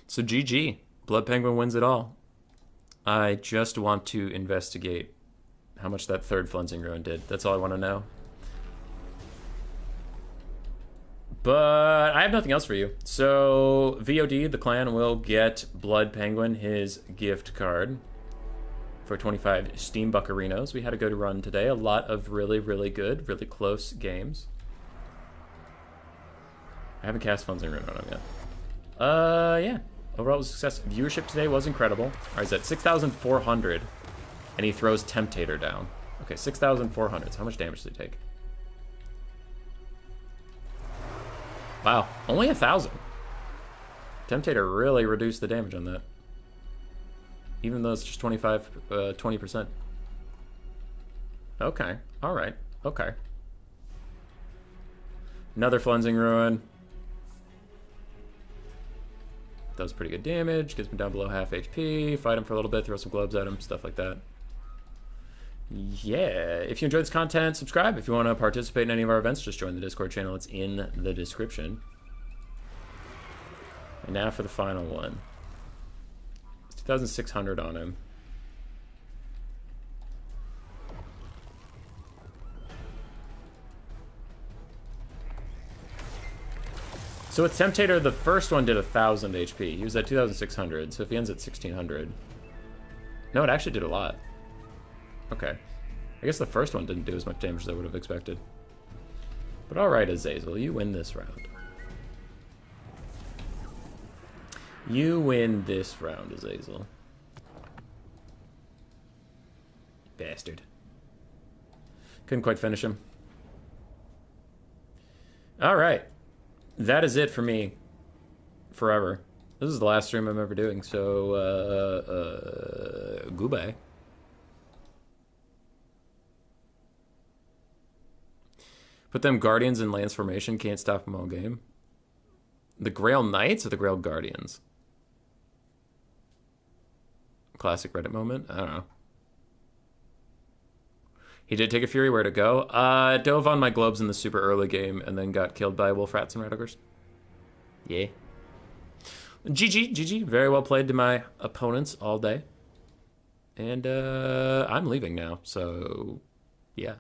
So GG. Blood Penguin wins it all. I just want to investigate how much that third Flensing Ruin did. That's all I want to know. But I have nothing else for you. So VOD, the clan, will get Blood Penguin his gift card for 25 Steam Buccarinos. We had a good run today. A lot of really, really good, really close games. I haven't cast Flensing Ruin on him yet. Yeah. Overall, it was a success. Viewership today was incredible. All right, he's at 6,400, and he throws Temptator down. Okay, 6,400. So how much damage did he take? Wow, only 1,000. Temptator really reduced the damage on that. Even though it's just 20%. Okay, all right, okay. Another Flensing Ruin. Does pretty good damage, gets me down below half HP, fight him for a little bit, throw some globes at him, stuff like that. Yeah, if you enjoyed this content, subscribe. If you want to participate in any of our events, just join the Discord channel. It's in the description. And now for the final one. It's 2,600 on him. So with Temptator, the first one did 1,000 HP. He was at 2,600, so if he ends at 1,600... No, it actually did a lot. Okay. I guess the first one didn't do as much damage as I would have expected. But alright, Azazel, you win this round. You win this round, Azazel. Bastard. Couldn't quite finish him. Alright. That is it for me. Forever. This is the last stream I'm ever doing, so, goodbye. Put them Guardians in Lance formation, can't stop them all game. The Grail Knights or the Grail Guardians? Classic Reddit moment? I don't know. He did take a Fury, where to go? Dove on my globes in the super early game and then got killed by Wolf Rats and Red Ogres. Yeah. GG. Very well played to my opponents all day. And I'm leaving now, so yeah.